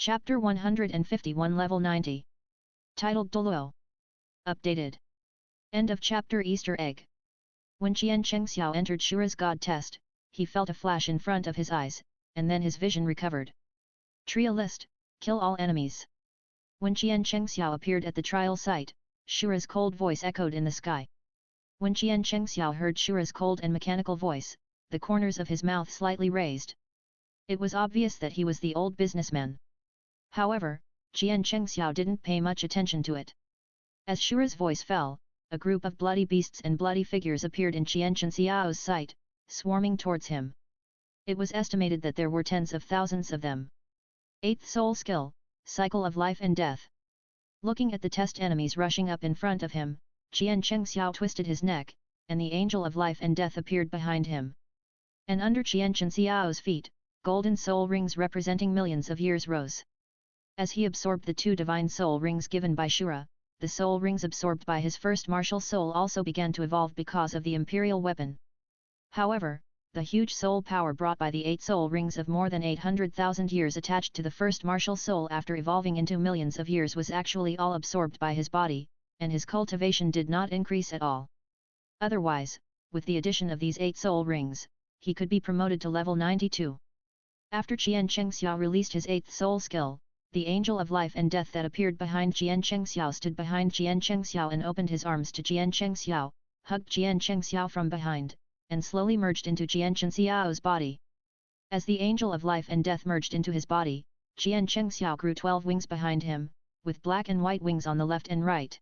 Chapter 151 Level 90. Titled Douluo. Updated. End of chapter. Easter egg. When Qian Chengxiao entered Shura's god test, he felt a flash in front of his eyes, and then his vision recovered. Tria list, kill all enemies. When Qian Chengxiao appeared at the trial site, Shura's cold voice echoed in the sky. When Qian Chengxiao heard Shura's cold and mechanical voice, the corners of his mouth slightly raised. It was obvious that he was the old businessman. However, Qian Chengxiao didn't pay much attention to it. As Shura's voice fell, a group of bloody beasts and bloody figures appeared in Qian Chengxiao's sight, swarming towards him. It was estimated that there were tens of thousands of them. 8th Soul Skill, Cycle of Life and Death. Looking at the test enemies rushing up in front of him, Qian Chengxiao twisted his neck, and the Angel of Life and Death appeared behind him. And under Qian Chengxiao's feet, golden soul rings representing millions of years rose. As he absorbed the 2 divine soul rings given by Shura, the soul rings absorbed by his first martial soul also began to evolve because of the imperial weapon. However, the huge soul power brought by the 8 soul rings of more than 800,000 years attached to the first martial soul after evolving into millions of years was actually all absorbed by his body, and his cultivation did not increase at all. Otherwise, with the addition of these 8 soul rings, he could be promoted to level 92. After Qian Chengxiao released his 8th soul skill, the Angel of Life and Death that appeared behind Qian Chengxiao stood behind Qian Chengxiao and opened his arms to Qian Chengxiao, hugged Qian Chengxiao from behind, and slowly merged into Qian Chengxiao's body. As the Angel of Life and Death merged into his body, Qian Chengxiao grew 12 wings behind him, with black and white wings on the left and right.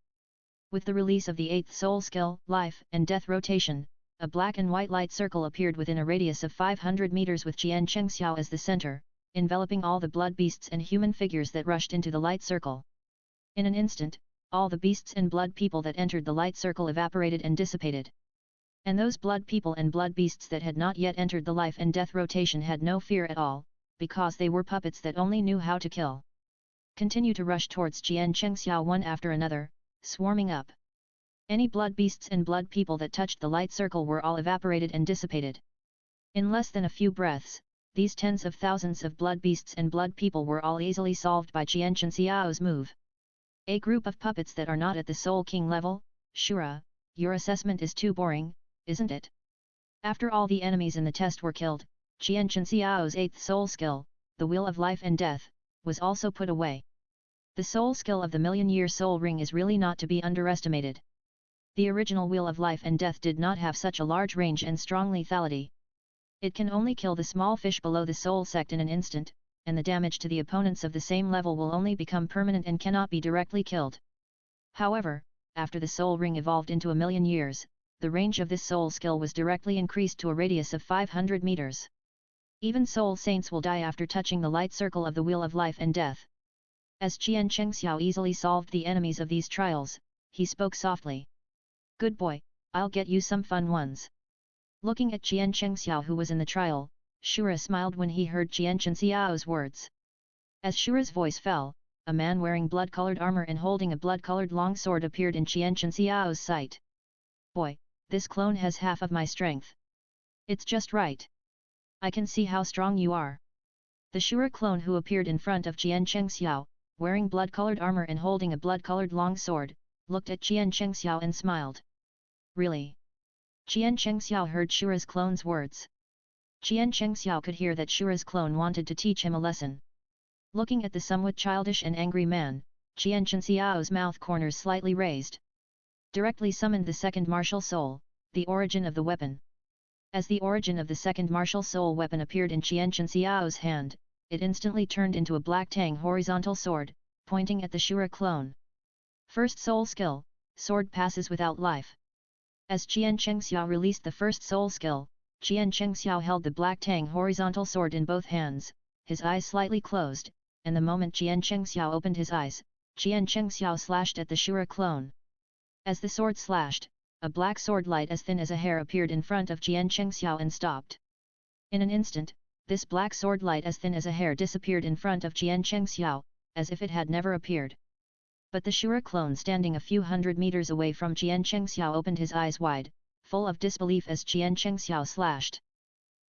With the release of the 8th soul skill, Life and Death rotation, a black and white light circle appeared within a radius of 500 meters with Qian Chengxiao as the center, enveloping all the blood beasts and human figures that rushed into the light circle. In an instant, all the beasts and blood people that entered the light circle evaporated and dissipated. And those blood people and blood beasts that had not yet entered the life and death rotation had no fear at all, because they were puppets that only knew how to kill. Continue to rush towards Qian Chengxiao one after another, swarming up. Any blood beasts and blood people that touched the light circle were all evaporated and dissipated. In less than a few breaths, these tens of thousands of blood beasts and blood people were all easily solved by Qian Chengxiao's move. A group of puppets that are not at the Soul King level. Shura, your assessment is too boring, isn't it? After all the enemies in the test were killed, Qian Chengxiao's 8th soul skill, the Wheel of Life and Death, was also put away. The soul skill of the million-year soul ring is really not to be underestimated. The original Wheel of Life and Death did not have such a large range and strong lethality. It can only kill the small fish below the soul sect in an instant, and the damage to the opponents of the same level will only become permanent and cannot be directly killed. However, after the soul ring evolved into a million years, the range of this soul skill was directly increased to a radius of 500 meters. Even soul saints will die after touching the light circle of the Wheel of Life and Death. As Qian Chengxiao easily solved the enemies of these trials, he spoke softly. Good boy, I'll get you some fun ones. Looking at Qian Chengxiao who was in the trial, Shura smiled when he heard Qian Chengxiao's words. As Shura's voice fell, a man wearing blood-colored armor and holding a blood-colored longsword appeared in Qian Chengxiao's sight. Boy, this clone has half of my strength. It's just right. I can see how strong you are. The Shura clone who appeared in front of Qian Chengxiao, wearing blood-colored armor and holding a blood-colored longsword, looked at Qian Chengxiao and smiled. Really? Qian Chengxiao heard Shura's clone's words. Qian Chengxiao could hear that Shura's clone wanted to teach him a lesson. Looking at the somewhat childish and angry man, Qian Chengxiao's mouth corners slightly raised. Directly summoned the second martial soul, the origin of the weapon. As the origin of the second martial soul weapon appeared in Qian Chengxiao's hand, it instantly turned into a black tang horizontal sword, pointing at the Shura clone. First soul skill, sword passes without life. As Qian Chengxiao released the first soul skill, Qian Chengxiao held the black tang horizontal sword in both hands, his eyes slightly closed, and the moment Qian Chengxiao opened his eyes, Qian Chengxiao slashed at the Shura clone. As the sword slashed, a black sword light as thin as a hair appeared in front of Qian Chengxiao and stopped. In an instant, this black sword light as thin as a hair disappeared in front of Qian Chengxiao, as if it had never appeared. But the Shura clone standing a few hundred meters away from Qian Chengxiao opened his eyes wide, full of disbelief as Qian Chengxiao slashed.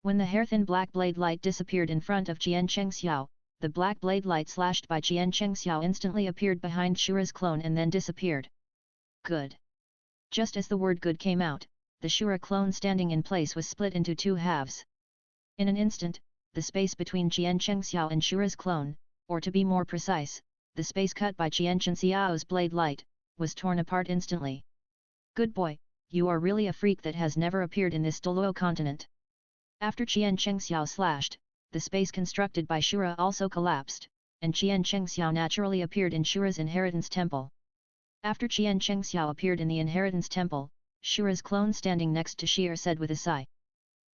When the hair-thin black blade light disappeared in front of Qian Chengxiao, the black blade light slashed by Qian Chengxiao instantly appeared behind Shura's clone and then disappeared. Good. Just as the word good came out, the Shura clone standing in place was split into two halves. In an instant, the space between Qian Chengxiao and Shura's clone, or to be more precise, the space cut by Qian Chengxiao's blade light, was torn apart instantly. Good boy, you are really a freak that has never appeared in this Douluo continent. After Qian Chengxiao slashed, the space constructed by Shura also collapsed, and Qian Chengxiao naturally appeared in Shura's inheritance temple. After Qian Chengxiao appeared in the inheritance temple, Shura's clone standing next to Shir said with a sigh.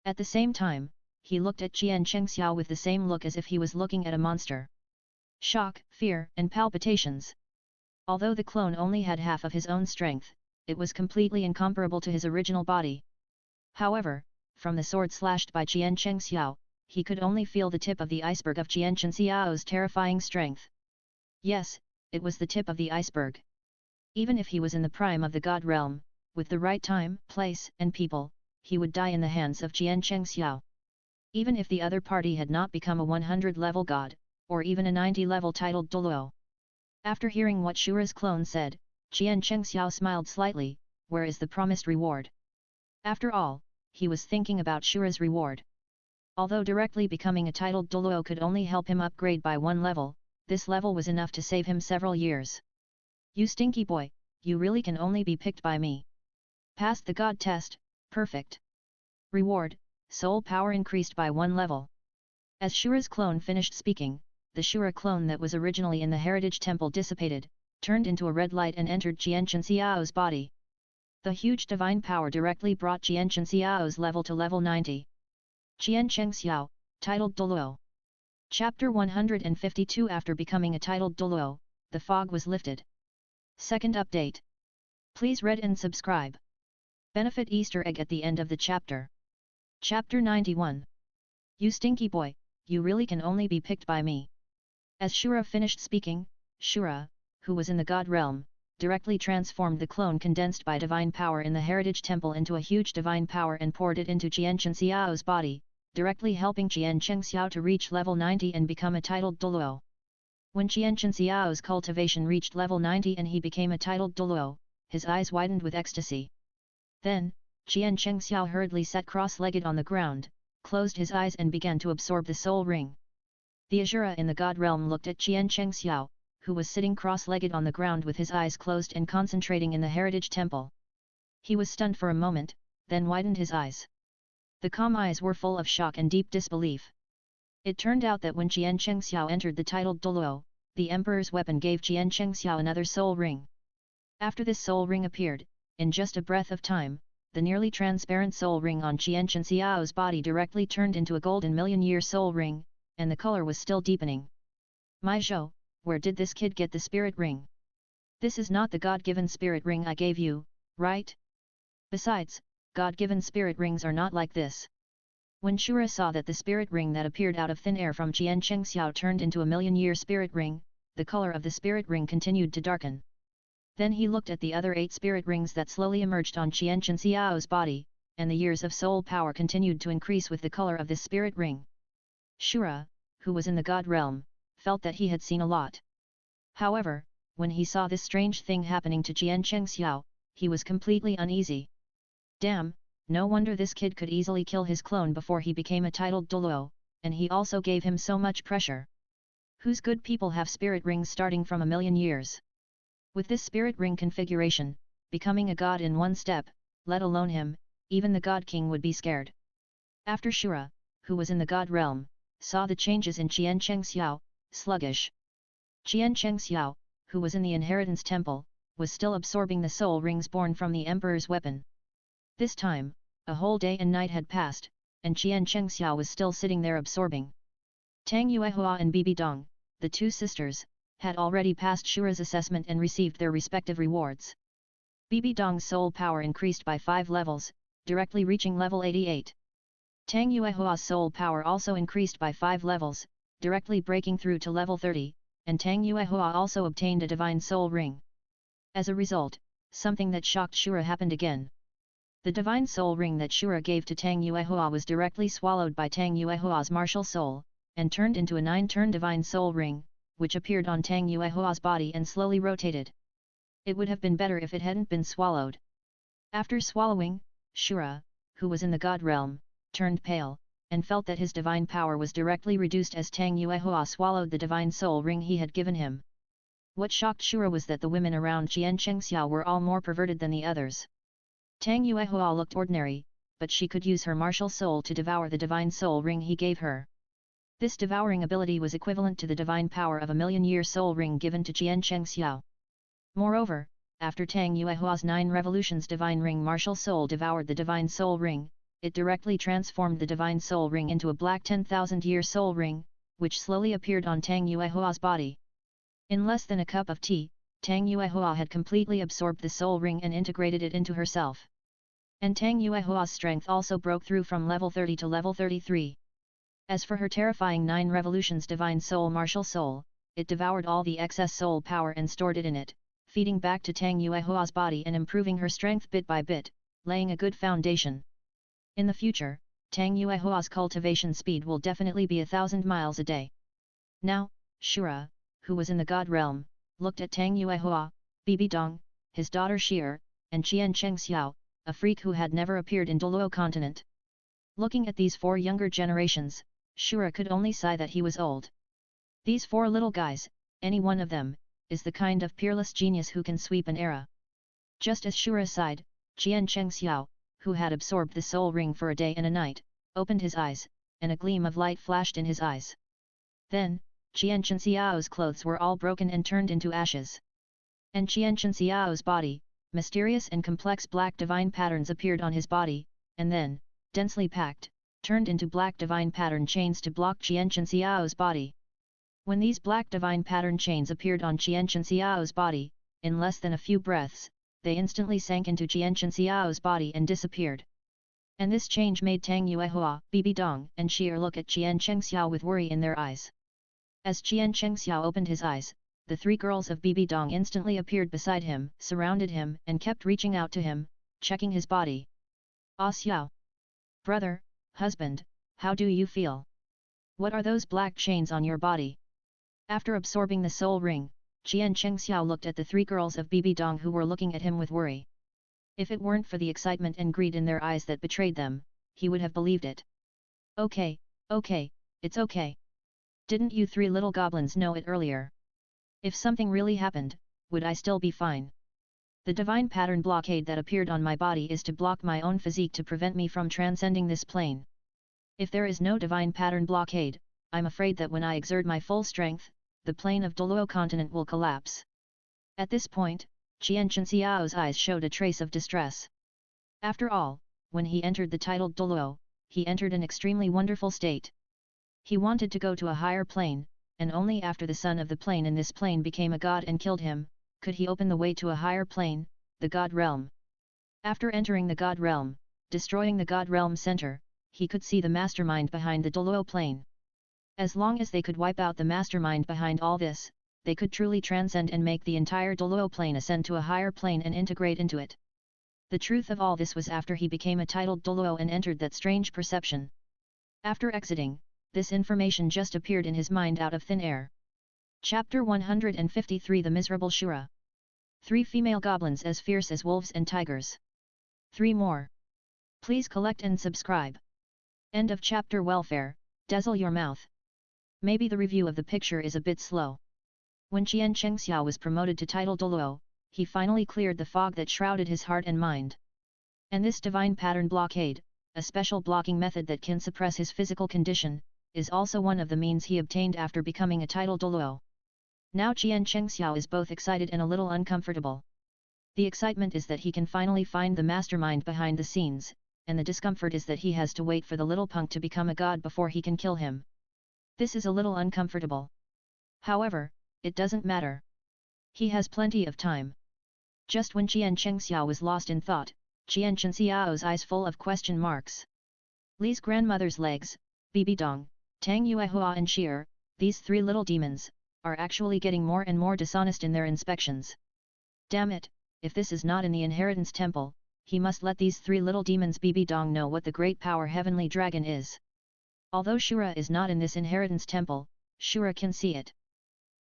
At the same time, he looked at Qian Chengxiao with the same look as if he was looking at a monster. Shock, fear, and palpitations. Although the clone only had half of his own strength, it was completely incomparable to his original body. However, from the sword slashed by Qian Chengxiao, he could only feel the tip of the iceberg of Qian Chengxiao's terrifying strength. Yes, it was the tip of the iceberg. Even if he was in the prime of the God realm, with the right time, place, and people, he would die in the hands of Qian Chengxiao. Even if the other party had not become a 100-level god, or even a 90-level titled Douluo. After hearing what Shura's clone said, Qian Chengxiao smiled slightly. Where is the promised reward? After all, he was thinking about Shura's reward. Although directly becoming a titled Douluo could only help him upgrade by one level, this level was enough to save him several years. You stinky boy, you really can only be picked by me. Passed the god test, perfect. Reward, soul power increased by one level. As Shura's clone finished speaking, the Shura clone that was originally in the heritage temple dissipated, turned into a red light and entered Qian Chengxiao's body. The huge divine power directly brought Qian Chengxiao's level to level 90. Qian Chengxiao, titled Douluo. Chapter 152. After becoming a titled Douluo, the fog was lifted. Second update. Please read and subscribe. Benefit Easter egg at the end of the chapter. Chapter 91. You stinky boy, you really can only be picked by me. As Shura finished speaking, Shura, who was in the god realm, directly transformed the clone condensed by divine power in the heritage temple into a huge divine power and poured it into Qian Chengxiao's body, directly helping Qian Chengxiao to reach level 90 and become a titled Douluo. When Qian Chengxiao's cultivation reached level 90 and he became a titled Douluo, his eyes widened with ecstasy. Then, Qian Chengxiao hurriedly sat cross-legged on the ground, closed his eyes and began to absorb the soul ring. The Asura in the god realm looked at Qian Chengxiao, who was sitting cross-legged on the ground with his eyes closed and concentrating in the heritage temple. He was stunned for a moment, then widened his eyes. The calm eyes were full of shock and deep disbelief. It turned out that when Qian Chengxiao entered the titled Douluo, the emperor's weapon gave Qian Chengxiao another soul ring. After this soul ring appeared, in just a breath of time, the nearly transparent soul ring on Qian Chengxiao's body directly turned into a golden million-year soul ring, and the color was still deepening. My Zhou, where did this kid get the spirit ring? This is not the God-given spirit ring I gave you, right? Besides, God-given spirit rings are not like this. When Shura saw that the spirit ring that appeared out of thin air from Qian Chengxiao turned into a million-year spirit ring, the color of the spirit ring continued to darken. Then he looked at the other 8 spirit rings that slowly emerged on Qian Chengxiao's body, and the years of soul power continued to increase with the color of this spirit ring. Shura, who was in the god realm, felt that he had seen a lot. However, when he saw this strange thing happening to Qian Chengxiao, he was completely uneasy. Damn, no wonder this kid could easily kill his clone before he became a titled Douluo, and he also gave him so much pressure. Whose good people have spirit rings starting from 1,000,000 years? With this spirit ring configuration, becoming a god in one step, let alone him, even the God King would be scared. After Shura, who was in the god realm, saw the changes in Qian Chengxiao, sluggish. Qian Chengxiao, who was in the inheritance temple, was still absorbing the soul rings born from the emperor's weapon. This time, a whole day and night had passed, and Qian Chengxiao was still sitting there absorbing. Tang Yuehua and Bibi Dong, the two sisters, had already passed Shura's assessment and received their respective rewards. Bibi Dong's soul power increased by 5 levels, directly reaching level 88. Tang Yuehua's soul power also increased by 5 levels, directly breaking through to level 30, and Tang Yuehua also obtained a divine soul ring. As a result, something that shocked Shura happened again. The divine soul ring that Shura gave to Tang Yuehua was directly swallowed by Tang Yuehua's martial soul, and turned into a 9-turn divine soul ring, which appeared on Tang Yuehua's body and slowly rotated. It would have been better if it hadn't been swallowed. After swallowing, Shura, who was in the god realm, turned pale, and felt that his divine power was directly reduced as Tang Yuehua swallowed the divine soul ring he had given him. What shocked Shura was that the women around Jian Chengxiao were all more perverted than the others. Tang Yuehua looked ordinary, but she could use her martial soul to devour the divine soul ring he gave her. This devouring ability was equivalent to the divine power of a million-year soul ring given to Jian Chengxiao. Moreover, after Tang Yuehua's 9 revolutions divine ring martial soul devoured the divine soul ring, it directly transformed the divine soul ring into a black 10,000-year soul ring, which slowly appeared on Tang Yuehua's body. In less than a cup of tea, Tang Yuehua had completely absorbed the soul ring and integrated it into herself. And Tang Yuehua's strength also broke through from level 30 to level 33. As for her terrifying 9 revolutions divine soul martial soul, it devoured all the excess soul power and stored it in it, feeding back to Tang Yuehua's body and improving her strength bit by bit, laying a good foundation. In the future, Tang Yuehua's cultivation speed will definitely be 1,000 miles a day. Now, Shura, who was in the god realm, looked at Tang Yuehua, Bibi Dong, his daughter Shir, and Qian Chengxiao, a freak who had never appeared in Douluo continent. Looking at these 4 younger generations, Shura could only sigh that he was old. These 4 little guys, any one of them, is the kind of peerless genius who can sweep an era. Just as Shura sighed, Qian Chengxiao, who had absorbed the soul ring for a day and a night, opened his eyes, and a gleam of light flashed in his eyes. Then, Qian Chengxiao's clothes were all broken and turned into ashes. And Qian Chengxiao's body, mysterious and complex black divine patterns appeared on his body, and then, densely packed, turned into black divine pattern chains to block Qian Chengxiao's body. When these black divine pattern chains appeared on Qian Chengxiao's body, in less than a few breaths, they instantly sank into Qian Chengxiao's body and disappeared. And this change made Tang Yuehua, Bibi Dong and Shir look at Qian Chengxiao with worry in their eyes. As Qian Chengxiao opened his eyes, the 3 girls of Bibi Dong instantly appeared beside him, surrounded him and kept reaching out to him, checking his body. "Ah Xiao! Brother, husband, how do you feel? What are those black chains on your body?" After absorbing the soul ring, Qian Chengxiao looked at the 3 girls of Bibi Dong who were looking at him with worry. If it weren't for the excitement and greed in their eyes that betrayed them, he would have believed it. Okay, it's okay. Didn't you 3 little goblins know it earlier? If something really happened, would I still be fine? The divine pattern blockade that appeared on my body is to block my own physique to prevent me from transcending this plane. If there is no divine pattern blockade, I'm afraid that when I exert my full strength, the plane of Douluo continent will collapse. At this point, Qian Chengxiao's eyes showed a trace of distress. After all, when he entered the titled Douluo, he entered an extremely wonderful state. He wanted to go to a higher plane, and only after the son of the plane in this plane became a god and killed him, could he open the way to a higher plane, the god realm. After entering the god realm, destroying the god realm center, he could see the mastermind behind the Douluo plane. As long as they could wipe out the mastermind behind all this, they could truly transcend and make the entire Douluo plane ascend to a higher plane and integrate into it. The truth of all this was after he became a titled Douluo and entered that strange perception. After exiting, this information just appeared in his mind out of thin air. Chapter 153 The Miserable Shura. 3 female goblins as fierce as wolves and tigers. 3 more. Please collect and subscribe. End of chapter. Welfare, dazzle your mouth. Maybe the review of the picture is a bit slow. When Qian Chengxiao was promoted to title Douluo, he finally cleared the fog that shrouded his heart and mind. And this divine pattern blockade, a special blocking method that can suppress his physical condition, is also one of the means he obtained after becoming a title Douluo. Now Qian Chengxiao is both excited and a little uncomfortable. The excitement is that he can finally find the mastermind behind the scenes, and the discomfort is that he has to wait for the little punk to become a god before he can kill him. This is a little uncomfortable. However, it doesn't matter. He has plenty of time. Just when Qian Chengxiao was lost in thought, Qian Chengxiao's eyes full of question marks. Li's grandmother's legs, Bibi Dong, Tang Yuehua and Shir, these 3 little demons, are actually getting more and more dishonest in their inspections. Damn it, if this is not in the inheritance temple, he must let these 3 little demons Bibi Dong know what the great power heavenly dragon is. Although Shura is not in this inheritance temple, Shura can see it.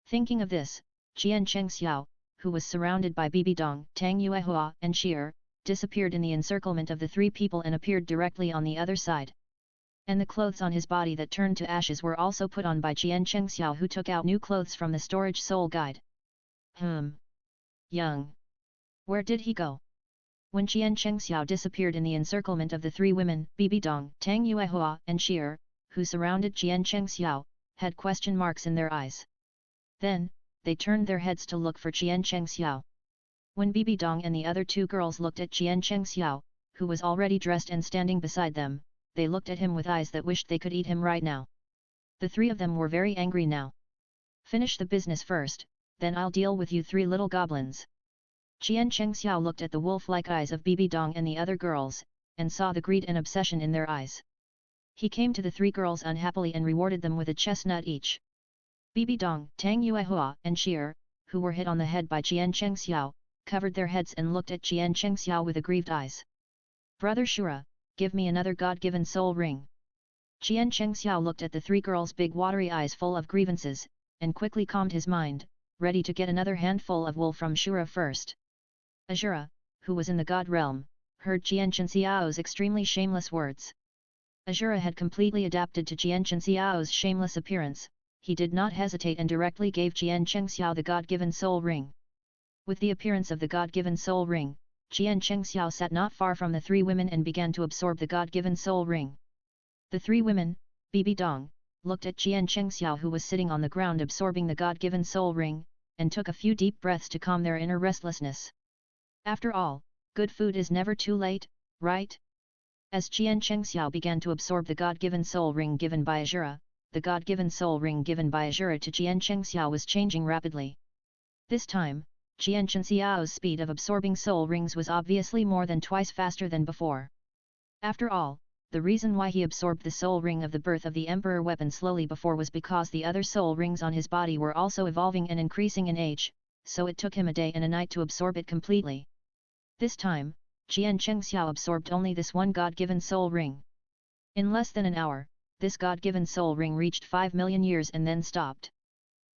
Thinking of this, Jian Chengxiao, who was surrounded by Bibi Dong, Tang Yuehua and Shi'er, disappeared in the encirclement of the three people and appeared directly on the other side. And the clothes on his body that turned to ashes were also put on by Jian Chengxiao, who took out new clothes from the storage soul guide. Young. Where did he go? When Jian Chengxiao disappeared in the encirclement of the three women, Bibi Dong, Tang Yuehua and Shi'er, who surrounded Jian Chengxiao, had question marks in their eyes. Then, they turned their heads to look for Jian Chengxiao. When Bibi Dong and the other two girls looked at Jian Chengxiao, who was already dressed and standing beside them, they looked at him with eyes that wished they could eat him right now. The three of them were very angry now. Finish the business first, then I'll deal with you three little goblins. Jian Chengxiao looked at the wolf-like eyes of Bibi Dong and the other girls, and saw the greed and obsession in their eyes. He came to the three girls unhappily and rewarded them with a chestnut each. Bibi Dong, Tang Yuehua and Shi'er, who were hit on the head by Jian Chengxiao, covered their heads and looked at Jian Chengxiao with aggrieved eyes. Brother Shura, give me another God-given soul ring. Jian Chengxiao looked at the three girls' big watery eyes full of grievances, and quickly calmed his mind, ready to get another handful of wool from Shura first. Ashura, who was in the God realm, heard Jian Chengxiao's extremely shameless words. Ashura had completely adapted to Jian Chengxiao's shameless appearance. He did not hesitate and directly gave Jian Chengxiao the God-given soul ring. With the appearance of the God-given soul ring, Jian Chengxiao sat not far from the three women and began to absorb the God-given soul ring. The three women, Bibi Dong, looked at Jian Chengxiao, who was sitting on the ground absorbing the God-given soul ring, and took a few deep breaths to calm their inner restlessness. After all, good food is never too late, right? As Jian Chengxiao began to absorb the God-given soul ring given by Ashura, the God-given soul ring given by Ashura to Jian Chengxiao was changing rapidly. This time, Jian Chengxiao's speed of absorbing soul rings was obviously more than twice faster than before. After all, the reason why he absorbed the soul ring of the birth of the Emperor weapon slowly before was because the other soul rings on his body were also evolving and increasing in age, so it took him a day and a night to absorb it completely. This time, Jian Chengxiao absorbed only this one God-given soul ring. In less than an hour, this God-given soul ring reached 5 million years and then stopped.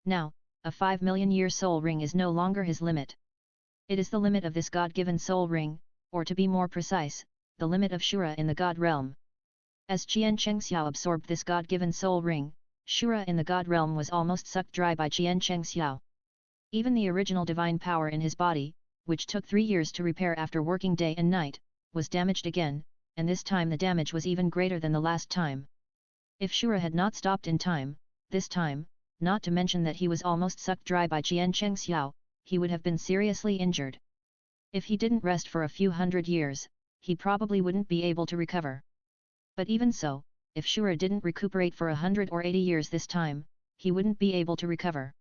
Now, a 5 million year soul ring is no longer his limit. It is the limit of this God-given soul ring, or to be more precise, the limit of Shura in the God realm. As Jian Chengxiao absorbed this God-given soul ring, Shura in the God realm was almost sucked dry by Jian Chengxiao. Even the original divine power in his body, which took 3 years to repair after working day and night, was damaged again, and this time the damage was even greater than the last time. If Shura had not stopped in time, this time, not to mention that he was almost sucked dry by Jian Chengxiao, he would have been seriously injured. If he didn't rest for a few hundred years, he probably wouldn't be able to recover. But even so, if Shura didn't recuperate for 100 or 80 years this time, he wouldn't be able to recover.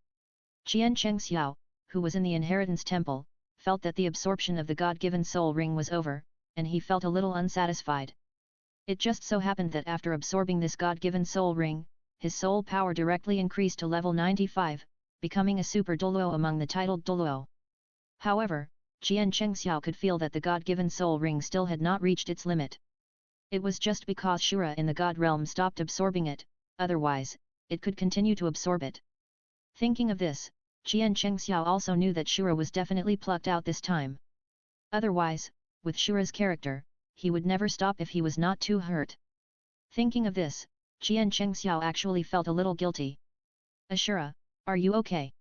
Jian Chengxiao, who was in the inheritance temple, felt that the absorption of the God-given soul ring was over, and he felt a little unsatisfied. It just so happened that after absorbing this God-given soul ring, his soul power directly increased to level 95, becoming a super Douluo among the titled Douluo. However, Jian Chengxiao could feel that the God-given soul ring still had not reached its limit. It was just because Shura in the God realm stopped absorbing it, otherwise, it could continue to absorb it. Thinking of this, Jian Chengxiao also knew that Shura was definitely plucked out this time. Otherwise, with Shura's character, he would never stop if he was not too hurt. Thinking of this, Jian Chengxiao actually felt a little guilty. Ashura, are you okay?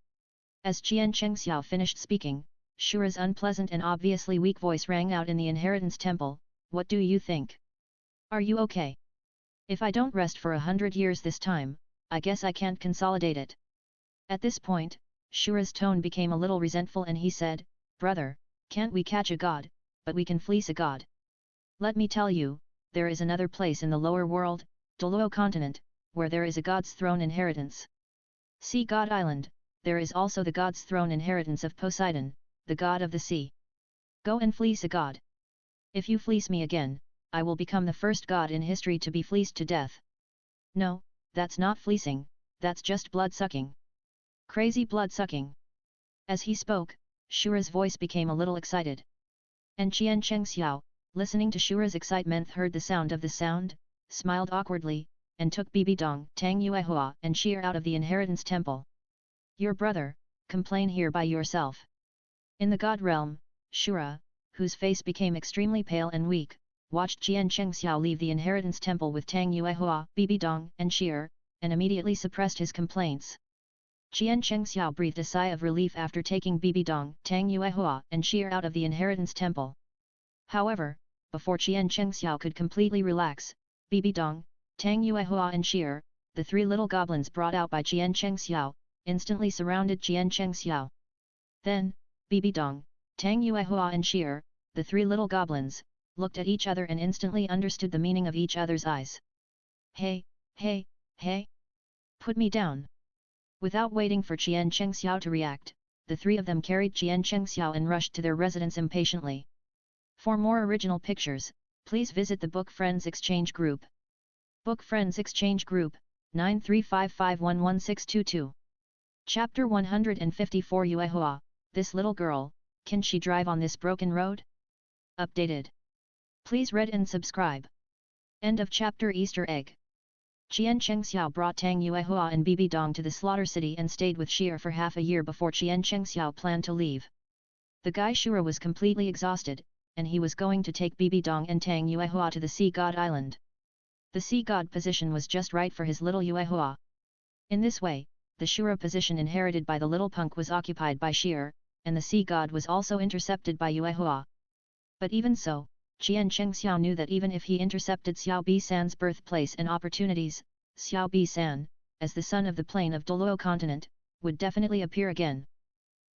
As Jian Chengxiao finished speaking, Shura's unpleasant and obviously weak voice rang out in the inheritance temple, what do you think? Are you okay? If I don't rest for 100 years this time, I guess I can't consolidate it. At this point, Shura's tone became a little resentful and he said, brother, can't we catch a god, but we can fleece a god. Let me tell you, there is another place in the lower world, Douluo continent, where there is a god's throne inheritance. See God Island, there is also the god's throne inheritance of Poseidon, the god of the sea. Go and fleece a god. If you fleece me again, I will become the first god in history to be fleeced to death. No, that's not fleecing, that's just blood-sucking. Crazy blood-sucking. As he spoke, Shura's voice became a little excited. And Jian Chengxiao, listening to Shura's excitement, heard the sound of the sound, smiled awkwardly, and took Bibi Dong, Tang Yuehua and Shir out of the inheritance temple. Your brother, complain here by yourself. In the god realm, Shura, whose face became extremely pale and weak, watched Jian Chengxiao leave the inheritance temple with Tang Yuehua, Bibi Dong and Shir, and immediately suppressed his complaints. Jian Chengxiao breathed a sigh of relief after taking Bibi Dong, Tang Yuehua and Shir out of the inheritance temple. However, before Jian Chengxiao could completely relax, Bibi Dong, Tang Yuehua and Shir, the three little goblins brought out by Jian Chengxiao, instantly surrounded Jian Chengxiao. Then, Bibi Dong, Tang Yuehua and Shir, the three little goblins, looked at each other and instantly understood the meaning of each other's eyes. Hey, hey, hey! Put me down! Without waiting for Jian Chengxiao to react, the three of them carried Jian Chengxiao and rushed to their residence impatiently. For more original pictures, please visit the Book Friends Exchange Group. Book Friends Exchange Group, 9355111622. Chapter 154 Yuehua, this little girl, can she drive on this broken road? Updated. Please read and subscribe. End of chapter. Easter egg. Jian Chengxiao brought Tang Yuehua and Bibi Dong to the slaughter city and stayed with Shir for half a year before Jian Chengxiao planned to leave. The guy Shura was completely exhausted, and he was going to take Bibi Dong and Tang Yuehua to the Sea God Island. The Sea God position was just right for his little Yuehua. In this way, the Shura position inherited by the little punk was occupied by Shir, and the Sea God was also intercepted by Yuehua. But even so, Jian Chengxiao knew that even if he intercepted Xiao Bi-san's birthplace and opportunities, Xiao Bi-san, as the son of the plain of Douluo continent, would definitely appear again.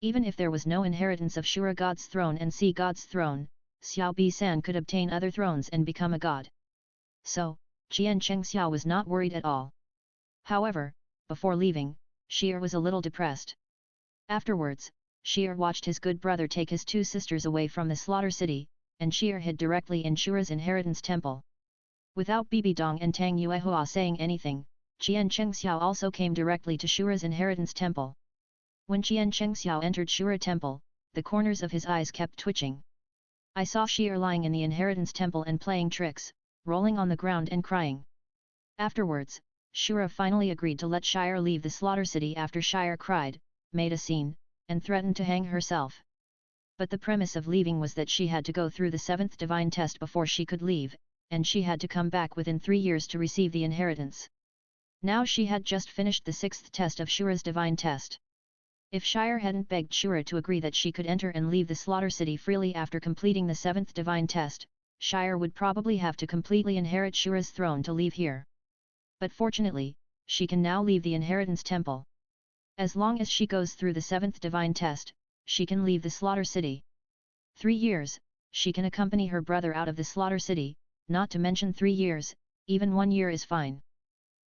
Even if there was no inheritance of Shura God's throne and Sea God's throne, Xiao Bi-san could obtain other thrones and become a god. So, Jian Chengxiao was not worried at all. However, before leaving, Shir was a little depressed. Afterwards, Shir watched his good brother take his two sisters away from the slaughter city, and Shir hid directly in Shura's inheritance temple. Without Bibi Dong and Tang Yuehua saying anything, Jian Chengxiao also came directly to Shura's inheritance temple. When Jian Chengxiao entered Shura temple, the corners of his eyes kept twitching. I saw Shir lying in the inheritance temple and playing tricks, rolling on the ground and crying. Afterwards, Shura finally agreed to let Shire leave the slaughter city after Shire cried, made a scene, and threatened to hang herself. But the premise of leaving was that she had to go through the 7th divine test before she could leave, and she had to come back within 3 years to receive the inheritance. Now she had just finished the 6th test of Shura's divine test. If Shire hadn't begged Shura to agree that she could enter and leave the slaughter city freely after completing the 7th divine test, Shire would probably have to completely inherit Shura's throne to leave here. But fortunately, she can now leave the inheritance temple. As long as she goes through the 7th divine test, she can leave the slaughter city. 3 years, she can accompany her brother out of the slaughter city, not to mention 3 years, even 1 year is fine.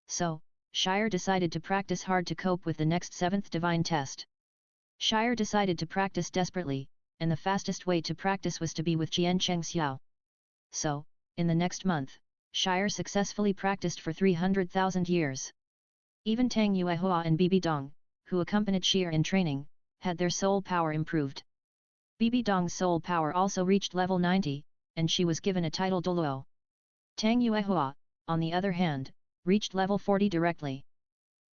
So, Shire decided to practice hard to cope with the next 7th divine test. Shire decided to practice desperately, and the fastest way to practice was to be with Jian Chengxiao. So, in the next month, Shire successfully practiced for 300,000 years. Even Tang Yuehua and Bibi Dong, who accompanied Shir in training, had their soul power improved. Bibi Dong's soul power also reached level 90, and she was given a title Douluo. Tang Yuehua, on the other hand, reached level 40 directly.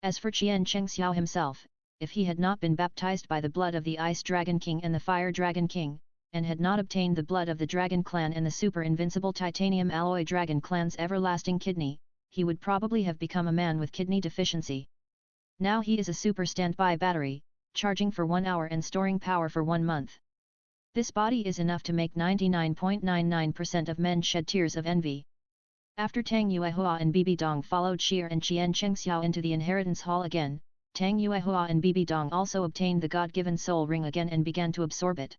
As for Jian Chengxiao himself, if he had not been baptized by the blood of the Ice Dragon King and the Fire Dragon King, and had not obtained the blood of the Dragon Clan and the super invincible Titanium Alloy Dragon Clan's everlasting kidney, he would probably have become a man with kidney deficiency. Now he is a super standby battery, charging for 1 hour and storing power for 1 month. This body is enough to make 99.99% of men shed tears of envy. After Tang Yuehua and Bibi Dong followed Shir and Jian Chengxiao into the inheritance hall again, Tang Yuehua and Bibi Dong also obtained the God-given soul ring again and began to absorb it.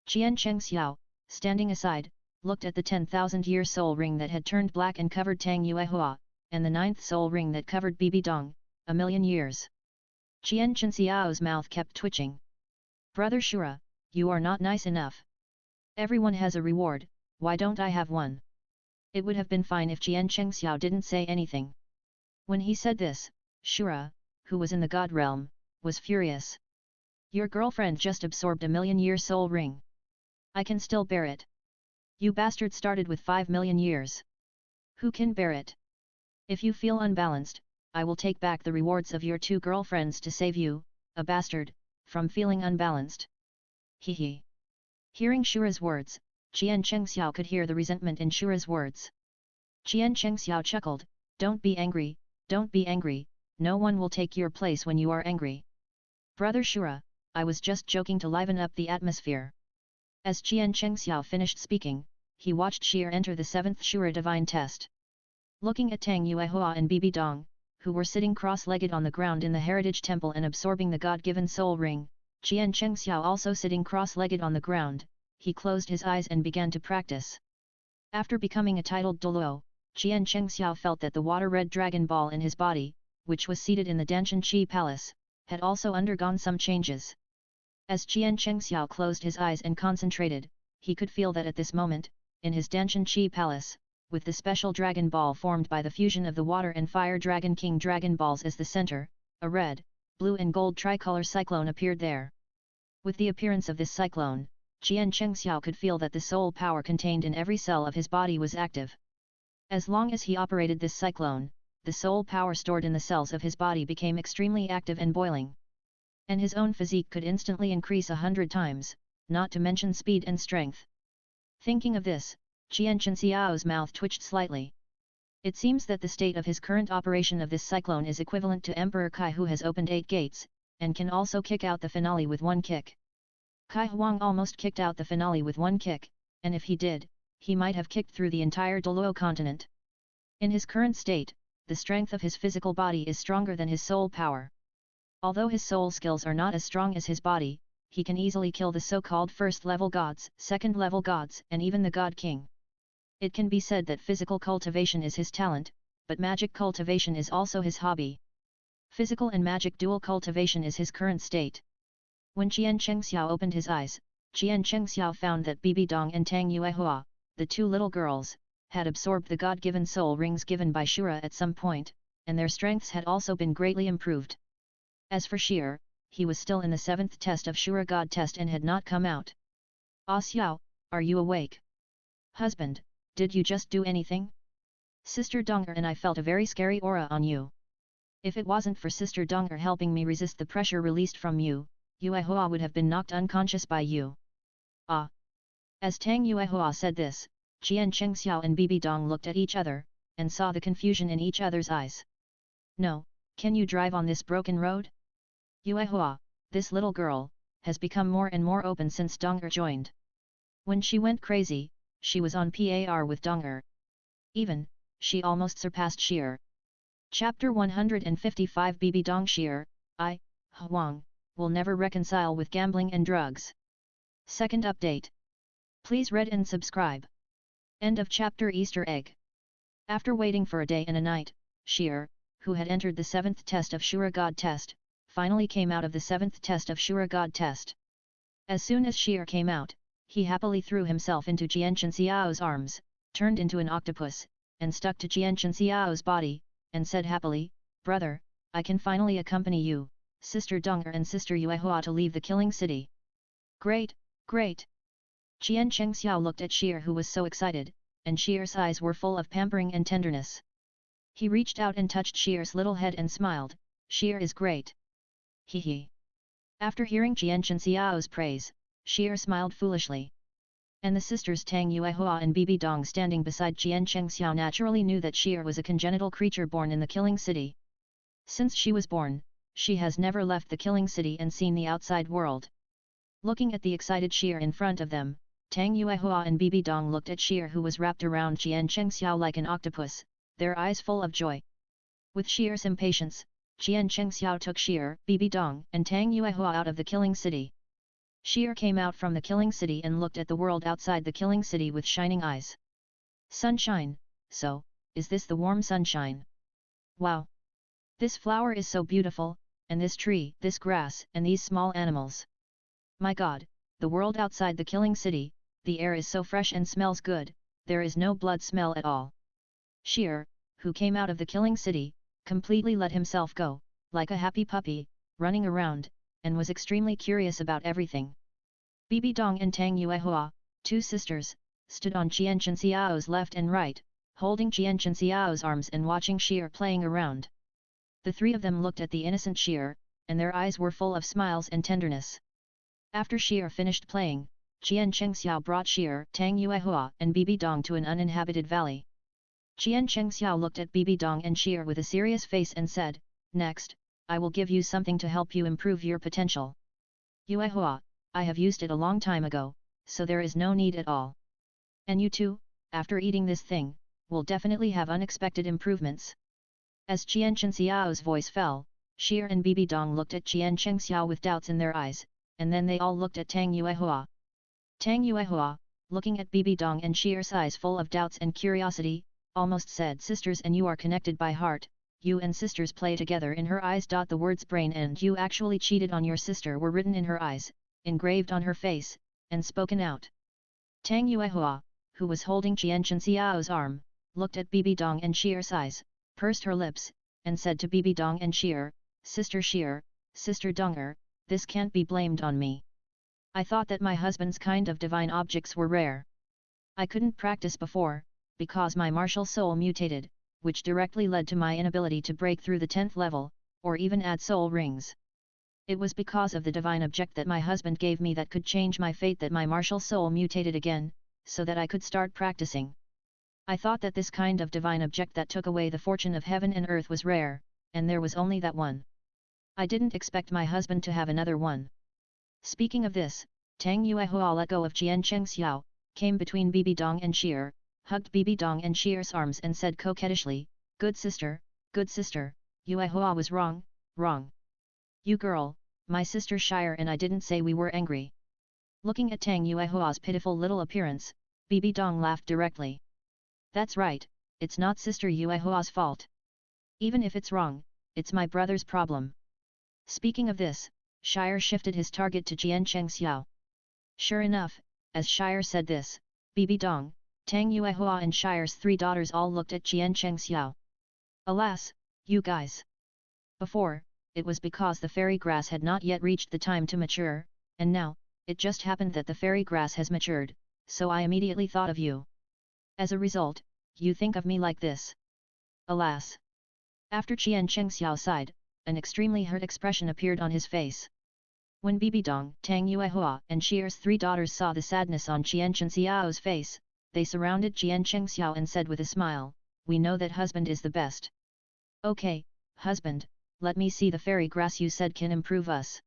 Jian Chengxiao, standing aside, looked at the 10,000-year soul ring that had turned black and covered Tang Yuehua, and the 9th soul ring that covered Bibi Dong, 1,000,000 years. Jian Chengxiao's mouth kept twitching. Brother Shura, you are not nice enough. Everyone has a reward, why don't I have one? It would have been fine if Jian Chengxiao didn't say anything. When he said this, Shura, who was in the god realm, was furious. Your girlfriend just absorbed 1,000,000-year soul ring. I can still bear it. You bastard started with 5,000,000 years. Who can bear it? If you feel unbalanced, I will take back the rewards of your 2 girlfriends to save you, a bastard, from feeling unbalanced. Hee hee. Hearing Shura's words, Qian Chengxiao could hear the resentment in Shura's words. Qian Chengxiao chuckled, don't be angry, no one will take your place when you are angry. Brother Shura, I was just joking to liven up the atmosphere. As Qian Chengxiao finished speaking, he watched Shir enter the 7th Shura divine test. Looking at Tang Yuehua and Bibi Dong, who were sitting cross-legged on the ground in the heritage temple and absorbing the God-given soul ring, Qian Chengxiao also sitting cross-legged on the ground, he closed his eyes and began to practice. After becoming a titled Douluo, Qian Chengxiao felt that the water-red dragon ball in his body, which was seated in the Danshan Qi Palace, had also undergone some changes. As Qian Chengxiao closed his eyes and concentrated, he could feel that at this moment, in his Danshan Qi Palace, with the special dragon ball formed by the fusion of the water and fire dragon king dragon balls as the center, a red, blue and gold tricolor cyclone appeared there. With the appearance of this cyclone, Qian Chengxiao could feel that the soul power contained in every cell of his body was active. As long as he operated this cyclone, the soul power stored in the cells of his body became extremely active and boiling. And his own physique could instantly increase 100 times, not to mention speed and strength. Thinking of this, Qian Chengxiao's mouth twitched slightly. It seems that the state of his current operation of this cyclone is equivalent to Emperor Kai, who has opened 8 gates, and can also kick out the finale with 1 kick. Kai Huang almost kicked out the finale with 1 kick, and if he did, he might have kicked through the entire Douluo continent. In his current state, the strength of his physical body is stronger than his soul power. Although his soul skills are not as strong as his body, he can easily kill the so-called first-level gods, second-level gods, and even the God King. It can be said that physical cultivation is his talent, but magic cultivation is also his hobby. Physical and magic dual cultivation is his current state. When Qian Chengxiao opened his eyes, Qian Chengxiao found that Bibi Dong and Tang Yuehua, the 2 little girls, had absorbed the God-given soul rings given by Shura at some point, and their strengths had also been greatly improved. As for Shir, he was still in the 7th test of Shura God test and had not come out. Ah Xiao, are you awake? Husband, did you just do anything? Sister Donger and I felt a very scary aura on you. If it wasn't for Sister Donger helping me resist the pressure released from you, Yuehua would have been knocked unconscious by you. Ah! As Tang Yuehua said this, Qian Chengxiao and Bibi Dong looked at each other, and saw the confusion in each other's eyes. No, can you drive on this broken road? Yuehua, this little girl, has become more and more open since Donger joined. When she went crazy, she was on par with Donger. Even, she almost surpassed Shir. Chapter 155 Bibi Dong Shir, Huang, will never reconcile with gambling and drugs. Second update. Please read and subscribe. End of chapter. Easter egg. After waiting for a day and a night, Shir, who had entered the 7th test of Shura God test, finally came out of the 7th test of Shura God test. As soon as Shir came out, he happily threw himself into Qian Chengxiao's arms, turned into an octopus, and stuck to Qian Chengxiao's body, and said happily, "Brother, I can finally accompany you, Sister Donger and Sister Yuehua to leave the killing city." Great, great! Qian Chengxiao looked at Shir, who was so excited, and Shir's eyes were full of pampering and tenderness. He reached out and touched Shir's little head and smiled, "Shir is great." Hee hee. After hearing Qian Chengxiao's praise, Shir smiled foolishly. And the sisters Tang Yuehua and Bibi Dong standing beside Qian Chengxiao naturally knew that Shir was a congenital creature born in the killing city. Since she was born, she has never left the killing city and seen the outside world. Looking at the excited Shir in front of them, Tang Yuehua and Bibi Dong looked at Shir, who was wrapped around Qian Chengxiao like an octopus, their eyes full of joy. With Shir's impatience, Qian Chengxiao took Shir, Bibi Dong and Tang Yuehua out of the killing city. Shir came out from the killing city and looked at the world outside the killing city with shining eyes. Sunshine, so, is this the warm sunshine? Wow! This flower is so beautiful, and this tree, this grass, and these small animals. My God, the world outside the killing city, the air is so fresh and smells good, there is no blood smell at all. Shir, who came out of the killing city, completely let himself go, like a happy puppy, running around, and was extremely curious about everything. Bibi Dong and Tang Yuehua, 2 sisters, stood on Qian Chengxiao's left and right, holding Qian Xiao's arms and watching Sheer playing around. The three of them looked at the innocent Sheer, and their eyes were full of smiles and tenderness. After Sheer finished playing, Qian Chengxiao brought Sheer, Tang Yuehua and Bibi Dong to an uninhabited valley. Qian Chengxiao looked at Bibi Dong and Sheer with a serious face and said, "Next, I will give you something to help you improve your potential. Yuehua, I have used it a long time ago, so there is no need at all. And you too, after eating this thing, will definitely have unexpected improvements." As Qian Chengxiao's voice fell, Sheer and Bibi Dong looked at Qian Chengxiao with doubts in their eyes, and then they all looked at Tang Yuehua. Tang Yuehua, looking at Bibi Dong and Sheer's eyes full of doubts and curiosity, almost said, "Sisters, and you are connected by heart, you and sisters play together." In her eyes. The words "brain" and "you actually cheated on your sister" were written in her eyes, engraved on her face, and spoken out. Tang Yuehua, who was holding Qian Chengxiao's arm, looked at Bibi Dong and Sheer's eyes, pursed her lips, and said to Bibi Dong and Sheer, "Sister Sheer, Sister Donger, this can't be blamed on me. I thought that my husband's kind of divine objects were rare. I couldn't practice before, because my martial soul mutated, which directly led to my inability to break through the 10th level, or even add soul rings. It was because of the divine object that my husband gave me that could change my fate that my martial soul mutated again, so that I could start practicing. I thought that this kind of divine object that took away the fortune of heaven and earth was rare, and there was only that one. I didn't expect my husband to have another one." Speaking of this, Tang Yuehua let go of Qian Chengxiao, came between Bibi Dong and Sheer, hugged Bibi Dong and Sheer's arms and said coquettishly, good sister, Yuehua was wrong, wrong. You girl, my sister Shire and I didn't say we were angry." Looking at Tang Yuehua's pitiful little appearance, Bibi Dong laughed directly. "That's right, it's not sister Yuehua's fault. Even if it's wrong, it's my brother's problem." Speaking of this, Shire shifted his target to Qian Chengxiao. Sure enough, as Shire said this, Bibi Dong, Tang Yuehua and Shire's three daughters all looked at Qian Chengxiao. "Alas, you guys! Before, it was because the fairy grass had not yet reached the time to mature, and now, it just happened that the fairy grass has matured, so I immediately thought of you. As a result, you think of me like this. Alas!" After Qian Chengxiao sighed, an extremely hurt expression appeared on his face. When Bibi Dong, Tang Yuehua and Sheer's three daughters saw the sadness on Qian Chengxiao's face, they surrounded Qian Chengxiao and said with a smile, "We know that husband is the best. Okay, husband, let me see the fairy grass you said can improve us."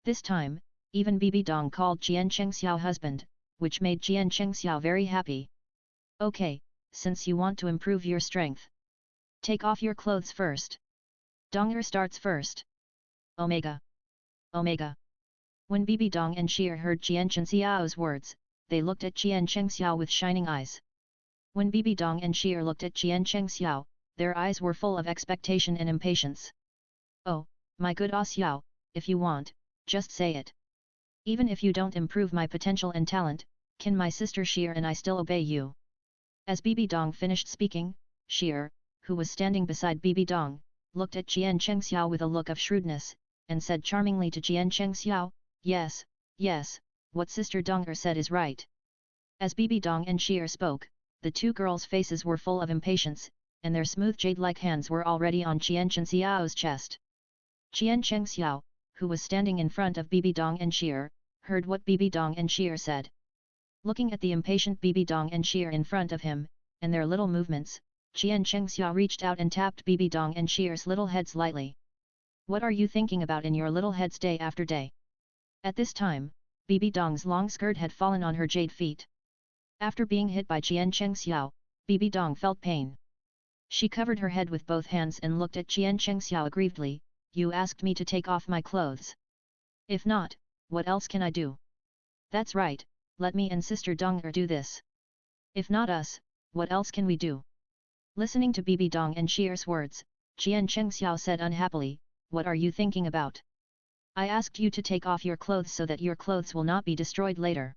This time, even Bibi Dong called Qian Chengxiao husband, which made Qian Chengxiao very happy. "Okay, since you want to improve your strength, take off your clothes first. Donger starts first. Omega. Omega." When Bibi Dong and Sheer heard Qian Chengxiao's words, they looked at Qian Chengxiao with shining eyes. When Bibi Dong and Sheer looked at Qian Chengxiao, their eyes were full of expectation and impatience. "Oh, my good Ah Xiao, if you want, just say it. Even if you don't improve my potential and talent, can my sister Sheer and I still obey you?" As Bibi Dong finished speaking, Sheer, who was standing beside Bibi Dong, looked at Qian Chengxiao with a look of shrewdness, and said charmingly to Qian Chengxiao, Yes, yes, what Sister Donger said is right." As Bibi Dong and Sheer spoke, the two girls' faces were full of impatience, and their smooth jade-like hands were already on Qian Chengxiao's chest. Qian Chengxiao, who was standing in front of Bibi Dong and Sheer, heard what Bibi Dong and Sheer said. Looking at the impatient Bibi Dong and Sheer in front of him, and their little movements, Qian Chengxiao reached out and tapped Bibi Dong and Sheer's little heads lightly. "What are you thinking about in your little heads day after day?" At this time, Bibi Dong's long skirt had fallen on her jade feet. After being hit by Qian Chengxiao, Bibi Dong felt pain. She covered her head with both hands and looked at Qian Chengxiao aggrievedly, "You asked me to take off my clothes. If not, what else can I do? That's right, let me and Sister Donger do this. If not us, what else can we do?" Listening to Bibi Dong and Sheer's words, Qian Chengxiao said unhappily, "What are you thinking about? I asked you to take off your clothes so that your clothes will not be destroyed later.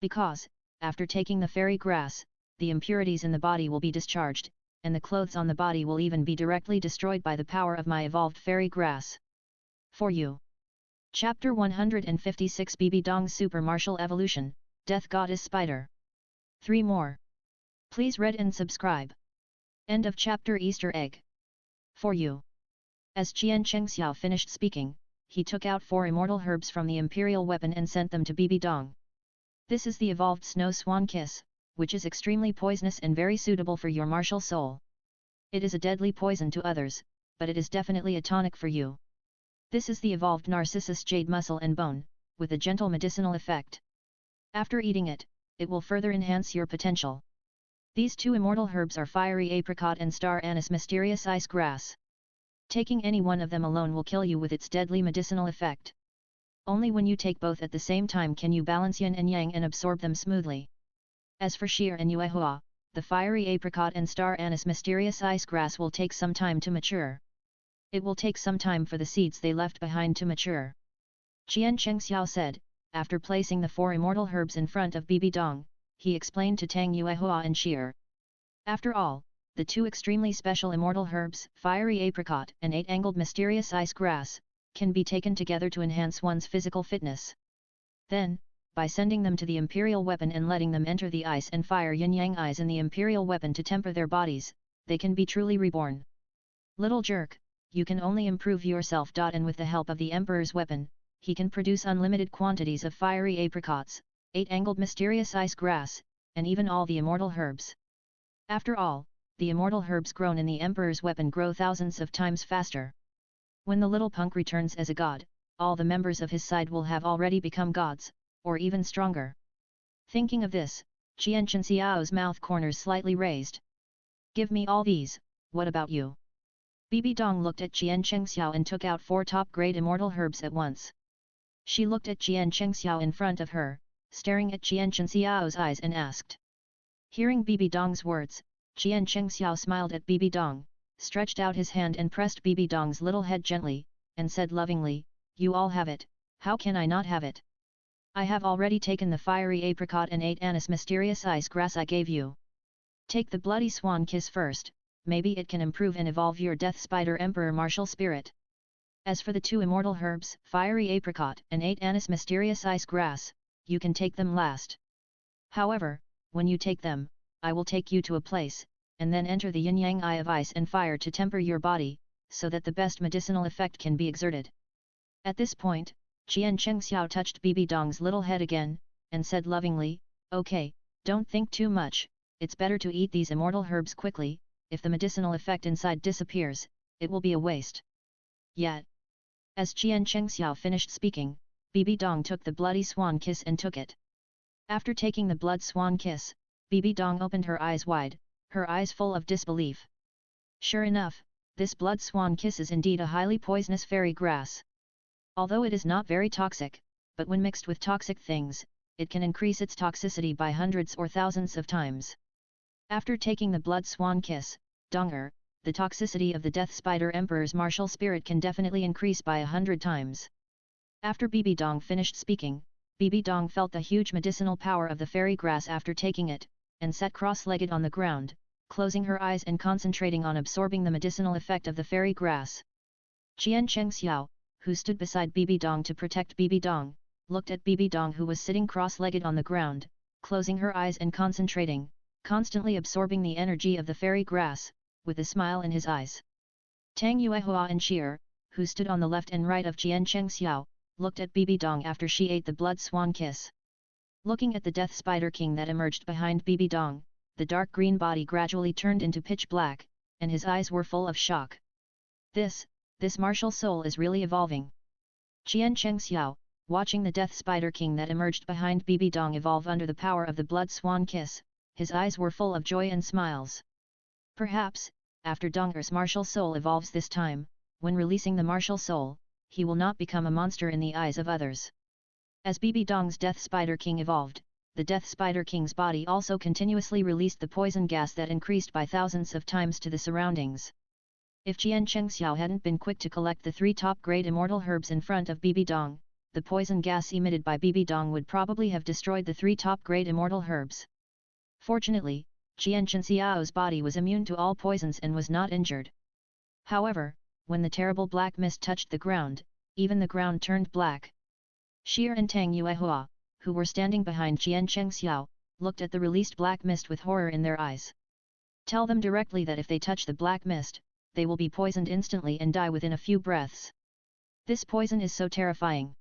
Because, after taking the fairy grass, the impurities in the body will be discharged, and the clothes on the body will even be directly destroyed by the power of my evolved fairy grass. For you." Chapter 156 Bibi Dong's Super Martial Evolution, Death Goddess Spider. 3 more. Please read and subscribe. End of chapter. Easter egg. For you. As Qian Chengxiao finished speaking, he took out 4 immortal herbs from the imperial weapon and sent them to Bibi Dong. This is the evolved Snow Swan Kiss, which is extremely poisonous and very suitable for your martial soul. It is a deadly poison to others, but it is definitely a tonic for you. This is the evolved Narcissus Jade Muscle and Bone, with a gentle medicinal effect. After eating it, it will further enhance your potential. These 2 immortal herbs are Fiery Apricot and Star Anise Mysterious Ice Grass. Taking any one of them alone will kill you with its deadly medicinal effect. Only when you take both at the same time can you balance yin and yang and absorb them smoothly. As for Shir and Yuehua, the Fiery Apricot and Star Anise Mysterious Ice Grass will take some time to mature. It will take some time for the seeds they left behind to mature. Qian Chengxiao said, after placing the 4 immortal herbs in front of Bibi Dong, he explained to Tang Yuehua and Shir. After all, the 2 extremely special immortal herbs, Fiery Apricot and 8-angled Mysterious Ice Grass, can be taken together to enhance one's physical fitness. Then, by sending them to the imperial weapon and letting them enter the ice and fire yin-yang eyes in the imperial weapon to temper their bodies, they can be truly reborn. Little jerk, you can only improve yourself. And with the help of the emperor's weapon, he can produce unlimited quantities of fiery apricots, 8-angled mysterious ice grass, and even all the immortal herbs. After all, the immortal herbs grown in the emperor's weapon grow thousands of times faster. When the little punk returns as a god, all the members of his side will have already become gods, or even stronger. Thinking of this, Qian Chenxiao's mouth corners slightly raised. Give me all these, what about you? Bibi Dong looked at Qian Chengxiao and took out 4 top-grade immortal herbs at once. She looked at Qian Chengxiao in front of her, staring at Qian Chenxiao's eyes and asked. Hearing Bibi Dong's words, Qian Chengxiao smiled at Bibi Dong, stretched out his hand and pressed Bibi Dong's little head gently, and said lovingly, You all have it, how can I not have it? I have already taken the fiery apricot and 8 anise mysterious ice grass I gave you. Take the bloody swan kiss first, maybe it can improve and evolve your death spider emperor martial spirit. As for the 2 immortal herbs, fiery apricot and 8 anise mysterious ice grass, you can take them last. However, when you take them, I will take you to a place, and then enter the yin-yang eye of ice and fire to temper your body, so that the best medicinal effect can be exerted. At this point, Qian Chengxiao touched Bibi Dong's little head again, and said lovingly, Okay, don't think too much, it's better to eat these immortal herbs quickly, if the medicinal effect inside disappears, it will be a waste. Yet. As Qian Chengxiao finished speaking, Bibi Dong took the bloody swan kiss and took it. After taking the blood swan kiss, Bibi Dong opened her eyes wide, her eyes full of disbelief. Sure enough, this blood swan kiss is indeed a highly poisonous fairy grass. Although it is not very toxic, but when mixed with toxic things, it can increase its toxicity by hundreds or thousands of times. After taking the blood swan kiss, Donger, the toxicity of the death spider emperor's martial spirit can definitely increase by 100 times. After Bibi Dong finished speaking, Bibi Dong felt the huge medicinal power of the fairy grass after taking it, and sat cross-legged on the ground, closing her eyes and concentrating on absorbing the medicinal effect of the fairy grass. Qian Chengxiao, who stood beside Bibi Dong to protect Bibi Dong, looked at Bibi Dong who was sitting cross-legged on the ground, closing her eyes and concentrating, constantly absorbing the energy of the fairy grass, with a smile in his eyes. Tang Yuehua and Shir, who stood on the left and right of Qian Chengxiao, looked at Bibi Dong after she ate the blood swan kiss. Looking at the death spider king that emerged behind Bibi Dong, the dark green body gradually turned into pitch black, and his eyes were full of shock. This martial soul is really evolving. Qian Chengxiao, watching the death spider king that emerged behind Bibi Dong evolve under the power of the blood swan kiss, his eyes were full of joy and smiles. Perhaps, after Donger's martial soul evolves this time, when releasing the martial soul, he will not become a monster in the eyes of others. As Bibi Dong's Death Spider King evolved, the Death Spider King's body also continuously released the poison gas that increased by thousands of times to the surroundings. If Qian Chengxiao hadn't been quick to collect the 3 top-grade immortal herbs in front of Bibi Dong, the poison gas emitted by Bibi Dong would probably have destroyed the 3 top-grade immortal herbs. Fortunately, Qian Chengxiao's body was immune to all poisons and was not injured. However, when the terrible black mist touched the ground, even the ground turned black. Shir and Tang Yuehua, who were standing behind Qian Chengxiao, looked at the released black mist with horror in their eyes. Tell them directly that if they touch the black mist, they will be poisoned instantly and die within a few breaths. This poison is so terrifying.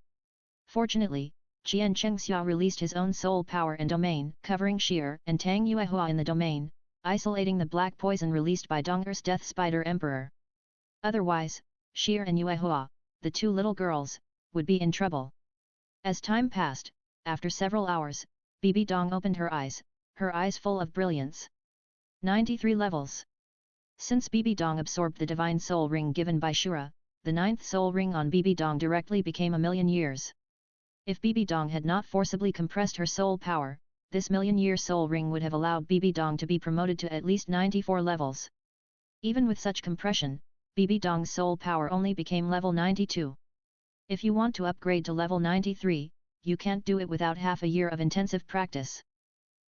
Fortunately, Qian Chengxiao released his own soul power and domain, covering Sheer and Tang Yuehua in the domain, isolating the black poison released by Dong'er's Death Spider Emperor. Otherwise, Sheer and Yuehua, the two little girls, would be in trouble. As time passed, after several hours, Bibi Dong opened her eyes full of brilliance. 93 levels. Since Bibi Dong absorbed the divine soul ring given by Shura, the 9th soul ring on Bibi Dong directly became a million years. If Bibi Dong had not forcibly compressed her soul power, this million-year soul ring would have allowed Bibi Dong to be promoted to at least 94 levels. Even with such compression, Bibi Dong's soul power only became level 92. If you want to upgrade to level 93, you can't do it without half a year of intensive practice.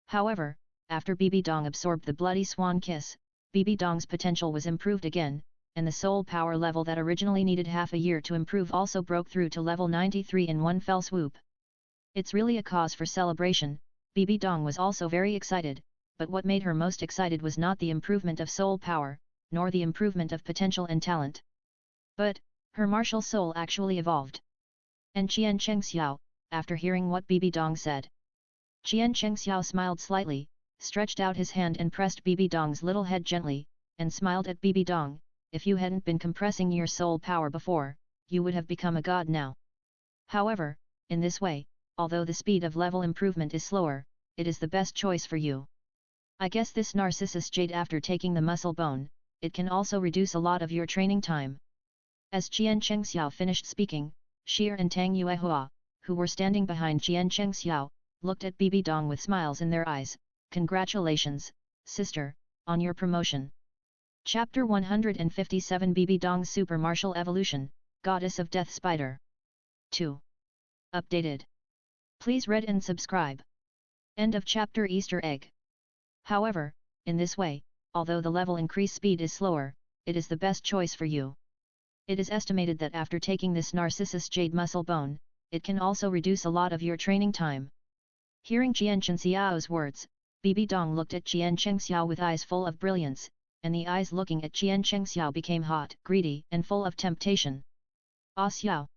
However, after Bibi Dong absorbed the Bloody Swan Kiss, Bibi Dong's potential was improved again, and the soul power level that originally needed half a year to improve also broke through to level 93 in one fell swoop. It's really a cause for celebration. Bibi Dong was also very excited, but what made her most excited was not the improvement of soul power, nor the improvement of potential and talent. But, her martial soul actually evolved. And Qian Chengxiao, after hearing what Bibi Dong said. Qian Chengxiao smiled slightly, stretched out his hand and pressed Bibi Dong's little head gently, and smiled at Bibi Dong. If you hadn't been compressing your soul power before, you would have become a god now. However, in this way, although the speed of level improvement is slower, it is the best choice for you. I guess this Narcissus Jade after taking the muscle bone, it can also reduce a lot of your training time. As Qian Chengxiao finished speaking, Sheer and Tang Yuehua, who were standing behind Qian Chengxiao, looked at Bibi Dong with smiles in their eyes. Congratulations, sister, on your promotion. Chapter 157 Bibi Dong's Super Martial Evolution, Goddess of Death Spider. 2. Updated. Please read and subscribe. End of chapter Easter egg. However, in this way, although the level increase speed is slower, it is the best choice for you. It is estimated that after taking this Narcissus Jade Muscle Bone, it can also reduce a lot of your training time. Hearing Qian Chengxiao's words, Bibi Dong looked at Qian Chengxiao with eyes full of brilliance, and the eyes looking at Qian Chengxiao became hot, greedy, and full of temptation. Ah Xiao!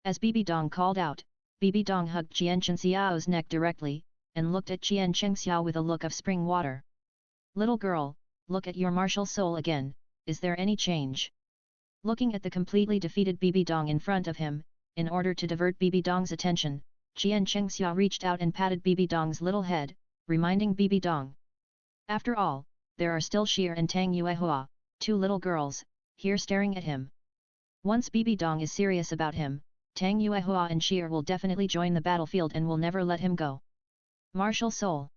As Bibi Dong called out, Bibi Dong hugged Qian Chengxiao's neck directly, and looked at Qian Chengxiao with a look of spring water. Little girl, look at your martial soul again, is there any change? Looking at the completely defeated Bibi Dong in front of him, in order to divert Bibi Dong's attention, Qian Chengxiao reached out and patted Bibi Dong's little head, reminding Bibi Dong. After all, there are still Sheer and Tang Yuehua, two little girls, here staring at him. Once Bibi Dong is serious about him, Tang Yuehua and Sheer will definitely join the battlefield and will never let him go. Martial Soul.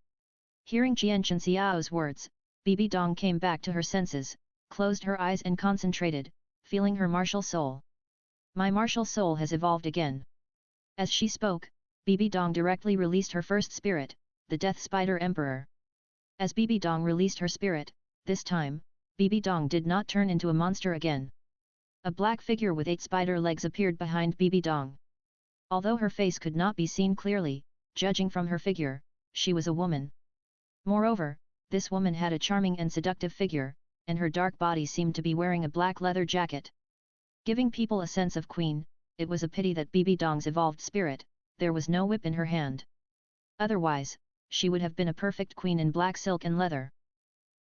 Hearing Qian Chengxiao's words, Bibi Dong came back to her senses, closed her eyes and concentrated, feeling her martial soul. My martial soul has evolved again. As she spoke, Bibi Dong directly released her first spirit, the Death Spider Emperor. As Bibi Dong released her spirit, this time, Bibi Dong did not turn into a monster again. A black figure with 8 spider legs appeared behind Bibi Dong. Although her face could not be seen clearly, judging from her figure, she was a woman. Moreover, this woman had a charming and seductive figure, and her dark body seemed to be wearing a black leather jacket. Giving people a sense of queen, it was a pity that Bibi Dong's evolved spirit, there was no whip in her hand. Otherwise, she would have been a perfect queen in black silk and leather.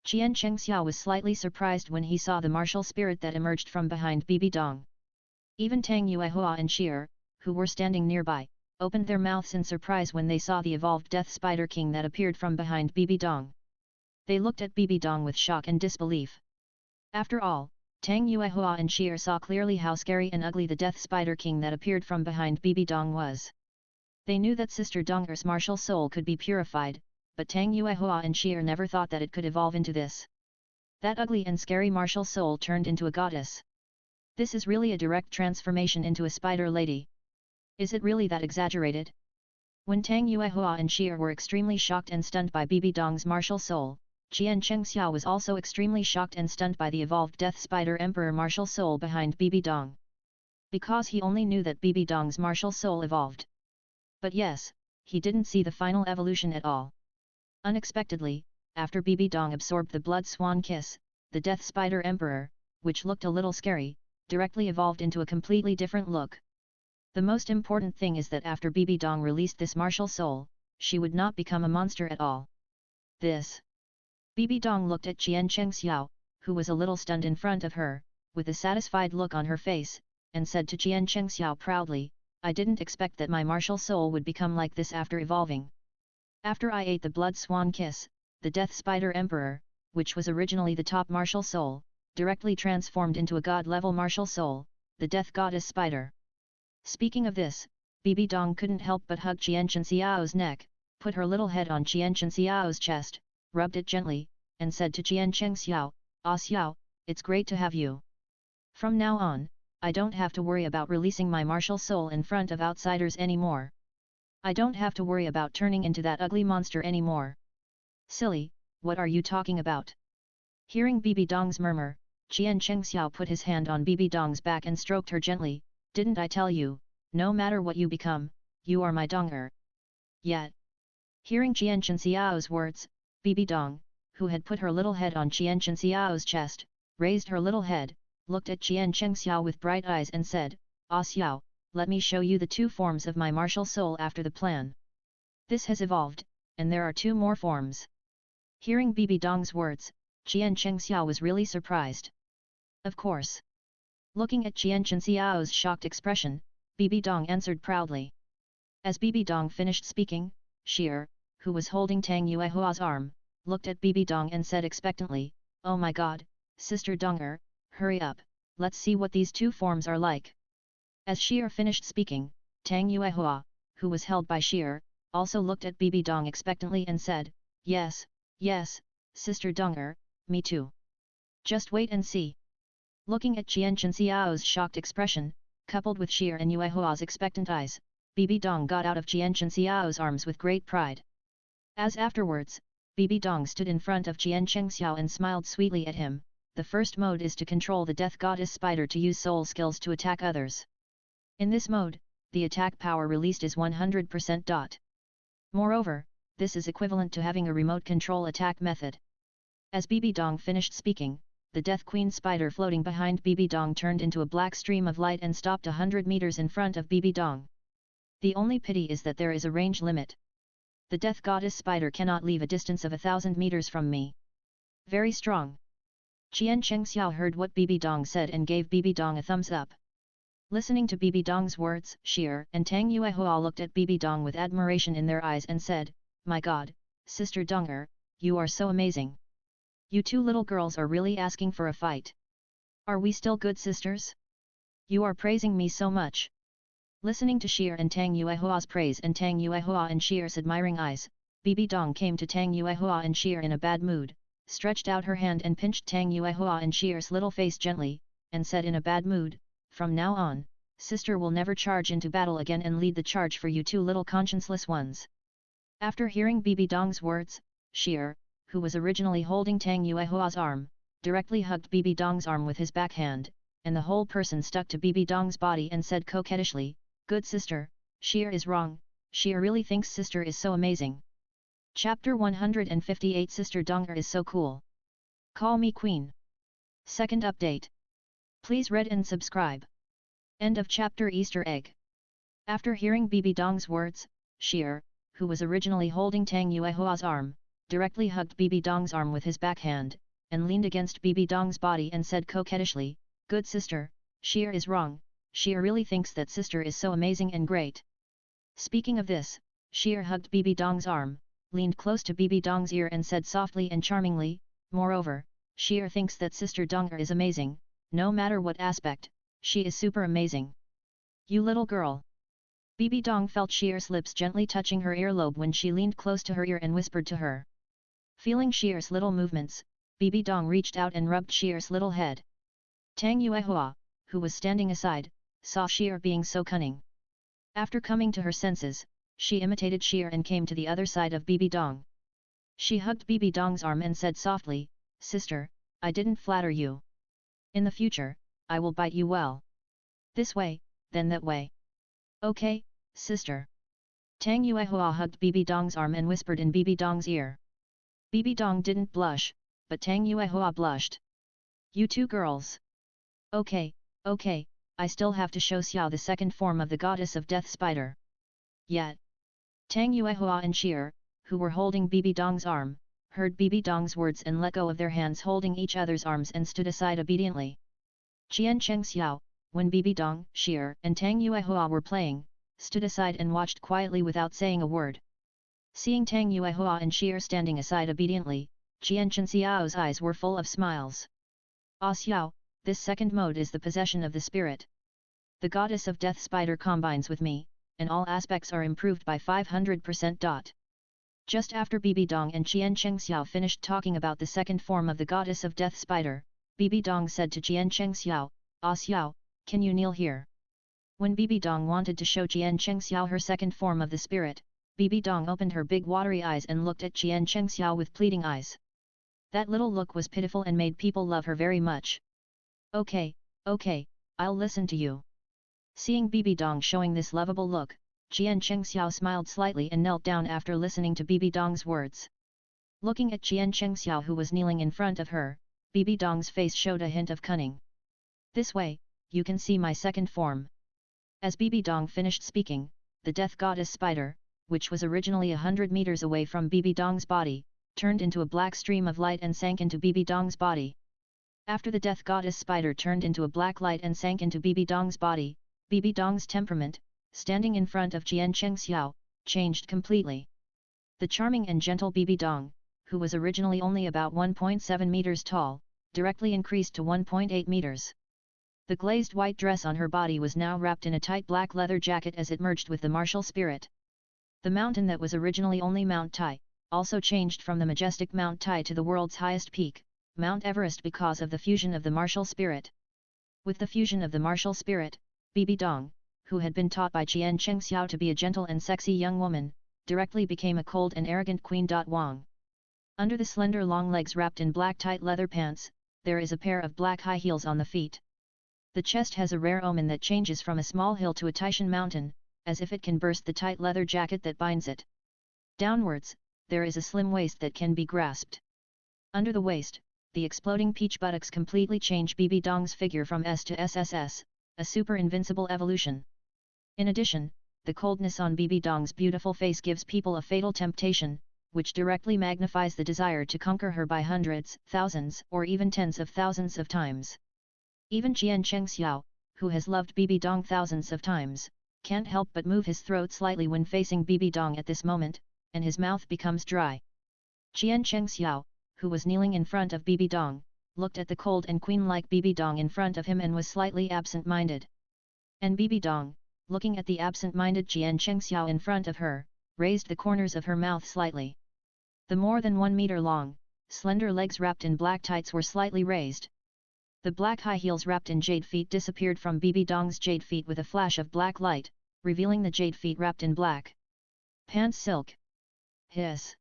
Qian Chengxiao was slightly surprised when he saw the martial spirit that emerged from behind Bibi Dong. Even Tang Yuehua and Sheer, who were standing nearby, opened their mouths in surprise when they saw the evolved Death Spider King that appeared from behind Bibi Dong. They looked at Bibi Dong with shock and disbelief. After all, Tang Yuehua and Sheer saw clearly how scary and ugly the Death Spider King that appeared from behind Bibi Dong was. They knew that Sister Dong'er's martial soul could be purified, but Tang Yuehua and Sheer never thought that it could evolve into this. That ugly and scary martial soul turned into a goddess. This is really a direct transformation into a spider lady. Is it really that exaggerated? When Tang Yuehua and Sheer were extremely shocked and stunned by Bibi Dong's martial soul, Qian Chengxiao was also extremely shocked and stunned by the evolved Death Spider Emperor martial soul behind Bibi Dong. Because he only knew that Bibi Dong's martial soul evolved. But yes, he didn't see the final evolution at all. Unexpectedly, after Bibi Dong absorbed the blood swan kiss, the Death Spider Emperor, which looked a little scary, directly evolved into a completely different look. The most important thing is that after Bibi Dong released this martial soul, she would not become a monster at all. This. Bibi Dong looked at Qian Chengxiao, who was a little stunned in front of her, with a satisfied look on her face, and said to Qian Chengxiao proudly, I didn't expect that my martial soul would become like this after evolving. After I ate the blood swan kiss, the Death Spider Emperor, which was originally the top martial soul, directly transformed into a god-level martial soul, the Death Goddess Spider. Speaking of this, Bibi Dong couldn't help but hug Qian Xiao's neck, put her little head on Qian Xiao's chest, rubbed it gently, and said to Qian Xiao, Ah Xiao, it's great to have you. From now on, I don't have to worry about releasing my martial soul in front of outsiders anymore. I don't have to worry about turning into that ugly monster anymore. Silly, what are you talking about? Hearing Bibi Dong's murmur, Qian Chengxiao put his hand on Bibi Dong's back and stroked her gently, didn't I tell you, no matter what you become, you are my Donger. Yet. Hearing Qian Xiao's words, Bibi Dong, who had put her little head on Qian Xiao's chest, raised her little head, looked at Qian Chengxiao with bright eyes and said, Ah Xiao, let me show you the two forms of my martial soul after the plan. This has evolved, and there are two more forms. Hearing Bibi Dong's words, Qian Chengxiao was really surprised. Of course. Looking at Qian Xiao's shocked expression, Bibi Dong answered proudly. As Bibi Dong finished speaking, Sheer, who was holding Tang Yuehua's arm, looked at Bibi Dong and said expectantly, Oh my god, Sister Donger, hurry up, let's see what these two forms are like. As Sheer finished speaking, Tang Yuehua, who was held by Sheer, also looked at Bibi Dong expectantly and said, Yes, yes, Sister Donger, me too. Just wait and see. Looking at Qian Xiao's shocked expression, coupled with Sheer and Yuehua's expectant eyes, Bibi Dong got out of Qian Xiao's arms with great pride. As afterwards, Bibi Dong stood in front of Qian Xiao and smiled sweetly at him. The first mode is to control the Death Goddess Spider to use soul skills to attack others. In this mode, the attack power released is 100%. Moreover, this is equivalent to having a remote control attack method. As Bibi Dong finished speaking, the Death Queen Spider floating behind Bibi Dong turned into a black stream of light and stopped 100 meters in front of Bibi Dong. The only pity is that there is a range limit. The Death Goddess Spider cannot leave a distance of 1,000 meters from me. Very strong. Qian Chengxiao heard what Bibi Dong said and gave Bibi Dong a thumbs up. Listening to Bibi Dong's words, Sheer and Tang Yuehua looked at Bibi Dong with admiration in their eyes and said, My god, Sister Donger, you are so amazing. You two little girls are really asking for a fight. Are we still good sisters? You are praising me so much. Listening to Sheer and Tang Yuehua's praise and Tang Yuehua and Sheer's admiring eyes, Bibi Dong came to Tang Yuehua and Sheer in a bad mood, stretched out her hand and pinched Tang Yuehua and Sheer's little face gently, and said in a bad mood, From now on, sister will never charge into battle again and lead the charge for you two little conscienceless ones. After hearing Bibi Dong's words, Sheer, who was originally holding Tang Yuehua's arm, directly hugged Bibi Dong's arm with his backhand, and the whole person stuck to Bibi Dong's body and said coquettishly, Good sister, Sheer is wrong, Sheer really thinks sister is so amazing. Chapter 158 Sister Donger is so cool. Call me Queen. Second update. Please read and subscribe. End of chapter Easter egg. After hearing Bibi Dong's words, Sheer, who was originally holding Tang Yuehua's arm, directly hugged Bibi Dong's arm with his backhand, and leaned against Bibi Dong's body and said coquettishly, Good sister, Sheer is wrong, Sheer really thinks that sister is so amazing and great. Speaking of this, Sheer hugged Bibi Dong's arm, leaned close to Bibi Dong's ear and said softly and charmingly, Moreover, Sheer thinks that Sister Donger is amazing, no matter what aspect, she is super amazing. You little girl. Bibi Dong felt Sheer's lips gently touching her earlobe when she leaned close to her ear and whispered to her. Feeling Sheer's little movements, Bibi Dong reached out and rubbed Sheer's little head. Tang Yuehua, who was standing aside, saw Sheer being so cunning. After coming to her senses, she imitated Sheer and came to the other side of Bibi Dong. She hugged Bibi Dong's arm and said softly, Sister, I didn't flatter you. In the future, I will bite you well. This way, then that way. Okay, sister. Tang Yuehua hugged Bibi Dong's arm and whispered in Bibi Dong's ear. Bibi Dong didn't blush, but Tang Yuehua blushed. You two girls. Okay, okay, I still have to show Xiao the second form of the goddess of death spider. Yet. Tang Yuehua and Sheer, who were holding Bibi Dong's arm, heard Bibi Dong's words and let go of their hands holding each other's arms and stood aside obediently. Qian Cheng Xiao, when Bibi Dong, Sheer, and Tang Yuehua were playing, stood aside and watched quietly without saying a word. Seeing Tang Yuehua and Sheer standing aside obediently, Qian Chen Xiao's eyes were full of smiles. Ah Xiao, this second mode is the possession of the spirit. The goddess of death spider combines with me, and all aspects are improved by 500%. Just after Bibi Dong and Qian Cheng Xiao finished talking about the second form of the goddess of death spider, Bibi Dong said to Qian Cheng Xiao, Ah Xiao, can you kneel here? When Bibi Dong wanted to show Qian Cheng Xiao her second form of the spirit, Bibi Dong opened her big watery eyes and looked at Qian Cheng Xiao with pleading eyes. That little look was pitiful and made people love her very much. Okay, okay, I'll listen to you. Seeing Bibi Dong showing this lovable look, Qian Cheng Xiao smiled slightly and knelt down after listening to Bibi Dong's words. Looking at Qian Cheng Xiao who was kneeling in front of her, Bibi Dong's face showed a hint of cunning. This way, you can see my second form. As Bibi Dong finished speaking, the death goddess spider, which was originally 100 meters away from Bibi Dong's body, turned into a black stream of light and sank into Bibi Dong's body. After the death goddess spider turned into a black light and sank into Bibi Dong's body, Bibi Dong's temperament, standing in front of Qian Cheng Xiao, changed completely. The charming and gentle Bibi Dong, who was originally only about 1.7 meters tall, directly increased to 1.8 meters. The glazed white dress on her body was now wrapped in a tight black leather jacket as it merged with the martial spirit. The mountain that was originally only Mount Tai, also changed from the majestic Mount Tai to the world's highest peak, Mount Everest, because of the fusion of the martial spirit. With the fusion of the martial spirit, Bibi Dong, who had been taught by Qian Cheng Xiao to be a gentle and sexy young woman, directly became a cold and arrogant queen. Wang. Under the slender long legs wrapped in black tight leather pants, there is a pair of black high heels on the feet. The chest has a rare omen that changes from a small hill to a Taishan mountain, as if it can burst the tight leather jacket that binds it. Downwards, there is a slim waist that can be grasped. Under the waist, the exploding peach buttocks completely change Bibi Dong's figure from S to SSS, a super invincible evolution. In addition, the coldness on Bibi Dong's beautiful face gives people a fatal temptation, which directly magnifies the desire to conquer her by hundreds, thousands, or even tens of thousands of times. Even Qian Cheng Xiao, who has loved Bibi Dong thousands of times, can't help but move his throat slightly when facing Bibi Dong at this moment, and his mouth becomes dry. Qian Cheng Xiao, who was kneeling in front of Bibi Dong, looked at the cold and queen-like Bibi Dong in front of him and was slightly absent-minded. And Bibi Dong, looking at the absent-minded Qian Cheng Xiao in front of her, raised the corners of her mouth slightly. The more than 1 meter long, slender legs wrapped in black tights were slightly raised. The black high heels wrapped in jade feet disappeared from Bibi Dong's jade feet with a flash of black light, revealing the jade feet wrapped in black pants silk. Hiss!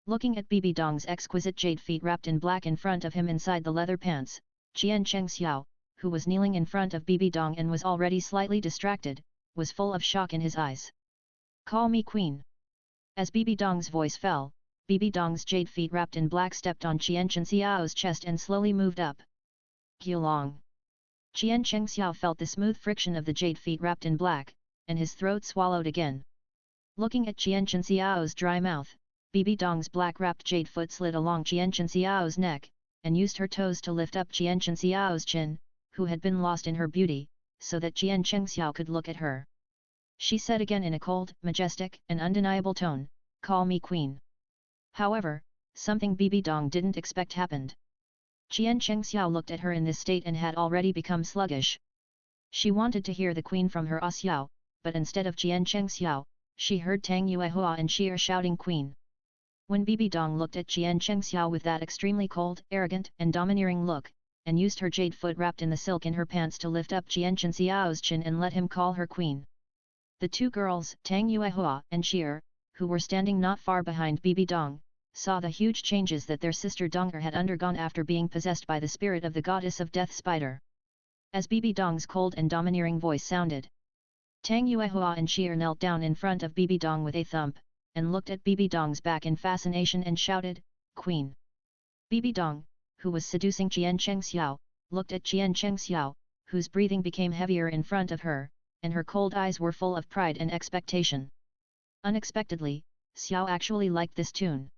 Looking at Bibi Dong's exquisite jade feet wrapped in black in front of him inside the leather pants, Qian Cheng Xiao, who was kneeling in front of Bibi Dong and was already slightly distracted, was full of shock in his eyes. Call me queen. As Bibi Dong's voice fell, Bibi Dong's jade feet wrapped in black stepped on Qian Cheng Xiao's chest and slowly moved up. Gyulong. Qian Cheng Xiao felt the smooth friction of the jade feet wrapped in black, and his throat swallowed again. Looking at Qian Cheng Xiao's dry mouth, Bibi Dong's black wrapped jade foot slid along Qian Cheng Xiao's neck, and used her toes to lift up Qian Cheng Xiao's chin, who had been lost in her beauty, so that Qian Cheng Xiao could look at her. She said again in a cold, majestic, and undeniable tone, "Call me queen." However, something Bibi Dong didn't expect happened. Qian Cheng Xiao looked at her in this state and had already become sluggish. She wanted to hear the queen from her Xiao, but instead of Qian Cheng Xiao, she heard Tang Yuehua and Sheer shouting queen. When Bibi Dong looked at Qian Cheng Xiao with that extremely cold, arrogant, and domineering look, and used her jade foot wrapped in the silk in her pants to lift up Qian Cheng Xiao's chin and let him call her queen. The two girls, Tang Yuehua and Sheer, who were standing not far behind Bibi Dong, saw the huge changes that their sister Donger had undergone after being possessed by the spirit of the goddess of death spider. As Bibi Dong's cold and domineering voice sounded, Tang Yuehua and Sheer knelt down in front of Bibi Dong with a thump, and looked at Bibi Dong's back in fascination and shouted, Queen. Bibi Dong, who was seducing Qian Chengxiao, looked at Qian Chengxiao, whose breathing became heavier in front of her, and her cold eyes were full of pride and expectation. Unexpectedly, Xiao actually liked this tune.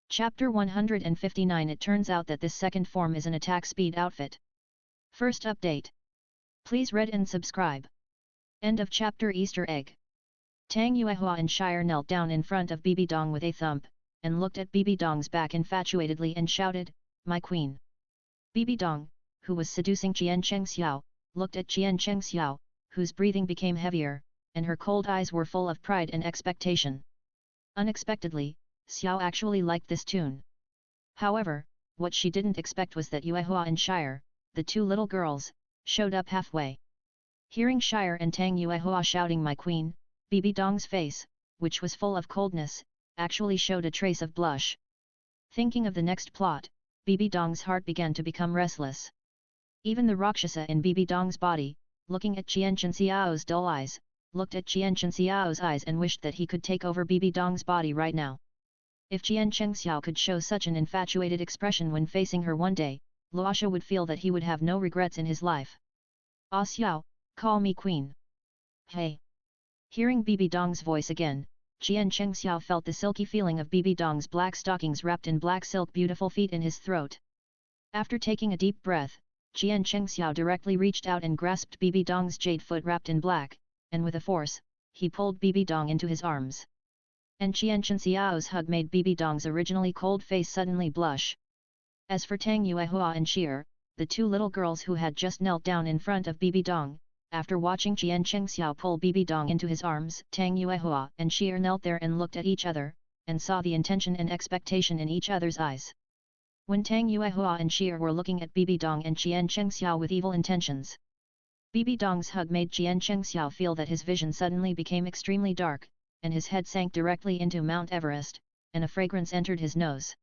Chapter 159. It turns out that this second form is an attack speed outfit. First update. Please read and subscribe. End of chapter. Easter egg. Tang Yuehua and Shire knelt down in front of Bibi Dong with a thump, and looked at Bibi Dong's back infatuatedly and shouted, "My queen!" Bibi Dong, who was seducing Qian Chengxiao, looked at Qian Chengxiao, whose breathing became heavier, and her cold eyes were full of pride and expectation. Unexpectedly, Xiao actually liked this tune. However, what she didn't expect was that Yuehua and Shire, the two little girls, showed up halfway. Hearing Shire and Tang Yuehua shouting "My queen," Bibi Dong's face, which was full of coldness, actually showed a trace of blush. Thinking of the next plot, Bibi Dong's heart began to become restless. Even the Rakshasa in Bibi Dong's body, looking at Qian Chenxiao's dull eyes, looked at Qian Chenxiao's eyes and wished that he could take over Bibi Dong's body right now. If Qian Chengxiao could show such an infatuated expression when facing her one day, Luosha would feel that he would have no regrets in his life. "Ah Xiao, call me queen." "Hey!" Hearing Bibi Dong's voice again, Qian Chengxiao felt the silky feeling of Bibi Dong's black stockings wrapped in black silk beautiful feet in his throat. After taking a deep breath, Qian Chengxiao directly reached out and grasped Bibi Dong's jade foot wrapped in black, and with a force, he pulled Bibi Dong into his arms. And Qian Chenxiao's hug made Bibi Dong's originally cold face suddenly blush. As for Tang Yuehua and Shir, the two little girls who had just knelt down in front of Bibi Dong, after watching Qian Chengxiao pull Bibi Dong into his arms, Tang Yuehua and Shir knelt there and looked at each other, and saw the intention and expectation in each other's eyes. When Tang Yuehua and Shir were looking at Bibi Dong and Qian Chengxiao with evil intentions, Bibi Dong's hug made Qian Chengxiao feel that his vision suddenly became extremely dark, and his head sank directly into Mount Everest, and a fragrance entered his nose.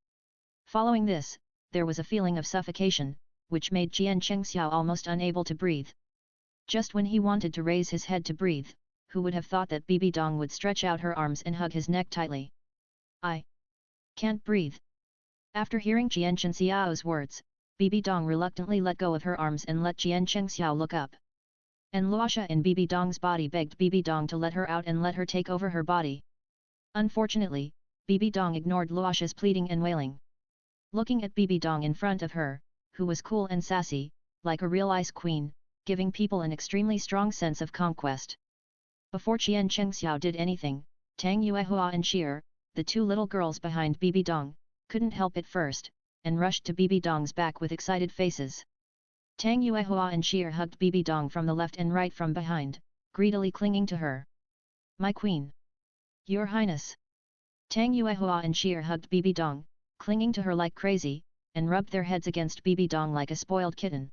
Following this, there was a feeling of suffocation, which made Qian Chengxiao almost unable to breathe. Just when he wanted to raise his head to breathe, who would have thought that Bibi Dong would stretch out her arms and hug his neck tightly. "I can't breathe." After hearing Qian Chenxiao's words, Bibi Dong reluctantly let go of her arms and let Qian Chengxiao look up. And Luosha in Bibi Dong's body begged Bibi Dong to let her out and let her take over her body. Unfortunately, Bibi Dong ignored Luosha's pleading and wailing. Looking at Bibi Dong in front of her, who was cool and sassy, like a real ice queen, giving people an extremely strong sense of conquest. Before Qian Chengxiao did anything, Tang Yuehua and Shir, the two little girls behind Bibi Dong, couldn't help it first, and rushed to Bibi Dong's back with excited faces. Tang Yuehua and Shir hugged Bibi Dong from the left and right from behind, greedily clinging to her. "My queen! Your Highness!" Tang Yuehua and Shir hugged Bibi Dong, clinging to her like crazy, and rubbed their heads against Bibi Dong like a spoiled kitten.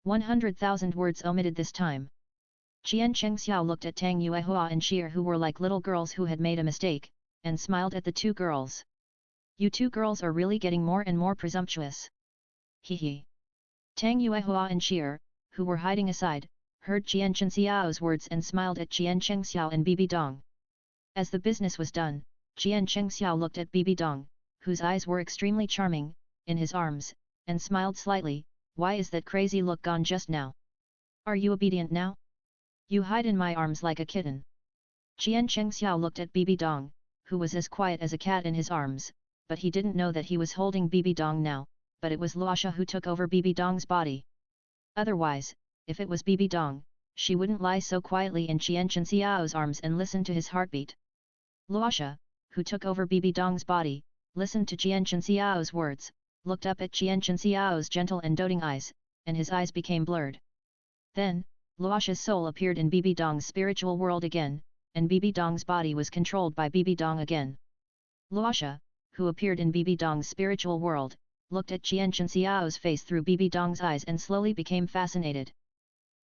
100,000 words omitted this time. Qian Chengxiao looked at Tang Yuehua and Shir, who were like little girls who had made a mistake, and smiled at the two girls. "You two girls are really getting more and more presumptuous." "Hee hee." Tang Yuehua and Shir, who were hiding aside, heard Qian Chenxiao's words and smiled at Qian Chengxiao and Bibi Dong. As the business was done, Qian Chengxiao looked at Bibi Dong, whose eyes were extremely charming, in his arms, and smiled slightly. "Why is that crazy look gone just now? Are you obedient now? You hide in my arms like a kitten." Qian Chengxiao looked at Bibi Dong, who was as quiet as a cat in his arms, but he didn't know that he was holding Bibi Dong now, but it was Luosha who took over Bibi Dong's body. Otherwise, if it was Bibi Dong, she wouldn't lie so quietly in Qian Chenxiao's arms and listen to his heartbeat. Luosha, who took over Bibi Dong's body, listened to Qian Chenxiao's words, looked up at Qian Chenxiao's gentle and doting eyes, and his eyes became blurred. Then, Luosha's soul appeared in Bibi Dong's spiritual world again, and Bibi Dong's body was controlled by Bibi Dong again. Luosha, who appeared in Bibi Dong's spiritual world, looked at Qian Chenxiao's face through Bibi Dong's eyes and slowly became fascinated.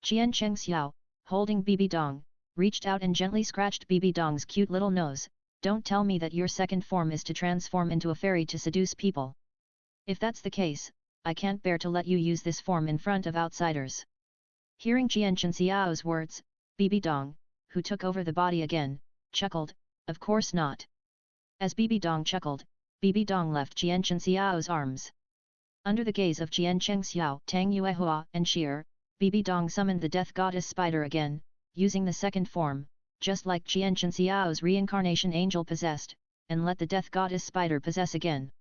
Qian Chengxiao, holding Bibi Dong, reached out and gently scratched Bibi Dong's cute little nose. "Don't tell me that your second form is to transform into a fairy to seduce people. If that's the case, I can't bear to let you use this form in front of outsiders." Hearing Qian Chenxiao's words, Bibi Dong, who took over the body again, chuckled, "Of course not." As Bibi Dong chuckled, Bibi Dong left Jian Xiao's arms. Under the gaze of Jian Xiao, Tang Yuehua, and Sheer, Bibi Dong summoned the death goddess spider again, using the second form, just like Jian Xiao's reincarnation angel possessed, and let the death goddess spider possess again.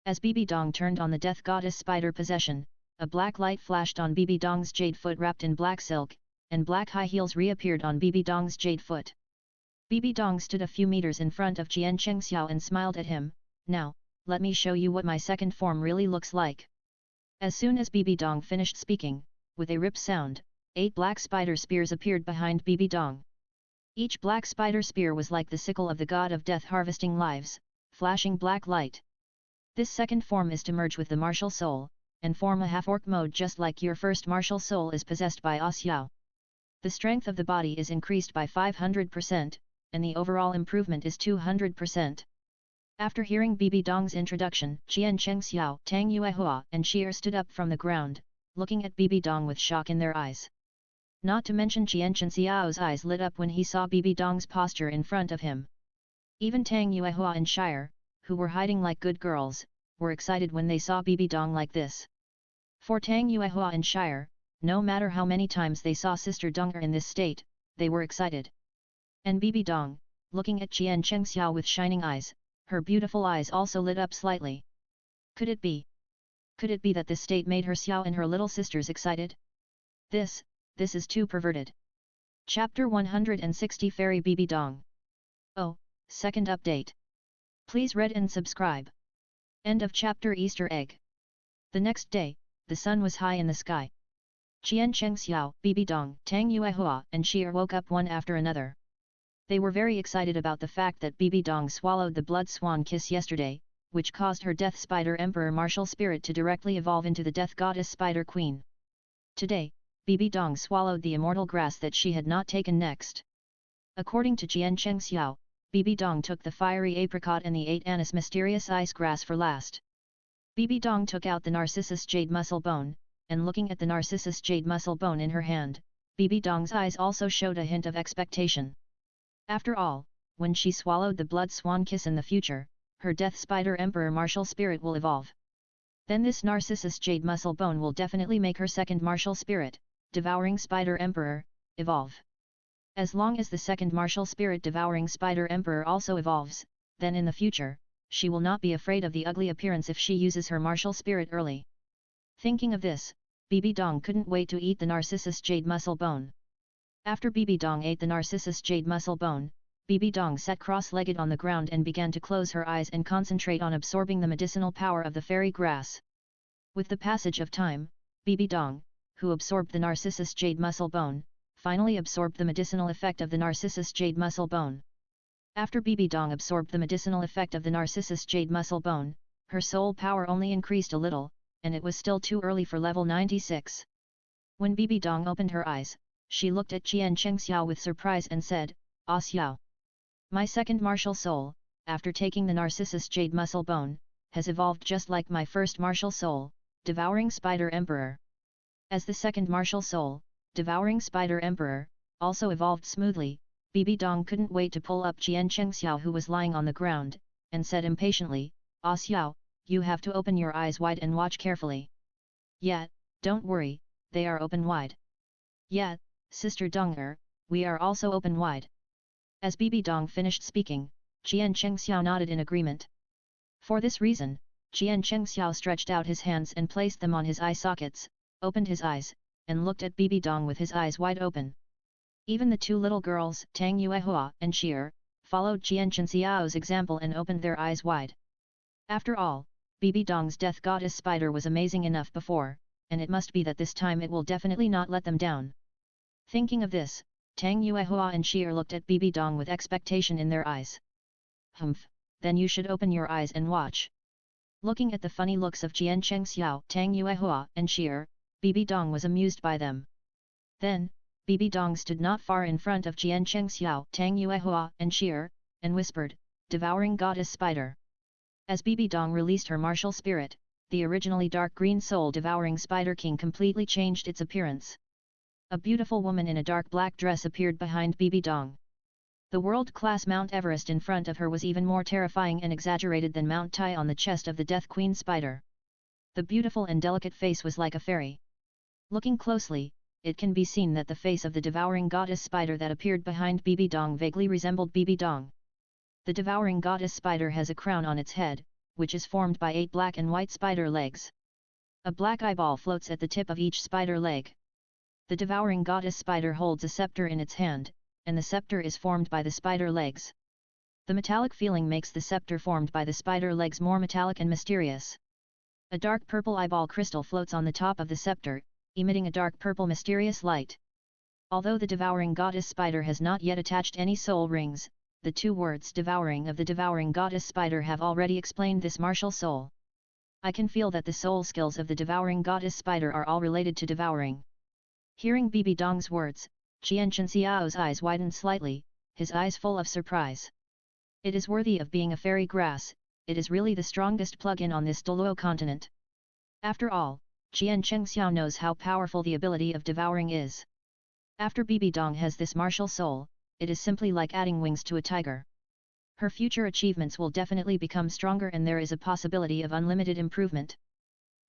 As Bibi Dong turned on the death goddess spider possession, a black light flashed on Bibi Dong's jade foot wrapped in black silk, and black high heels reappeared on Bibi Dong's jade foot. Bibi Dong stood a few meters in front of Jian Xiao and smiled at him. Now, let me show you what my second form really looks like. As soon as Bibi Dong finished speaking, with a rip sound, 8 black spider spears appeared behind Bibi Dong. Each black spider spear was like the sickle of the god of death harvesting lives, flashing black light. This second form is to merge with the martial soul, and form a half-orc mode just like your first martial soul is possessed by Xiao. The strength of the body is increased by 500%, and the overall improvement is 200%. After hearing Bibi Dong's introduction, Jian Xiao, Tang Yuehua, and Sheer stood up from the ground, looking at Bibi Dong with shock in their eyes. Not to mention Jian Xiao's eyes lit up when he saw Bibi Dong's posture in front of him. Even Tang Yuehua and Shire, who were hiding like good girls, were excited when they saw Bibi Dong like this. For Tang Yuehua and Shire, no matter how many times they saw Sister Donger in this state, they were excited. And Bibi Dong, looking at Jian Xiao with shining eyes, her beautiful eyes also lit up slightly. Could it be? Could it be that this state made her Xiao and her little sisters excited? This is too perverted. Chapter 160 Fairy Bibi Dong. Oh, second update. Please read and subscribe. End of chapter Easter egg. The next day, the sun was high in the sky. Jian Xiao, Bibi Dong, Tang Yuehua, and Sheer woke up one after another. They were very excited about the fact that Bibi Dong swallowed the blood swan kiss yesterday, which caused her death spider emperor martial spirit to directly evolve into the death goddess spider queen. Today, Bibi Dong swallowed the immortal grass that she had not taken next. According to Jian Xiao, Bibi Dong took the fiery apricot and the 8 anise mysterious ice grass for last. Bibi Dong took out the narcissus jade muscle bone, and looking at the narcissus jade muscle bone in her hand, Bibi Dong's eyes also showed a hint of expectation. After all, when she swallowed the blood swan kiss in the future, her death spider emperor martial spirit will evolve. Then this narcissus jade muscle bone will definitely make her second martial spirit, devouring spider emperor, evolve. As long as the second martial spirit devouring spider emperor also evolves, then in the future, she will not be afraid of the ugly appearance if she uses her martial spirit early. Thinking of this, Bibi Dong couldn't wait to eat the narcissus jade muscle bone. After Bibi Dong ate the narcissus jade muscle bone, Bibi Dong sat cross-legged on the ground and began to close her eyes and concentrate on absorbing the medicinal power of the fairy grass. With the passage of time, Bibi Dong, who absorbed the narcissus jade muscle bone, finally absorbed the medicinal effect of the narcissus jade muscle bone. After Bibi Dong absorbed the medicinal effect of the narcissus jade muscle bone, her soul power only increased a little, and it was still too early for level 96. When Bibi Dong opened her eyes, she looked at Jian Xiao with surprise and said, "Ah Xiao. My second martial soul, after taking the narcissus jade muscle bone, has evolved just like my first martial soul, devouring spider emperor." As the second martial soul, devouring spider emperor, also evolved smoothly, Bibi Dong couldn't wait to pull up Jian Xiao who was lying on the ground, and said impatiently, "Ah Xiao, you have to open your eyes wide and watch carefully." "Yeah, don't worry, they are open wide." "Yeah, Sister Donger, we are also open wide." As Bibi Dong finished speaking, Jian Xiao nodded in agreement. For this reason, Jian Xiao stretched out his hands and placed them on his eye sockets, opened his eyes, and looked at Bibi Dong with his eyes wide open. Even the two little girls, Tang Yuehua and Sheer, followed Jian Xiao's example and opened their eyes wide. After all, Bibi Dong's death goddess spider was amazing enough before, and it must be that this time it will definitely not let them down. Thinking of this, Tang Yuehua and Sheer looked at Bibi Dong with expectation in their eyes. "Humph, then you should open your eyes and watch." Looking at the funny looks of Jian Xiao, Tang Yuehua and Sheer, Bibi Dong was amused by them. Then, Bibi Dong stood not far in front of Jian Xiao, Tang Yuehua and Sheer, and whispered, "Devouring goddess spider." As Bibi Dong released her martial spirit, the originally dark green soul devouring spider king completely changed its appearance. A beautiful woman in a dark black dress appeared behind Bibi Dong. The world-class Mount Everest in front of her was even more terrifying and exaggerated than Mount Tai on the chest of the Death Queen spider. The beautiful and delicate face was like a fairy. Looking closely, it can be seen that the face of the devouring goddess spider that appeared behind Bibi Dong vaguely resembled Bibi Dong. The devouring goddess spider has a crown on its head, which is formed by 8 black and white spider legs. A black eyeball floats at the tip of each spider leg. The devouring goddess spider holds a scepter in its hand, and the scepter is formed by the spider legs. The metallic feeling makes the scepter formed by the spider legs more metallic and mysterious. A dark purple eyeball crystal floats on the top of the scepter, emitting a dark purple mysterious light. Although the devouring goddess spider has not yet attached any soul rings, the 2 words devouring of the devouring goddess spider have already explained this martial soul. I can feel that the soul skills of the devouring goddess spider are all related to devouring. Hearing Bibi Dong's words, Qian Xiao's eyes widened slightly, his eyes full of surprise. It is worthy of being a fairy grass, it is really the strongest plug-in on this Douluo continent. After all, Qian Xiao knows how powerful the ability of devouring is. After Bibi Dong has this martial soul, it is simply like adding wings to a tiger. Her future achievements will definitely become stronger and there is a possibility of unlimited improvement.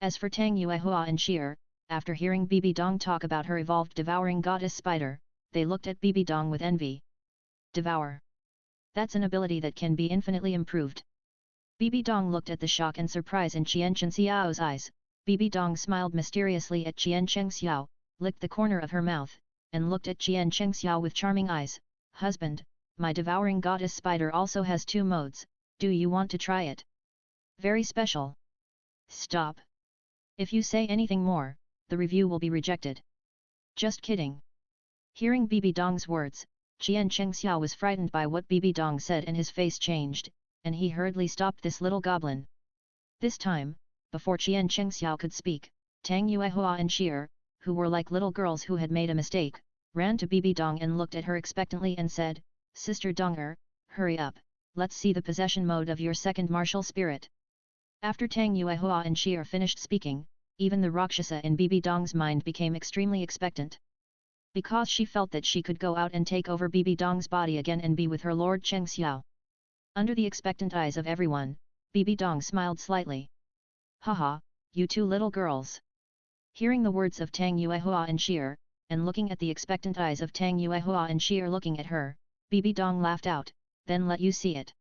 As for Tang Yuehua and Sheer, after hearing Bibi Dong talk about her evolved devouring goddess spider, they looked at Bibi Dong with envy. Devour. That's an ability that can be infinitely improved. Bibi Dong looked at the shock and surprise in Qian Xiao's eyes. Bibi Dong smiled mysteriously at Qian Xiao, licked the corner of her mouth, and looked at Qian Xiao with charming eyes. Husband, my devouring goddess spider also has 2 modes, do you want to try it? Very special. Stop. If you say anything more, the review will be rejected. Just kidding. Hearing Bibi Dong's words, Qian Xiao was frightened by what Bibi Dong said and his face changed, and he hurriedly stopped this little goblin. This time, before Qian Xiao could speak, Tang Yuehua and Sheer, who were like little girls who had made a mistake, ran to Bibi Dong and looked at her expectantly and said, Sister Donger, hurry up, let's see the possession mode of your second martial spirit. After Tang Yuehua and Sheer finished speaking, even the Rakshasa in Bibi Dong's mind became extremely expectant. Because she felt that she could go out and take over Bibi Dong's body again and be with her Lord Cheng Xiao. Under the expectant eyes of everyone, Bibi Dong smiled slightly. Haha, you 2 little girls. Hearing the words of Tang Yuehua and Sheer, and looking at the expectant eyes of Tang Yuehua and Sheer looking at her, Bibi Dong laughed out, then let you see it.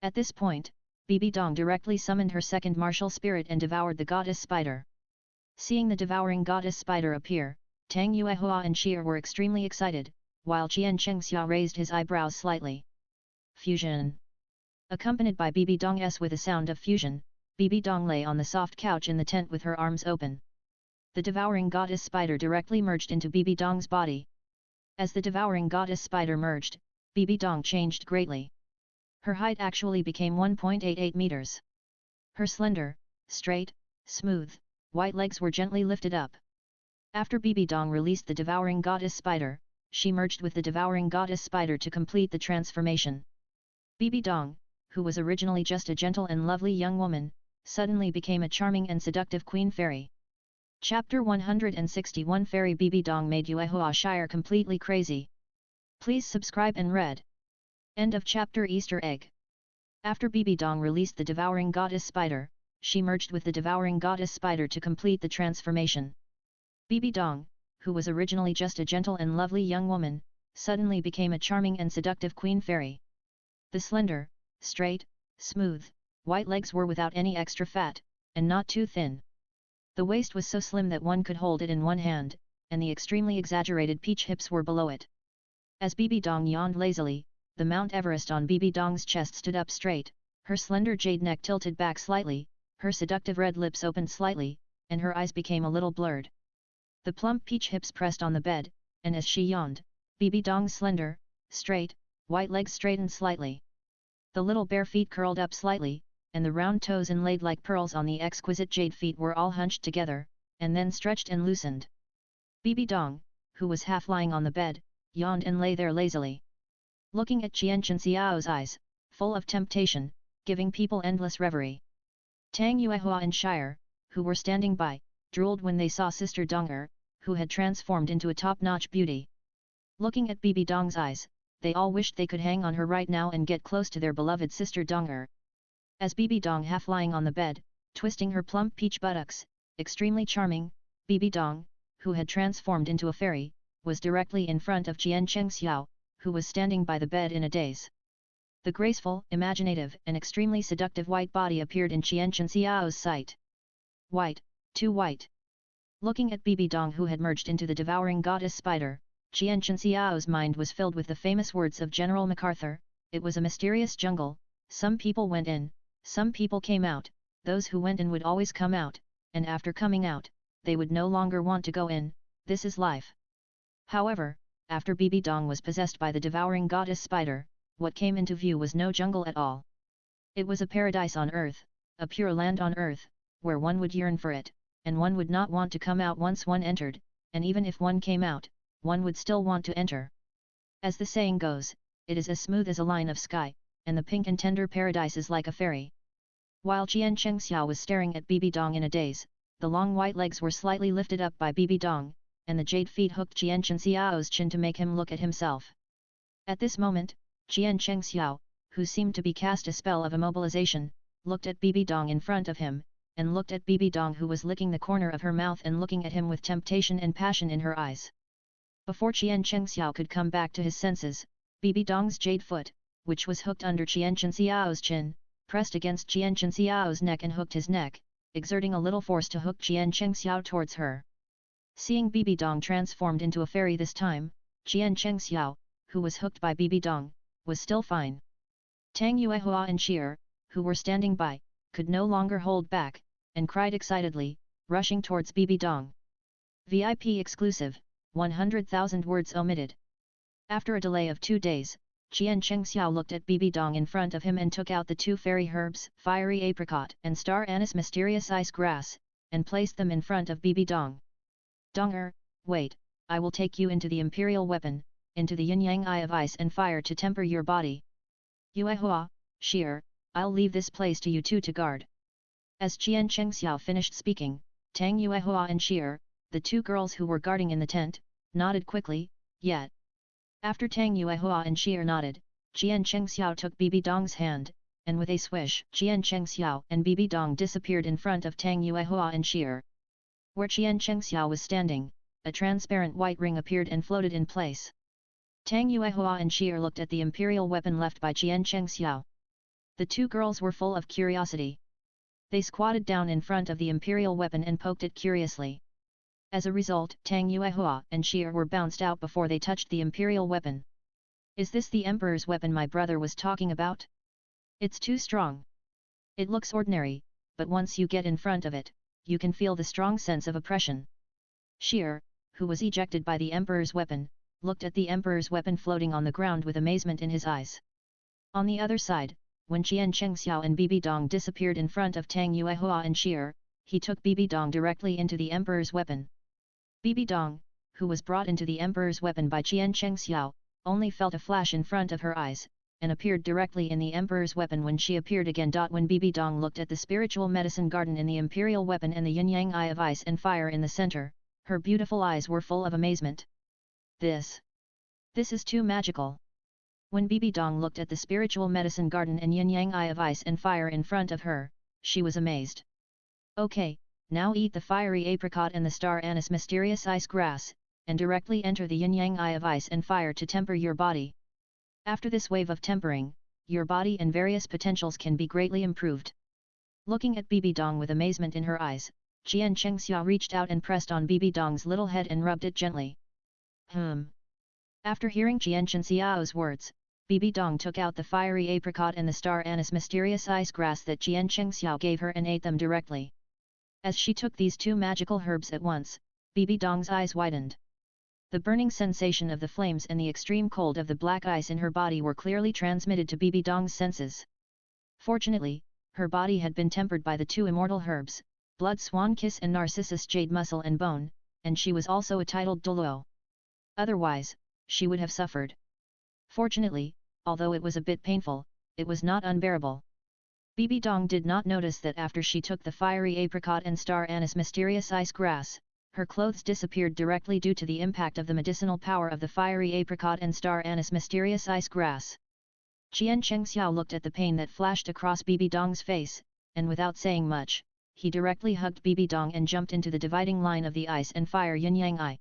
At this point, Bibi Dong directly summoned her second martial spirit and devoured the goddess spider. Seeing the devouring goddess spider appear, Tang Yuehua and Sheer were extremely excited, while Qian Xiao raised his eyebrows slightly. Fusion. Accompanied by Bibi Dong's with a sound of fusion, Bibi Dong lay on the soft couch in the tent with her arms open. The devouring goddess spider directly merged into Bibi Dong's body. As the devouring goddess spider merged, Bibi Dong changed greatly. Her height actually became 1.88 meters. Her slender, straight, smooth, white legs were gently lifted up. After Bibi Dong released the devouring goddess spider, she merged with the devouring goddess spider to complete the transformation. Bibi Dong, who was originally just a gentle and lovely young woman, suddenly became a charming and seductive queen fairy. Chapter 161 Fairy Bibi Dong made Yuehua Shire completely crazy. Please subscribe and read. End of chapter. Easter egg. After Bibi Dong released the devouring goddess spider, she merged with the devouring goddess spider to complete the transformation. Bibi Dong, who was originally just a gentle and lovely young woman, suddenly became a charming and seductive queen fairy. The slender, straight, smooth, white legs were without any extra fat, and not too thin. The waist was so slim that one could hold it in one hand, and the extremely exaggerated peach hips were below it. As Bibi Dong yawned lazily, the Mount Everest on Bibi Dong's chest stood up straight, her slender jade neck tilted back slightly, her seductive red lips opened slightly, and her eyes became a little blurred. The plump peach hips pressed on the bed, and as she yawned, Bibi Dong's slender, straight, white legs straightened slightly. The little bare feet curled up slightly, and the round toes inlaid like pearls on the exquisite jade feet were all hunched together, and then stretched and loosened. Bibi Dong, who was half lying on the bed, yawned and lay there lazily. Looking at Qian Xiao's eyes, full of temptation, giving people endless reverie. Tang Yuehua and Shire, who were standing by, drooled when they saw Sister Donger, who had transformed into a top-notch beauty. Looking at Bibi Dong's eyes, they all wished they could hang on her right now and get close to their beloved sister Donger. As Bibi Dong half lying on the bed, twisting her plump peach buttocks, extremely charming, Bibi Dong, who had transformed into a fairy, was directly in front of Jian Chengxiao, who was standing by the bed in a daze. The graceful, imaginative and extremely seductive white body appeared in Jian Chengxiao's sight. White, too white. Looking at Bibi Dong who had merged into the devouring goddess spider, Jian Chengxiao's mind was filled with the famous words of General MacArthur, it was a mysterious jungle, some people went in, some people came out, those who went in would always come out, and after coming out, they would no longer want to go in, this is life. However, after Bibi Dong was possessed by the devouring goddess spider, what came into view was no jungle at all. It was a paradise on earth, a pure land on earth, where one would yearn for it, and one would not want to come out once one entered, and even if one came out, one would still want to enter. As the saying goes, it is as smooth as a line of sky, and the pink and tender paradise is like a fairy. While Jian Chengxiao was staring at Bibi Dong in a daze, the long white legs were slightly lifted up by Bibi Dong, and the jade feet hooked Jian Chengxiao's chin to make him look at himself. At this moment, Jian Chengxiao, who seemed to be cast a spell of immobilization, looked at Bibi Dong in front of him, and looked at Bibi Dong who was licking the corner of her mouth and looking at him with temptation and passion in her eyes. Before Jian Chengxiao could come back to his senses, Bibi Dong's jade foot, which was hooked under Jian Chengxiao's chin, pressed against Jian Chengxiao's neck and hooked his neck, exerting a little force to hook Jian Chengxiao towards her. Seeing Bibi Dong transformed into a fairy this time, Jian Chengxiao, who was hooked by Bibi Dong, was still fine. Tang Yuehua and Sheer, who were standing by, could no longer hold back, and cried excitedly, rushing towards Bibi Dong. VIP exclusive, 100,000 words omitted. After a delay of 2 days, Jian Chengxiao looked at Bibi Dong in front of him and took out the 2 fairy herbs, fiery apricot and star anise mysterious ice grass, and placed them in front of Bibi Dong. Donger, wait, I will take you into the imperial weapon, into the yin-yang eye of ice and fire to temper your body. Yuehua, Sheer, I'll leave this place to you two to guard. As Jian Chengxiao finished speaking, Tang Yuehua and Sheer, the 2 girls who were guarding in the tent, nodded quickly, yet. After Tang Yuehua and Sheer nodded, Jian Chengxiao took Bibi Dong's hand, and with a swish, Jian Chengxiao and Bibi Dong disappeared in front of Tang Yuehua and Sheer. Where Jian Chengxiao was standing, a transparent white ring appeared and floated in place. Tang Yuehua and Sheer looked at the imperial weapon left by Jian Chengxiao. The 2 girls were full of curiosity. They squatted down in front of the imperial weapon and poked it curiously. As a result, Tang Yuehua and Sheer were bounced out before they touched the imperial weapon. Is this the emperor's weapon my brother was talking about? It's too strong. It looks ordinary, but once you get in front of it, you can feel the strong sense of oppression. Sheer, who was ejected by the emperor's weapon, looked at the emperor's weapon floating on the ground with amazement in his eyes. On the other side, when Jian Chengxiao and Bibi Dong disappeared in front of Tang Yuehua and Sheer, he took Bibi Dong directly into the emperor's weapon. Bibi Dong, who was brought into the emperor's weapon by Jian Chengxiao, only felt a flash in front of her eyes, and appeared directly in the emperor's weapon when she appeared again. When Bibi Dong looked at the spiritual medicine garden in the imperial weapon and the yin-yang eye of ice and fire in the center, her beautiful eyes were full of amazement. This is too magical. When Bibi Dong looked at the spiritual medicine garden and yin-yang eye of ice and fire in front of her, she was amazed. Okay, now eat the fiery apricot and the star anise mysterious ice grass, and directly enter the yin-yang eye of ice and fire to temper your body. After this wave of tempering, your body and various potentials can be greatly improved. Looking at Bibi Dong with amazement in her eyes, Jian Chengxiao reached out and pressed on Bibi Dong's little head and rubbed it gently. After hearing Jian Chengxiao's words, Bibi Dong took out the fiery apricot and the star anise mysterious ice grass that Jian Chengxiao gave her and ate them directly. As she took these 2 magical herbs at once, Bibi Dong's eyes widened. The burning sensation of the flames and the extreme cold of the black ice in her body were clearly transmitted to Bibi Dong's senses. Fortunately, her body had been tempered by the 2 immortal herbs, Blood Swan Kiss and Narcissus Jade Muscle and Bone, and she was also a titled Douluo. Otherwise, she would have suffered. Fortunately, although it was a bit painful, it was not unbearable. Bibi Dong did not notice that after she took the fiery apricot and star anise mysterious ice grass, Her clothes disappeared directly due to the impact of the medicinal power of the fiery apricot and star anise mysterious ice grass. Qian Chengxiao looked at the pain that flashed across Bibi Dong's face, and without saying much, he directly hugged Bibi Dong and jumped into the dividing line of the ice and fire yin-yang eye.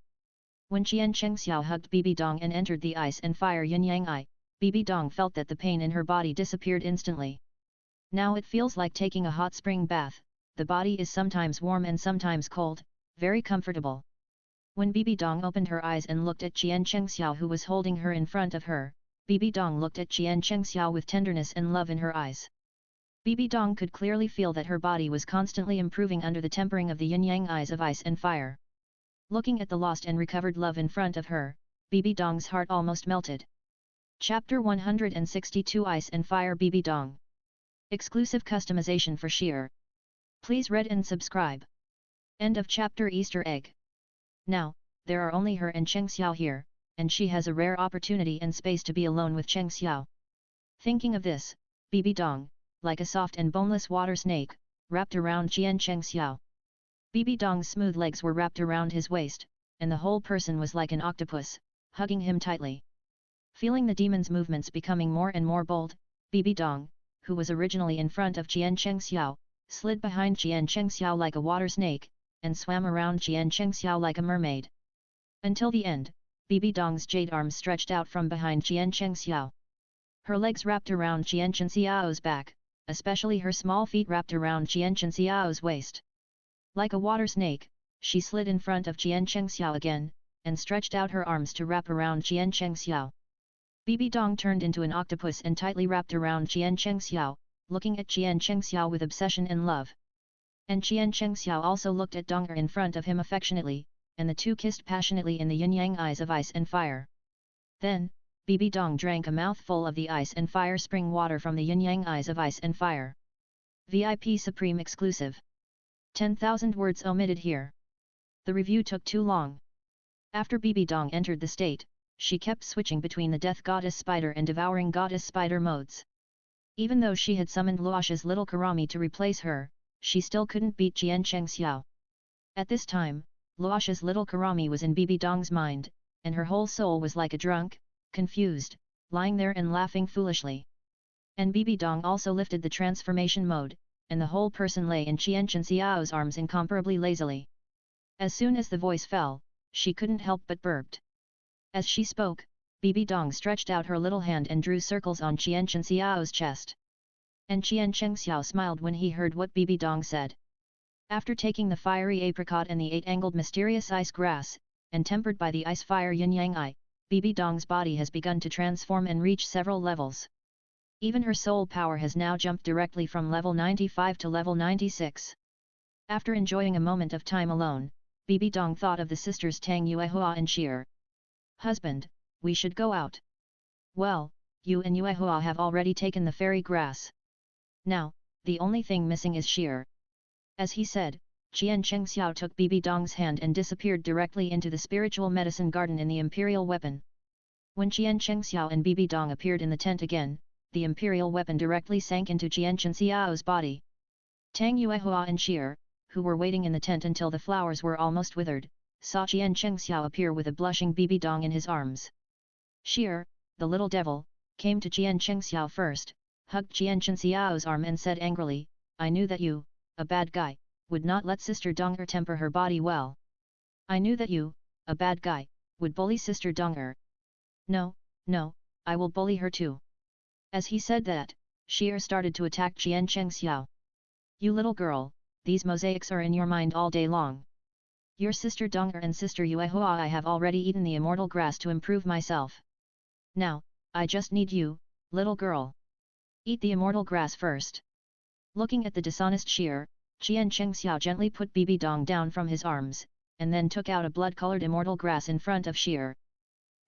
When Qian Chengxiao hugged Bibi Dong and entered the ice and fire yin-yang eye, Bibi Dong felt that the pain in her body disappeared instantly. Now it feels like taking a hot spring bath, the body is sometimes warm and sometimes cold, very comfortable. When Bibi Dong opened her eyes and looked at Qian Chengxiao who was holding her in front of her, Bibi Dong looked at Qian Chengxiao with tenderness and love in her eyes. Bibi Dong could clearly feel that her body was constantly improving under the tempering of the yin-yang eyes of ice and fire. Looking at the lost and recovered love in front of her, Bibi Dong's heart almost melted. Chapter 162 Ice and Fire Bibi Dong. Exclusive customization for Sheer. Please read and subscribe. End of chapter Easter egg. Now, there are only her and Cheng Xiao here, and she has a rare opportunity and space to be alone with Cheng Xiao. Thinking of this, Bibi Dong, like a soft and boneless water snake, wrapped around Qian Cheng Xiao. Bibi Dong's smooth legs were wrapped around his waist, and the whole person was like an octopus, hugging him tightly. Feeling the demon's movements becoming more and more bold, Bibi Dong, who was originally in front of Qian Cheng Xiao, slid behind Qian Cheng Xiao like a water snake, and swam around Qian Cheng Xiao like a mermaid. Until the end, Bibi Dong's jade arms stretched out from behind Qian Cheng Xiao. Her legs wrapped around Qian Chen Xiao's back, especially her small feet wrapped around Qian Chen Xiao's waist. Like a water snake, she slid in front of Qian Cheng Xiao again, and stretched out her arms to wrap around Qian Cheng Xiao. Bibi Dong turned into an octopus and tightly wrapped around Qian Cheng Xiao, looking at Qian Cheng Xiao with obsession and love. And Qian Cheng Xiao also looked at Donger in front of him affectionately, and the two kissed passionately in the yin-yang eyes of ice and fire. Then, Bibi Dong drank a mouthful of the ice and fire spring water from the yin-yang eyes of ice and fire. VIP Supreme Exclusive. 10,000 words omitted here. The review took too long. After Bibi Dong entered the state, she kept switching between the Death Goddess Spider and Devouring Goddess Spider modes. Even though she had summoned Luosh's little Karami to replace her, she still couldn't beat Qian Cheng Xiao. At this time, Luosh's little Karami was in Bibi Dong's mind, and her whole soul was like a drunk, confused, lying there and laughing foolishly. And Bibi Dong also lifted the transformation mode, and the whole person lay in Qian Chen Xiao's arms incomparably lazily. As soon as the voice fell, she couldn't help but burped. As she spoke, Bibi Dong stretched out her little hand and drew circles on Qian Chen Xiao's chest. And Qian Cheng Xiao smiled when he heard what Bibi Dong said. After taking the fiery apricot and the eight-angled mysterious ice grass, and tempered by the ice fire yin-yang eye, Bibi Dong's body has begun to transform and reach several levels. Even her soul power has now jumped directly from level 95 to level 96. After enjoying a moment of time alone, Bibi Dong thought of the sisters Tang Yuehua and Sheer. Husband, we should go out. Well, you and Yuehua have already taken the fairy grass. Now, the only thing missing is Sheer. As he said, Qian Cheng Xiao took Bibi Dong's hand and disappeared directly into the spiritual medicine garden in the imperial weapon. When Qian Cheng Xiao and Bibi Dong appeared in the tent again, the imperial weapon directly sank into Qian Chen Xiao's body. Tang Yuehua and Sheer, who were waiting in the tent until the flowers were almost withered, saw Qian Cheng Xiao appear with a blushing Bibi Dong in his arms. Sheer, the little devil, came to Qian Cheng Xiao first, hugged Qian Chen Xiao's arm and said angrily, I knew that you, a bad guy, would not let Sister Donger temper her body well. I knew that you, a bad guy, would bully Sister Donger. No, I will bully her too. As he said that, Sheer started to attack Qian Cheng Xiao. You little girl, these mosaics are in your mind all day long. Your Sister Donger and Sister Yuehua I have already eaten the immortal grass to improve myself. Now, I just need you, little girl. Eat the immortal grass first. Looking at the dishonest Sheer, Qian Cheng Xiao gently put Bibi Dong down from his arms, and then took out a blood-colored immortal grass in front of Sheer.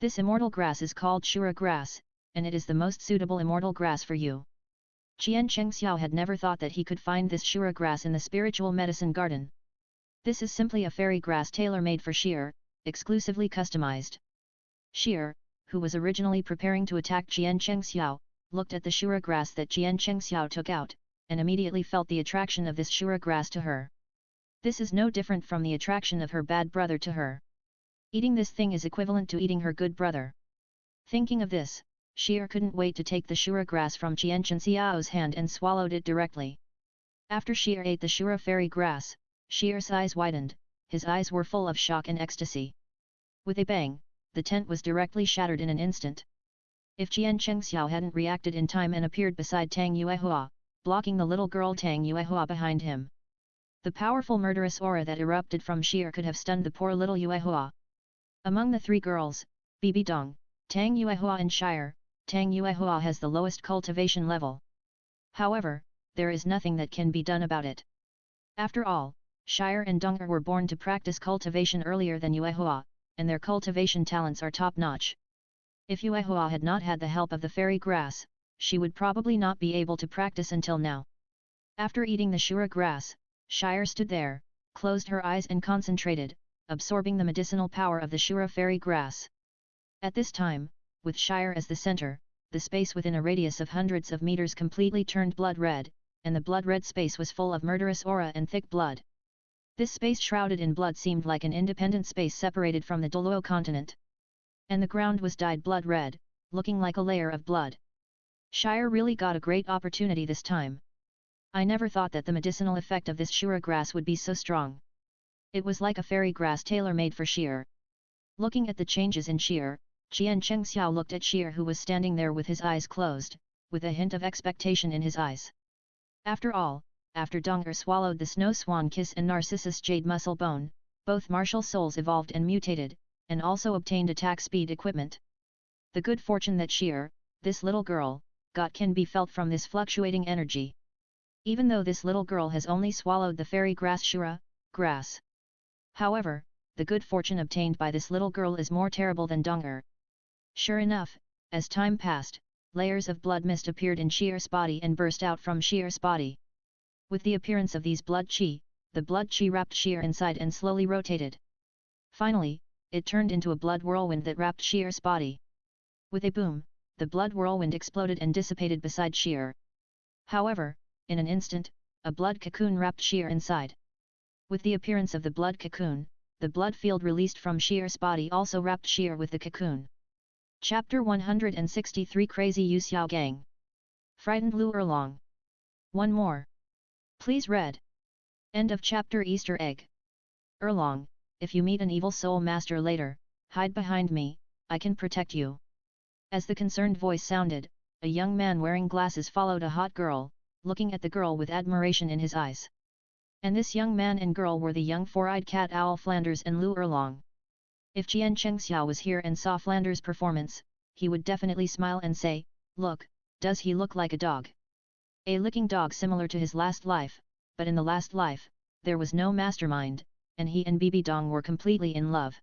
This immortal grass is called Shura grass, and it is the most suitable immortal grass for you. Qian Cheng Xiao had never thought that he could find this Shura grass in the spiritual medicine garden. This is simply a fairy grass tailor-made for Sheer, exclusively customized. Sheer, who was originally preparing to attack Qian Cheng Xiao, looked at the Shura grass that Qian Cheng Xiao took out, and immediately felt the attraction of this Shura grass to her. This is no different from the attraction of her bad brother to her. Eating this thing is equivalent to eating her good brother. Thinking of this, Shir couldn't wait to take the shura grass from Qian Xiao's hand and swallowed it directly. After Shir ate the shura fairy grass, Shir's eyes widened, his eyes were full of shock and ecstasy. With a bang, the tent was directly shattered in an instant. If Qian Chengxiao hadn't reacted in time and appeared beside Tang Yuehua, blocking the little girl Tang Yuehua behind him, the powerful murderous aura that erupted from Shir could have stunned the poor little Yuehua. Among the three girls, Bibi Dong, Tang Yuehua and Shire, Tang Yuehua has the lowest cultivation level. However, there is nothing that can be done about it. After all, Shire and Dong were born to practice cultivation earlier than Yuehua, and their cultivation talents are top-notch. If Yuehua had not had the help of the fairy grass, she would probably not be able to practice until now. After eating the shura grass, Shire stood there, closed her eyes and concentrated, absorbing the medicinal power of the shura fairy grass. At this time, with Shire as the center, the space within a radius of hundreds of meters completely turned blood red, and the blood-red space was full of murderous aura and thick blood. This space shrouded in blood seemed like an independent space separated from the Douluo continent. And the ground was dyed blood red, looking like a layer of blood. Shire really got a great opportunity this time. I never thought that the medicinal effect of this shura grass would be so strong. It was like a fairy grass tailor-made for Shir. Looking at the changes in Shir, Qian Chengxiao looked at Shir who was standing there with his eyes closed, with a hint of expectation in his eyes. After all, after Donger swallowed the snow swan kiss and Narcissus jade muscle bone, both martial souls evolved and mutated, and also obtained attack speed equipment. The good fortune that Shir, this little girl, got can be felt from this fluctuating energy. Even though this little girl has only swallowed the fairy grass shura, grass. However, the good fortune obtained by this little girl is more terrible than Donger. Sure enough, as time passed, layers of blood mist appeared in Shir's body and burst out from Shir's body. With the appearance of these blood chi, the blood chi wrapped Shir inside and slowly rotated. Finally, it turned into a blood whirlwind that wrapped Shir's body. With a boom, the blood whirlwind exploded and dissipated beside Shir. However, in an instant, a blood cocoon wrapped Shir inside. With the appearance of the blood cocoon, the blood field released from Shir's body also wrapped Shir with the cocoon. Chapter 163 Crazy Yu Xiao Gang. Frightened Lu Erlong. One more. Please read. End of chapter. Easter egg. Erlong, if you meet an evil soul master later, hide behind me, I can protect you. As the concerned voice sounded, a young man wearing glasses followed a hot girl, looking at the girl with admiration in his eyes. And this young man and girl were the young four-eyed cat owl Flanders and Lu Erlong. If Qian Chengxiao was here and saw Flanders' performance, he would definitely smile and say, "Look, does he look like a dog? A licking dog similar to his last life," but in the last life, there was no mastermind, and he and Bibi Dong were completely in love.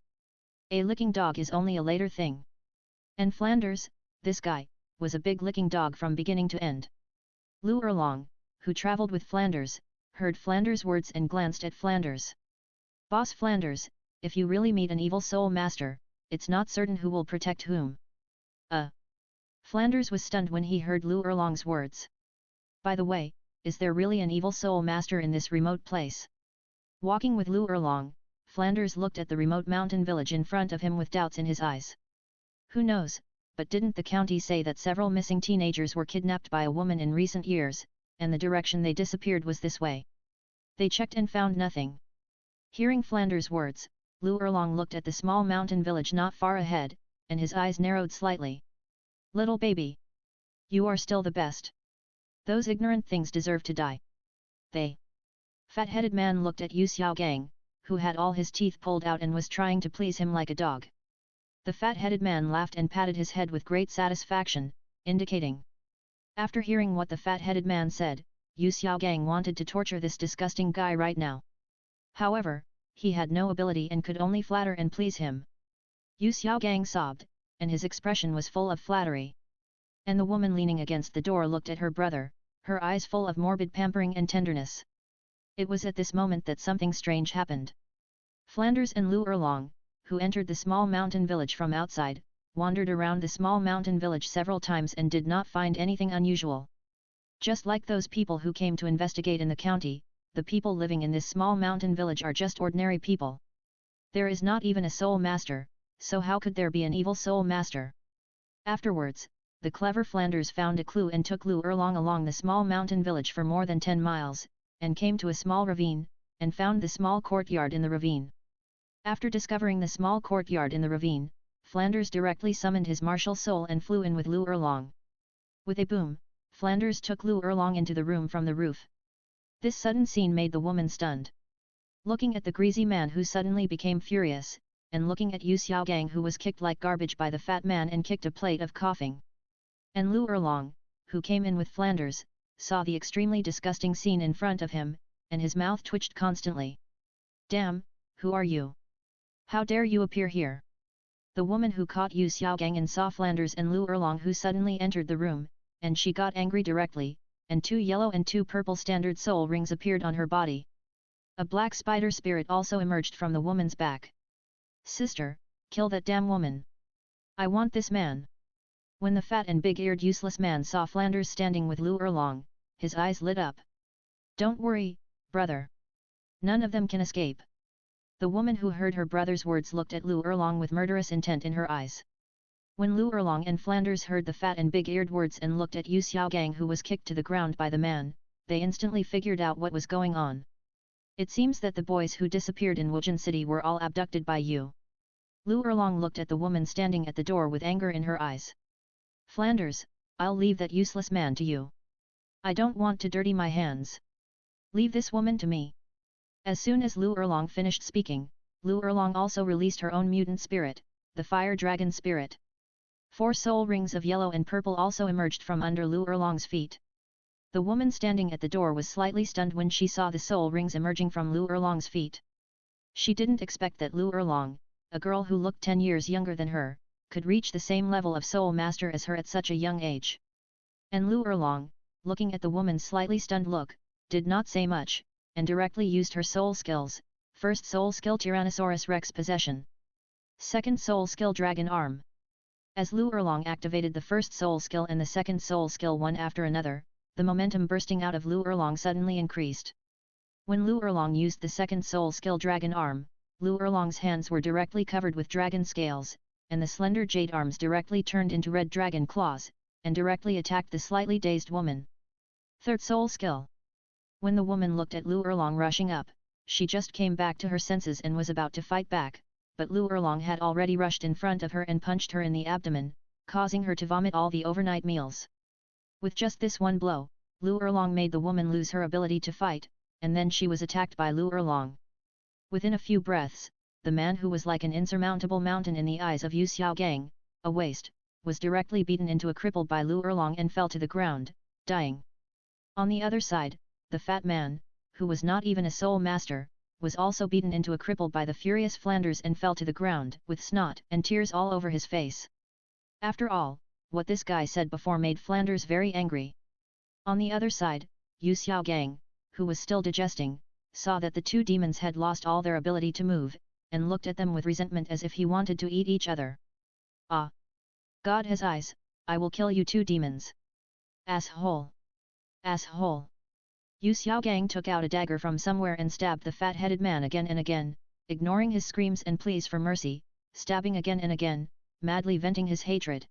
A licking dog is only a later thing. And Flanders, this guy, was a big licking dog from beginning to end. Lu Erlong, who travelled with Flanders, heard Flanders' words and glanced at Flanders. "Boss Flanders, if you really meet an evil soul master, it's not certain who will protect whom." Flanders was stunned when he heard Lu Erlong's words. By the way, is there really an evil soul master in this remote place? Walking with Lu Erlong, Flanders looked at the remote mountain village in front of him with doubts in his eyes. Who knows, but didn't the county say that several missing teenagers were kidnapped by a woman in recent years, and the direction they disappeared was this way? They checked and found nothing. Hearing Flanders' words, Lu Erlong looked at the small mountain village not far ahead, and his eyes narrowed slightly. "Little baby. You are still the best. Those ignorant things deserve to die." They. Fat-headed man looked at Yu Xiaogang, who had all his teeth pulled out and was trying to please him like a dog. The fat-headed man laughed and patted his head with great satisfaction, indicating. After hearing what the fat-headed man said, Yu Xiaogang wanted to torture this disgusting guy right now. However, he had no ability and could only flatter and please him. Yu Xiaogang sobbed, and his expression was full of flattery. And the woman leaning against the door looked at her brother, her eyes full of morbid pampering and tenderness. It was at this moment that something strange happened. Flanders and Lu Erlong, who entered the small mountain village from outside, wandered around the small mountain village several times and did not find anything unusual. Just like those people who came to investigate in the county, the people living in this small mountain village are just ordinary people. There is not even a soul master, so how could there be an evil soul master? Afterwards, the clever Flanders found a clue and took Lu Erlong along the small mountain village for more than 10 miles, and came to a small ravine, and found the small courtyard in the ravine. After discovering the small courtyard in the ravine, Flanders directly summoned his martial soul and flew in with Lu Erlong. With a boom, Flanders took Lu Erlong into the room from the roof. This sudden scene made the woman stunned. Looking at the greasy man who suddenly became furious, and looking at Yu Xiaogang who was kicked like garbage by the fat man and kicked a plate of coughing. And Lu Erlong, who came in with Flanders, saw the extremely disgusting scene in front of him, and his mouth twitched constantly. Damn, who are you? How dare you appear here? The woman who caught Yu Xiaogang and saw Flanders and Lu Erlong who suddenly entered the room, and she got angry directly, and 2 yellow and 2 purple standard soul rings appeared on her body. A black spider spirit also emerged from the woman's back. Sister, kill that damn woman. I want this man. When the fat and big-eared useless man saw Flanders standing with Lu Erlong, his eyes lit up. Don't worry, brother. None of them can escape. The woman who heard her brother's words looked at Lu Erlong with murderous intent in her eyes. When Lu Erlong and Flanders heard the fat and big-eared words and looked at Yu Xiaogang who was kicked to the ground by the man, they instantly figured out what was going on. It seems that the boys who disappeared in Wujin City were all abducted by Yu. Lu Erlong looked at the woman standing at the door with anger in her eyes. Flanders, I'll leave that useless man to you. I don't want to dirty my hands. Leave this woman to me. As soon as Lu Erlong finished speaking, Lu Erlong also released her own mutant spirit, the fire dragon spirit. 4 soul rings of yellow and purple also emerged from under Lu Erlong's feet. The woman standing at the door was slightly stunned when she saw the soul rings emerging from Lu Erlong's feet. She didn't expect that Lu Erlong, a girl who looked 10 years younger than her, could reach the same level of soul master as her at such a young age. And Lu Erlong, looking at the woman's slightly stunned look, did not say much, and directly used her soul skills. First soul skill Tyrannosaurus Rex Possession. Second soul skill Dragon Arm. As Lu Erlong activated the first soul skill and the second soul skill one after another, the momentum bursting out of Lu Erlong suddenly increased. When Lu Erlong used the second soul skill Dragon Arm, Lu Erlong's hands were directly covered with dragon scales, and the slender jade arms directly turned into red dragon claws, and directly attacked the slightly dazed woman. Third soul skill. When the woman looked at Lu Erlong rushing up, she just came back to her senses and was about to fight back, but Lu Erlong had already rushed in front of her and punched her in the abdomen, causing her to vomit all the overnight meals. With just this one blow, Lu Erlong made the woman lose her ability to fight, and then she was attacked by Lu Erlong. Within a few breaths, the man who was like an insurmountable mountain in the eyes of Yu Xiaogang, a waste, was directly beaten into a cripple by Lu Erlong and fell to the ground, dying. On the other side, the fat man, who was not even a soul master, was also beaten into a cripple by the furious Flanders and fell to the ground with snot and tears all over his face. After all, what this guy said before made Flanders very angry. On the other side, Yu Xiaogang, who was still digesting, saw that the 2 demons had lost all their ability to move, and looked at them with resentment as if he wanted to eat each other. Ah! God has eyes, I will kill you 2 demons. Asshole! Asshole! Yu Xiaogang took out a dagger from somewhere and stabbed the fat-headed man again and again, ignoring his screams and pleas for mercy, stabbing again and again, madly venting his hatred.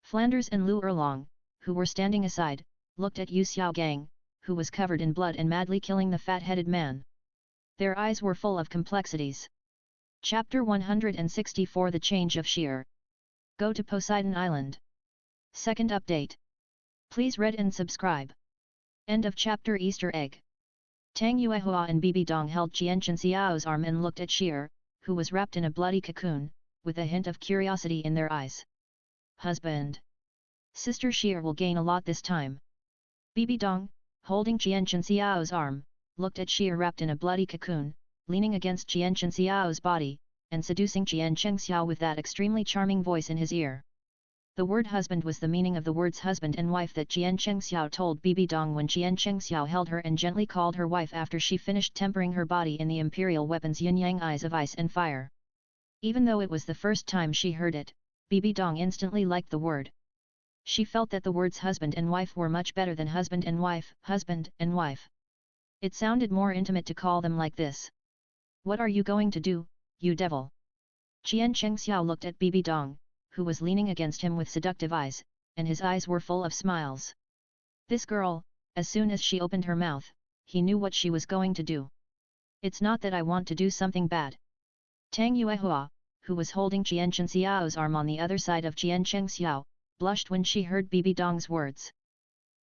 Flanders and Lu Erlong, who were standing aside, looked at Yu Xiaogang, who was covered in blood and madly killing the fat-headed man. Their eyes were full of complexities. Chapter 164 The Change of Shear. Go to Poseidon Island. Second update. Please read and subscribe. End of chapter. Easter egg. Tang Yuehua and Bibi Dong held Qianchen Xiao's arm and looked at Shear, who was wrapped in a bloody cocoon, with a hint of curiosity in their eyes. Husband. Sister Shear will gain a lot this time. Bibi Dong, holding Qianchen Xiao's arm, looked at Shear wrapped in a bloody cocoon, leaning against Qianchen Xiao's body, and seducing Qianchen Xiao with that extremely charming voice in his ear. The word husband was the meaning of the words husband and wife that Qianchen Xiao told Bibi Dong when Qianchen Xiao held her and gently called her wife after she finished tempering her body in the imperial weapon's yin-yang eyes of ice and fire. Even though it was the first time she heard it, Bibi Dong instantly liked the word. She felt that the words husband and wife were much better than husband and wife, husband and wife. It sounded more intimate to call them like this. What are you going to do, you devil? Qian Chengxiao looked at Bibi Dong, who was leaning against him with seductive eyes, and his eyes were full of smiles. This girl, as soon as she opened her mouth, he knew what she was going to do. It's not that I want to do something bad. Tang Yuehua, who was holding Qian Chengxiao's arm on the other side of Qian Chengxiao, blushed when she heard Bibi Dong's words.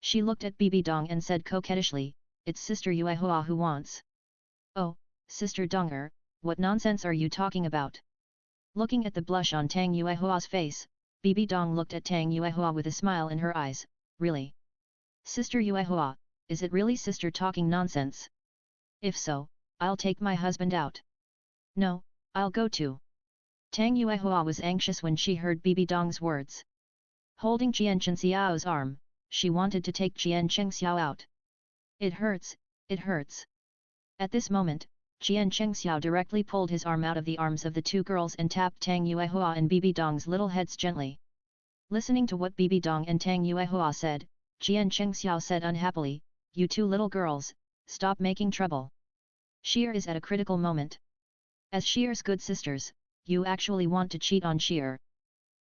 She looked at Bibi Dong and said coquettishly, "It's Sister Yuehua who wants." "Oh, Sister Donger, what nonsense are you talking about?" Looking at the blush on Tang Yuehua's face, Bibi Dong looked at Tang Yuehua with a smile in her eyes. "Really? Sister Yuehua, is it really sister talking nonsense? If so, I'll take my husband out." "No, I'll go too." Tang Yuehua was anxious when she heard Bibi Dong's words. Holding Qian Chengxiao's arm, she wanted to take Qian Chengxiao out. "It hurts, it hurts." At this moment, Qian Chengxiao directly pulled his arm out of the arms of the two girls and tapped Tang Yuehua and Bibi Dong's little heads gently. Listening to what Bibi Dong and Tang Yuehua said, Qian Chengxiao said unhappily, "You two little girls, stop making trouble. Sheer is at a critical moment. As Sheer's good sisters, you actually want to cheat on Sheer.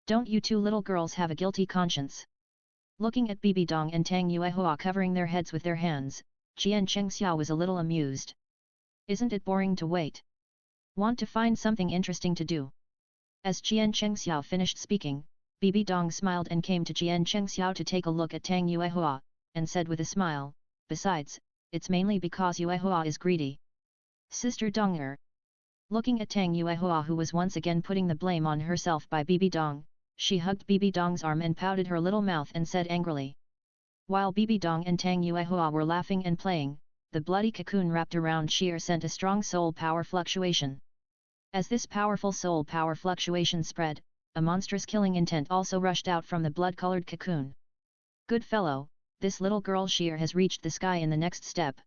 Don't you two little girls have a guilty conscience?" Looking at Bibi Dong and Tang Yuehua covering their heads with their hands, Qian Chengxiao was a little amused. "Isn't it boring to wait? Want to find something interesting to do?" As Qian Chengxiao finished speaking, Bibi Dong smiled and came to Qian Chengxiao to take a look at Tang Yuehua, and said with a smile, "Besides, it's mainly because Yuehua is greedy." "Sister Donger." Looking at Tang Yuehua, who was once again putting the blame on herself by Bibi Dong, she hugged Bibi Dong's arm and pouted her little mouth and said angrily. While Bibi Dong and Tang Yuehua were laughing and playing, the bloody cocoon wrapped around Sheer sent a strong soul power fluctuation. As this powerful soul power fluctuation spread, a monstrous killing intent also rushed out from the blood-colored cocoon. "Good fellow, this little girl Sheer has reached the sky in the next step."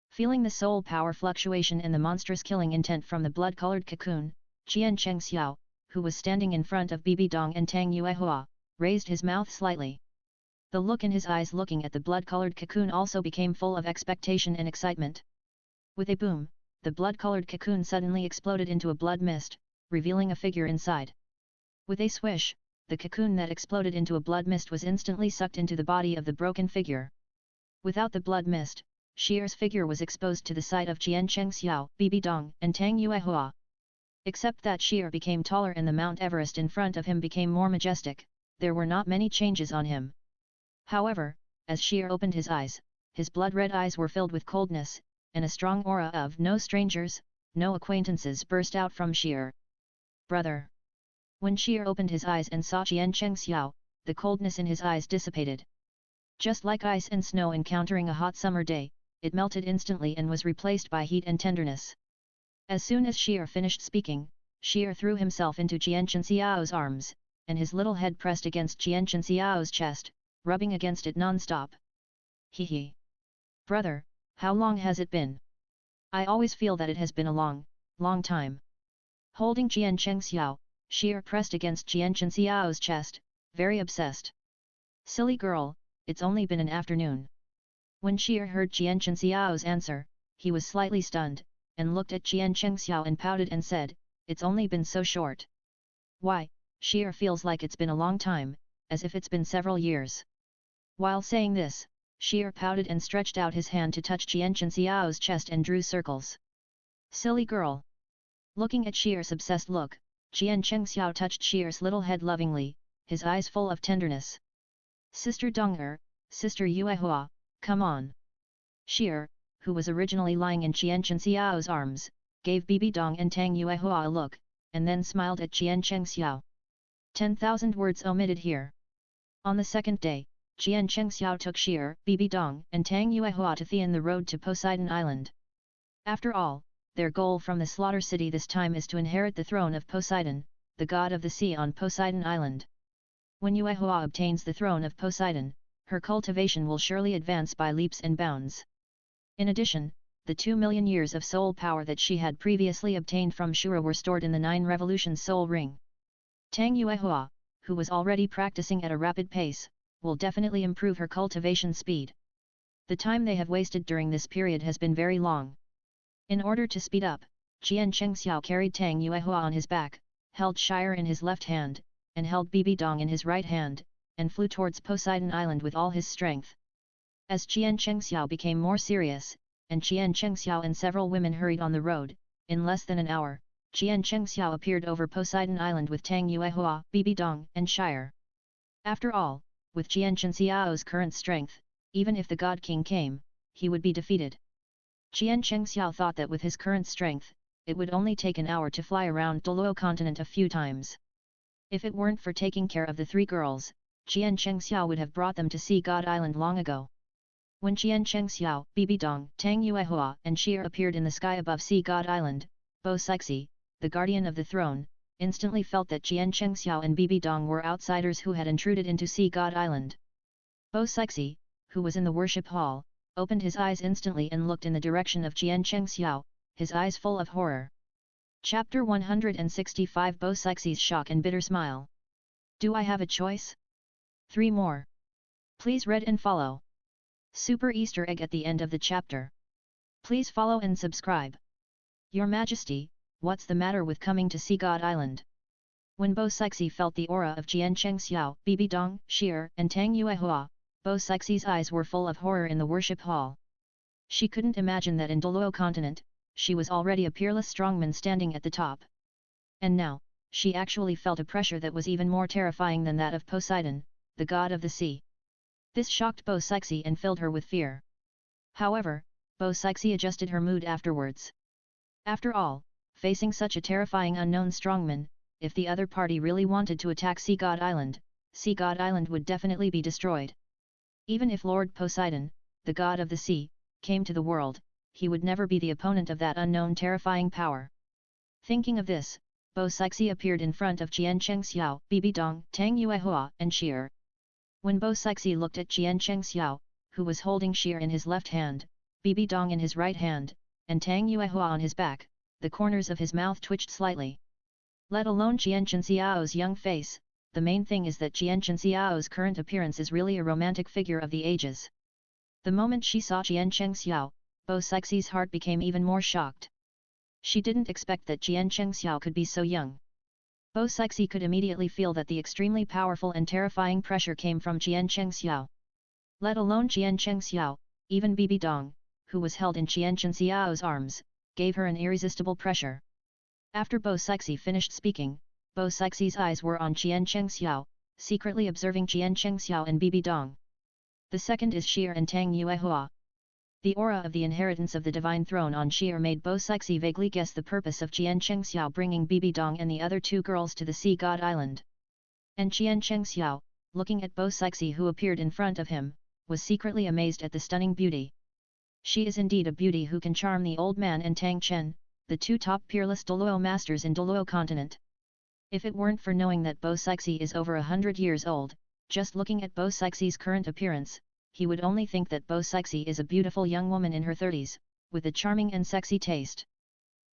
Feeling the soul power fluctuation and the monstrous killing intent from the blood-colored cocoon, Qian Chengxiao, who was standing in front of Bibi Dong and Tang Yuehua, raised his mouth slightly. The look in his eyes looking at the blood-colored cocoon also became full of expectation and excitement. With a boom, the blood-colored cocoon suddenly exploded into a blood mist, revealing a figure inside. With a swish, the cocoon that exploded into a blood mist was instantly sucked into the body of the broken figure. Without the blood mist, Sheer's figure was exposed to the sight of Qian Chengxiao, Bibi Dong, and Tang Yuehua. Except that Sheer became taller and the Mount Everest in front of him became more majestic, there were not many changes on him. However, as Sheer opened his eyes, his blood-red eyes were filled with coldness, and a strong aura of no strangers, no acquaintances burst out from Sheer. "Brother." When Sheer opened his eyes and saw Qian Chengxiao, the coldness in his eyes dissipated. Just like ice and snow encountering a hot summer day, it melted instantly and was replaced by heat and tenderness. As soon as Sheer finished speaking, Sheer threw himself into Qian Chengxiao's arms, and his little head pressed against Qian Chengxiao's chest, rubbing against it non-stop. "Hee. Brother, how long has it been? I always feel that it has been a long, long time." Holding Qian Chengxiao, Sheer pressed against Qian Chengxiao's chest, very obsessed. "Silly girl, it's only been an afternoon." When Sheer heard Qian Chengxiao's answer, he was slightly stunned, and looked at Qian Chengxiao and pouted and said, "It's only been so short." "Why, Sheer feels like it's been a long time, as if it's been several years." While saying this, Sheer pouted and stretched out his hand to touch Qian Chengxiao's chest and drew circles. "Silly girl." Looking at Sheer's obsessed look, Qian Chengxiao touched Sheer's little head lovingly, his eyes full of tenderness. "Sister Donger, Sister Yuehua, come on." Sheer, who was originally lying in Qian Chengxiao's arms, gave Bibi Dong and Tang Yuehua a look, and then smiled at Qian Chengxiao. 10,000 words omitted here. On the second day, Qian Chengxiao took Sheer, Bibi Dong, and Tang Yuehua to Thean the road to Poseidon Island. After all, their goal from the Slaughter City this time is to inherit the throne of Poseidon, the god of the sea on Poseidon Island. When Yuehua obtains the throne of Poseidon, her cultivation will surely advance by leaps and bounds. In addition, the 2 million years of soul power that she had previously obtained from Shura were stored in the 9 Revolutions Soul Ring. Tang Yuehua, who was already practicing at a rapid pace, will definitely improve her cultivation speed. The time they have wasted during this period has been very long. In order to speed up, Jian Chengxiao carried Tang Yuehua on his back, held Shire in his left hand, and held Bibi Dong in his right hand, and flew towards Poseidon Island with all his strength. As Jian Chengxiao became more serious, and Jian Chengxiao and several women hurried on the road, in less than an hour, Jian Chengxiao appeared over Poseidon Island with Tang Yuehua, Bibi Dong, and Shire. After all, with Jian Chengxiao's current strength, even if the God King came, he would be defeated. Jian Chengxiao thought that with his current strength, it would only take an hour to fly around Douluo continent a few times. If it weren't for taking care of the three girls, Jian Chengxiao would have brought them to Sea God Island long ago. When Jian Chengxiao, Bibi Dong, Tang Yuehua, and Shire appeared in the sky above Sea God Island, Bo Sixi, the guardian of the throne, instantly felt that Jian Chengxiao and Bibi Dong were outsiders who had intruded into Sea God Island. Bo Sixi, who was in the worship hall, opened his eyes instantly and looked in the direction of Jian Chengxiao, his eyes full of horror. Chapter 165 Bo Sixi's Shock and Bitter Smile. Do I have a choice? 3 more. Please read and follow. Super Easter egg at the end of the chapter. Please follow and subscribe. Your Majesty, what's the matter with coming to Sea God Island? When Bo Sixi felt the aura of Jian Chengxiao, Bibi Dong, Shire, and Tang Yuehua, Bo Sixi's eyes were full of horror in the worship hall. She couldn't imagine that in Douluo continent, she was already a peerless strongman standing at the top. And now, she actually felt a pressure that was even more terrifying than that of Poseidon, the god of the sea. This shocked Bo Sixi and filled her with fear. However, Bo Sixi adjusted her mood afterwards. After all, facing such a terrifying unknown strongman, if the other party really wanted to attack Sea God Island would definitely be destroyed. Even if Lord Poseidon, the god of the sea, came to the world, he would never be the opponent of that unknown terrifying power. Thinking of this, Bo Sixi appeared in front of Jian Chengxiao, Bibi Dong, Tang Yuehua, and Shire. When Bo Sixi looked at Jian Chengxiao, who was holding Shire in his left hand, Bibi Dong in his right hand, and Tang Yuehua on his back, the corners of his mouth twitched slightly. Let alone Jian Chengxiao's young face, the main thing is that Jian Chengxiao's current appearance is really a romantic figure of the ages. The moment she saw Jian Chengxiao, Bo Sixi's heart became even more shocked. She didn't expect that Jian Chengxiao could be so young. Bo Sixi could immediately feel that the extremely powerful and terrifying pressure came from Jian Chengxiao. Let alone Jian Chengxiao, even Bibi Dong, who was held in Jian Chengxiao's arms, gave her an irresistible pressure. After Bo Sixi finished speaking, Bo Sixi's eyes were on Jian Chengxiao, secretly observing Jian Chengxiao and Bibi Dong. The second is Shire and Tang Yuehua. The aura of the inheritance of the divine throne on Shire made Bo Sixi vaguely guess the purpose of Jian Chengxiao bringing Bibi Dong and the other 2 girls to the Sea God Island. And Jian Chengxiao, looking at Bo Sixi who appeared in front of him, was secretly amazed at the stunning beauty. She is indeed a beauty who can charm the old man and Tang Chen, the 2 top peerless Douluo masters in Douluo continent. If it weren't for knowing that Bo Sixi is over 100 years old, just looking at Bo Sixi's current appearance, he would only think that Bo Sixi is a beautiful young woman in her 30s, with a charming and sexy taste.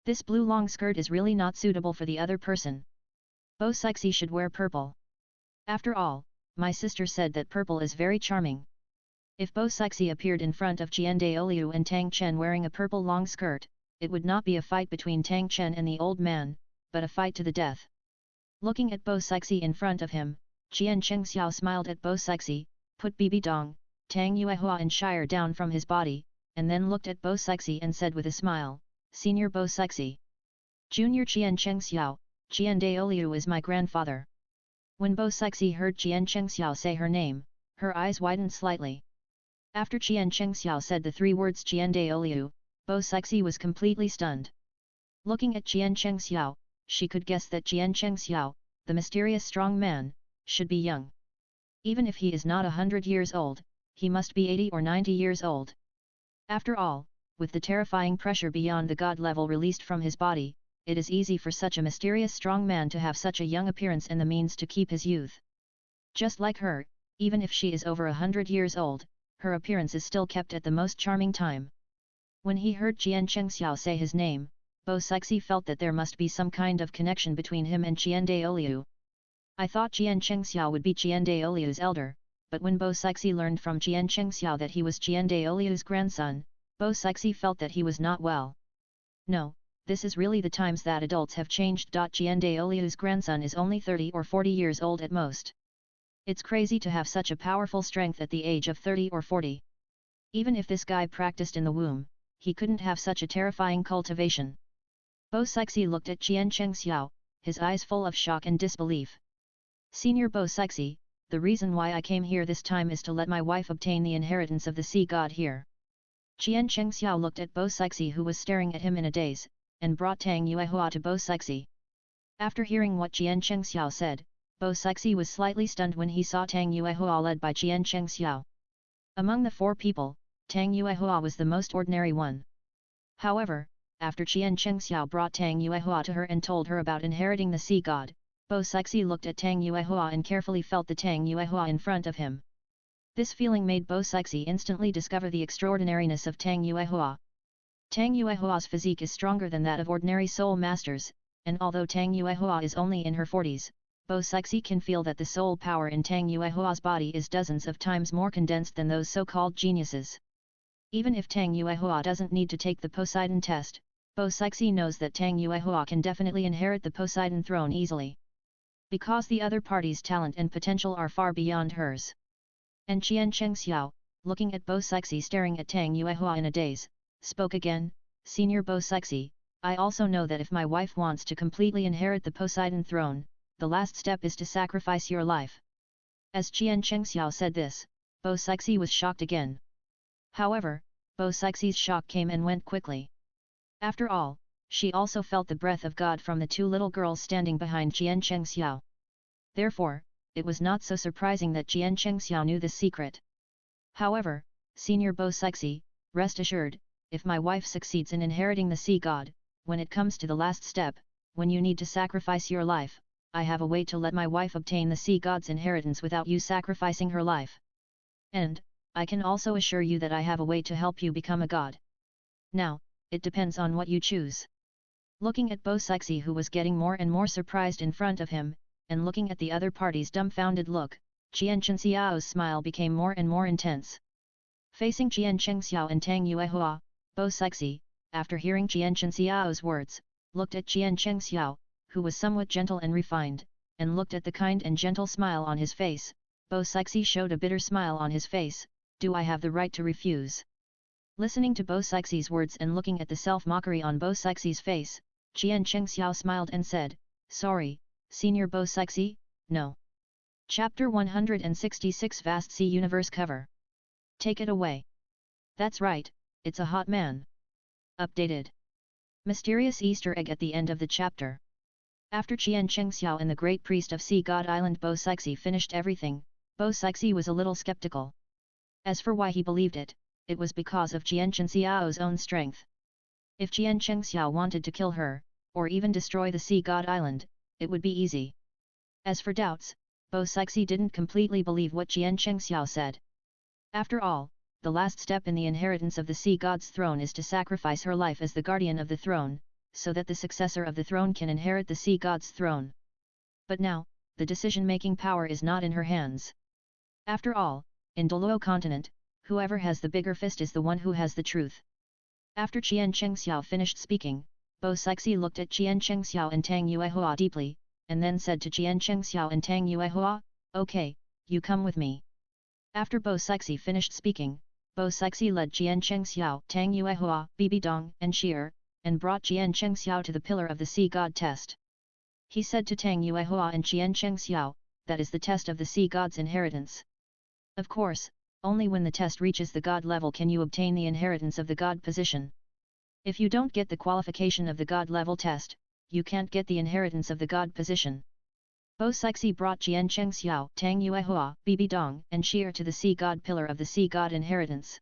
This blue long skirt is really not suitable for the other person. Bo Sixi should wear purple. After all, my sister said that purple is very charming. If Bo Sixi appeared in front of Jian Daoliu and Tang Chen wearing a purple long skirt, it would not be a fight between Tang Chen and the old man, but a fight to the death. Looking at Bo Sixi in front of him, Jian Chengxiao smiled at Bo Sixi, put Bibi Dong, Tang Yuehua and Shire down from his body, and then looked at Bo Sixi and said with a smile, Senior Bo Sixi. Junior Jian Chengxiao, Jian Daoliu is my grandfather. When Bo Sixi heard Jian Chengxiao say her name, her eyes widened slightly. After Jian Chengxiao said the 3 words Jian Daoliu, Bo Sixi was completely stunned. Looking at Jian Chengxiao, she could guess that Jian Chengxiao, the mysterious strong man, should be young. Even if he is not 100 years old, he must be 80 or 90 years old. After all, with the terrifying pressure beyond the god level released from his body, it is easy for such a mysterious strong man to have such a young appearance and the means to keep his youth. Just like her, even if she is over 100 years old, her appearance is still kept at the most charming time. When he heard Jian Chengxiao say his name, Bo Sixi felt that there must be some kind of connection between him and Jian Daoliu. I thought Jian Chengxiao would be Jian Daoliu's elder, but when Bo Sixi learned from Jian Chengxiao that he was Jian Daoliu's grandson, Bo Sixi felt that he was not well. No, this is really the times that adults have changed. Jian Daoliu's grandson is only 30 or 40 years old at most. It's crazy to have such a powerful strength at the age of 30 or 40. Even if this guy practiced in the womb, he couldn't have such a terrifying cultivation. Bo Sixi looked at Jian Chengxiao, his eyes full of shock and disbelief. Senior Bo Sixi, the reason why I came here this time is to let my wife obtain the inheritance of the sea god here. Jian Chengxiao looked at Bo Sixi, who was staring at him in a daze, and brought Tang Yuehua to Bo Sixi. After hearing what Jian Chengxiao said, Bo Sixi was slightly stunned when he saw Tang Yuehua led by Jian Chengxiao. Among the four people, Tang Yuehua was the most ordinary one. However, after Jian Chengxiao brought Tang Yuehua to her and told her about inheriting the sea god, Bo Sixi looked at Tang Yuehua and carefully felt the Tang Yuehua in front of him. This feeling made Bo Sixi instantly discover the extraordinariness of Tang Yuehua. Tang Yuehua's physique is stronger than that of ordinary soul masters, and although Tang Yuehua is only in her 40s, Bo Sixi can feel that the soul power in Tang Yuehua's body is dozens of times more condensed than those so-called geniuses. Even if Tang Yuehua doesn't need to take the Poseidon test, Bo Sixi knows that Tang Yuehua can definitely inherit the Poseidon throne easily. Because the other party's talent and potential are far beyond hers. And Jian Chengxiao, looking at Bo Sixi staring at Tang Yuehua in a daze, spoke again, Senior Bo Sixi, I also know that if my wife wants to completely inherit the Poseidon throne, the last step is to sacrifice your life. As Jian Chengxiao said this, Bo Sixi was shocked again. However, Bo Sixi's shock came and went quickly. After all, she also felt the breath of God from the two little girls standing behind Jian Chengxiao. Therefore, it was not so surprising that Jian Chengxiao knew this secret. However, Senior Bo Sixi, rest assured, if my wife succeeds in inheriting the sea god, when it comes to the last step, when you need to sacrifice your life, I have a way to let my wife obtain the sea god's inheritance without you sacrificing her life. And, I can also assure you that I have a way to help you become a god. Now, it depends on what you choose. Looking at Bo Sixi, who was getting more and more surprised in front of him, and looking at the other party's dumbfounded look, Jian Chengxiao's smile became more and more intense. Facing Jian Chengxiao and Tang Yuehua, Bo Sixi, after hearing Jian Chengxiao's words, looked at Jian Chengxiao, who was somewhat gentle and refined, and looked at the kind and gentle smile on his face. Bo Sixi showed a bitter smile on his face. Do I have the right to refuse? Listening to Bo Sixi's words and looking at the self-mockery on Bo Sixi's face, Jian Chengxiao smiled and said, Sorry, Senior Bo Sixi, no. Chapter 166 Vast Sea Universe Cover. Take it away. That's right, it's a hot man. Updated. Mysterious Easter egg at the end of the chapter. After Jian Chengxiao and the Great Priest of Sea God Island Bo Sixi finished everything, Bo Sixi was a little skeptical. As for why he believed it, it was because of Jian Chengxiao's own strength. If Jian Chengxiao wanted to kill her, or even destroy the Sea God Island, it would be easy. As for doubts, Bo Sixi didn't completely believe what Jian Chengxiao said. After all, the last step in the inheritance of the Sea God's throne is to sacrifice her life as the guardian of the throne, so that the successor of the throne can inherit the Sea God's throne. But now, the decision-making power is not in her hands. After all, in Douluo continent, whoever has the bigger fist is the one who has the truth. After Jian Chengxiao finished speaking, Bo Sixi looked at Jian Chengxiao and Tang Yuehua deeply, and then said to Jian Chengxiao and Tang Yuehua, Okay, you come with me. After Bo Sixi finished speaking, Bo Sixi led Jian Chengxiao, Tang Yuehua, Bibi Dong, and Sheer, and brought Jian Chengxiao to the pillar of the sea god test. He said to Tang Yuehua and Jian Chengxiao, that is the test of the sea god's inheritance. Of course, only when the test reaches the god level can you obtain the inheritance of the god position. If you don't get the qualification of the god level test, you can't get the inheritance of the god position. Bo Sixi brought Jian Chengxiao, Tang Yuehua, Bibi Dong, and Sheer to the sea god pillar of the sea god inheritance.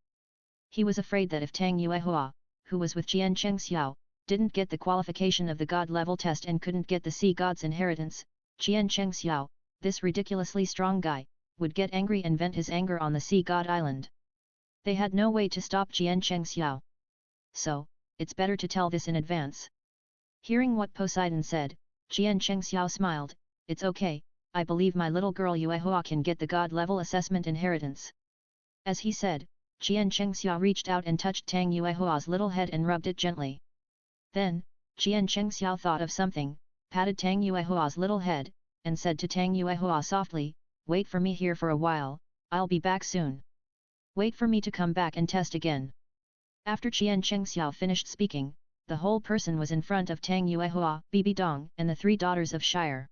He was afraid that if Tang Yuehua, who was with Jian Chengxiao, didn't get the qualification of the god level test and couldn't get the sea god's inheritance, Jian Chengxiao, this ridiculously strong guy, would get angry and vent his anger on the Sea God Island. They had no way to stop Jian Chengxiao. So, it's better to tell this in advance. Hearing what Poseidon said, Jian Chengxiao smiled, It's okay, I believe my little girl Yuehua can get the god-level assessment inheritance. As he said, Qian Chengxiao reached out and touched Tang Yuehua's little head and rubbed it gently. Then, Qian Chengxiao thought of something, patted Tang Yuehua's little head, and said to Tang Yuehua softly, "Wait for me here for a while, I'll be back soon. Wait for me to come back and test again." After Qian Chengxiao finished speaking, the whole person was in front of Tang Yuehua, Bibi Dong, and the three daughters of Shire.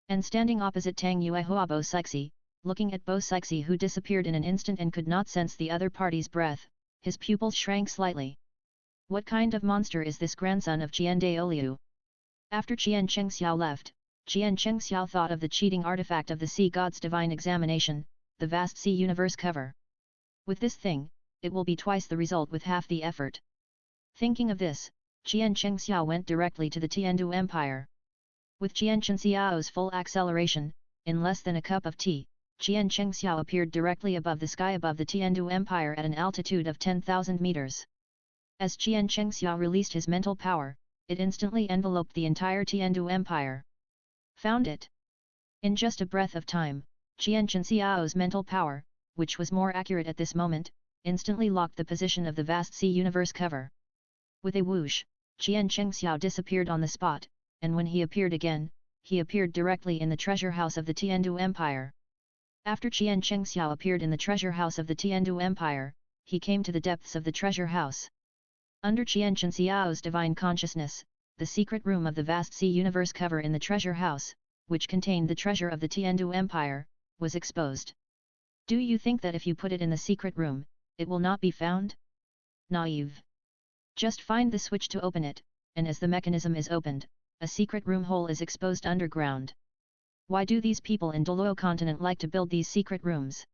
And standing opposite Tang Yuehua Bo Sixi, looking at Bo Sixi who disappeared in an instant and could not sense the other party's breath, his pupils shrank slightly. What kind of monster is this grandson of Qian Daoliu? After Qian Chengxiao left, Qian Chengxiao thought of the cheating artifact of the sea god's divine examination, the vast sea universe cover. With this thing, it will be twice the result with half the effort. Thinking of this, Qian Chengxiao went directly to the Tiandu Empire. With Qian Chengxiao's full acceleration, in less than a cup of tea, Qian Chengxiao appeared directly above the sky above the Tiandu Empire at an altitude of 10,000 meters. As Qian Chengxiao released his mental power, it instantly enveloped the entire Tiandu Empire. Found it! In just a breath of time, Qian Chengxiao's mental power, which was more accurate at this moment, instantly locked the position of the vast sea universe cover. With a whoosh, Qian Chengxiao disappeared on the spot, and when he appeared again, he appeared directly in the treasure house of the Tiandu Empire. After Qian Chengxiao appeared in the treasure house of the Tiandu Empire, he came to the depths of the treasure house. Under Qian Chengxiao's divine consciousness, the secret room of the vast sea universe cover in the treasure house, which contained the treasure of the Tiandu Empire, was exposed. Do you think that if you put it in the secret room, it will not be found? Naive. Just find the switch to open it, and as the mechanism is opened, a secret room hole is exposed underground. Why do these people in Douluo continent like to build these secret rooms?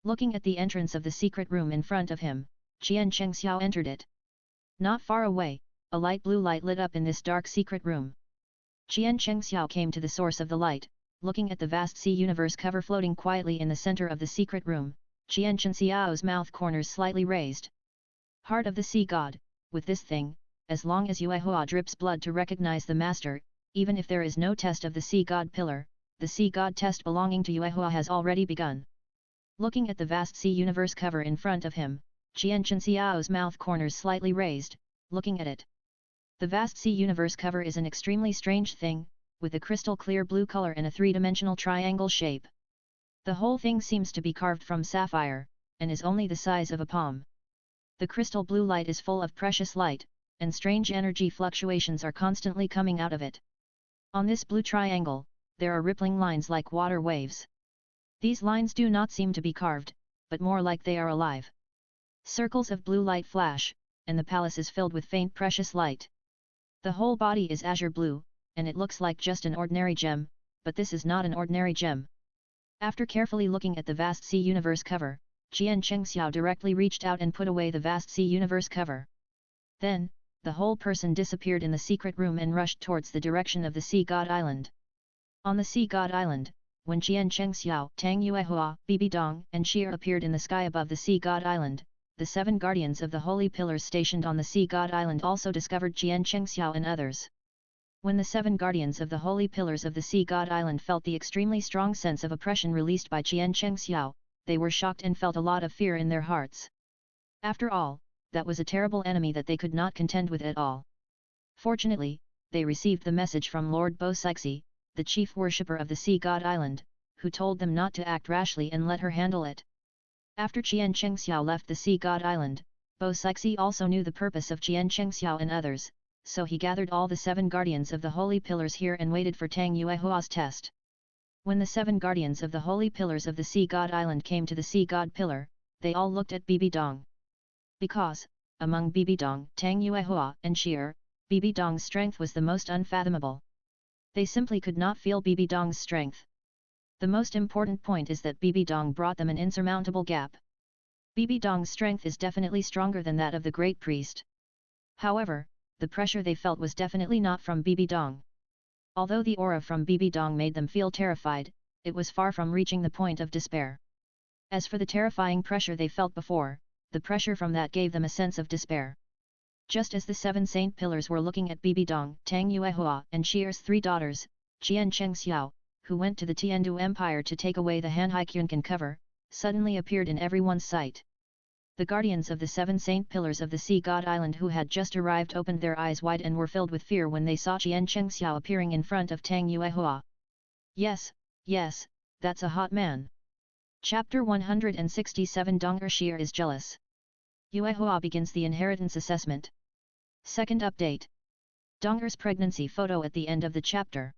Looking at the entrance of the secret room in front of him, Qian Chengxiao entered it. Not far away, a light blue light lit up in this dark secret room. Qian Chengxiao came to the source of the light, looking at the vast sea universe cover floating quietly in the center of the secret room. Qian Chengxiao's mouth corners slightly raised. Heart of the sea god, with this thing, as long as Yuehua drips blood to recognize the master, even if there is no test of the sea god pillar, the sea god test belonging to Yuehua has already begun. Looking at the vast sea universe cover in front of him, Qian Chengxiao's mouth corners slightly raised, looking at it. The vast sea universe cover is an extremely strange thing, with a crystal clear blue color and a three-dimensional triangle shape. The whole thing seems to be carved from sapphire, and is only the size of a palm. The crystal blue light is full of precious light, and strange energy fluctuations are constantly coming out of it. On this blue triangle, there are rippling lines like water waves. These lines do not seem to be carved, but more like they are alive. Circles of blue light flash, and the palace is filled with faint precious light. The whole body is azure blue, and it looks like just an ordinary gem, but this is not an ordinary gem. After carefully looking at the vast sea universe cover, Qian Chengxiao directly reached out and put away the vast sea universe cover. Then, the whole person disappeared in the secret room and rushed towards the direction of the Sea God Island. On the Sea God Island, when Qian Chengxiao, Tang Yuehua, Bibi Dong, and Shir appeared in the sky above the Sea God Island, the 7 guardians of the holy pillars stationed on the Sea God Island also discovered Qian Chengxiao and others. When the 7 guardians of the holy pillars of the Sea God Island felt the extremely strong sense of oppression released by Qian Chengxiao, they were shocked and felt a lot of fear in their hearts. After all, that was a terrible enemy that they could not contend with at all. Fortunately, they received the message from Lord Bo Sixi, the chief worshipper of the Sea God Island, who told them not to act rashly and let her handle it. After Qian Chengxiao left the Sea God Island, Bo Sixi also knew the purpose of Qian Chengxiao and others, so he gathered all the 7 guardians of the holy pillars here and waited for Tang Yuehua's test. When the 7 guardians of the holy pillars of the Sea God Island came to the Sea God pillar, they all looked at Bibi Dong. Because, among Bibi Dong, Tang Yuehua, and Shir, Bibi Dong's strength was the most unfathomable. They simply could not feel Bibi Dong's strength. The most important point is that Bibi Dong brought them an insurmountable gap. Bibi Dong's strength is definitely stronger than that of the great priest. However, the pressure they felt was definitely not from Bibi Dong. Although the aura from Bibi Dong made them feel terrified, it was far from reaching the point of despair. As for the terrifying pressure they felt before, the pressure from that gave them a sense of despair. Just as the 7 saint pillars were looking at Bibi Dong, Tang Yuehua, and Shir's 3 daughters, Qian Chengxiao, who went to the Tiandu Empire to take away the Hanhaikyunkan cover, suddenly appeared in everyone's sight. The guardians of the 7 saint pillars of the Sea God Island who had just arrived opened their eyes wide and were filled with fear when they saw Qian Chengxiao appearing in front of Tang Yuehua. Yes, yes, that's a hot man. Chapter 167 Dong Shir is jealous. Yuehua begins the inheritance assessment. Second update. Donger's pregnancy photo at the end of the chapter.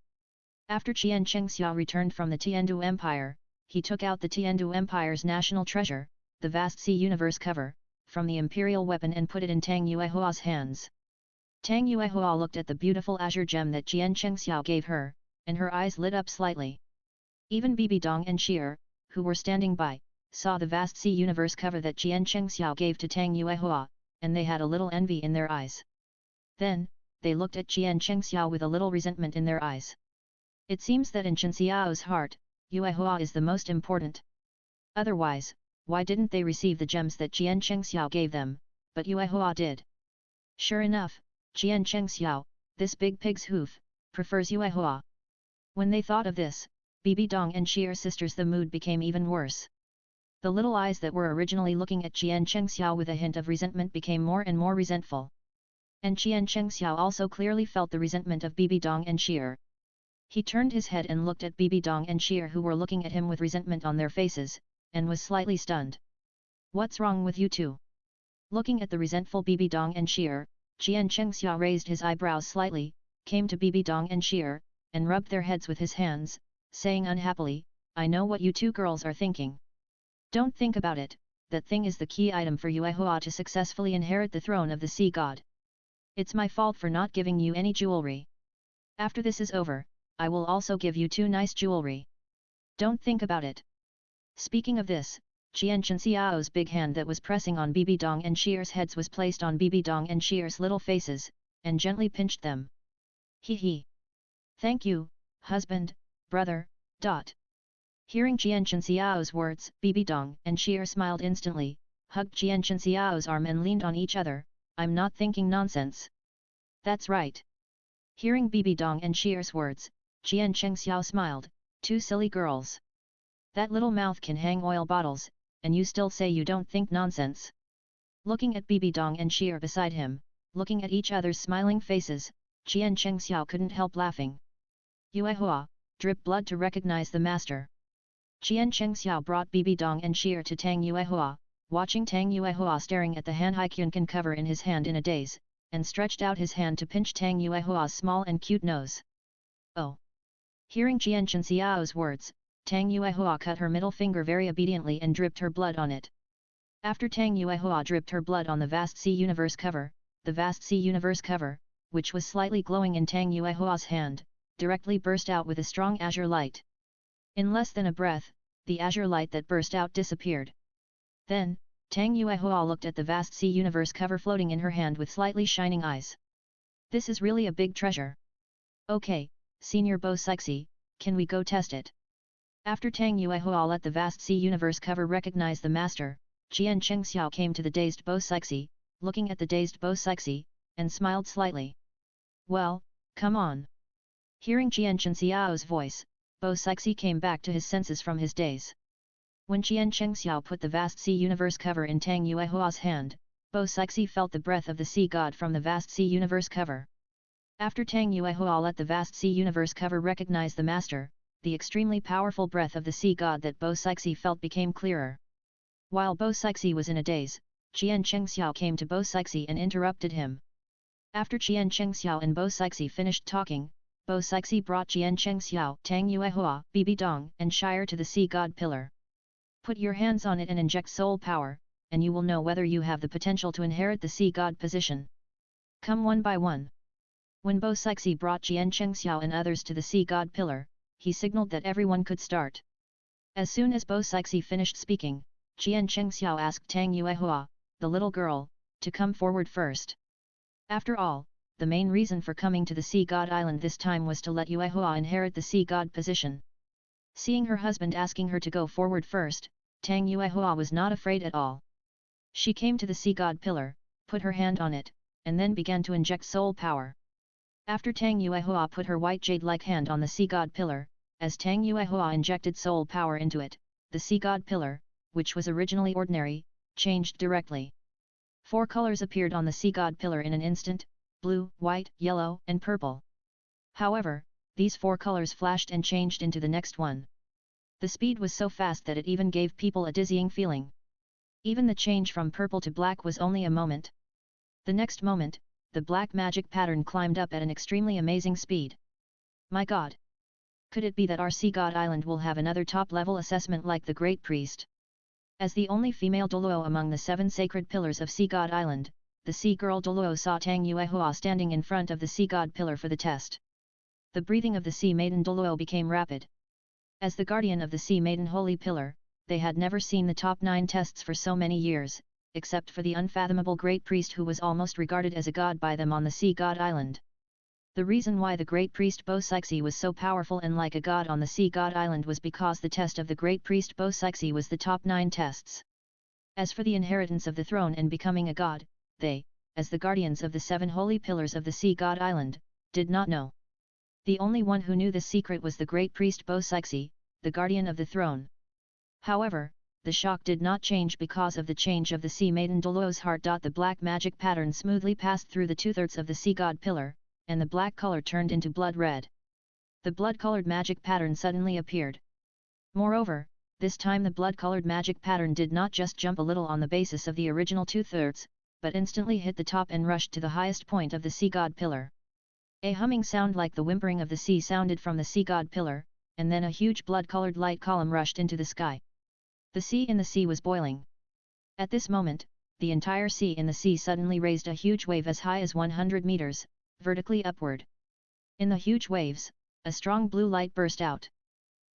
After Qian Chengxiao returned from the Tiandu Empire, he took out the Tiandu Empire's national treasure, the vast sea universe cover, from the imperial weapon and put it in Tang Yuehua's hands. Tang Yuehua looked at the beautiful azure gem that Qian Chengxiao gave her, and her eyes lit up slightly. Even Bibi Dong and Shir, who were standing by, saw the vast sea universe cover that Qian Chengxiao gave to Tang Yuehua, and they had a little envy in their eyes. Then, they looked at Qian Chengxiao with a little resentment in their eyes. It seems that in Chenxiao's heart, Yuehua is the most important. Otherwise, why didn't they receive the gems that Qian Chengxiao gave them, but Yuehua did? Sure enough, Qian Chengxiao, this big pig's hoof, prefers Yuehua. When they thought of this, Bibi Dong and Shir sisters, the mood became even worse. The little eyes that were originally looking at Qian Chengxiao with a hint of resentment became more and more resentful. And Qian Chengxiao also clearly felt the resentment of Bibi Dong and Shir. He turned his head and looked at Bibi Dong and Shir who were looking at him with resentment on their faces, and was slightly stunned. What's wrong with you two? Looking at the resentful Bibi Dong and Shir, Qian Chengxiao raised his eyebrows slightly, came to Bibi Dong and Shir, and rubbed their heads with his hands, saying unhappily, I know what you two girls are thinking. Don't think about it, that thing is the key item for Yuehua to successfully inherit the throne of the sea god. It's my fault for not giving you any jewelry. After this is over, I will also give you 2 nice jewelry. Don't think about it. Speaking of this, Qian Chenxiao's big hand that was pressing on Bibi Dong and Shir's heads was placed on Bibi Dong and Shir's little faces, and gently pinched them. Hee hee. Thank you, husband, brother, ... Hearing Qian Chenxiao's words, Bibi Dong and Shir smiled instantly, hugged Qian Chenxiao's arm and leaned on each other. I'm not thinking nonsense. That's right. Hearing Bibi Dong and Shir's words, Qian Chengxiao smiled, 2 silly girls. That little mouth can hang oil bottles, and you still say you don't think nonsense. Looking at Bibi Dong and Shir beside him, looking at each other's smiling faces, Qian Chengxiao couldn't help laughing. Yuehua, drip blood to recognize the master. Qian Chengxiao brought Bibi Dong and Shir to Tang Yuehua, watching Tang Yuehua staring at the Hanhaikyunkan cover in his hand in a daze, and stretched out his hand to pinch Tang Yuehua's small and cute nose. Oh! Hearing Qian Chenxiao's words, Tang Yuehua cut her middle finger very obediently and dripped her blood on it. After Tang Yuehua dripped her blood on the vast sea universe cover, the vast sea universe cover, which was slightly glowing in Tang Yuehua's hand, directly burst out with a strong azure light. In less than a breath, the azure light that burst out disappeared. Then, Tang Yuehua looked at the vast sea universe cover floating in her hand with slightly shining eyes. This is really a big treasure. Okay, Senior Bo Sixi, can we go test it? After Tang Yuehua let the vast sea universe cover recognize the master, Qian Chengxiao came to the dazed Bo Sixi, looking at the dazed Bo Sixi, and smiled slightly. Well, come on. Hearing Qian Chenxiao's voice, Bo Sixi came back to his senses from his daze. When Qian Chengxiao put the vast sea universe cover in Tang Yuehua's hand, Bo Sixi felt the breath of the sea god from the vast sea universe cover. After Tang Yuehua let the vast sea universe cover recognize the master, the extremely powerful breath of the sea god that Bo Sixi felt became clearer. While Bo Sixi was in a daze, Qian Chengxiao came to Bo Sixi and interrupted him. After Qian Chengxiao and Bo Sixi finished talking, Bo Sixi brought Qian Chengxiao, Tang Yuehua, Bibi Dong and Shire to the sea god pillar. Put your hands on it and inject soul power, and you will know whether you have the potential to inherit the sea god position. Come one by one. When Bo Sixi brought Qian Chengxiao and others to the sea god pillar, he signaled that everyone could start. As soon as Bo Sixi finished speaking, Qian Chengxiao asked Tang Yuehua, the little girl, to come forward first. After all, the main reason for coming to the sea god island this time was to let Yuehua inherit the sea god position. Seeing her husband asking her to go forward first, Tang Yuehua was not afraid at all. She came to the sea god pillar, put her hand on it, and then began to inject soul power. After Tang Yuehua put her white jade-like hand on the sea god pillar, as Tang Yuehua injected soul power into it, the sea god pillar, which was originally ordinary, changed directly. 4 colors appeared on the sea god pillar in an instant: blue, white, yellow, and purple. However, these 4 colors flashed and changed into the next one. The speed was so fast that it even gave people a dizzying feeling. Even the change from purple to black was only a moment. The next moment, the black magic pattern climbed up at an extremely amazing speed. My god! Could it be that our Sea God Island will have another top-level assessment like the Great Priest? As the only female Douluo among the 7 sacred pillars of Sea God Island, the sea girl Douluo saw Tang Yuehua standing in front of the sea god pillar for the test. The breathing of the sea maiden Douluo became rapid. As the guardian of the sea maiden holy pillar, they had never seen the top 9 tests for so many years, except for the unfathomable Great Priest who was almost regarded as a god by them on the Sea God Island. The reason why the Great Priest Bo-Sixi was so powerful and like a god on the Sea God Island was because the test of the Great Priest Bo-Sixi was the top 9 tests. As for the inheritance of the throne and becoming a god, they, as the guardians of the 7 holy pillars of the Sea God Island, did not know. The only one who knew this secret was the Great Priest Bo-Sixi, the guardian of the throne. However, the shock did not change because of the change of the sea maiden Douluo's heart. The black magic pattern smoothly passed through the 2/3 of the sea god pillar, and the black color turned into blood red. The blood-colored magic pattern suddenly appeared. Moreover, this time the blood-colored magic pattern did not just jump a little on the basis of the original 2/3, but instantly hit the top and rushed to the highest point of the sea god pillar. A humming sound like the whimpering of the sea sounded from the sea god pillar, and then a huge blood-colored light column rushed into the sky. The sea in the sea was boiling. At this moment, the entire sea in the sea suddenly raised a huge wave as high as 100 meters, vertically upward. In the huge waves, a strong blue light burst out.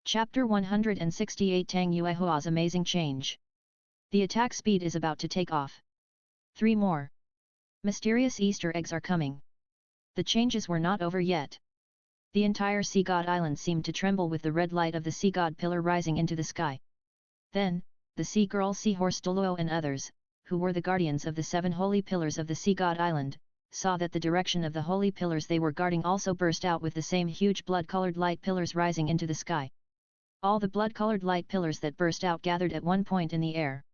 Chapter 168 Tang Yuehua's Amazing Change. The attack speed is about to take off. 3 more. Mysterious Easter eggs are coming. The changes were not over yet. The entire Sea God Island seemed to tremble with the red light of the Sea God pillar rising into the sky. Then, the Sea Girl Seahorse Douluo and others, who were the guardians of the 7 holy pillars of the Sea God Island, saw that the direction of the holy pillars they were guarding also burst out with the same huge blood-colored light pillars rising into the sky. All the blood-colored light pillars that burst out gathered at one point in the air.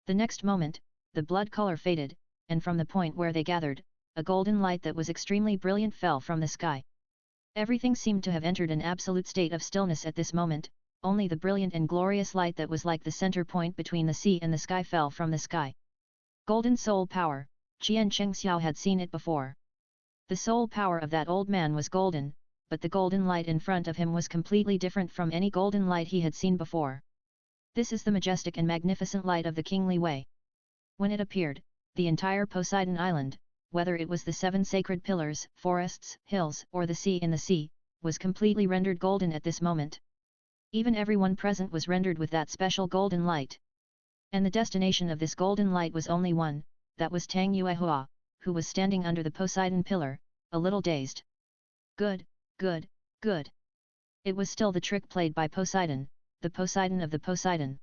The next moment, the blood color faded, and from the point where they gathered, a golden light that was extremely brilliant fell from the sky. Everything seemed to have entered an absolute state of stillness at this moment. Only the brilliant and glorious light that was like the center point between the sea and the sky fell from the sky. Golden soul power. Qian Chengxiao had seen it before. The soul power of that old man was golden, but the golden light in front of him was completely different from any golden light he had seen before. This is the majestic and magnificent light of the kingly way. When it appeared, the entire Poseidon Island, whether it was the 7 sacred pillars, forests, hills, or the sea in the sea, was completely rendered golden at this moment. Even everyone present was rendered with that special golden light. And the destination of this golden light was only one, that was Tang Yuehua, who was standing under the Poseidon pillar, a little dazed. Good, good, good. It was still the trick played by Poseidon, the Poseidon of the Poseidon.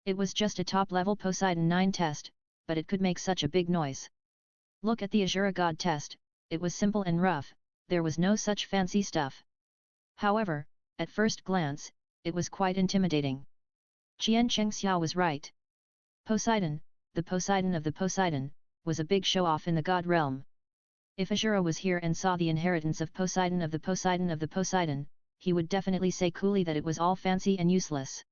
It was just a top-level Poseidon 9 test, but it could make such a big noise. Look at the Azura God test, it was simple and rough, there was no such fancy stuff. However, at first glance, it was quite intimidating. Qian Chengxiao was right. Poseidon, the Poseidon of the Poseidon, was a big show-off in the god realm. If Azura was here and saw the inheritance of Poseidon of the Poseidon of the Poseidon, he would definitely say coolly that it was all fancy and useless.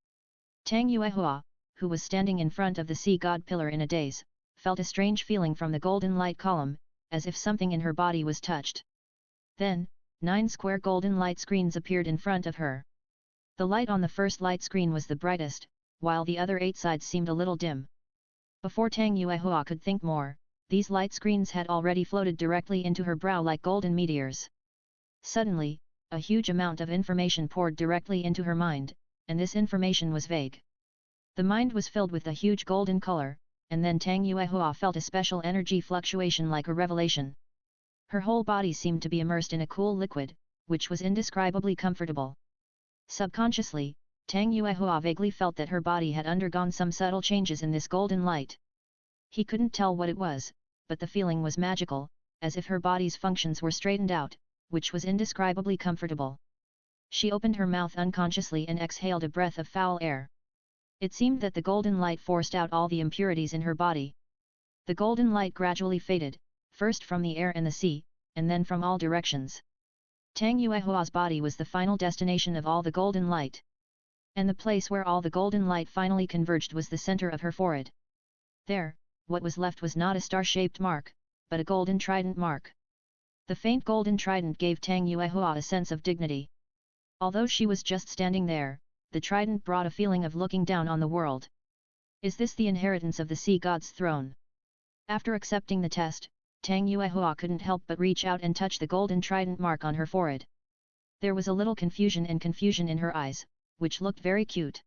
Tang Yuehua, who was standing in front of the sea god pillar in a daze, felt a strange feeling from the golden light column, as if something in her body was touched. Then, 9 square golden light screens appeared in front of her. The light on the first light screen was the brightest, while the other 8 sides seemed a little dim. Before Tang Yuehua could think more, these light screens had already floated directly into her brow like golden meteors. Suddenly, a huge amount of information poured directly into her mind, and this information was vague. The mind was filled with a huge golden color, and then Tang Yuehua felt a special energy fluctuation like a revelation. Her whole body seemed to be immersed in a cool liquid, which was indescribably comfortable. Subconsciously, Tang Yuehua vaguely felt that her body had undergone some subtle changes in this golden light. He couldn't tell what it was, but the feeling was magical, as if her body's functions were straightened out, which was indescribably comfortable. She opened her mouth unconsciously and exhaled a breath of foul air. It seemed that the golden light forced out all the impurities in her body. The golden light gradually faded, first from the air and the sea, and then from all directions. Tang Yuehua's body was the final destination of all the golden light. And the place where all the golden light finally converged was the center of her forehead. There, what was left was not a star-shaped mark, but a golden trident mark. The faint golden trident gave Tang Yuehua a sense of dignity. Although she was just standing there, the trident brought a feeling of looking down on the world. Is this the inheritance of the sea god's throne? After accepting the test, Tang Yuehua couldn't help but reach out and touch the golden trident mark on her forehead. There was a little confusion in her eyes, which looked very cute.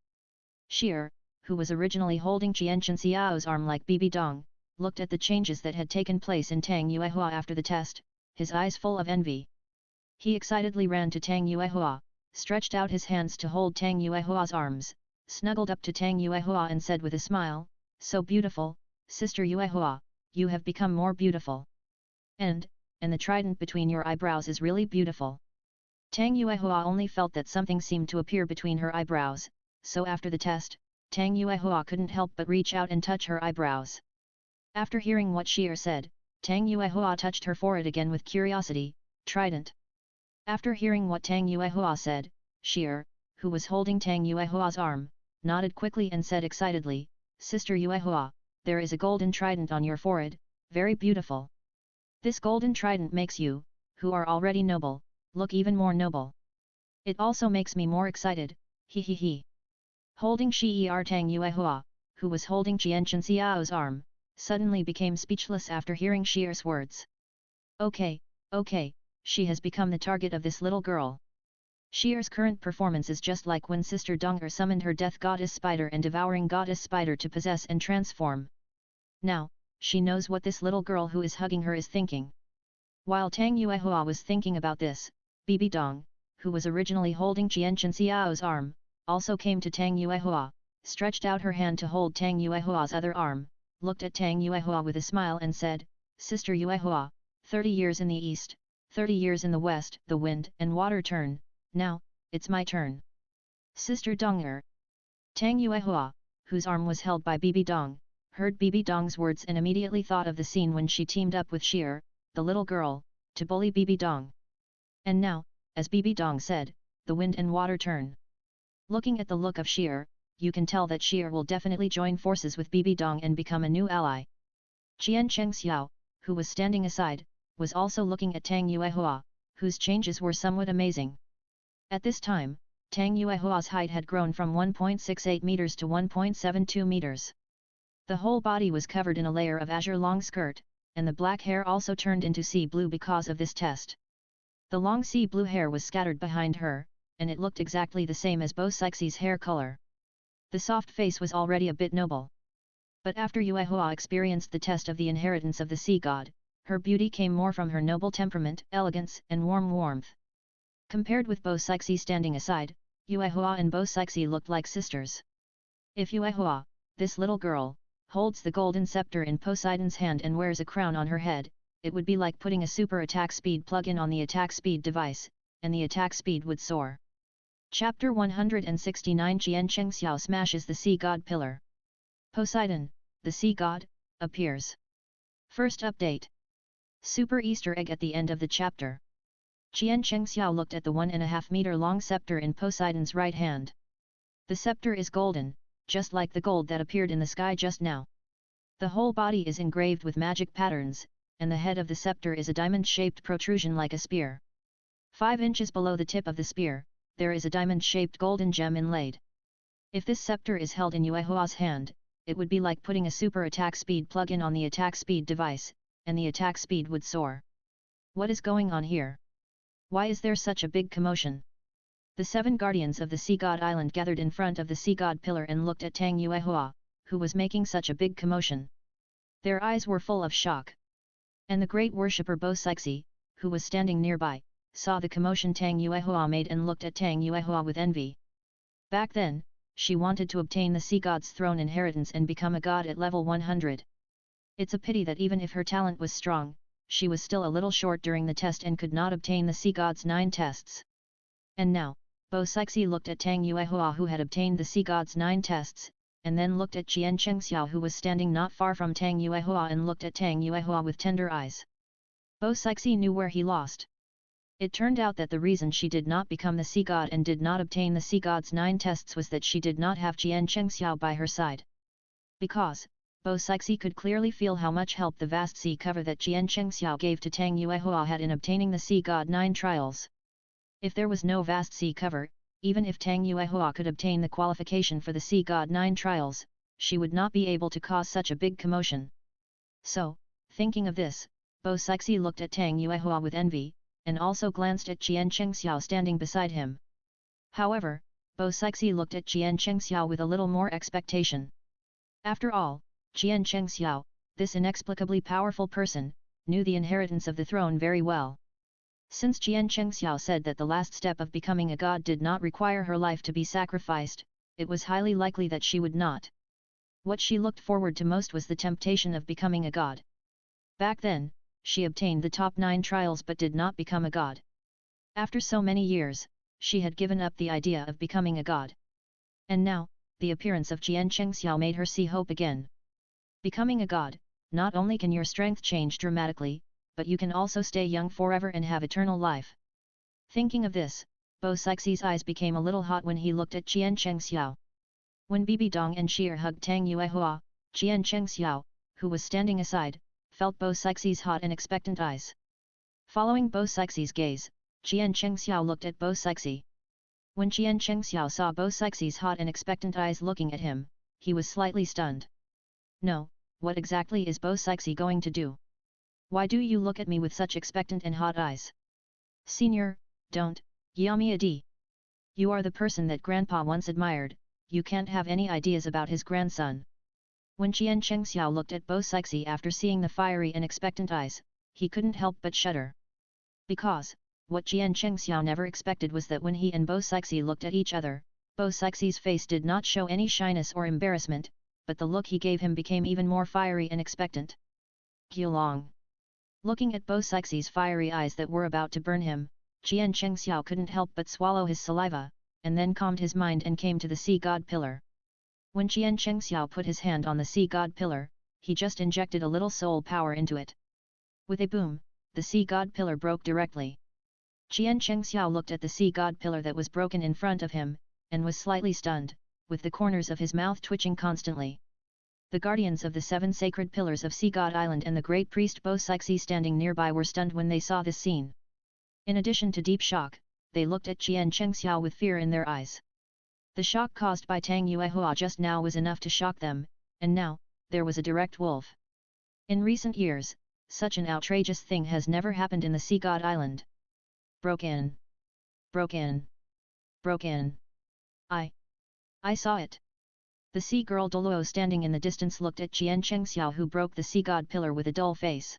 Sheer, who was originally holding Qianchen Xiao's arm like Bibi Dong, looked at the changes that had taken place in Tang Yuehua after the test, his eyes full of envy. He excitedly ran to Tang Yuehua, stretched out his hands to hold Tang Yuehua's arms, snuggled up to Tang Yuehua and said with a smile, "So beautiful, Sister Yuehua, you have become more beautiful. And the trident between your eyebrows is really beautiful." Tang Yuehua only felt that something seemed to appear between her eyebrows, so after the test, Tang Yuehua couldn't help but reach out and touch her eyebrows. After hearing what Sheer said, Tang Yuehua touched her forehead again with curiosity, "Trident." After hearing what Tang Yuehua said, Sheer, who was holding Tang Yuehua's arm, nodded quickly and said excitedly, "Sister Yuehua, there is a golden trident on your forehead, very beautiful. This golden trident makes you, who are already noble, look even more noble. It also makes me more excited, he he he." Holding Shi-er Tang Yuehua, who was holding Qianchen Xiao's arm, suddenly became speechless after hearing Sheer's words. Okay, she has become the target of this little girl. Sheer's current performance is just like when Sister Dong summoned her death goddess spider and devouring goddess spider to possess and transform. Now, she knows what this little girl who is hugging her is thinking. While Tang Yuehua was thinking about this, Bibi Dong, who was originally holding Qianchen Xiao's arm, also came to Tang Yuehua, stretched out her hand to hold Tang Yuehua's other arm, looked at Tang Yuehua with a smile and said, "Sister Yuehua, 30 years in the east, 30 years in the west, the wind and water turn, now, it's my turn. Sister Donger." Tang Yuehua, whose arm was held by Bibi Dong, heard Bibi Dong's words and immediately thought of the scene when she teamed up with Sheer, the little girl, to bully Bibi Dong. And now, as Bibi Dong said, the wind and water turn. Looking at the look of Sheer, you can tell that Sheer will definitely join forces with Bibi Dong and become a new ally. Qian Chengxiao, who was standing aside, was also looking at Tang Yuehua, whose changes were somewhat amazing. At this time, Tang Yuehua's height had grown from 1.68 meters to 1.72 meters. The whole body was covered in a layer of azure long skirt, and the black hair also turned into sea blue because of this test. The long sea blue hair was scattered behind her, and it looked exactly the same as Bo Sixi's hair color. The soft face was already a bit noble. But after Yuehua experienced the test of the inheritance of the sea god, her beauty came more from her noble temperament, elegance and warm warmth. Compared with Bo Sixi standing aside, Yuehua and Bo Sixi looked like sisters. If Yuehua, this little girl, holds the golden scepter in Poseidon's hand and wears a crown on her head, it would be like putting a super attack speed plug-in on the attack speed device, and the attack speed would soar. Chapter 169 Qian Chengxiao smashes the sea god pillar. Poseidon, the sea god, appears. First update. Super Easter egg at the end of the chapter. Qian Chengxiao looked at the 1.5 meter long scepter in Poseidon's right hand. The scepter is golden, just like the gold that appeared in the sky just now. The whole body is engraved with magic patterns, and the head of the scepter is a diamond-shaped protrusion like a spear. 5 inches below the tip of the spear, there is a diamond-shaped golden gem inlaid. If this scepter is held in Yuehua's hand, it would be like putting a super attack speed plug-in on the attack speed device, and the attack speed would soar. What is going on here? Why is there such a big commotion? The 7 guardians of the Sea God Island gathered in front of the Sea God pillar and looked at Tang Yuehua, who was making such a big commotion. Their eyes were full of shock. And the great worshipper Bo Sixi, who was standing nearby, saw the commotion Tang Yuehua made and looked at Tang Yuehua with envy. Back then, she wanted to obtain the Sea God's throne inheritance and become a god at level 100. It's a pity that even if her talent was strong, she was still a little short during the test and could not obtain the Sea God's 9 tests. And now, Bo Sixi looked at Tang Yuehua who had obtained the sea god's 9 tests, and then looked at Jian Chengxiao who was standing not far from Tang Yuehua and looked at Tang Yuehua with tender eyes. Bo Sixi knew where he lost. It turned out that the reason she did not become the sea god and did not obtain the sea god's 9 tests was that she did not have Jian Chengxiao by her side. Because, Bo Sixi could clearly feel how much help the vast sea cover that Jian Chengxiao gave to Tang Yuehua had in obtaining the sea god 9 trials. If there was no vast sea cover, even if Tang Yuehua could obtain the qualification for the sea god 9 trials, she would not be able to cause such a big commotion. So, thinking of this, Bo Sixi looked at Tang Yuehua with envy, and also glanced at Jian Chengxiao standing beside him. However, Bo Sixi looked at Jian Chengxiao with a little more expectation. After all, Jian Chengxiao, this inexplicably powerful person, knew the inheritance of the throne very well. Since Jian Chengxiao said that the last step of becoming a god did not require her life to be sacrificed, it was highly likely that she would not. What she looked forward to most was the temptation of becoming a god. Back then, she obtained the top 9 trials but did not become a god. After so many years, she had given up the idea of becoming a god. And now, the appearance of Jian Chengxiao made her see hope again. Becoming a god, not only can your strength change dramatically, but you can also stay young forever and have eternal life. Thinking of this, Bo Sixi's eyes became a little hot when he looked at Jian Chengxiao. When Bibi Dong and Sheer hugged Tang Yuehua, Jian Chengxiao, who was standing aside, felt Bo Sixi's hot and expectant eyes. Following Bo Sixi's gaze, Jian Chengxiao looked at Bo Sixi. When Jian Chengxiao saw Bo Sixi's hot and expectant eyes looking at him, he was slightly stunned. No, what exactly is Bo Sixi going to do? Why do you look at me with such expectant and hot eyes? Senior, don't, Yami Adi. You are the person that Grandpa once admired, you can't have any ideas about his grandson. When Jian Chengxiao looked at Bo Sixi after seeing the fiery and expectant eyes, he couldn't help but shudder. Because, what Jian Chengxiao never expected was that when he and Bo Sixi looked at each other, Bo Sixi's face did not show any shyness or embarrassment, but the look he gave him became even more fiery and expectant. Qiulong. Looking at Bo Sixi's fiery eyes that were about to burn him, Jian Chengxiao couldn't help but swallow his saliva, and then calmed his mind and came to the sea god pillar. When Jian Chengxiao put his hand on the sea god pillar, he just injected a little soul power into it. With a boom, the sea god pillar broke directly. Jian Chengxiao looked at the sea god pillar that was broken in front of him, and was slightly stunned, with the corners of his mouth twitching constantly. The guardians of the 7 sacred pillars of Sea God Island and the great priest Bo Sixi standing nearby were stunned when they saw this scene. In addition to deep shock, they looked at Jian Chengxiao with fear in their eyes. The shock caused by Tang Yuehua just now was enough to shock them, and now, there was a direct wolf. In recent years, such an outrageous thing has never happened in the Sea God Island. Broke in. Broke in. Broke in. I saw it. The sea girl Douluo standing in the distance looked at Jian Chengxiao who broke the sea god pillar with a dull face.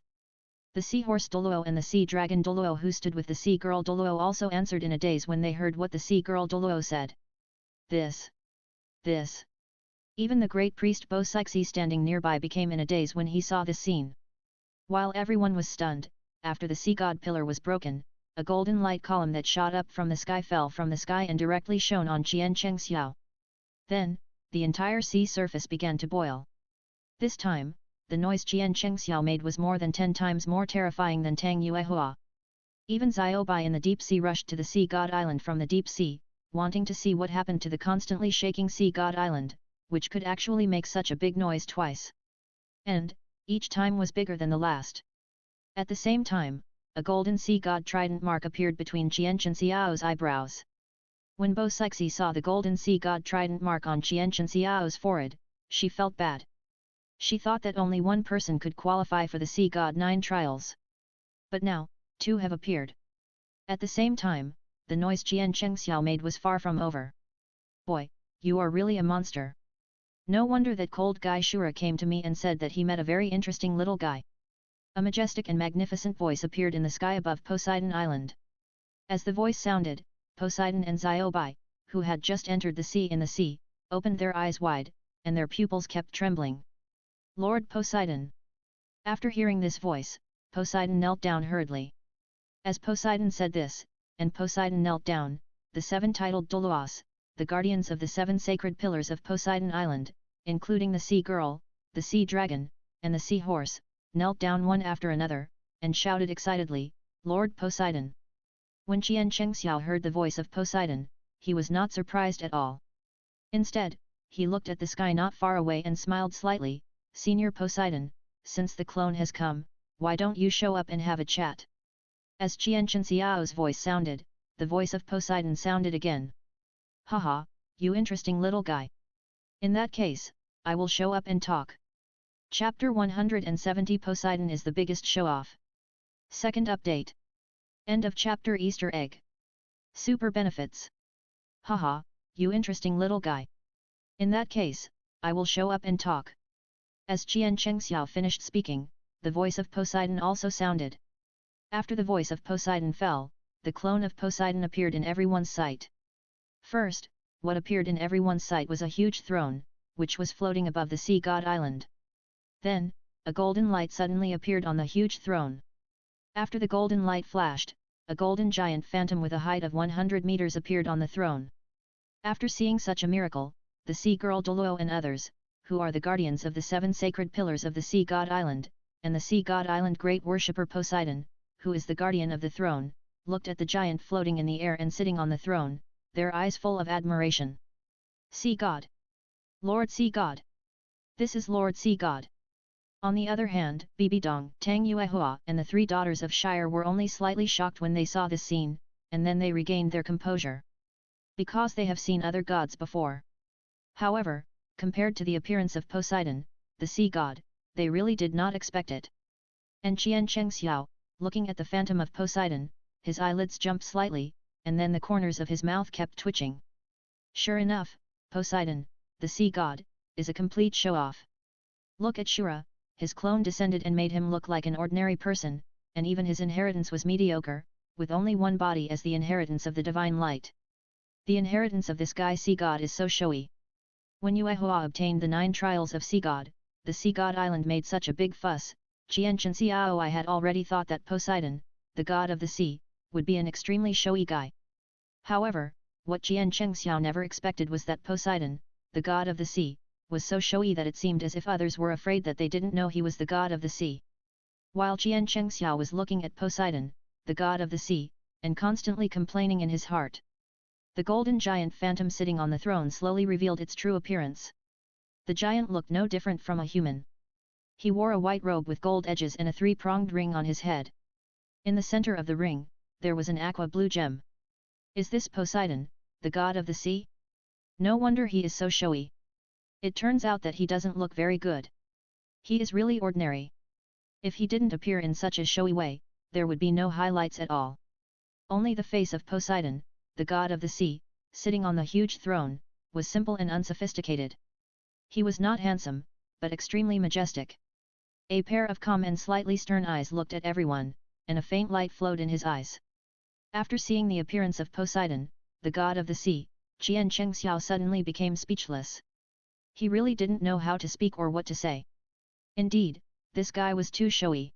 The seahorse Douluo and the sea dragon Douluo who stood with the sea girl Douluo also answered in a daze when they heard what the sea girl Douluo said. This. Even the great priest Bo Sixi standing nearby became in a daze when he saw this scene. While everyone was stunned, after the sea god pillar was broken, a golden light column that shot up from the sky fell from the sky and directly shone on Jian Chengxiao. Then, the entire sea surface began to boil. This time, the noise Jian Chengxiao made was more than 10 times more terrifying than Tang Yuehua. Even Xiaobai in the deep sea rushed to the Sea God Island from the deep sea, wanting to see what happened to the constantly shaking Sea God Island, which could actually make such a big noise twice. And, each time was bigger than the last. At the same time, a golden sea god trident mark appeared between Jian Chengxiao's eyebrows. When Bo Sixi saw the golden sea god trident mark on Jian Chengxiao's forehead, she felt bad. She thought that only one person could qualify for the Sea God 9 trials. But now, 2 have appeared. At the same time, the noise Jian Chengxiao made was far from over. Boy, you are really a monster. No wonder that cold guy Shura came to me and said that he met a very interesting little guy. A majestic and magnificent voice appeared in the sky above Poseidon Island. As the voice sounded, Poseidon and Xiaobai, who had just entered the sea, opened their eyes wide, and their pupils kept trembling. Lord Poseidon. After hearing this voice, Poseidon knelt down hurriedly. As Poseidon said this, and Poseidon knelt down, the 7 titled Douluos, the guardians of the 7 sacred pillars of Poseidon Island, including the sea girl, the sea dragon, and the sea horse, knelt down one after another, and shouted excitedly, "Lord Poseidon!" When Qian Chengxiao heard the voice of Poseidon, he was not surprised at all. Instead, he looked at the sky not far away and smiled slightly, "Senior Poseidon, since the clone has come, why don't you show up and have a chat?" As Qian Chengxiao's voice sounded, the voice of Poseidon sounded again. "Haha, you interesting little guy. In that case, I will show up and talk." Chapter 170 Poseidon is the biggest show-off. Second update. End of chapter Easter egg. Super benefits. Haha, you interesting little guy. In that case, I will show up and talk. As Qian Chengxiao finished speaking, the voice of Poseidon also sounded. After the voice of Poseidon fell, the clone of Poseidon appeared in everyone's sight. First, what appeared in everyone's sight was a huge throne, which was floating above the sea god island. Then, a golden light suddenly appeared on the huge throne. After the golden light flashed, a golden giant phantom with a height of 100 meters appeared on the throne. After seeing such a miracle, the sea girl Douluo and others, who are the guardians of the 7 sacred pillars of the sea god island, and the sea god island great worshipper Poseidon, who is the guardian of the throne, looked at the giant floating in the air and sitting on the throne, their eyes full of admiration. Sea God! Lord Sea God! This is Lord Sea God! On the other hand, Bibi Dong, Tang Yuehua and the 3 daughters of Shire were only slightly shocked when they saw this scene, and then they regained their composure. Because they have seen other gods before. However, compared to the appearance of Poseidon, the sea god, they really did not expect it. And Qian Chengxiao, looking at the phantom of Poseidon, his eyelids jumped slightly, and then the corners of his mouth kept twitching. Sure enough, Poseidon, the sea god, is a complete show-off. Look at Shura. His clone descended and made him look like an ordinary person, and even his inheritance was mediocre, with only one body as the inheritance of the divine light. The inheritance of this guy sea god is so showy. When Yuehua obtained the 9 trials of sea god, the sea god island made such a big fuss. Qian Chengxiao I had already thought that Poseidon, the god of the sea, would be an extremely showy guy. However, what Qian Chengxiao never expected was that Poseidon, the god of the sea, was so showy that it seemed as if others were afraid that they didn't know he was the god of the sea. While Qian Chengxiao was looking at Poseidon, the god of the sea, and constantly complaining in his heart, the golden giant phantom sitting on the throne slowly revealed its true appearance. The giant looked no different from a human. He wore a white robe with gold edges and a 3-pronged ring on his head. In the center of the ring, there was an aqua blue gem. Is this Poseidon, the god of the sea? No wonder he is so showy. It turns out that he doesn't look very good. He is really ordinary. If he didn't appear in such a showy way, there would be no highlights at all. Only the face of Poseidon, the god of the sea, sitting on the huge throne, was simple and unsophisticated. He was not handsome, but extremely majestic. A pair of calm and slightly stern eyes looked at everyone, and a faint light flowed in his eyes. After seeing the appearance of Poseidon, the god of the sea, Qian Chengxiao suddenly became speechless. He really didn't know how to speak or what to say. Indeed, this guy was too showy.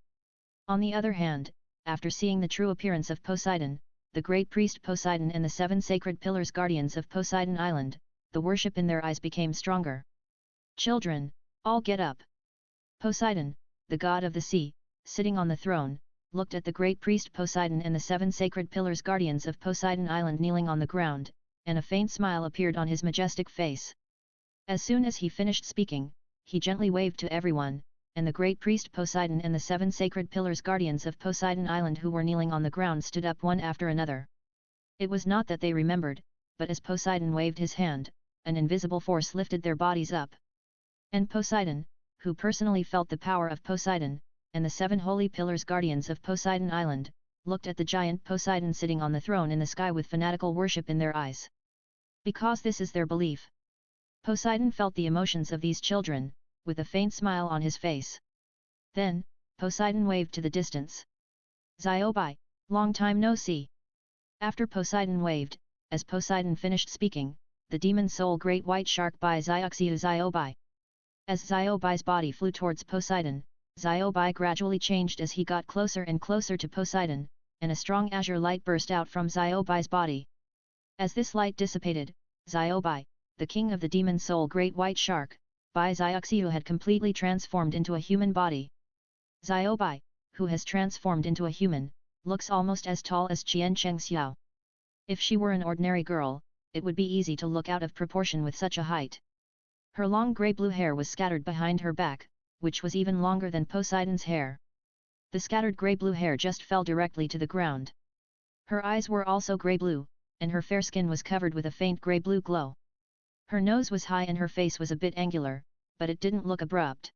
On the other hand, after seeing the true appearance of Poseidon, the great priest Poseidon and the 7 sacred pillars guardians of Poseidon Island, the worship in their eyes became stronger. Children, all get up. Poseidon, the god of the sea, sitting on the throne, looked at the great priest Poseidon and the 7 sacred pillars guardians of Poseidon Island kneeling on the ground, and a faint smile appeared on his majestic face. As soon as he finished speaking, he gently waved to everyone, and the great priest Poseidon and the 7 sacred pillars guardians of Poseidon Island who were kneeling on the ground stood up one after another. It was not that they remembered, but as Poseidon waved his hand, an invisible force lifted their bodies up. And Poseidon, who personally felt the power of Poseidon, and the 7 holy pillars guardians of Poseidon Island, looked at the giant Poseidon sitting on the throne in the sky with fanatical worship in their eyes. Because this is their belief. Poseidon felt the emotions of these children, with a faint smile on his face. Then, Poseidon waved to the distance. Ziobai, long time no see. After Poseidon waved, as Poseidon finished speaking, the demon soul great white shark by Zioxiu Ziobai. As Ziobai's body flew towards Poseidon, Ziobai gradually changed as he got closer and closer to Poseidon, and a strong azure light burst out from Ziobai's body. As this light dissipated, Xiaobai, the king of the demon soul great white shark, Bai Xiaoxiu had completely transformed into a human body. Xiaobai, who has transformed into a human, looks almost as tall as Qian Chengxiao. If she were an ordinary girl, it would be easy to look out of proportion with such a height. Her long grey-blue hair was scattered behind her back, which was even longer than Poseidon's hair. The scattered grey-blue hair just fell directly to the ground. Her eyes were also grey-blue, and her fair skin was covered with a faint grey-blue glow. Her nose was high and her face was a bit angular, but it didn't look abrupt.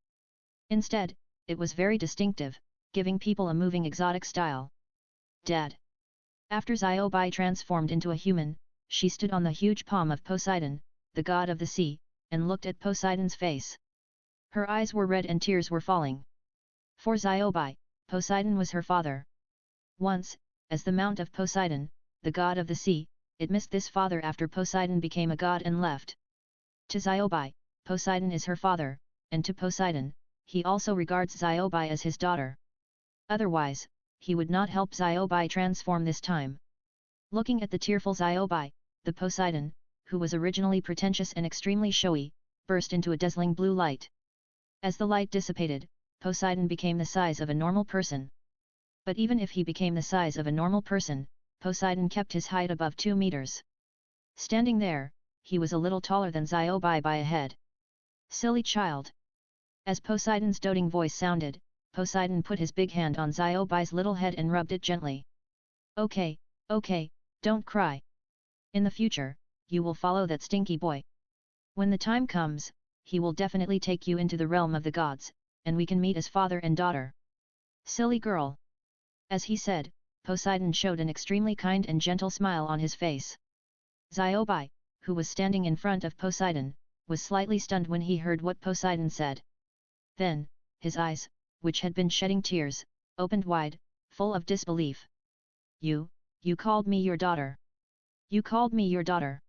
Instead, it was very distinctive, giving people a moving exotic style. Dad. After Xiaobai transformed into a human, she stood on the huge palm of Poseidon, the god of the sea, and looked at Poseidon's face. Her eyes were red and tears were falling. For Xiaobai, Poseidon was her father. Once, as the mount of Poseidon, the god of the sea, it missed this father after Poseidon became a god and left. To Xiaobai, Poseidon is her father, and to Poseidon, he also regards Xiaobai as his daughter. Otherwise, he would not help Xiaobai transform this time. Looking at the tearful Xiaobai, the Poseidon, who was originally pretentious and extremely showy, burst into a dazzling blue light. As the light dissipated, Poseidon became the size of a normal person. But even if he became the size of a normal person, Poseidon kept his height above 2 meters. Standing there, he was a little taller than Xiaobai by a head. Silly child! As Poseidon's doting voice sounded, Poseidon put his big hand on Xiaobai's little head and rubbed it gently. Okay, don't cry. In the future, you will follow that stinky boy. When the time comes, he will definitely take you into the realm of the gods, and we can meet as father and daughter. Silly girl! As he said, Poseidon showed an extremely kind and gentle smile on his face. Xiaobai, who was standing in front of Poseidon, was slightly stunned when he heard what Poseidon said. Then, his eyes, which had been shedding tears, opened wide, full of disbelief. You called me your daughter. You called me your daughter.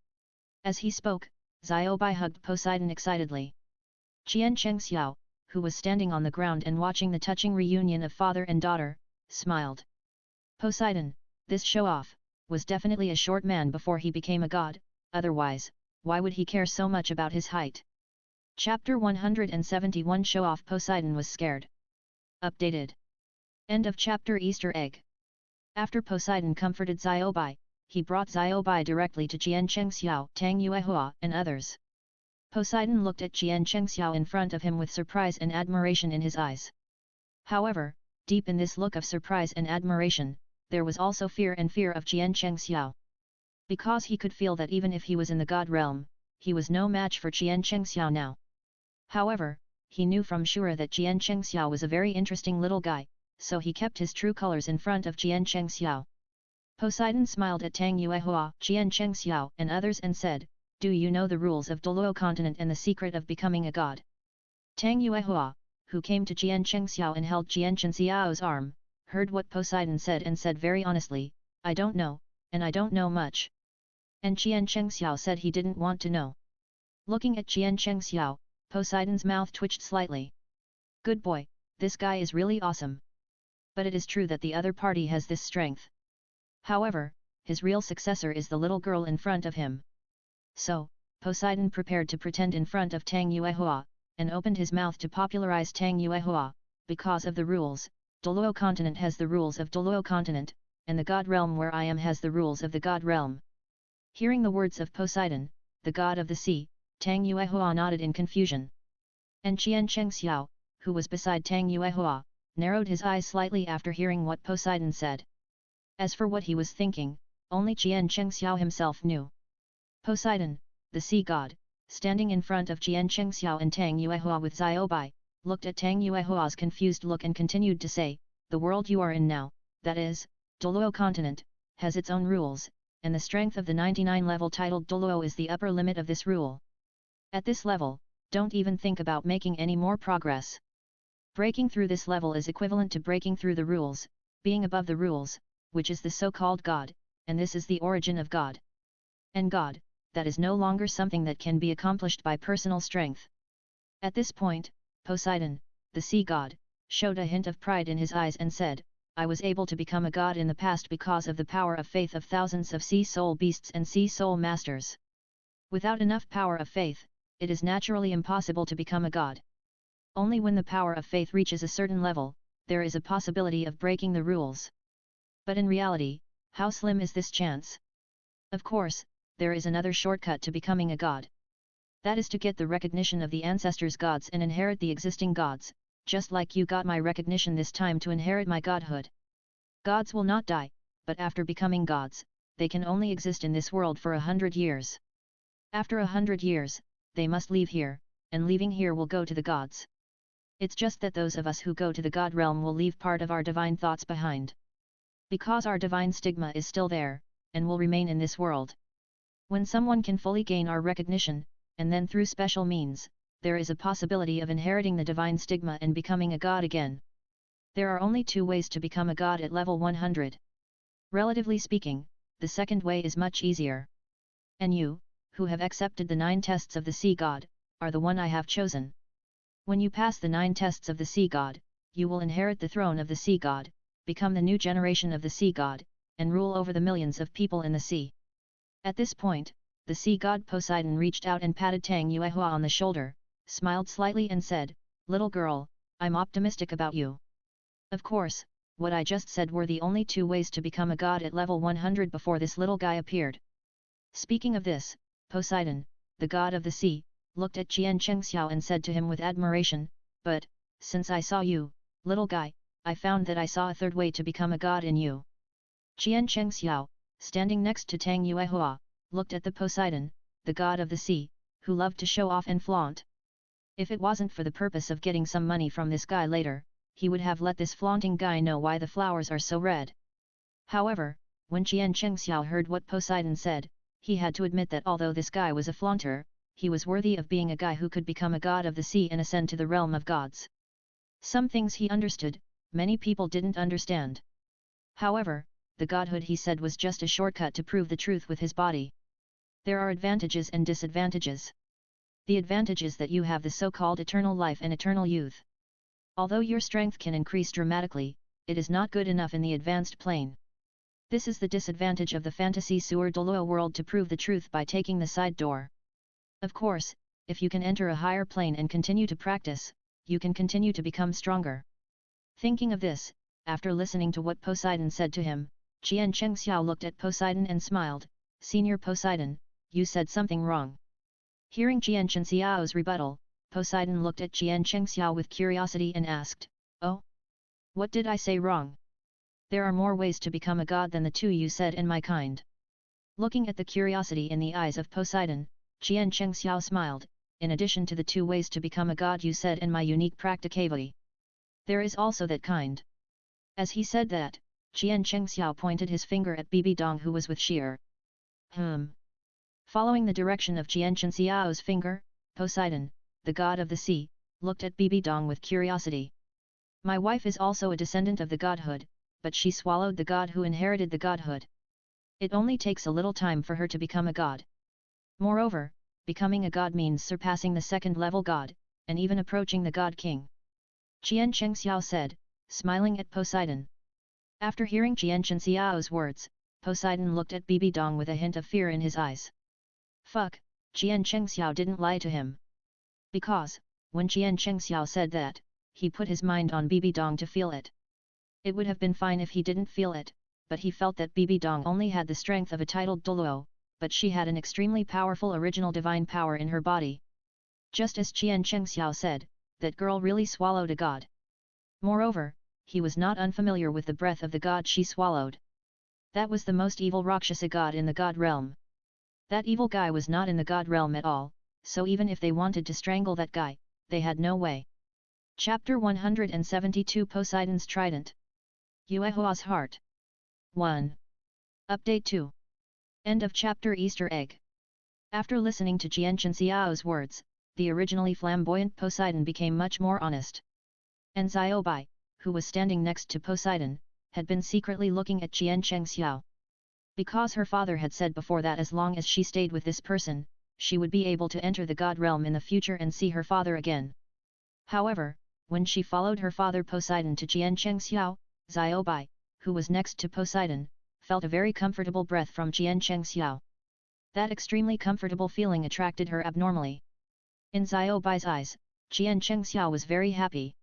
As he spoke, Xiaobai hugged Poseidon excitedly. Qian Chengxiao, who was standing on the ground and watching the touching reunion of father and daughter, smiled. Poseidon, this show-off, was definitely a short man before he became a god, otherwise, why would he care so much about his height? Chapter 171 Show-off Poseidon was scared. Updated. End of chapter Easter egg. After Poseidon comforted Xiaobai, he brought Xiaobai directly to Qian Chengxiao, Tang Yuehua and others. Poseidon looked at Qian Chengxiao in front of him with surprise and admiration in his eyes. However, deep in this look of surprise and admiration, there was also fear of Qian Chengxiao. Because he could feel that even if he was in the god realm, he was no match for Qian Chengxiao now. However, he knew from sure that Qian Chengxiao was a very interesting little guy, so he kept his true colors in front of Qian Chengxiao. Poseidon smiled at Tang Yuehua, Qian Chengxiao and others and said, do you know the rules of Douluo continent and the secret of becoming a god? Tang Yuehua, who came to Qian Chengxiao and held Qian Chengxiao's arm, heard what Poseidon said and said very honestly, I don't know, and I don't know much. And Qian Chengxiao said he didn't want to know. Looking at Qian Chengxiao, Poseidon's mouth twitched slightly. Good boy, this guy is really awesome. But it is true that the other party has this strength. However, his real successor is the little girl in front of him. So, Poseidon prepared to pretend in front of Tang Yuehua, and opened his mouth to popularize Tang Yuehua, because of the rules. Douluo continent has the rules of Douluo continent, and the god realm where I am has the rules of the god realm. Hearing the words of Poseidon, the god of the sea, Tang Yuehua nodded in confusion. And Qian Chengxiao, who was beside Tang Yuehua, narrowed his eyes slightly after hearing what Poseidon said. As for what he was thinking, only Qian Chengxiao himself knew. Poseidon, the sea god, standing in front of Qian Chengxiao and Tang Yuehua with Xiaobai, looked at Tang Yuehua's confused look and continued to say, the world you are in now, that is, Douluo continent, has its own rules, and the strength of the 99 level titled Douluo is the upper limit of this rule. At this level, don't even think about making any more progress. Breaking through this level is equivalent to breaking through the rules, being above the rules, which is the so-called God, and this is the origin of God. And God, that is no longer something that can be accomplished by personal strength. At this point, Poseidon, the sea god, showed a hint of pride in his eyes and said, I was able to become a god in the past because of the power of faith of thousands of sea soul beasts and sea soul masters. Without enough power of faith, it is naturally impossible to become a god. Only when the power of faith reaches a certain level, there is a possibility of breaking the rules. But in reality, how slim is this chance? Of course, there is another shortcut to becoming a god. That is to get the recognition of the ancestors' gods and inherit the existing gods, just like you got my recognition this time to inherit my godhood. Gods will not die, but after becoming gods, they can only exist in this world for 100 years. After 100 years, they must leave here, and leaving here will go to the gods. It's just that those of us who go to the god realm will leave part of our divine thoughts behind. Because our divine stigma is still there, and will remain in this world. When someone can fully gain our recognition, and then through special means, there is a possibility of inheriting the divine stigma and becoming a god again. There are only 2 ways to become a god at level 100. Relatively speaking, the second way is much easier. And you, who have accepted the 9 tests of the sea god, are the one I have chosen. When you pass the 9 tests of the sea god, you will inherit the throne of the sea god, become the new generation of the sea god, and rule over the millions of people in the sea. At this point, the sea god Poseidon reached out and patted Tang Yuehua on the shoulder, smiled slightly and said, "Little girl, I'm optimistic about you." Of course, what I just said were the only 2 ways to become a god at level 100 before this little guy appeared. Speaking of this, Poseidon, the god of the sea, looked at Qian Chengxiao and said to him with admiration, "But, since I saw you, little guy, I found that I saw a third way to become a god in you." Qian Chengxiao, standing next to Tang Yuehua, looked at the Poseidon, the god of the sea, who loved to show off and flaunt. If it wasn't for the purpose of getting some money from this guy later, he would have let this flaunting guy know why the flowers are so red. However, when Qian Chengxiao heard what Poseidon said, he had to admit that although this guy was a flaunter, he was worthy of being a guy who could become a god of the sea and ascend to the realm of gods. Some things he understood, many people didn't understand. However, the godhood he said was just a shortcut to prove the truth with his body. There are advantages and disadvantages. The advantage is that you have the so-called eternal life and eternal youth. Although your strength can increase dramatically, it is not good enough in the advanced plane. This is the disadvantage of the fantasy sewer Douluo world to prove the truth by taking the side door. Of course, if you can enter a higher plane and continue to practice, you can continue to become stronger. Thinking of this, after listening to what Poseidon said to him, Qian Chengxiao looked at Poseidon and smiled, "Senior Poseidon, you said something wrong." Hearing Qian Chengxiao's rebuttal, Poseidon looked at Qian Chengxiao with curiosity and asked, "Oh? What did I say wrong? There are more ways to become a god than the 2 you said in my kind." Looking at the curiosity in the eyes of Poseidon, Qian Chengxiao smiled, "In addition to the 2 ways to become a god you said in my unique practicavity, there is also that kind." As he said that, Qian Chengxiao pointed his finger at Bibi Dong who was with Sheer. Following the direction of Qian Chengxiao's finger, Poseidon, the god of the sea, looked at Bibi Dong with curiosity. "My wife is also a descendant of the godhood, but she swallowed the god who inherited the godhood. It only takes a little time for her to become a god. Moreover, becoming a god means surpassing the 2nd-level god, and even approaching the god king." Qian Chengxiao said, smiling at Poseidon. After hearing Qian Chengxiao's words, Poseidon looked at Bibi Dong with a hint of fear in his eyes. Fuck, Qian Chengxiao didn't lie to him. Because, when Qian Chengxiao said that, he put his mind on Bibi Dong to feel it. It would have been fine if he didn't feel it, but he felt that Bibi Dong only had the strength of a titled Douluo, but she had an extremely powerful original divine power in her body. Just as Qian Chengxiao said, that girl really swallowed a god. Moreover, he was not unfamiliar with the breath of the god she swallowed. That was the most evil Rakshasa god in the god realm. That evil guy was not in the god realm at all, so even if they wanted to strangle that guy, they had no way. Chapter 172 Poseidon's Trident. Yuehua's Heart. 1. Update 2. End of chapter Easter egg. After listening to Qian Chengxiao's words, the originally flamboyant Poseidon became much more honest. And Xiaobai, who was standing next to Poseidon, had been secretly looking at Qian Chengxiao. Because her father had said before that as long as she stayed with this person, she would be able to enter the god realm in the future and see her father again. However, when she followed her father Poseidon to Qian Chengxiao, Xiaobai, who was next to Poseidon, felt a very comfortable breath from Jian Chengxiao. That extremely comfortable feeling attracted her abnormally. In Xiaobai's eyes, Jian Chengxiao was very happy.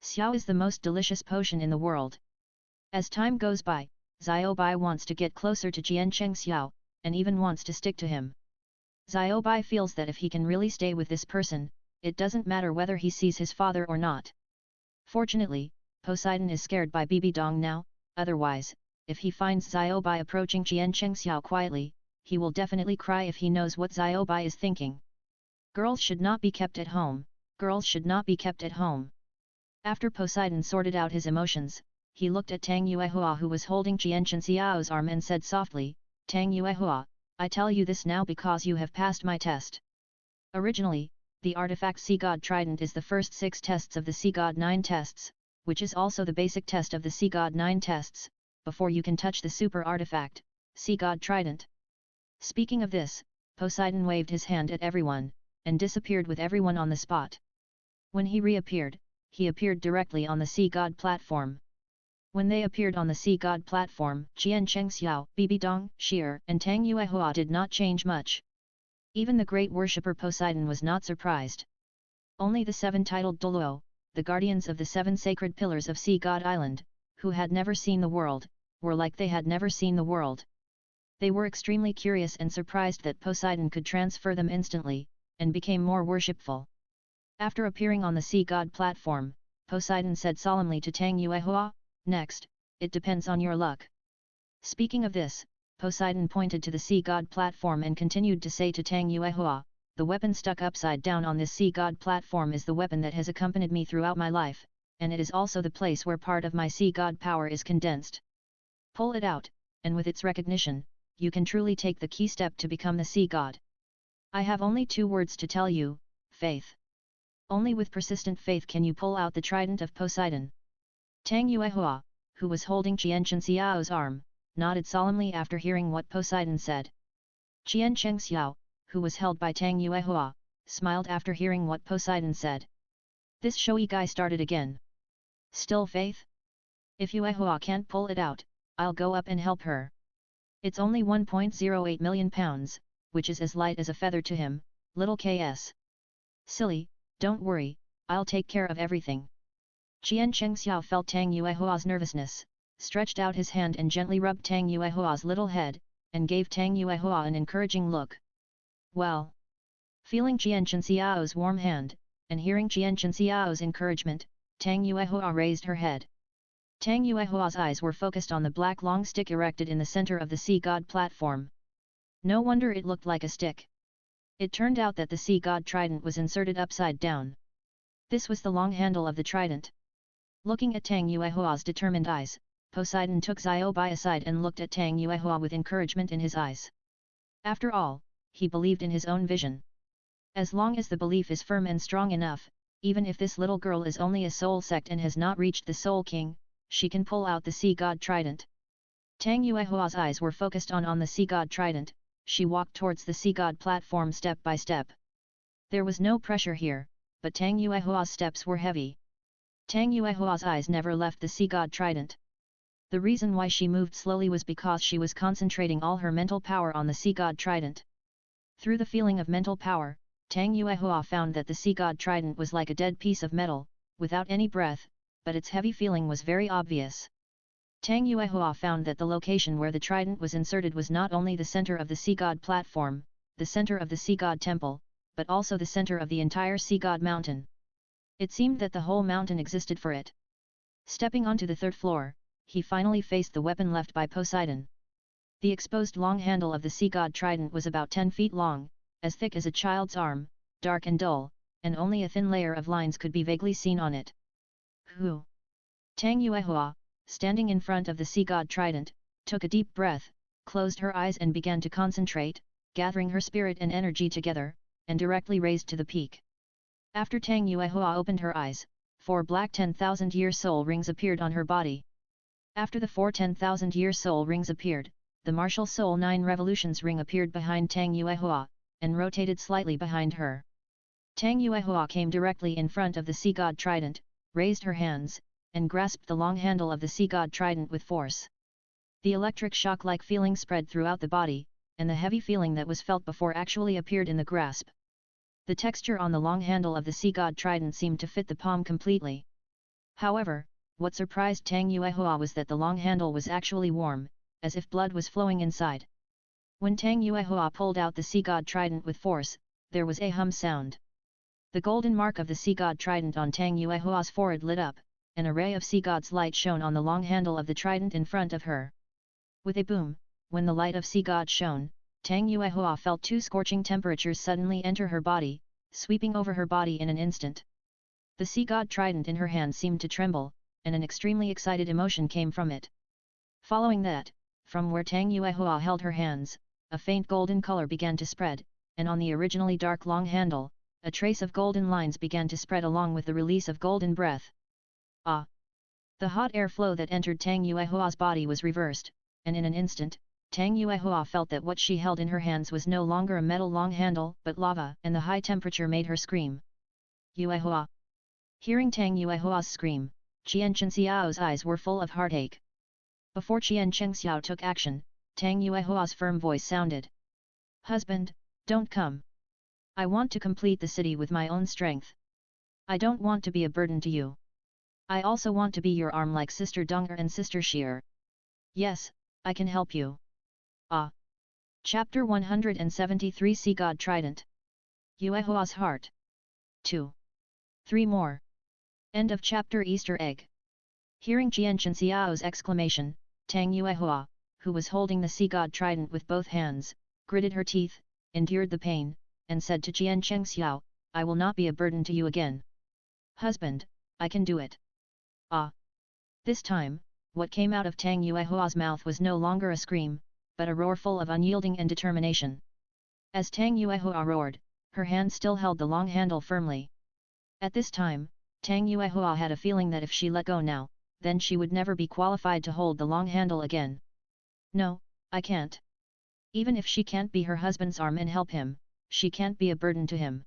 Xiao is the most delicious potion in the world. As time goes by, Xiaobai wants to get closer to Jian Chengxiao, and even wants to stick to him. Xiaobai feels that if he can really stay with this person, it doesn't matter whether he sees his father or not. Fortunately, Poseidon is scared by Bibi Dong now, otherwise, if he finds Xiaobai approaching Jian Chengxiao quietly, he will definitely cry if he knows what Xiaobai is thinking. Girls should not be kept at home, girls should not be kept at home. After Poseidon sorted out his emotions, he looked at Tang Yuehua who was holding Jian Chengxiao's arm and said softly, Tang Yuehua, I tell you this now because you have passed my test. Originally, the artifact Sea God Trident is the first 6 tests of the Sea God 9 tests, which is also the basic test of the Sea God 9 tests, before you can touch the super artifact, Sea God Trident. Speaking of this, Poseidon waved his hand at everyone, and disappeared with everyone on the spot. When he reappeared, he appeared directly on the Sea God platform. When they appeared on the Sea God platform, Jian Chengxiao, Bibi Dong, Sheer, and Tang Yuehua did not change much. Even the great worshipper Poseidon was not surprised. Only the 7 titled Douluo, the guardians of the 7 sacred pillars of Sea God Island, who had never seen the world, were like they had never seen the world. They were extremely curious and surprised that Poseidon could transfer them instantly, and became more worshipful. After appearing on the Sea God platform, Poseidon said solemnly to Tang Yuehua, next, it depends on your luck. Speaking of this, Poseidon pointed to the Sea God platform and continued to say to Tang Yuehua, the weapon stuck upside down on this Sea God platform is the weapon that has accompanied me throughout my life, and it is also the place where part of my Sea God power is condensed. Pull it out, and with its recognition, you can truly take the key step to become the Sea God. I have only 2 words to tell you, faith. Only with persistent faith can you pull out the trident of Poseidon. Tang Yuehua, who was holding Jian Chengxiao's arm, nodded solemnly after hearing what Poseidon said. Jian Chengxiao, who was held by Tang Yuehua, smiled after hearing what Poseidon said. This showy guy started again. Still faith? If Yuehua can't pull it out, I'll go up and help her. It's only 1.08 million pounds, which is as light as a feather to him, little ks. Silly, don't worry, I'll take care of everything. Jian Chengxiao felt Tang Yuehua's nervousness, stretched out his hand and gently rubbed Tang Yuehua's little head, and gave Tang Yuehua an encouraging look. Well. Feeling Jian Chengxiao's warm hand, and hearing Jian Chengxiao's encouragement, Tang Yuehua raised her head. Tang Yuehua's eyes were focused on the black long stick erected in the center of the Sea God platform. No wonder it looked like a stick. It turned out that the Sea God trident was inserted upside down. This was the long handle of the trident. Looking at Tang Yuehua's determined eyes, Poseidon took Xiaobai aside and looked at Tang Yuehua with encouragement in his eyes. After all, he believed in his own vision. As long as the belief is firm and strong enough, even if this little girl is only a soul sect and has not reached the Soul King, she can pull out the Sea God trident. Tang Yuehua's eyes were focused on the Sea God trident. She walked towards the Sea God platform step by step. There was no pressure here, but Tang Yuehua's steps were heavy. Tang Yuehua's eyes never left the Sea God trident. The reason why she moved slowly was because she was concentrating all her mental power on the Sea God trident. Through the feeling of mental power, Tang Yuehua found that the Sea God trident was like a dead piece of metal, without any breath, but its heavy feeling was very obvious. Tang Yuehua found that the location where the trident was inserted was not only the center of the Sea God platform, the center of the Sea God temple, but also the center of the entire Sea God mountain. It seemed that the whole mountain existed for it. Stepping onto the 3rd floor, he finally faced the weapon left by Poseidon. The exposed long handle of the Sea God trident was about 10 feet long, as thick as a child's arm, dark and dull, and only a thin layer of lines could be vaguely seen on it. Who? Tang Yuehua, standing in front of the Sea God trident, took a deep breath, closed her eyes and began to concentrate, gathering her spirit and energy together, and directly raised to the peak. After Tang Yuehua opened her eyes, 4 black 10,000-year soul rings appeared on her body. After the 4 10,000-year soul rings appeared, the martial soul 9 revolutions ring appeared behind Tang Yuehua, and rotated slightly behind her. Tang Yuehua came directly in front of the Sea God trident, raised her hands, and grasped the long handle of the sea god trident with force. The electric shock-like feeling spread throughout the body, and the heavy feeling that was felt before actually appeared in the grasp. The texture on the long handle of the sea god trident seemed to fit the palm completely. However, what surprised Tang Yuehua was that the long handle was actually warm, as if blood was flowing inside. When Tang Yuehua pulled out the sea god trident with force, there was a hum sound. The golden mark of the sea god trident on Tang Yuehua's forehead lit up, and a ray of sea god's light shone on the long handle of the trident in front of her. With a boom, when the light of sea god shone, Tang Yuehua felt two scorching temperatures suddenly enter her body, sweeping over her body in an instant. The sea god trident in her hand seemed to tremble, and an extremely excited emotion came from it. Following that, from where Tang Yuehua held her hands, a faint golden color began to spread, and on the originally dark long handle, a trace of golden lines began to spread along with the release of golden breath. Ah! The hot air flow that entered Tang Yuehua's body was reversed, and in an instant, Tang Yuehua felt that what she held in her hands was no longer a metal long handle but lava, and the high temperature made her scream. Yuehua! Hearing Tang Yuehua's scream, Qian Chenxiao's eyes were full of heartache. Before Qian Chenxiao took action, Tang Yuehua's firm voice sounded. Husband, don't come. I want to complete the city with my own strength. I don't want to be a burden to you. I also want to be your arm like Sister Dong'er and Sister Sheer. Yes, I can help you. Ah! Chapter 173 Sea God Trident. Yuehua's Heart. 2. 3 more. End of chapter Easter egg. Hearing Qian Chenxiao's exclamation, Tang Yuehua, who was holding the sea god trident with both hands, gritted her teeth, endured the pain, and said to Qian Chenxiao, I will not be a burden to you again. Husband, I can do it. Ah! This time, what came out of Tang Yuehua's mouth was no longer a scream, but a roar full of unyielding and determination. As Tang Yuehua roared, her hand still held the long handle firmly. At this time, Tang Yuehua had a feeling that if she let go now, then she would never be qualified to hold the long handle again. No, I can't. Even if she can't be her husband's arm and help him, she can't be a burden to him.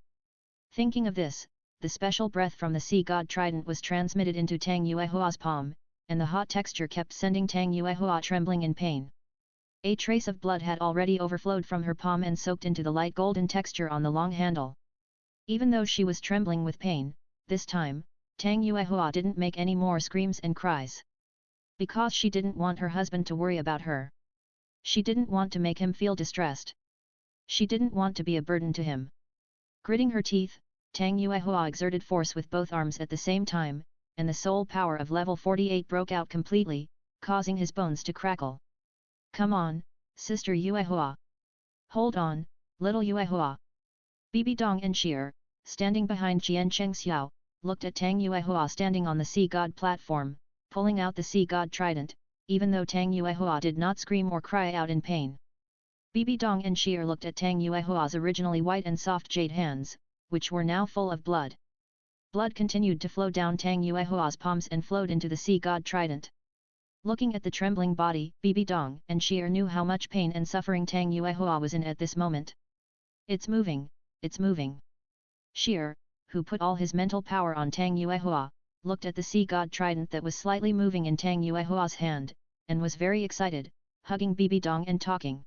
Thinking of this, the special breath from the sea god trident was transmitted into Tang Yuehua's palm, and the hot texture kept sending Tang Yuehua trembling in pain. A trace of blood had already overflowed from her palm and soaked into the light golden texture on the long handle. Even though she was trembling with pain, this time, Tang Yuehua didn't make any more screams and cries. Because she didn't want her husband to worry about her. She didn't want to make him feel distressed. She didn't want to be a burden to him. Gritting her teeth, Tang Yuehua exerted force with both arms at the same time, and the soul power of level 48 broke out completely, causing his bones to crackle. Come on, Sister Yuehua. Hold on, little Yuehua. Bibi Dong and Sheer, standing behind Qian Chenxiao, looked at Tang Yuehua standing on the sea god platform, pulling out the sea god trident, even though Tang Yuehua did not scream or cry out in pain. Bibi Dong and Sheer looked at Tang Yuehua's originally white and soft jade hands, which were now full of blood. Blood continued to flow down Tang Yuehua's palms and flowed into the sea god trident. Looking at the trembling body, Bibi Dong and Sheer knew how much pain and suffering Tang Yuehua was in at this moment. It's moving, it's moving. Sheer, who put all his mental power on Tang Yuehua, looked at the sea god trident that was slightly moving in Tang Yuehua's hand, and was very excited, hugging Bibi Dong and talking.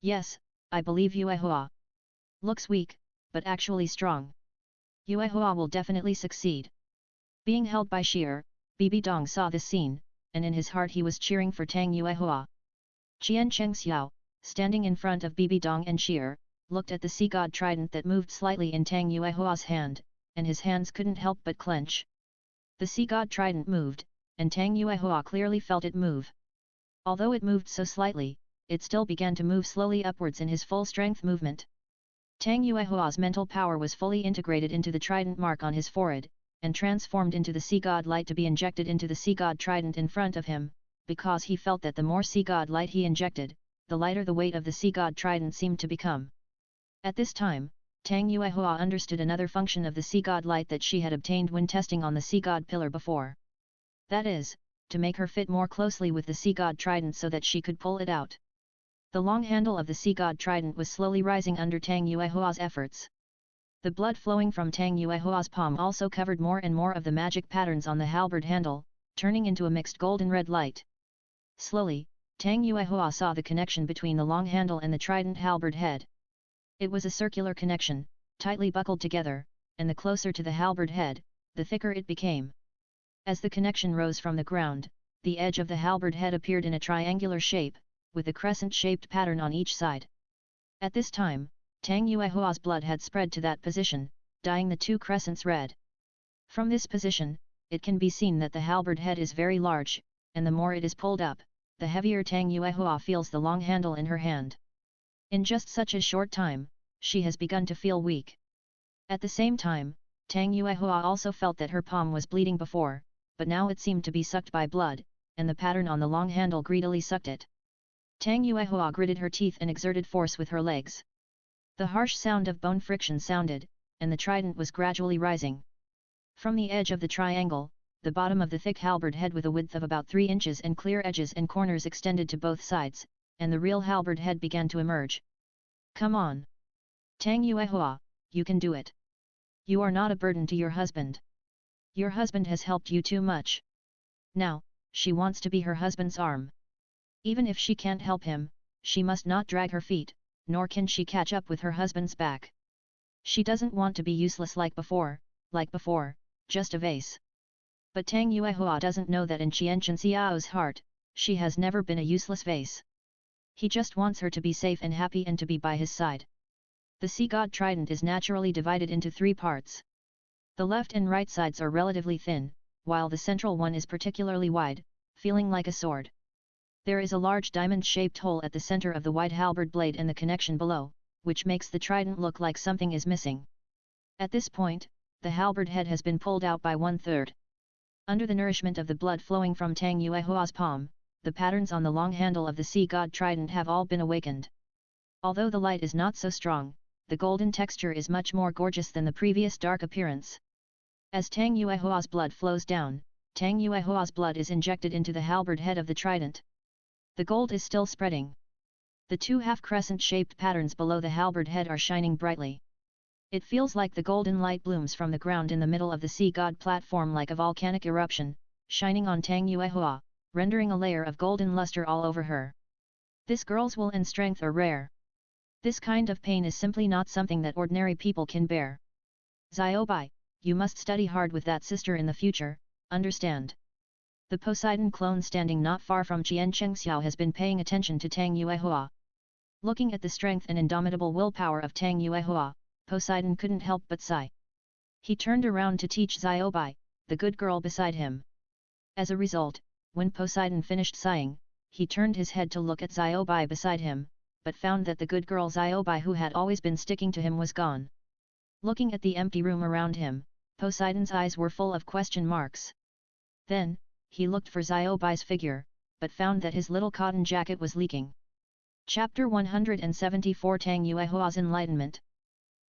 Yes, I believe Yuehua. Looks weak, but actually strong. Yuehua will definitely succeed. Being held by Sheer, Bibi Dong saw this scene, and in his heart he was cheering for Tang Yuehua. Qian Chenxiao, standing in front of Bibi Dong and Sheer, looked at the sea god trident that moved slightly in Tang Yuehua's hand, and his hands couldn't help but clench. The sea god trident moved, and Tang Yuehua clearly felt it move. Although it moved so slightly, it still began to move slowly upwards in his full strength movement. Tang Yuehua's mental power was fully integrated into the trident mark on his forehead, and transformed into the sea god light to be injected into the sea god trident in front of him, because he felt that the more sea god light he injected, the lighter the weight of the sea god trident seemed to become. At this time, Tang Yuehua understood another function of the sea god light that she had obtained when testing on the sea god pillar before. That is, to make her fit more closely with the sea god trident so that she could pull it out. The long handle of the sea god trident was slowly rising under Tang Yuehua's efforts. The blood flowing from Tang Yuehua's palm also covered more and more of the magic patterns on the halberd handle, turning into a mixed golden-red light. Slowly, Tang Yuehua saw the connection between the long handle and the trident halberd head. It was a circular connection, tightly buckled together, and the closer to the halberd head, the thicker it became. As the connection rose from the ground, the edge of the halberd head appeared in a triangular shape, with a crescent-shaped pattern on each side. At this time, Tang Yuehua's blood had spread to that position, dyeing the two crescents red. From this position, it can be seen that the halberd head is very large, and the more it is pulled up, the heavier Tang Yuehua feels the long handle in her hand. In just such a short time, she has begun to feel weak. At the same time, Tang Yuehua also felt that her palm was bleeding before, but now it seemed to be sucked by blood, and the pattern on the long handle greedily sucked it. Tang Yuehua gritted her teeth and exerted force with her legs. The harsh sound of bone friction sounded, and the trident was gradually rising. From the edge of the triangle, the bottom of the thick halberd head with a width of about 3 inches and clear edges and corners extended to both sides, and the real halberd head began to emerge. Come on! Tang Yuehua, you can do it! You are not a burden to your husband. Your husband has helped you too much. Now, she wants to be her husband's arm. Even if she can't help him, she must not drag her feet, nor can she catch up with her husband's back. She doesn't want to be useless like before, just a vase. But Tang Yuehua doesn't know that in Qianchen Xiao's heart, she has never been a useless vase. He just wants her to be safe and happy and to be by his side. The sea god trident is naturally divided into 3 parts. The left and right sides are relatively thin, while the central one is particularly wide, feeling like a sword. There is a large diamond-shaped hole at the center of the wide halberd blade and the connection below, which makes the trident look like something is missing. At this point, the halberd head has been pulled out by 1/3. Under the nourishment of the blood flowing from Tang Yuehua's palm, the patterns on the long handle of the sea god trident have all been awakened. Although the light is not so strong, the golden texture is much more gorgeous than the previous dark appearance. As Tang Yuehua's blood flows down, Tang Yuehua's blood is injected into the halberd head of the trident. The gold is still spreading. The 2 half-crescent-shaped patterns below the halberd head are shining brightly. It feels like the golden light blooms from the ground in the middle of the sea god platform like a volcanic eruption, shining on Tang Yuehua, rendering a layer of golden luster all over her. This girl's will and strength are rare. This kind of pain is simply not something that ordinary people can bear. Xiaobai, you must study hard with that sister in the future, understand? The Poseidon clone standing not far from Qian Chengxiao has been paying attention to Tang Yuehua. Looking at the strength and indomitable willpower of Tang Yuehua, Poseidon couldn't help but sigh. He turned around to teach Xiaobai, the good girl beside him. As a result, when Poseidon finished sighing, he turned his head to look at Xiaobai beside him, but found that the good girl Xiaobai who had always been sticking to him was gone. Looking at the empty room around him, Poseidon's eyes were full of question marks. Then, he looked for Xiaobai's figure, but found that his little cotton jacket was leaking. Chapter 174 Tang Yuehua's Enlightenment.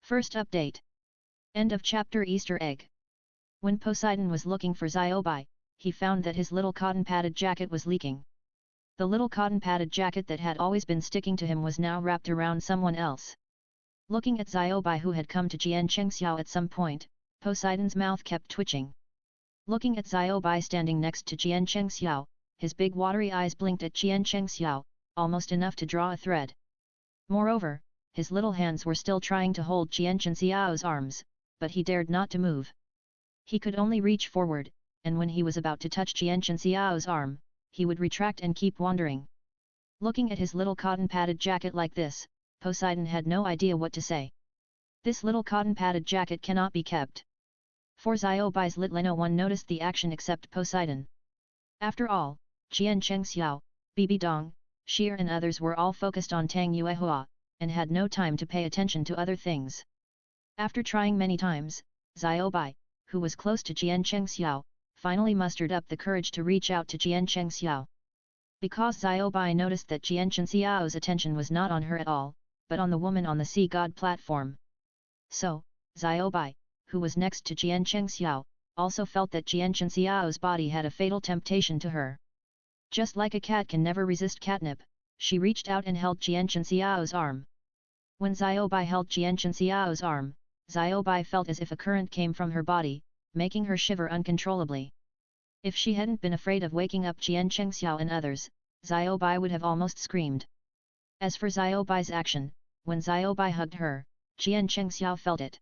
First update. End of chapter Easter egg. When Poseidon was looking for Xiaobai, he found that his little cotton-padded jacket was leaking. The little cotton-padded jacket that had always been sticking to him was now wrapped around someone else. Looking at Xiaobai who had come to Jian Chengxiao at some point, Poseidon's mouth kept twitching. Looking at Xiaobai standing next to Jian Chengxiao, his big watery eyes blinked at Jian Chengxiao, almost enough to draw a thread. Moreover, his little hands were still trying to hold Jian Chengxiao's arms, but he dared not to move. He could only reach forward, and when he was about to touch Jian Chengxiao's arm, he would retract and keep wandering. Looking at his little cotton-padded jacket like this, Poseidon had no idea what to say. This little cotton-padded jacket cannot be kept. For Xiaobai's lit no one noticed the action except Poseidon. After all, Jian Chengxiao, Bibi Dong, Sheer and others were all focused on Tang Yuehua, and had no time to pay attention to other things. After trying many times, Xiaobai, who was close to Jian Chengxiao, finally mustered up the courage to reach out to Jian Chengxiao. Because Xiaobai noticed that Jian Chengxiao's attention was not on her at all, but on the woman on the sea god platform. So, Xiaobai, who was next to Jian Chengxiao, also felt that Jian Chengxiao's body had a fatal temptation to her. Just like a cat can never resist catnip, she reached out and held Jian Chengxiao's arm. When Xiaobai held Jian Chengxiao's arm, Xiaobai felt as if a current came from her body, making her shiver uncontrollably. If she hadn't been afraid of waking up Jian Chengxiao and others, Xiao Bai would have almost screamed. As for Xiao Bai's action, when Xiao Bai hugged her, Jian Chengxiao felt it.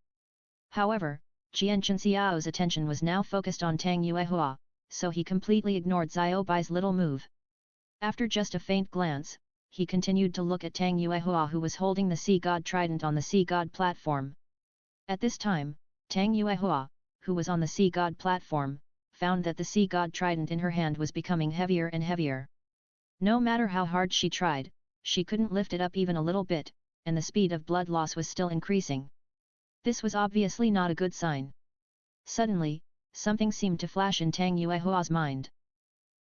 However, Jian Chengxiao's attention was now focused on Tang Yuehua, so he completely ignored Xiao Bai's little move. After just a faint glance, he continued to look at Tang Yuehua, who was holding the sea god trident on the sea god platform. At this time, Tang Yuehua, who was on the sea god platform, found that the sea god trident in her hand was becoming heavier and heavier. No matter how hard she tried, she couldn't lift it up even a little bit, and the speed of blood loss was still increasing. This was obviously not a good sign. Suddenly, something seemed to flash in Tang Yuehua's mind.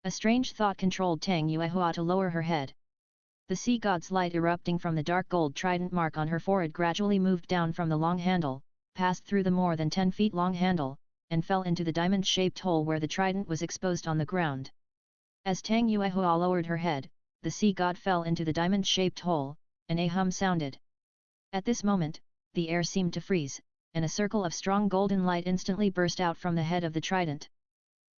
A strange thought controlled Tang Yuehua to lower her head. The sea god's light erupting from the dark gold trident mark on her forehead gradually moved down from the long handle, passed through the more than 10 feet long handle, and fell into the diamond-shaped hole where the trident was exposed on the ground. As Tang Yuehua lowered her head, the sea god fell into the diamond-shaped hole, and a hum sounded. At this moment, the air seemed to freeze, and a circle of strong golden light instantly burst out from the head of the trident.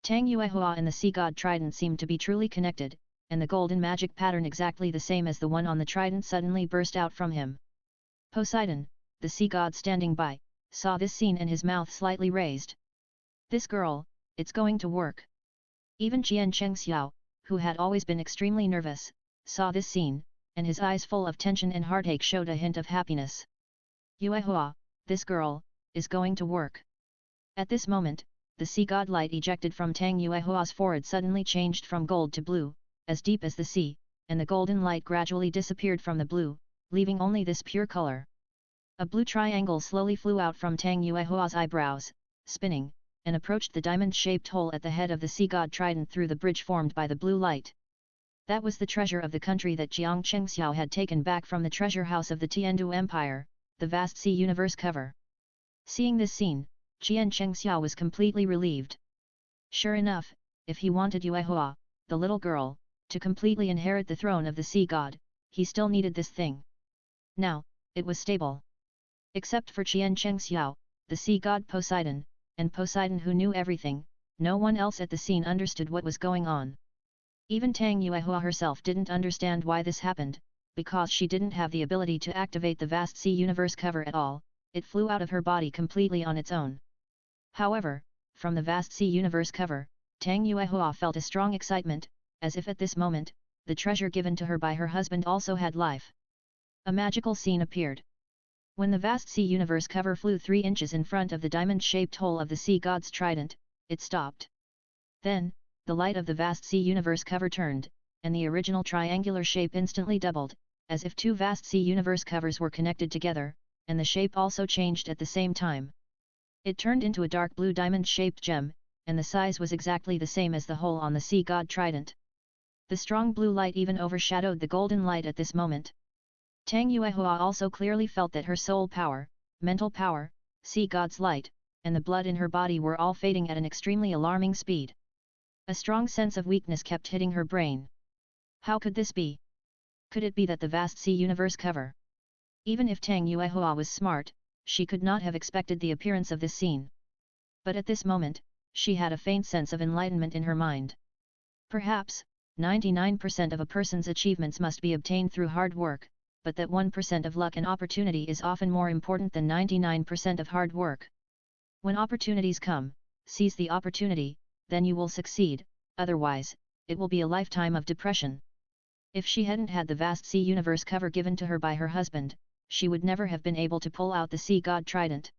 Tang Yuehua and the sea god trident seemed to be truly connected, and the golden magic pattern exactly the same as the one on the trident suddenly burst out from him. Poseidon, the sea god standing by, saw this scene and his mouth slightly raised. This girl, it's going to work. Even Jian Chengxiao, who had always been extremely nervous, saw this scene, and his eyes full of tension and heartache showed a hint of happiness. Yuehua, this girl, is going to work. At this moment, the sea god light ejected from Tang Yuehua's forehead suddenly changed from gold to blue, as deep as the sea, and the golden light gradually disappeared from the blue, leaving only this pure color. A blue triangle slowly flew out from Tang Yuehua's eyebrows, spinning, and approached the diamond-shaped hole at the head of the sea god trident through the bridge formed by the blue light. That was the treasure of the country that Jiang Chengxiao had taken back from the treasure house of the Tiandu Empire, the vast sea universe cover. Seeing this scene, Jian Chengxiao was completely relieved. Sure enough, if he wanted Yuehua, the little girl, to completely inherit the throne of the sea god, he still needed this thing. Now, it was stable. Except for Jian Chengxiao, the sea god Poseidon, and Poseidon who knew everything, no one else at the scene understood what was going on. Even Tang Yuehua herself didn't understand why this happened, because she didn't have the ability to activate the vast sea universe cover at all, it flew out of her body completely on its own. However, from the vast sea universe cover, Tang Yuehua felt a strong excitement, as if at this moment, the treasure given to her by her husband also had life. A magical scene appeared. When the vast sea universe cover flew 3 inches in front of the diamond-shaped hole of the sea god's trident, it stopped. Then, the light of the vast sea universe cover turned, and the original triangular shape instantly doubled, as if 2 vast sea universe covers were connected together, and the shape also changed at the same time. It turned into a dark blue diamond-shaped gem, and the size was exactly the same as the hole on the sea god trident. The strong blue light even overshadowed the golden light at this moment. Tang Yuehua also clearly felt that her soul power, mental power, sea god's light, and the blood in her body were all fading at an extremely alarming speed. A strong sense of weakness kept hitting her brain. How could this be? Could it be that the vast sea universe cover? Even if Tang Yuehua was smart, she could not have expected the appearance of this scene. But at this moment, she had a faint sense of enlightenment in her mind. Perhaps, 99% of a person's achievements must be obtained through hard work, but that 1% of luck and opportunity is often more important than 99% of hard work. When opportunities come, seize the opportunity, then you will succeed, otherwise, it will be a lifetime of depression. If she hadn't had the vast sea universe cover given to her by her husband, she would never have been able to pull out the sea god trident.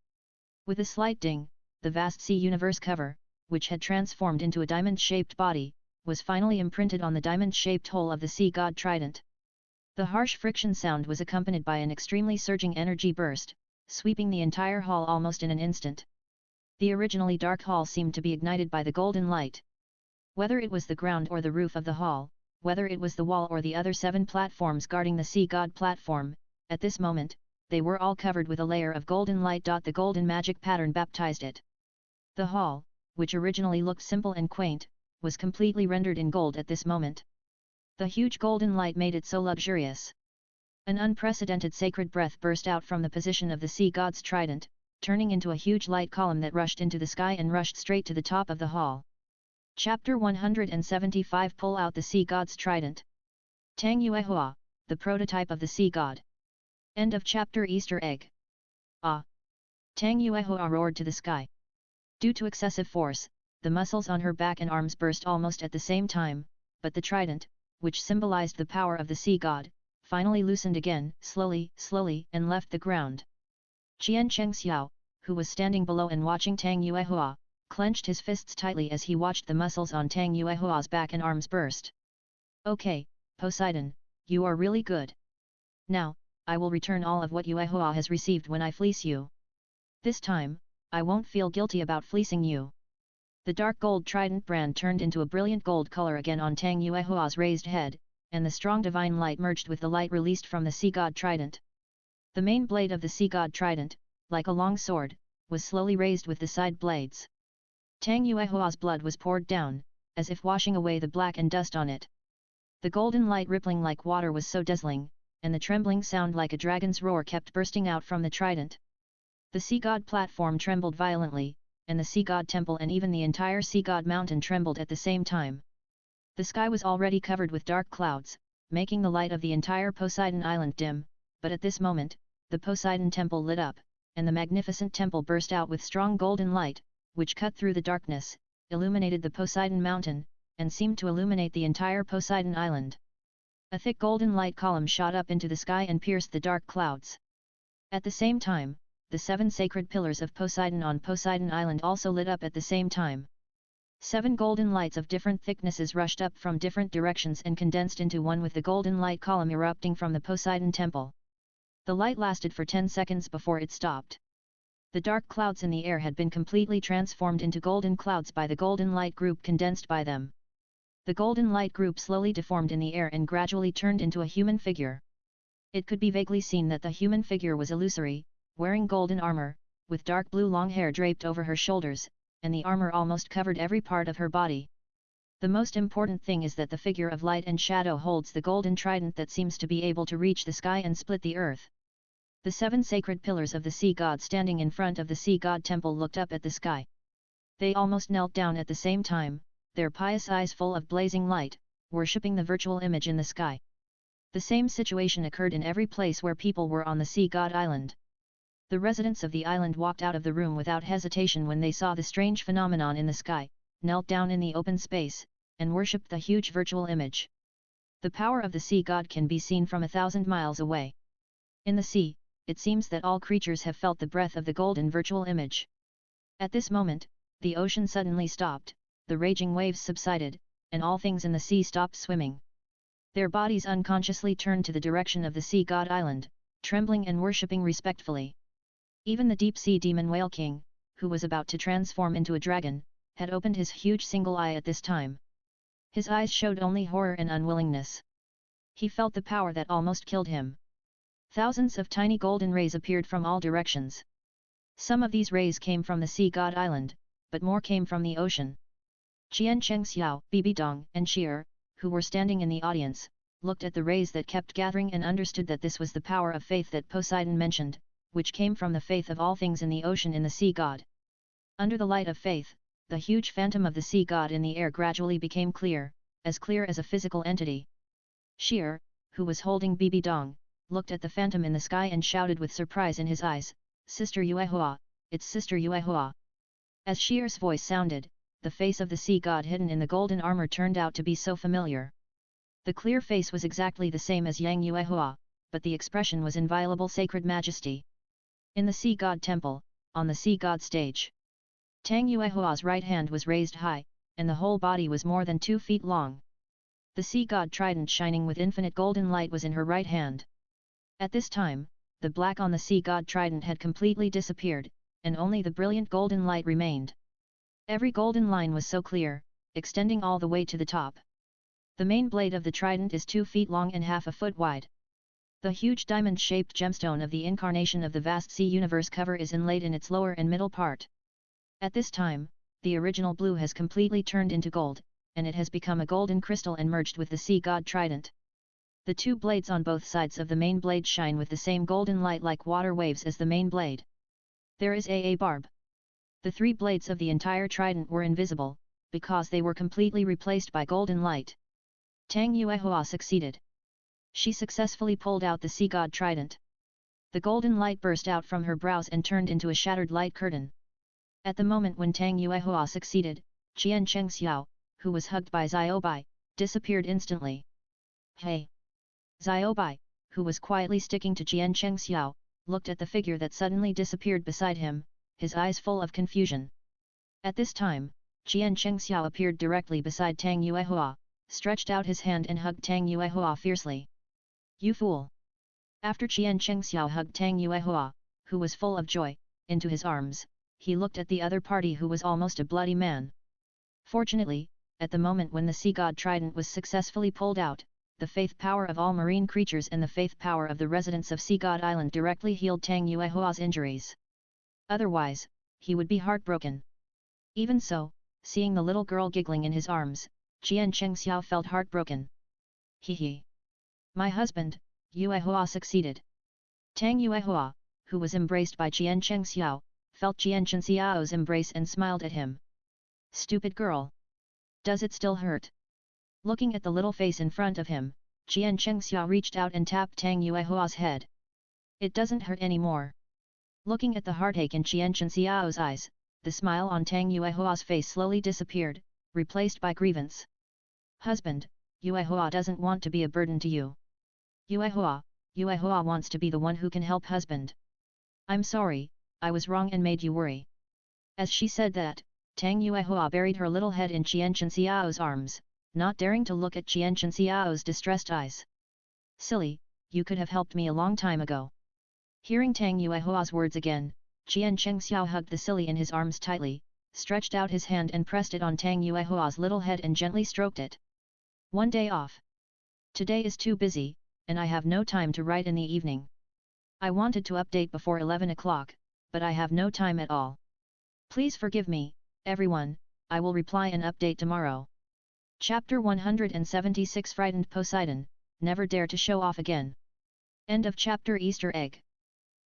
With a slight ding, the vast sea universe cover, which had transformed into a diamond-shaped body, was finally imprinted on the diamond-shaped hole of the sea god trident. The harsh friction sound was accompanied by an extremely surging energy burst, sweeping the entire hall almost in an instant. The originally dark hall seemed to be ignited by the golden light. Whether it was the ground or the roof of the hall, whether it was the wall or the other 7 platforms guarding the sea god platform, at this moment, they were all covered with a layer of golden light. The golden magic pattern baptized it. The hall, which originally looked simple and quaint, was completely rendered in gold at this moment. The huge golden light made it so luxurious. An unprecedented sacred breath burst out from the position of the sea god's trident, turning into a huge light column that rushed into the sky and rushed straight to the top of the hall. Chapter 175 Pull out the Sea God's Trident. Tang Yuehua, the prototype of the Sea God. End of chapter. Easter egg. Ah! Tang Yuehua roared to the sky. Due to excessive force, the muscles on her back and arms burst almost at the same time, but the trident, which symbolized the power of the Sea God, finally loosened again, slowly, and left the ground. Qian Chengxiao, who was standing below and watching Tang Yuehua, clenched his fists tightly as he watched the muscles on Tang Yuehua's back and arms burst. Okay, Poseidon, you are really good. Now, I will return all of what Yuehua has received when I fleece you. This time, I won't feel guilty about fleecing you. The dark gold trident brand turned into a brilliant gold color again on Tang Yuehua's raised head, and the strong divine light merged with the light released from the Sea God trident. The main blade of the Sea God trident, like a long sword, was slowly raised with the side blades. Tang Yuehua's blood was poured down, as if washing away the black and dust on it. The golden light rippling like water was so dazzling, and the trembling sound like a dragon's roar kept bursting out from the trident. The Sea God platform trembled violently, and the Sea God temple and even the entire Sea God mountain trembled at the same time. The sky was already covered with dark clouds, making the light of the entire Poseidon Island dim, but at this moment, the Poseidon temple lit up, and the magnificent temple burst out with strong golden light, which cut through the darkness, illuminated the Poseidon mountain, and seemed to illuminate the entire Poseidon Island. A thick golden light column shot up into the sky and pierced the dark clouds. At the same time, the 7 sacred pillars of Poseidon on Poseidon Island also lit up at the same time. 7 golden lights of different thicknesses rushed up from different directions and condensed into one, with the golden light column erupting from the Poseidon temple. The light lasted for 10 seconds before it stopped. The dark clouds in the air had been completely transformed into golden clouds by the golden light group condensed by them. The golden light group slowly deformed in the air and gradually turned into a human figure. It could be vaguely seen that the human figure was illusory, wearing golden armor, with dark blue long hair draped over her shoulders, and the armor almost covered every part of her body. The most important thing is that the figure of light and shadow holds the golden trident that seems to be able to reach the sky and split the earth. The 7 sacred pillars of the Sea God standing in front of the Sea God temple looked up at the sky. They almost knelt down at the same time, their pious eyes full of blazing light, worshipping the virtual image in the sky. The same situation occurred in every place where people were on the Sea God Island. The residents of the island walked out of the room without hesitation when they saw the strange phenomenon in the sky, knelt down in the open space, and worshipped the huge virtual image. The power of the Sea God can be seen from 1,000 miles away. In the sea, it seems that all creatures have felt the breath of the golden virtual image. At this moment, the ocean suddenly stopped, the raging waves subsided, and all things in the sea stopped swimming. Their bodies unconsciously turned to the direction of the Sea God Island, trembling and worshipping respectfully. Even the deep-sea demon Whale King, who was about to transform into a dragon, had opened his huge single eye at this time. His eyes showed only horror and unwillingness. He felt the power that almost killed him. Thousands of tiny golden rays appeared from all directions. Some of these rays came from the Sea God Island, but more came from the ocean. Qian Chengxiao, Bibi Dong, and Xier, who were standing in the audience, looked at the rays that kept gathering and understood that this was the power of faith that Poseidon mentioned, which came from the faith of all things in the ocean in the Sea God. Under the light of faith, the huge phantom of the Sea God in the air gradually became clear as a physical entity. Xier, who was holding Bibi Dong, looked at the phantom in the sky and shouted with surprise in his eyes, "Sister Yuehua, it's Sister Yuehua." As Xier's voice sounded, the face of the Sea God hidden in the golden armor turned out to be so familiar. The clear face was exactly the same as Yang Yuehua, but the expression was inviolable sacred majesty. In the Sea God temple, on the Sea God stage, Tang Yuehua's right hand was raised high, and the whole body was more than 2 feet long. The Sea God trident shining with infinite golden light was in her right hand. At this time, the black on the Sea God trident had completely disappeared, and only the brilliant golden light remained. Every golden line was so clear, extending all the way to the top. The main blade of the trident is 2 feet long and half a foot wide. The huge diamond-shaped gemstone of the incarnation of the vast sea universe cover is inlaid in its lower and middle part. At this time, the original blue has completely turned into gold, and it has become a golden crystal and merged with the Sea God trident. The 2 blades on both sides of the main blade shine with the same golden light like water waves as the main blade. There is a barb. The 3 blades of the entire trident were invisible, because they were completely replaced by golden light. Tang Yuehua succeeded. She successfully pulled out the sea god trident. The golden light burst out from her brows and turned into a shattered light curtain. At the moment when Tang Yuehua succeeded, Qian Chengxiao, who was hugged by Xiaobai, disappeared instantly. Hey! Xiaobai, who was quietly sticking to Qian Chengxiao, looked at the figure that suddenly disappeared beside him, his eyes full of confusion. At this time, Qian Chengxiao appeared directly beside Tang Yuehua, stretched out his hand and hugged Tang Yuehua fiercely. You fool! After Qian Chengxiao hugged Tang Yuehua, who was full of joy, into his arms, he looked at the other party who was almost a bloody man. Fortunately, at the moment when the sea god trident was successfully pulled out, the faith power of all marine creatures and the faith power of the residents of Sea God Island directly healed Tang Yuehua's injuries. Otherwise, he would be heartbroken. Even so, seeing the little girl giggling in his arms, Qian Chengxiao felt heartbroken. He. My husband, Yuehua succeeded. Tang Yuehua, who was embraced by Qian Chengxiao, felt Qian Chengxiao's embrace and smiled at him. Stupid girl! Does it still hurt? Looking at the little face in front of him, Qian Chengxiao reached out and tapped Tang Yuehua's head. It doesn't hurt anymore. Looking at the heartache in Qian Chengxiao's eyes, the smile on Tang Yuehua's face slowly disappeared, replaced by grievance. Husband, Yuehua doesn't want to be a burden to you. Yuehua wants to be the one who can help husband. I'm sorry, I was wrong and made you worry. As she said that, Tang Yuehua buried her little head in Qian Chengxiao's arms, not daring to look at Qian Chengxiao's distressed eyes. Silly, you could have helped me a long time ago. Hearing Tang Yuehua's words again, Qian Chengxiao hugged the silly in his arms tightly, stretched out his hand and pressed it on Tang Yuehua's little head and gently stroked it. One day off. Today is too busy, and I have no time to write in the evening. I wanted to update before 11 o'clock, but I have no time at all. Please forgive me, everyone, I will reply and update tomorrow. Chapter 176 Frightened Poseidon, Never Dare to Show Off Again. End of chapter. Easter egg.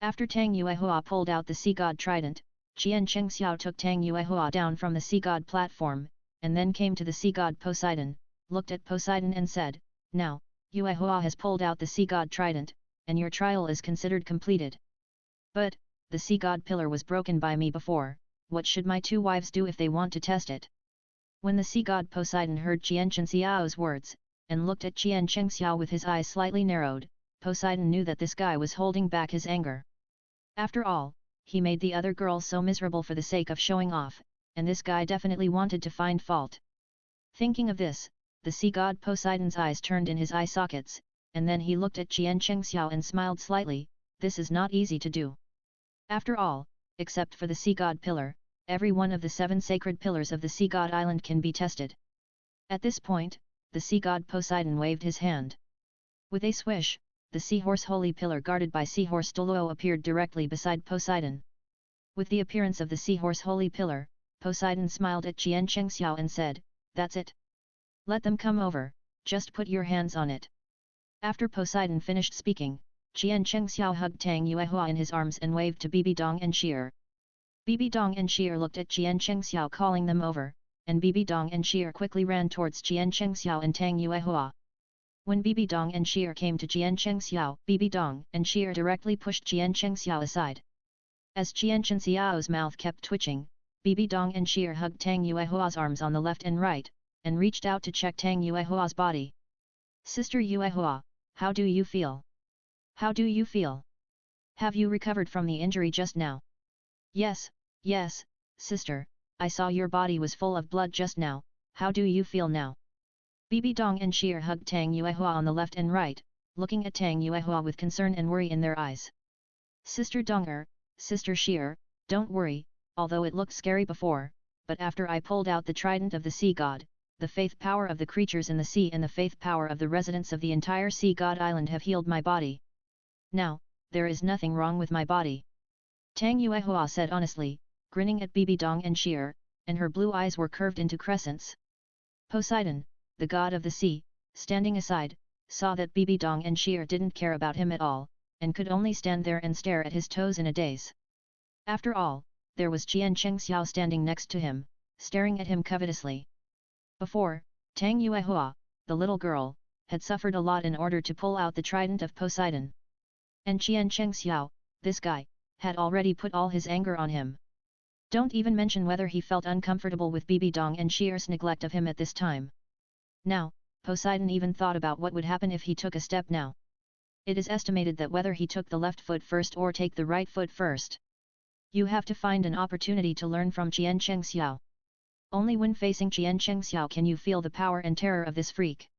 After Tang Yuehua pulled out the sea god trident, Qian Chengxiao took Tang Yuehua down from the sea god platform, and then came to the sea god Poseidon, looked at Poseidon and said, Now, Yuehua has pulled out the sea god trident, and your trial is considered completed. But, the sea god pillar was broken by me before, what should my two wives do if they want to test it? When the sea god Poseidon heard Qian Chengxiao's words, and looked at Qian Chengxiao with his eyes slightly narrowed, Poseidon knew that this guy was holding back his anger. After all, he made the other girls so miserable for the sake of showing off, and this guy definitely wanted to find fault. Thinking of this, the sea god Poseidon's eyes turned in his eye sockets, and then he looked at Qian Chengxiao and smiled slightly. This is not easy to do. After all, except for the sea god pillar, every one of the 7 sacred pillars of the sea god island can be tested. At this point, the sea god Poseidon waved his hand. With a swish, the seahorse holy pillar guarded by seahorse Douluo appeared directly beside Poseidon. With the appearance of the seahorse holy pillar, Poseidon smiled at Qian Chengxiao and said, That's it. Let them come over, just put your hands on it. After Poseidon finished speaking, Qian Chengxiao hugged Tang Yuehua in his arms and waved to Bibi Dong and Sheer. Bibi Dong and Sheer looked at Qian Chengxiao calling them over, and Bibi Dong and Sheer quickly ran towards Qian Chengxiao and Tang Yuehua. When Bibi Dong and Sheer came to Qian Chengxiao, Bibi Dong and Sheer directly pushed Qian Chengxiao aside. As Qian Chengxiao's mouth kept twitching, Bibi Dong and Sheer hugged Tang Yuehua's arms on the left and right, and reached out to check Tang Yuehua's body. Sister Yuehua, how do you feel? How do you feel? Have you recovered from the injury just now? Yes, sister, I saw your body was full of blood just now, how do you feel now? Bibi Dong and Sheer hugged Tang Yuehua on the left and right, looking at Tang Yuehua with concern and worry in their eyes. Sister Donger, Sister Sheer, don't worry, although it looked scary before, but after I pulled out the trident of the sea god, the faith power of the creatures in the sea and the faith power of the residents of the entire sea god island have healed my body. Now, there is nothing wrong with my body. Tang Yuehua said honestly, grinning at Bibi Dong and Sheer, and her blue eyes were curved into crescents. Poseidon, the god of the sea, standing aside, saw that Bibi Dong and Sheer didn't care about him at all, and could only stand there and stare at his toes in a daze. After all, there was Qian Chengxiao standing next to him, staring at him covetously. Before, Tang Yuehua, the little girl, had suffered a lot in order to pull out the trident of Poseidon. And Qian Chengxiao, this guy, had already put all his anger on him. Don't even mention whether he felt uncomfortable with Bibi Dong and Shier's neglect of him at this time. Now, Poseidon even thought about what would happen if he took a step now. It is estimated that whether he took the left foot first or take the right foot first. You have to find an opportunity to learn from Qian Chengxiao. Only when facing Qian Chengxiao can you feel the power and terror of this freak.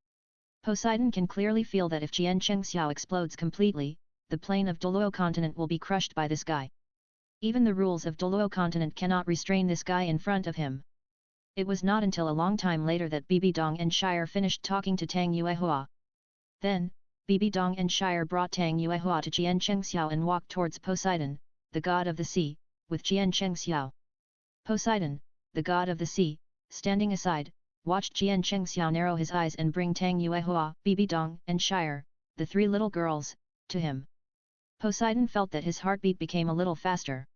Poseidon can clearly feel that if Qian Chengxiao explodes completely, the plain of Douluo continent will be crushed by this guy. Even the rules of Douluo continent cannot restrain this guy in front of him. It was not until a long time later that Bibi Dong and Shire finished talking to Tang Yuehua. Then, Bibi Dong and Shire brought Tang Yuehua to Qian Chengxiao and walked towards Poseidon, the god of the sea, with Qian Chengxiao. Poseidon, the god of the sea, standing aside, watched Qian Chengxiao narrow his eyes and bring Tang Yuehua, Bibi Dong, and Shire, the three little girls, to him. Poseidon felt that his heartbeat became a little faster.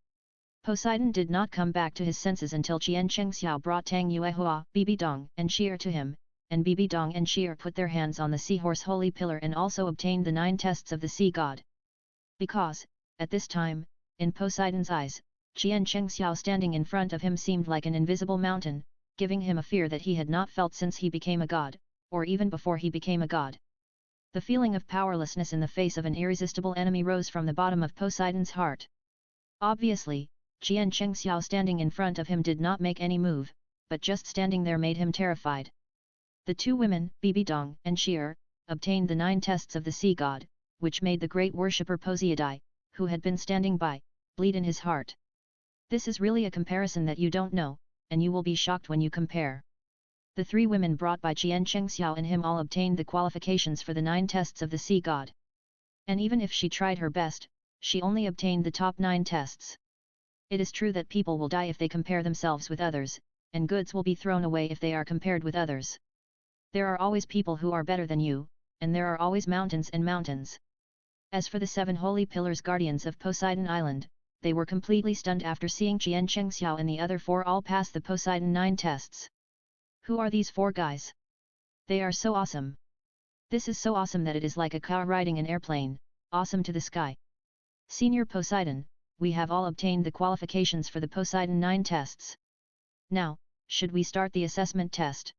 Poseidon did not come back to his senses until Qian Chengxiao brought Tang Yuehua, Bibi Dong, and Shire to him, and Bibi Dong and Shire put their hands on the seahorse holy pillar and also obtained the 9 tests of the sea god. Because, at this time, in Poseidon's eyes, Qian Chengxiao standing in front of him seemed like an invisible mountain, giving him a fear that he had not felt since he became a god, or even before he became a god. The feeling of powerlessness in the face of an irresistible enemy rose from the bottom of Poseidon's heart. Obviously, Qian Chengxiao standing in front of him did not make any move, but just standing there made him terrified. The two women, Bibi Dong and Shire, obtained the 9 tests of the sea god, which made the great worshipper Poseidon, who had been standing by, bleed in his heart. This is really a comparison that you don't know, and you will be shocked when you compare. The 3 women brought by Qian Chengxiao and him all obtained the qualifications for the 9 tests of the sea god. And even if she tried her best, she only obtained the top 9 tests. It is true that people will die if they compare themselves with others, and goods will be thrown away if they are compared with others. There are always people who are better than you, and there are always mountains and mountains. As for the 7 holy pillars guardians of Poseidon Island, they were completely stunned after seeing Qian Chengxiao and the other 4 all pass the Poseidon 9 tests. Who are these 4 guys? They are so awesome. This is so awesome that it is like a car riding an airplane, awesome to the sky. Senior Poseidon, we have all obtained the qualifications for the Poseidon 9 tests. Now, should we start the assessment test?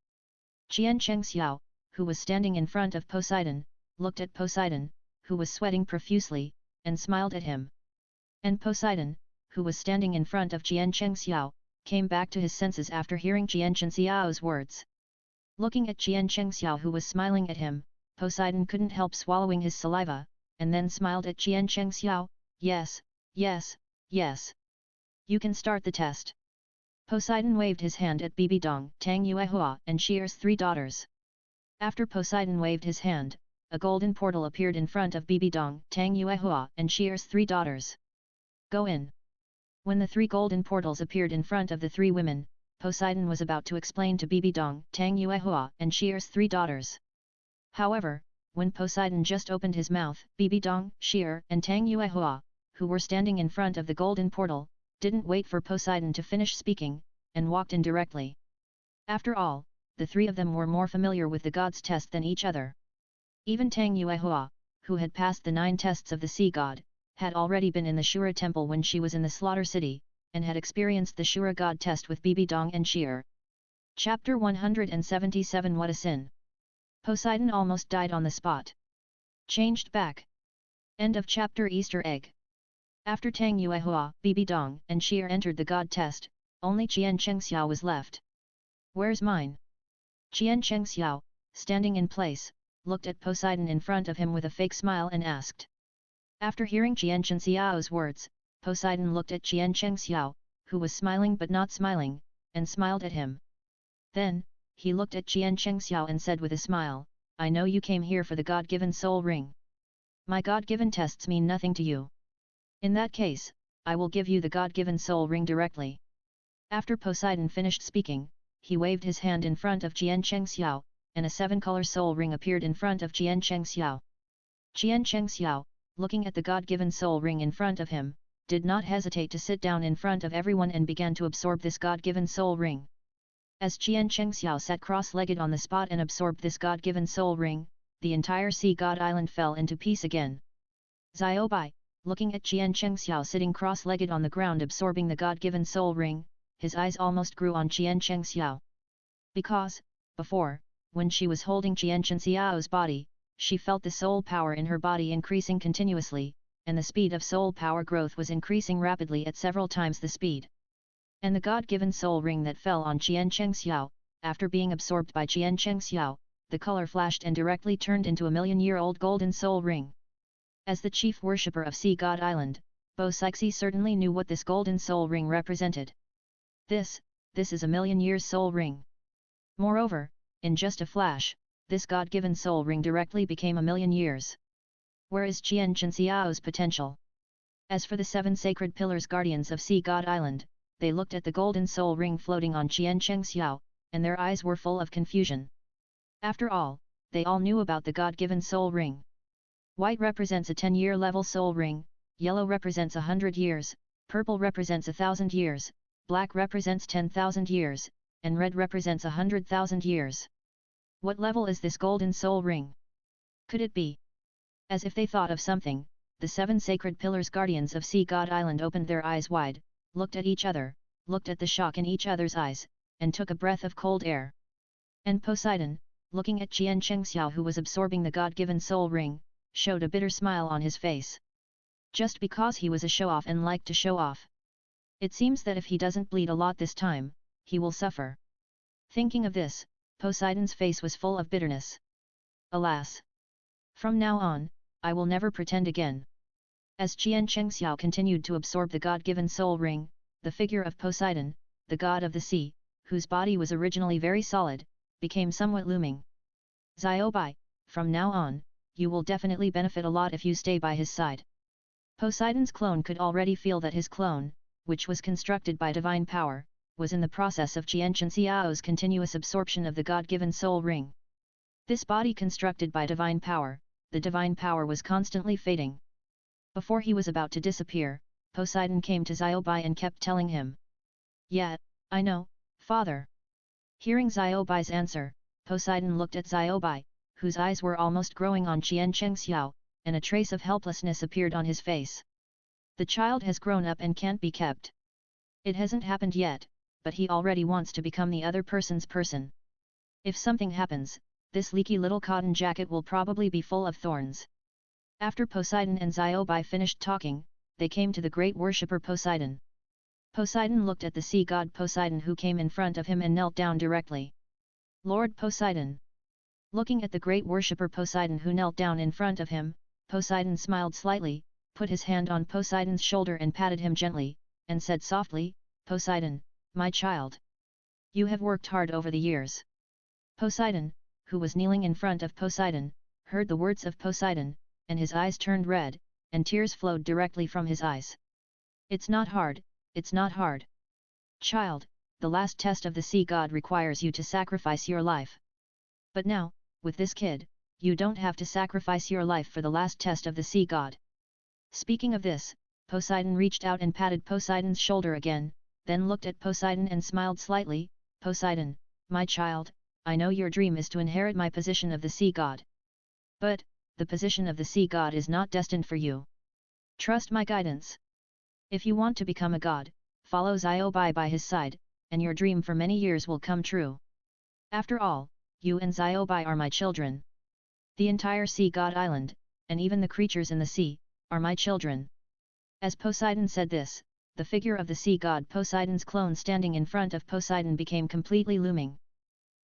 Qian Chengxiao, who was standing in front of Poseidon, looked at Poseidon, who was sweating profusely, and smiled at him. And Poseidon, who was standing in front of Qian Chengxiao, came back to his senses after hearing Qian Chengxiao's words. Looking at Qian Chengxiao who was smiling at him, Poseidon couldn't help swallowing his saliva, and then smiled at Qian Chengxiao. Yes, yes, yes. You can start the test. Poseidon waved his hand at Bibi Dong, Tang Yuehua, and Shire's 3 daughters. After Poseidon waved his hand, a golden portal appeared in front of Bibi Dong, Tang Yuehua, and Shire's 3 daughters. Go in. When the 3 golden portals appeared in front of the 3 women, Poseidon was about to explain to Bibi Dong, Tang Yuehua, and Shire's 3 daughters. However, when Poseidon just opened his mouth, Bibi Dong, Shire, and Tang Yuehua, who were standing in front of the golden portal, didn't wait for Poseidon to finish speaking, and walked in directly. After all, the 3 of them were more familiar with the god's test than each other. Even Tang Yuehua, who had passed the 9 tests of the sea god, had already been in the Shura temple when she was in the Slaughter City, and had experienced the Shura god test with Bibi Dong and Shire. Chapter 177 What a Sin! Poseidon almost died on the spot. Changed back. End of chapter Easter egg. After Tang Yuehua, Bibi Dong, and Shire entered the god test, only Qian Chengxiao was left. Where's mine? Qian Chengxiao, standing in place, looked at Poseidon in front of him with a fake smile and asked. After hearing Qian Chengxiao's words, Poseidon looked at Qian Chengxiao, who was smiling but not smiling, and smiled at him. Then, he looked at Qian Chengxiao and said with a smile, I know you came here for the God-given soul ring. My God-given tests mean nothing to you. In that case, I will give you the God-given soul ring directly. After Poseidon finished speaking, he waved his hand in front of Qian Chengxiao, and a 7-color soul ring appeared in front of Qian Chengxiao. Qian Chengxiao, looking at the God-given soul ring in front of him, did not hesitate to sit down in front of everyone and began to absorb this God-given soul ring. As Qian Chengxiao sat cross-legged on the spot and absorbed this god-given soul ring, the entire sea god island fell into peace again. Xiaobai, looking at Qian Chengxiao sitting cross-legged on the ground absorbing the god-given soul ring, his eyes almost grew on Qian Chengxiao. Because, before, when she was holding Qian Chengxiao's body, she felt the soul power in her body increasing continuously, and the speed of soul power growth was increasing rapidly at several times the speed. And the god-given soul ring that fell on Qian Chengxiao, after being absorbed by Qian Chengxiao, the color flashed and directly turned into a million-year-old golden soul ring. As the chief worshipper of Sea God Island, Bo Sixi certainly knew what this golden soul ring represented. This is a million years soul ring. Moreover, in just a flash, this god-given soul ring directly became a million years. Where is Qian Chengxiao's potential? As for the 7 sacred pillars guardians of Sea God Island, they looked at the golden soul ring floating on Qian Chengxiao, and their eyes were full of confusion. After all, they all knew about the god-given soul ring. White represents a 10-year level soul ring, yellow represents 100 years, purple represents 1,000 years, black represents 10,000 years, and red represents 100,000 years. What level is this golden soul ring? Could it be? As if they thought of something, the 7 sacred pillars guardians of Sea God Island opened their eyes wide, looked at each other, looked at the shock in each other's eyes, and took a breath of cold air. And Poseidon, looking at Qian Chengxiao who was absorbing the god-given soul ring, showed a bitter smile on his face. Just because he was a show-off and liked to show off. It seems that if he doesn't bleed a lot this time, he will suffer. Thinking of this, Poseidon's face was full of bitterness. Alas! From now on, I will never pretend again. As Qian Chengxiao continued to absorb the god-given soul ring, the figure of Poseidon, the god of the sea, whose body was originally very solid, became somewhat looming. Xiaobai, from now on, you will definitely benefit a lot if you stay by his side. Poseidon's clone could already feel that his clone, which was constructed by divine power, was in the process of Qian Chengxiao's continuous absorption of the god-given soul ring. This body constructed by divine power, the divine power was constantly fading. Before he was about to disappear, Poseidon came to Xiaobai and kept telling him. Yeah, I know, father. Hearing Xiaobai's answer, Poseidon looked at Xiaobai, whose eyes were almost growing on Qian Chengxiao, and a trace of helplessness appeared on his face. The child has grown up and can't be kept. It hasn't happened yet, but he already wants to become the other person's person. If something happens, this leaky little cotton jacket will probably be full of thorns. After Poseidon and Xiaobai finished talking, they came to the great worshipper Poseidon. Poseidon looked at the sea god Poseidon who came in front of him and knelt down directly. Lord Poseidon. Looking at the great worshipper Poseidon who knelt down in front of him, Poseidon smiled slightly, put his hand on Poseidon's shoulder and patted him gently, and said softly, Poseidon, my child. You have worked hard over the years. Poseidon, who was kneeling in front of Poseidon, heard the words of Poseidon, and his eyes turned red, and tears flowed directly from his eyes. It's not hard, it's not hard. Child, the last test of the sea god requires you to sacrifice your life. But now, with this kid, you don't have to sacrifice your life for the last test of the sea god. Speaking of this, Poseidon reached out and patted Poseidon's shoulder again, then looked at Poseidon and smiled slightly, Poseidon, my child, I know your dream is to inherit my position of the sea god. But, the position of the sea god is not destined for you. Trust my guidance. If you want to become a god, follow Xiaobai by his side, and your dream for many years will come true. After all, you and Xiaobai are my children. The entire sea god island, and even the creatures in the sea, are my children. As Poseidon said this, the figure of the sea god Poseidon's clone standing in front of Poseidon became completely looming.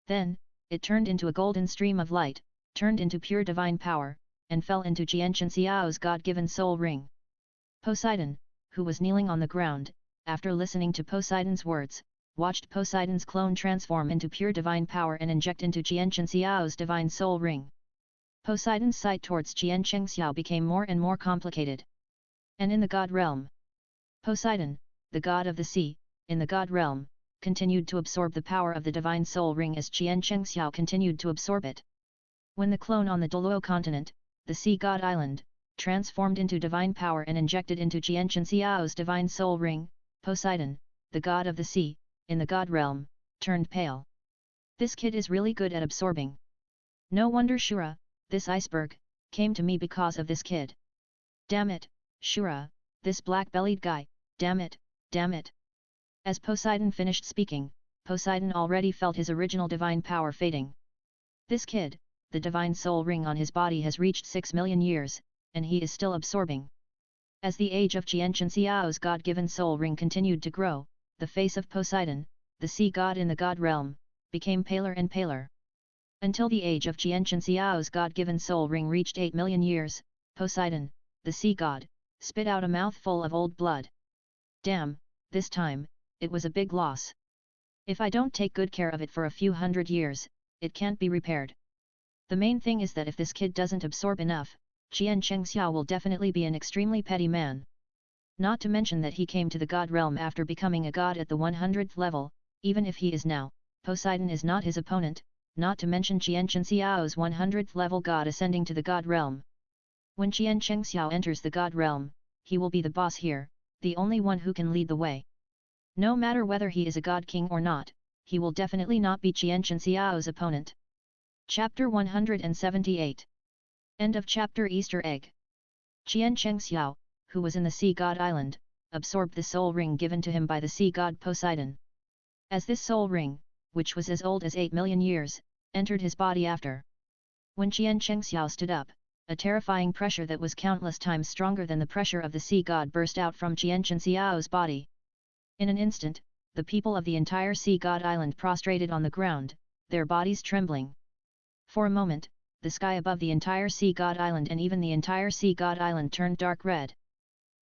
Then, it turned into a golden stream of light, turned into pure divine power, and fell into Qian Chengxiao's god-given soul ring. Poseidon, who was kneeling on the ground, after listening to Poseidon's words, watched Poseidon's clone transform into pure divine power and inject into Qian Chengxiao's divine soul ring. Poseidon's sight towards Qian Chengxiao became more and more complicated. And in the god realm, Poseidon, the god of the sea, in the god realm, continued to absorb the power of the divine soul ring as Qian Chengxiao continued to absorb it. When the clone on the Douluo continent, the sea god island, transformed into divine power and injected into Qian Chengxiao's divine soul ring, Poseidon, the god of the sea, in the god realm, turned pale. This kid is really good at absorbing. No wonder Shura, this iceberg, came to me because of this kid. Damn it, Shura, this black-bellied guy, damn it, damn it. As Poseidon finished speaking, Poseidon already felt his original divine power fading. This kid, the divine soul ring on his body has reached 6 million years, and he is still absorbing. As the age of Qianchen Xiao's god-given soul ring continued to grow, the face of Poseidon, the sea god in the god realm, became paler and paler. Until the age of Qianchen Xiao's god-given soul ring reached 8 million years, Poseidon, the sea god, spit out a mouthful of old blood. Damn, this time, it was a big loss. If I don't take good care of it for a few hundred years, it can't be repaired. The main thing is that if this kid doesn't absorb enough, Qianchen Xiao will definitely be an extremely petty man. Not to mention that he came to the god realm after becoming a god at the 100th level, even if he is now, Poseidon is not his opponent, not to mention Qianchen Xiao's 100th level god ascending to the god realm. When Qianchen Xiao enters the god realm, he will be the boss here, the only one who can lead the way. No matter whether he is a god king or not, he will definitely not be Qianchen Xiao's opponent. Chapter 178. End of chapter. Easter egg. Qianchen Xiao, who was in the sea god island, absorbed the soul ring given to him by the sea god Poseidon. As this soul ring, which was as old as 8 million years, entered his body after. When Qianchen Xiao stood up, a terrifying pressure that was countless times stronger than the pressure of the sea god burst out from Qianchen Xiao's body. In an instant, the people of the entire sea god island prostrated on the ground, their bodies trembling. For a moment, the sky above the entire sea god island and even the entire sea god island turned dark red.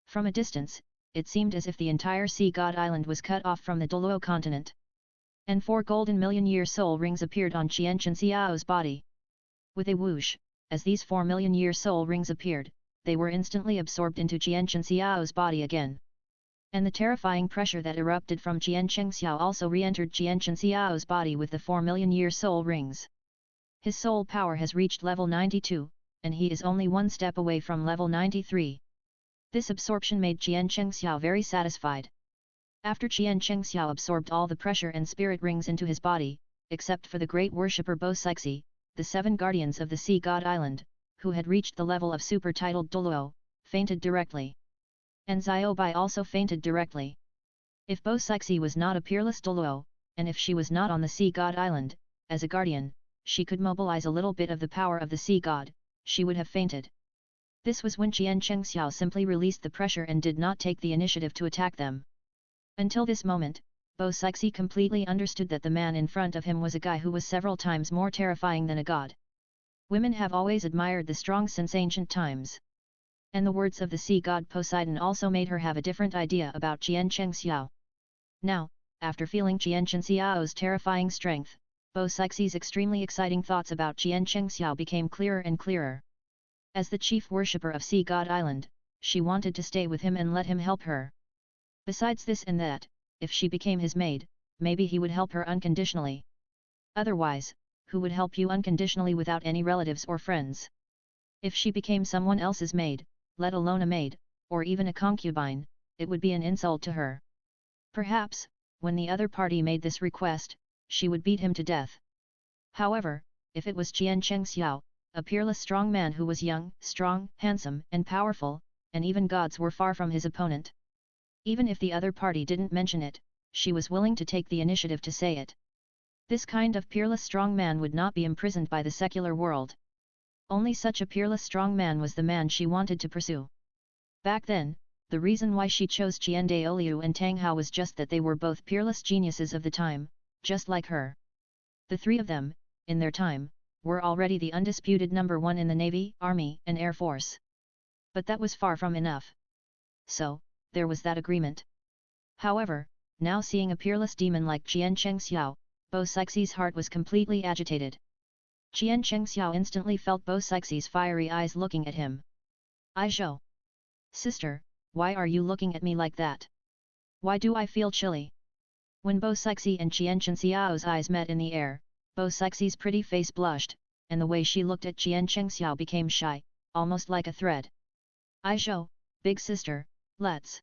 From a distance, it seemed as if the entire sea god island was cut off from the Douluo continent. And 4 golden million-year soul rings appeared on Qianchen Xiao's body. With a whoosh, as these 4 million-year soul rings appeared, they were instantly absorbed into Qianchen Xiao's body again. And the terrifying pressure that erupted from Qianchen Xiao also re-entered Qianchen Xiao's body with the 4 million-year soul rings. His soul power has reached level 92, and he is only one step away from level 93. This absorption made Qianchen Xiao very satisfied. After Qianchen Xiao absorbed all the pressure and spirit rings into his body, except for the great worshipper Bo Sixi, the 7 guardians of the sea god island, who had reached the level of super-titled Douluo, fainted directly. And Bai also fainted directly. If Bo Sixi was not a peerless Douluo, and if she was not on the sea god island, as a guardian, she could mobilize a little bit of the power of the sea god, she would have fainted. This was when Qianchen Xiao simply released the pressure and did not take the initiative to attack them. Until this moment, Bo Sixi completely understood that the man in front of him was a guy who was several times more terrifying than a god. Women have always admired the strong since ancient times. And the words of the sea god Poseidon also made her have a different idea about Qianchen Xiao. Now, after feeling Qianchen Xiao's terrifying strength, Bo Sixi's extremely exciting thoughts about Qianchen Xiao became clearer and clearer. As the chief worshipper of Sea God Island, she wanted to stay with him and let him help her. Besides this and that, if she became his maid, maybe he would help her unconditionally. Otherwise, who would help you unconditionally without any relatives or friends? If she became someone else's maid, let alone a maid, or even a concubine, it would be an insult to her. Perhaps, when the other party made this request, she would beat him to death. However, if it was Qianchen Xiao, a peerless strong man who was young, strong, handsome, and powerful, and even gods were far from his opponent. Even if the other party didn't mention it, she was willing to take the initiative to say it. This kind of peerless strong man would not be imprisoned by the secular world. Only such a peerless strong man was the man she wanted to pursue. Back then, the reason why she chose Qian Daoliu and Tang Hao was just that they were both peerless geniuses of the time, just like her. The 3 of them, in their time, were already the undisputed number 1 in the Navy, Army, and Air Force. But that was far from enough. So, there was that agreement. However, now seeing a peerless demon like Qianchen Xiao, Bo Sixi's heart was completely agitated. Qianchen Xiao instantly felt Bo Sixi's fiery eyes looking at him. Aizhou! Sister, why are you looking at me like that? Why do I feel chilly? When Bo Sixi and Qianchen Xiao's eyes met in the air, Bo Sixi's pretty face blushed, and the way she looked at Qianchen Xiao became shy, almost like a thread. Aizhou, big sister, let's.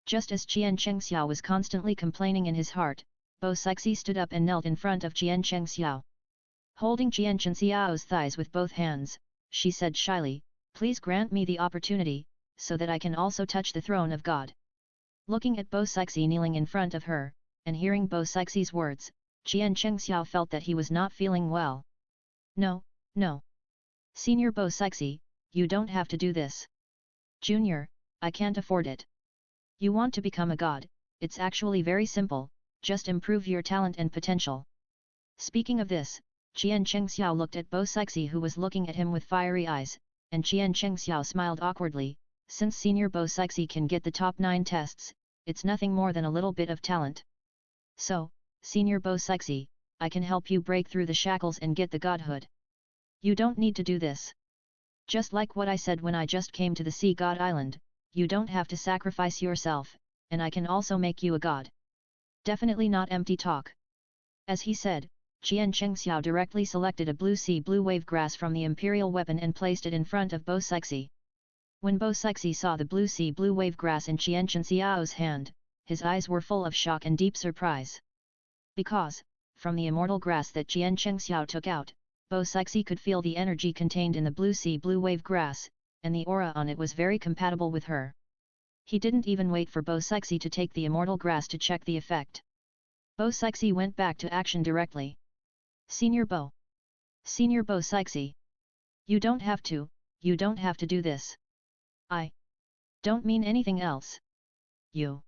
Just as Qianchen Xiao was constantly complaining in his heart, Bo Sixi stood up and knelt in front of Jian Chengxiao. Holding Jian Chengxiao's thighs with both hands, she said shyly, "Please grant me the opportunity, so that I can also touch the throne of God." Looking at Bo Sixi kneeling in front of her, and hearing Bo Sixi's words, Jian Chengxiao felt that he was not feeling well. "No, no. Senior Bo Sixi, you don't have to do this. Junior, I can't afford it. You want to become a god, it's actually very simple, just improve your talent and potential." Speaking of this, Jian Chengxiao looked at Bo Sixi who was looking at him with fiery eyes, and Jian Chengxiao smiled awkwardly, since Senior Bo Sixi can get the top 9 tests, it's nothing more than a little bit of talent. "So, Senior Bo Sixi, I can help you break through the shackles and get the godhood. You don't need to do this. Just like what I said when I just came to the Sea God Island, you don't have to sacrifice yourself, and I can also make you a god. Definitely not empty talk." As he said, Jian Chengxiao directly selected a blue sea blue wave grass from the imperial weapon and placed it in front of Bo Sixi. When Bo Sixi saw the blue sea blue wave grass in Jian Chengxiao's hand, his eyes were full of shock and deep surprise. Because, from the immortal grass that Jian Chengxiao took out, Bo Sixi could feel the energy contained in the blue sea blue wave grass, and the aura on it was very compatible with her. He didn't even wait for Bo Sixi to take the immortal grass to check the effect. Bo Sixi went back to action directly. "Senior Bo. Senior Bo Sixi. You don't have to do this. I don't mean anything else. You."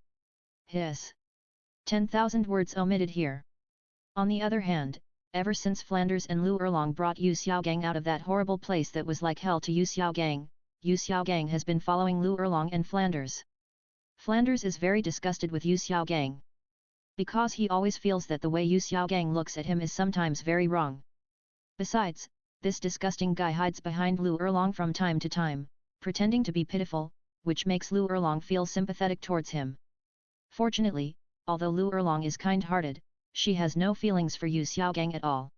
Hiss. 10,000 words omitted here. On the other hand, ever since Flanders and Lu Erlong brought Yu Xiaogang out of that horrible place that was like hell to Yu Xiaogang has been following Lu Erlong and Flanders. Flanders is very disgusted with Yu Xiaogang. Because he always feels that the way Yu Xiaogang looks at him is sometimes very wrong. Besides, this disgusting guy hides behind Lu Erlong from time to time, pretending to be pitiful, which makes Lu Erlong feel sympathetic towards him. Fortunately, although Lu Erlong is kind-hearted, she has no feelings for Yu Xiaogang at all.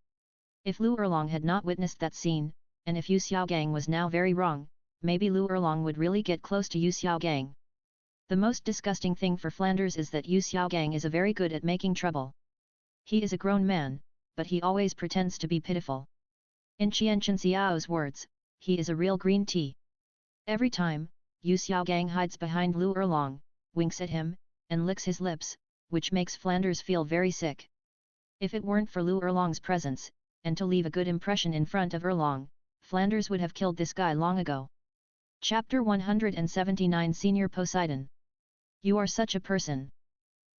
If Lu Erlong had not witnessed that scene, and if Yu Xiaogang was now very wrong, maybe Lu Erlong would really get close to Yu Xiaogang. The most disgusting thing for Flanders is that Yu Xiaogang is very good at making trouble. He is a grown man, but he always pretends to be pitiful. In Qian Xiao's words, he is a real green tea. Every time, Yu Xiaogang hides behind Lu Erlong, winks at him, and licks his lips, which makes Flanders feel very sick. If it weren't for Lu Erlong's presence, and to leave a good impression in front of Erlong, Flanders would have killed this guy long ago. Chapter 179 Senior Poseidon. You are such a person.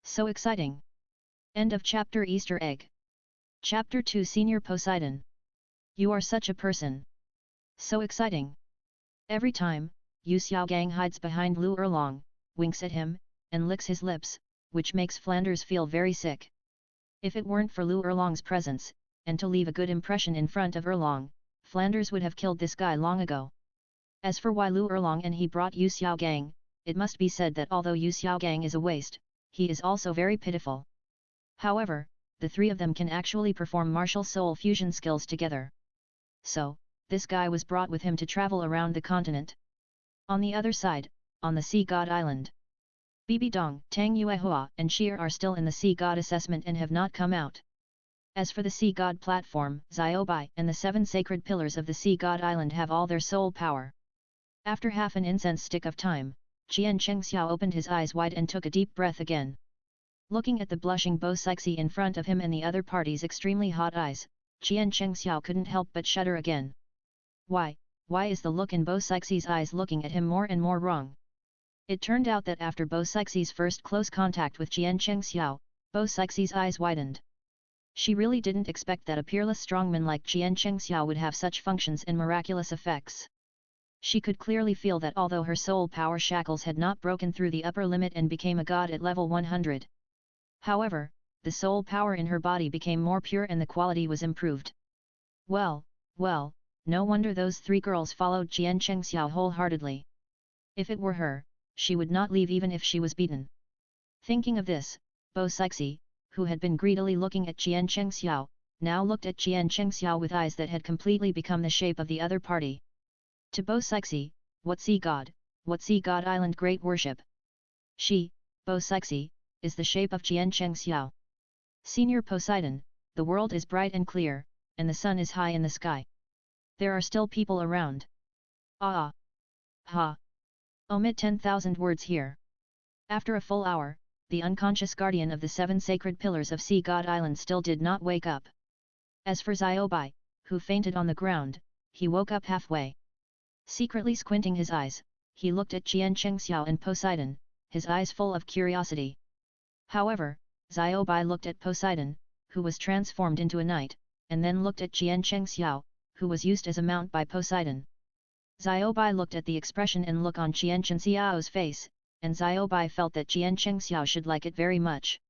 So exciting. End of chapter Easter egg. Chapter 2 Senior Poseidon. You are such a person. So exciting. Every time, Yu Xiaogang hides behind Lu Erlong, winks at him, and licks his lips, which makes Flanders feel very sick. If it weren't for Lu Erlong's presence, and to leave a good impression in front of Erlong, Flanders would have killed this guy long ago. As for why Lu Erlong and he brought Yu Xiaogang, it must be said that although Yu Xiaogang is a waste, he is also very pitiful. However, the three of them can actually perform martial soul fusion skills together. So, this guy was brought with him to travel around the continent. On the other side, on the Sea God Island, Bibi Dong, Tang Yuehua and Shir are still in the Sea God assessment and have not come out. As for the Sea God platform, Xiaobai and the 7 sacred pillars of the Sea God Island have all their soul power. After half an incense stick of time, Jian Chengxiao opened his eyes wide and took a deep breath again. Looking at the blushing Bo Sixi in front of him and the other party's extremely hot eyes, Jian Chengxiao couldn't help but shudder again. Why is the look in Bo Sixi's eyes looking at him more and more wrong? It turned out that after Bo Sixi's first close contact with Jian Chengxiao, Bo Sixi's eyes widened. She really didn't expect that a peerless strongman like Jian Chengxiao would have such functions and miraculous effects. She could clearly feel that although her soul power shackles had not broken through the upper limit and became a god at level 100. However, the soul power in her body became more pure and the quality was improved. Well, no wonder those 3 girls followed Jian Chengxiao wholeheartedly. If it were her, she would not leave even if she was beaten. Thinking of this, Bo Sixi, who had been greedily looking at Jian Chengxiao, now looked at Jian Chengxiao with eyes that had completely become the shape of the other party. To Bo Sixi, what sea god island great worship? She, Bo Sixi, is the shape of Jian Chengxiao. Senior Poseidon, the world is bright and clear, and the sun is high in the sky. There are still people around. Ah! Ha! Omit 10,000 words here. After a full hour, the unconscious guardian of the 7 sacred pillars of Sea God Island still did not wake up. As for Xiaobai, who fainted on the ground, he woke up halfway. Secretly squinting his eyes, he looked at Qian Chengxiao and Poseidon, his eyes full of curiosity. However, Xiaobai looked at Poseidon, who was transformed into a knight, and then looked at Qian Chengxiao, who was used as a mount by Poseidon. Xiaobai looked at the expression and look on Qian Chengxiao's face, and Xiaobai felt that Qian Chengxiao should like it very much.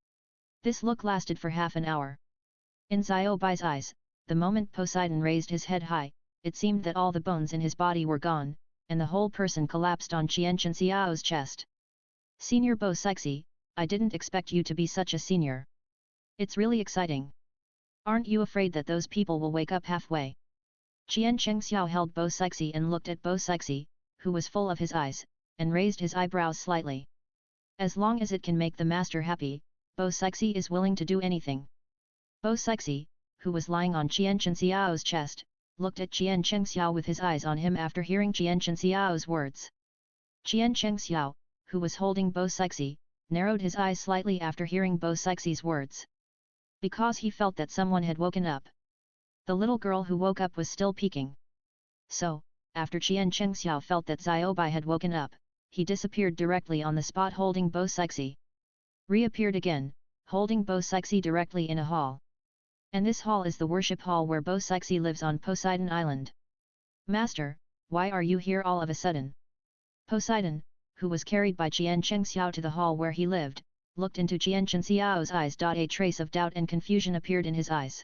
This look lasted for half an hour. In Xiaobai's eyes, the moment Poseidon raised his head high, it seemed that all the bones in his body were gone, and the whole person collapsed on Qian Chengxiao's chest. Senior Bo Sixi, I didn't expect you to be such a senior. It's really exciting. Aren't you afraid that those people will wake up halfway? Qian Chengxiao held Bo Sixi and looked at Bo Sixi, who was full of his eyes, and raised his eyebrows slightly. As long as it can make the master happy, Bo Sixi is willing to do anything. Bo Sixi, who was lying on Qian Chengxiao's chest, looked at Qian Chengxiao with his eyes on him after hearing Qian Chengxiao's words. Qian Chengxiao, who was holding Bo Sixi, narrowed his eyes slightly after hearing Bo Sixi's words. Because he felt that someone had woken up. The little girl who woke up was still peeking. So, after Qian Chengxiao felt that Xiaobai had woken up, he disappeared directly on the spot holding Bo Sixi. Reappeared again, holding Bo Sixi directly in a hall. And this hall is the worship hall where Bo Sixi lives on Poseidon Island. Master, why are you here all of a sudden? Poseidon, who was carried by Qian Chengxiao to the hall where he lived, looked into Qian Chengxiao's eyes. A trace of doubt and confusion appeared in his eyes.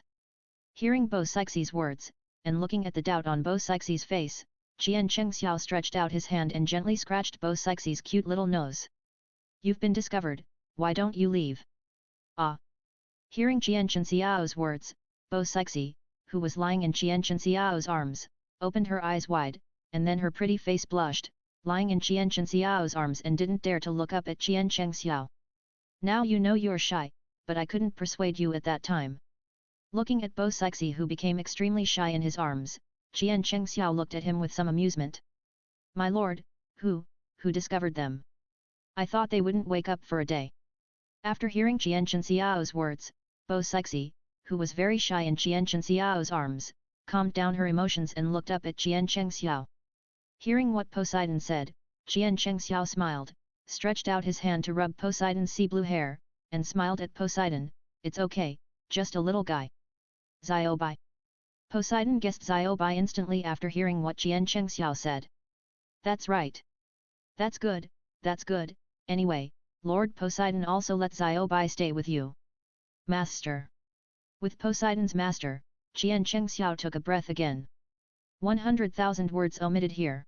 Hearing Bo Sixi's words, and looking at the doubt on Bo Sixi's face, Qian Chengxiao stretched out his hand and gently scratched Bo Sixi's cute little nose. You've been discovered, why don't you leave? Ah! Hearing Qian Chengxiao's words, Bo Sixi, who was lying in Qian Chengxiao's arms, opened her eyes wide, and then her pretty face blushed, lying in Qian Chengxiao's arms and didn't dare to look up at Qian Chengxiao. Now you know you're shy, but I couldn't persuade you at that time. Looking at Bo Sixi, who became extremely shy in his arms, Qian Chengxiao looked at him with some amusement. My lord, who discovered them? I thought they wouldn't wake up for a day. After hearing Qian Chengxiao's words, Bo Sixi, who was very shy in Qian Chengxiao's arms, calmed down her emotions and looked up at Qian Chengxiao. Hearing what Poseidon said, Qian Chengxiao smiled, stretched out his hand to rub Poseidon's sea blue hair, and smiled at Poseidon. It's okay, just a little guy. Xiaobai. Poseidon guessed Xiaobai instantly after hearing what Qian Chengxiao said. That's right. That's good, anyway, Lord Poseidon also let Xiaobai stay with you. Master. With Poseidon's master, Qian Chengxiao took a breath again. 100,000 words omitted here.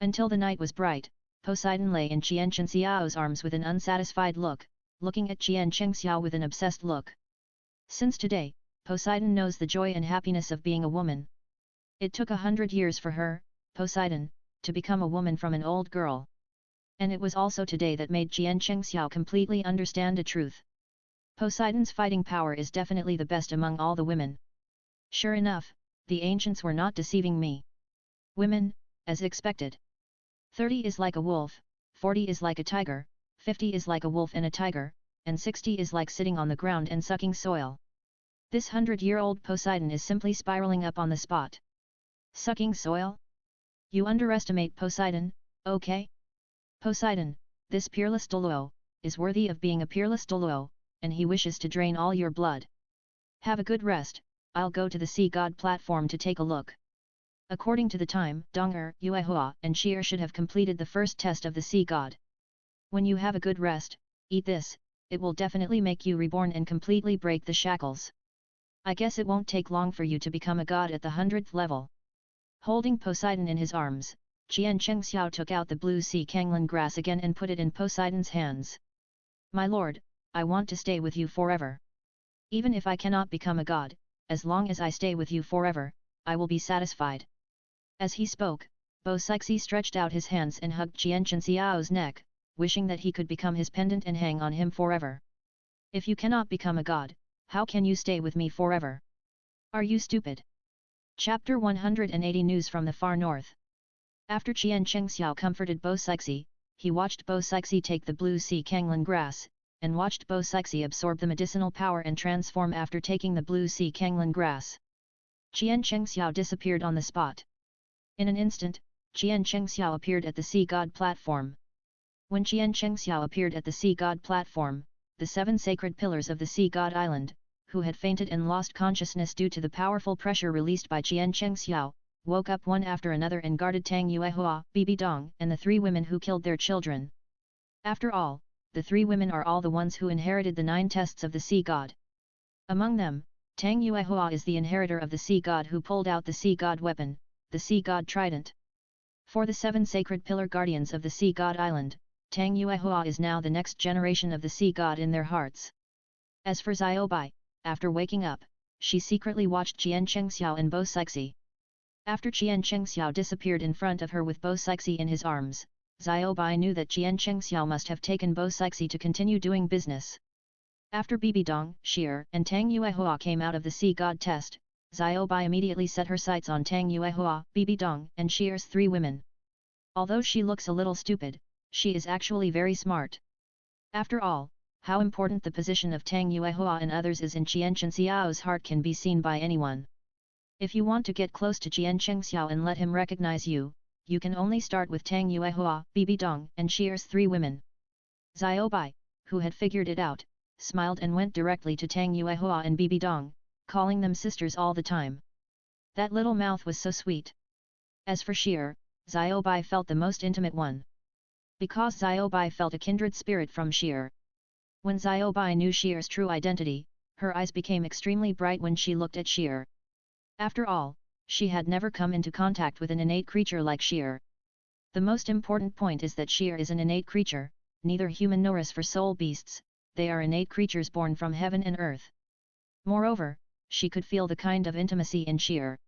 Until the night was bright, Poseidon lay in Qian Chengxiao's arms with an unsatisfied look, looking at Qian Chengxiao with an obsessed look. Since today, Poseidon knows the joy and happiness of being a woman. It took 100 years for her, Poseidon, to become a woman from an old girl. And it was also today that made Qian Chengxiao completely understand a truth. Poseidon's fighting power is definitely the best among all the women. Sure enough, the ancients were not deceiving me. Women, as expected. 30 is like a wolf, 40 is like a tiger, 50 is like a wolf and a tiger, and 60 is like sitting on the ground and sucking soil. This 100-year-old Poseidon is simply spiraling up on the spot. Sucking soil? You underestimate Poseidon, okay? Poseidon, this peerless Douluo, is worthy of being a peerless Douluo, and he wishes to drain all your blood. Have a good rest, I'll go to the sea god platform to take a look. According to the time, Donger, Yuehua and Xier should have completed the first test of the sea god. When you have a good rest, eat this, it will definitely make you reborn and completely break the shackles. I guess it won't take long for you to become a god at the 100th level. Holding Poseidon in his arms, Qian Chengxiao took out the blue sea kanglan grass again and put it in Poseidon's hands. My lord, I want to stay with you forever. Even if I cannot become a god, as long as I stay with you forever, I will be satisfied. As he spoke, Bo Sixi stretched out his hands and hugged Qian Chengxiao's neck, wishing that he could become his pendant and hang on him forever. If you cannot become a god, how can you stay with me forever? Are you stupid? Chapter 180 News from the Far North. After Qian Chengxiao comforted Bo Sixi, he watched Bo Sixi take the blue sea Kanglan grass, and watched Bo Sixi absorb the medicinal power and transform after taking the blue sea Kanglan grass. Qian Chengxiao disappeared on the spot. In an instant, Qian Chengxiao appeared at the sea god platform. When Qian Chengxiao appeared at the sea god platform, the 7 sacred pillars of the sea god island, who had fainted and lost consciousness due to the powerful pressure released by Qian Chengxiao, woke up one after another and guarded Tang Yuehua, Bibi Dong and the 3 women who killed their children. After all, the 3 women are all the ones who inherited the 9 tests of the sea god. Among them, Tang Yuehua is the inheritor of the sea god who pulled out the sea god weapon, the sea god trident. For the 7 sacred pillar guardians of the sea god island, Tang Yuehua is now the next generation of the sea god in their hearts. As for Xiaobai, after waking up, she secretly watched Qian Chengxiao and Bo Sixi. After Qian Chengxiao disappeared in front of her with Bo Sixi in his arms, Xiaobai knew that Qian Chengxiao must have taken Bo Sixi to continue doing business. After Bibi Dong, Sheer and Tang Yuehua came out of the sea god test, Xiaobai immediately set her sights on Tang Yuehua, Bibi Dong and Sheer's 3 women. Although she looks a little stupid, she is actually very smart. After all, how important the position of Tang Yuehua and others is in Qian Chengxiao's heart can be seen by anyone. If you want to get close to Qian Chengxiao and let him recognize you, you can only start with Tang Yuehua, Bibi Dong and Sheer's 3 women. Xiaobai, who had figured it out, smiled and went directly to Tang Yuehua and Bibi Dong, calling them sisters all the time. That little mouth was so sweet. As for Sheer, Xiaobai felt the most intimate one. Because Xiaobai felt a kindred spirit from Sheer. When Xiaobai knew Sheer's true identity, her eyes became extremely bright when she looked at Sheer. After all, she had never come into contact with an innate creature like Sheer. The most important point is that Sheer is an innate creature, neither human nor as for soul beasts, they are innate creatures born from heaven and earth. Moreover, she could feel the kind of intimacy in Sheer.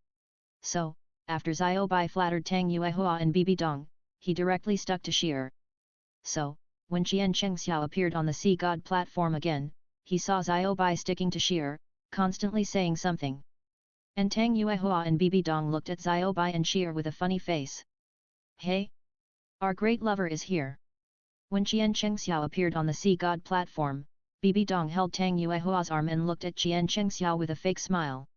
So, after Xiaobai flattered Tang Yuehua and Bibi Dong, he directly stuck to Sheer. So, when Qian Chengxiao appeared on the sea god platform again, he saw Xiaobai sticking to Sheer, constantly saying something. And Tang Yuehua and Bibi Dong looked at Xiaobai and Sheer with a funny face. Hey! Our great lover is here. When Qian Chengxiao appeared on the sea god platform, Bibi Dong held Tang Yuehua's arm and looked at Qian Chengxiao with a fake smile.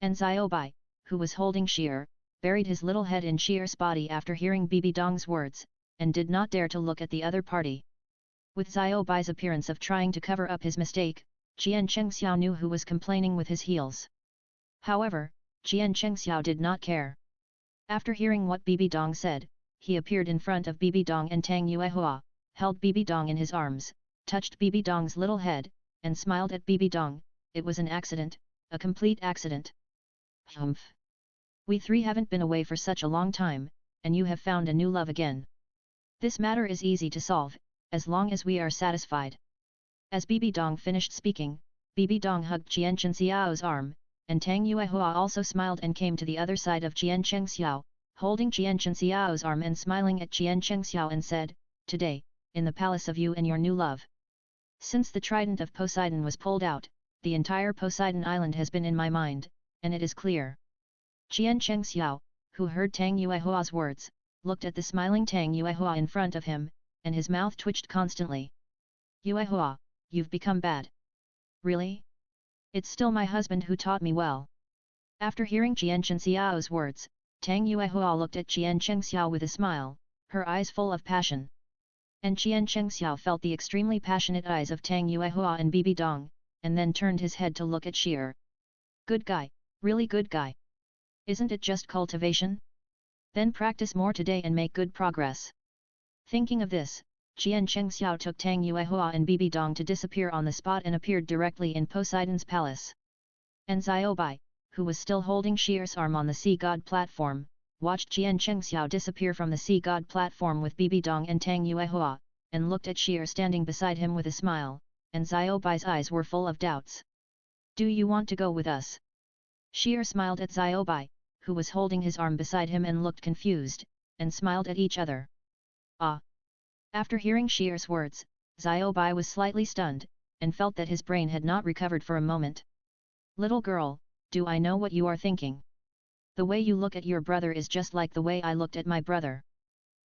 And Xiaobai, who was holding Sheer, buried his little head in Sheer's body after hearing Bibi Dong's words, and did not dare to look at the other party. With Xiaobai's appearance of trying to cover up his mistake, Qian Chengxiao knew who was complaining with his heels. However, Qian Chengxiao did not care. After hearing what Bibi Dong said, he appeared in front of Bibi Dong and Tang Yuehua, held Bibi Dong in his arms, touched Bibi Dong's little head, and smiled at Bibi Dong. It was an accident, a complete accident. Humph! We 3 haven't been away for such a long time, and you have found a new love again. This matter is easy to solve, as long as we are satisfied. As Bibi Dong finished speaking, Bibi Dong hugged Qian Chengxiao's arm, and Tang Yuehua also smiled and came to the other side of Qian Chengxiao, holding Qian Chengxiao's arm and smiling at Qian Chengxiao and said, "Today, in the palace of you and your new love. Since the trident of Poseidon was pulled out, the entire Poseidon island has been in my mind, and it is clear." Qian Chengxiao, who heard Tang Yuehua's words, looked at the smiling Tang Yuehua in front of him, and his mouth twitched constantly. "Yuehua, you've become bad. Really? It's still my husband who taught me well." After hearing Qian Chengxiao's words, Tang Yuehua looked at Qian Chengxiao with a smile, her eyes full of passion. And Qian Chengxiao felt the extremely passionate eyes of Tang Yuehua and Bibi Dong, and then turned his head to look at Sheer. "Good guy, really good guy. Isn't it just cultivation? Then practice more today and make good progress." Thinking of this, Qian Chengxiao took Tang Yuehua and Bibi Dong to disappear on the spot and appeared directly in Poseidon's palace. And Xiaobai, who was still holding Sheer's arm on the sea god platform, watched Qian Chengxiao disappear from the sea god platform with Bibi Dong and Tang Yuehua, and looked at Sheer standing beside him with a smile, and Xiaobai's eyes were full of doubts. "Do you want to go with us?" Sheer smiled at Xiaobai, who was holding his arm beside him and looked confused, and smiled at each other. "Ah!" After hearing Sheer's words, Xiaobai was slightly stunned, and felt that his brain had not recovered for a moment. Little girl, do I know what you are thinking? The way you look at your brother is just like the way I looked at my brother.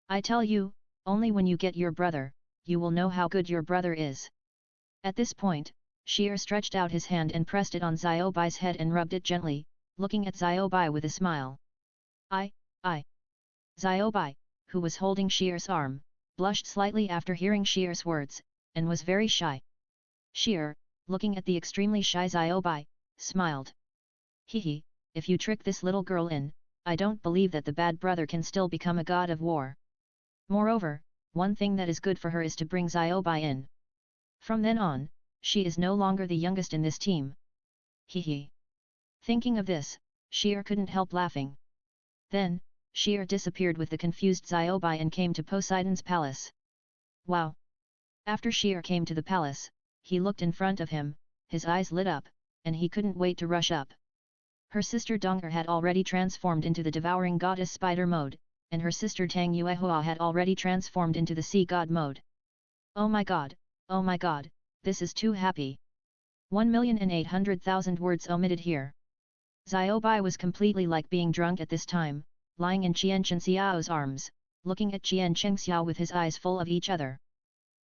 I tell you, only when you get your brother, you will know how good your brother is. At this point, Sheer stretched out his hand and pressed it on Xiaobai's head and rubbed it gently, looking at Xiaobai with a smile. I. Xiaobai, who was holding Sheer's arm, blushed slightly after hearing Sheer's words, and was very shy. Sheer, looking at the extremely shy Xiaobai, smiled. Hehe, if you trick this little girl in, I don't believe that the bad brother can still become a god of war. Moreover, one thing that is good for her is to bring Xiaobai in. From then on, she is no longer the youngest in this team. Hehe. Thinking of this, Sheer couldn't help laughing. Then, Sheer disappeared with the confused Xiaobai and came to Poseidon's palace. Wow! After Sheer came to the palace, he looked in front of him, his eyes lit up, and he couldn't wait to rush up. Her sister Dong'er had already transformed into the devouring goddess spider mode, and her sister Tang Yuehua had already transformed into the sea god mode. Oh my god, this is too happy. 1,800,000 words omitted here. Xiaobai was completely like being drunk at this time, lying in Qian Chenxiao's arms, looking at Qian Chengxiao with his eyes full of each other.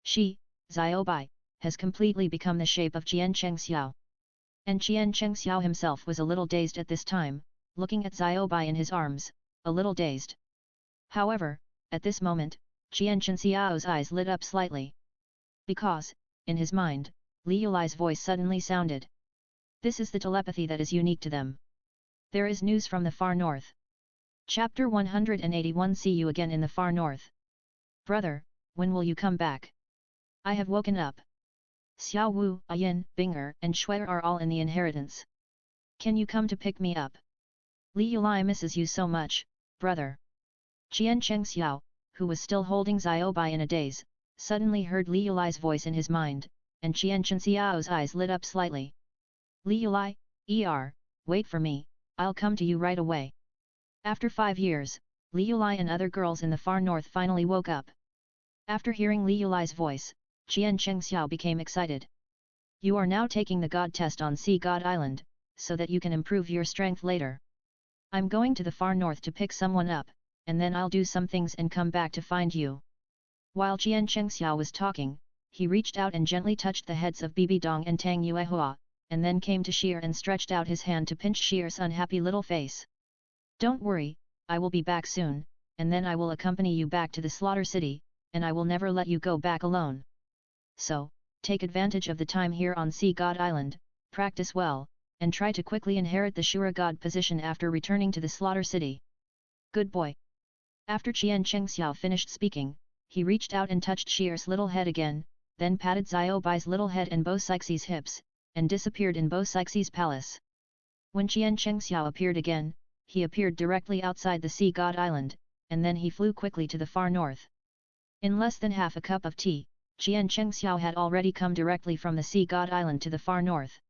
She, Xiaobai, has completely become the shape of Qian Chengxiao. And Qian Chengxiao himself was a little dazed at this time, looking at Xiaobai in his arms, a little dazed. However, at this moment, Qian Chengxiao's eyes lit up slightly. Because, in his mind, Li Yulai's voice suddenly sounded. This is the telepathy that is unique to them. There is news from the far north. Chapter 181. See you again in the far north. Brother, when will you come back? I have woken up. Xiao Wu, Ayin, Binger, and Shui are all in the inheritance. Can you come to pick me up? Li Yulai misses you so much, brother. Qian Chengxiao, who was still holding Xiaobai in a daze, suddenly heard Li Yulai's voice in his mind, and Qian Chengxiao's eyes lit up slightly. Li Yulai, wait for me, I'll come to you right away. After 5 years, Li Yulai and other girls in the far north finally woke up. After hearing Li Yulai's voice, Qian Chengxiao became excited. You are now taking the god test on Sea God Island, so that you can improve your strength later. I'm going to the far north to pick someone up, and then I'll do some things and come back to find you. While Qian Chengxiao was talking, he reached out and gently touched the heads of Bibi Dong and Tang Yuehua, and then came to Sheer and stretched out his hand to pinch Sheer's unhappy little face. Don't worry, I will be back soon, and then I will accompany you back to the slaughter city, and I will never let you go back alone. So, take advantage of the time here on Sea God Island, practice well, and try to quickly inherit the Shura God position after returning to the slaughter city. Good boy. After Qian Chengxiao finished speaking, he reached out and touched Sheer's little head again, then patted Xiaobai's little head and Bo Sixie's hips, and disappeared in Bo Sixie's palace. When Qian Chengxiao appeared again, he appeared directly outside the Sea God Island, and then he flew quickly to the far north. In less than half a cup of tea, Qian Chengxiao had already come directly from the Sea God Island to the far north.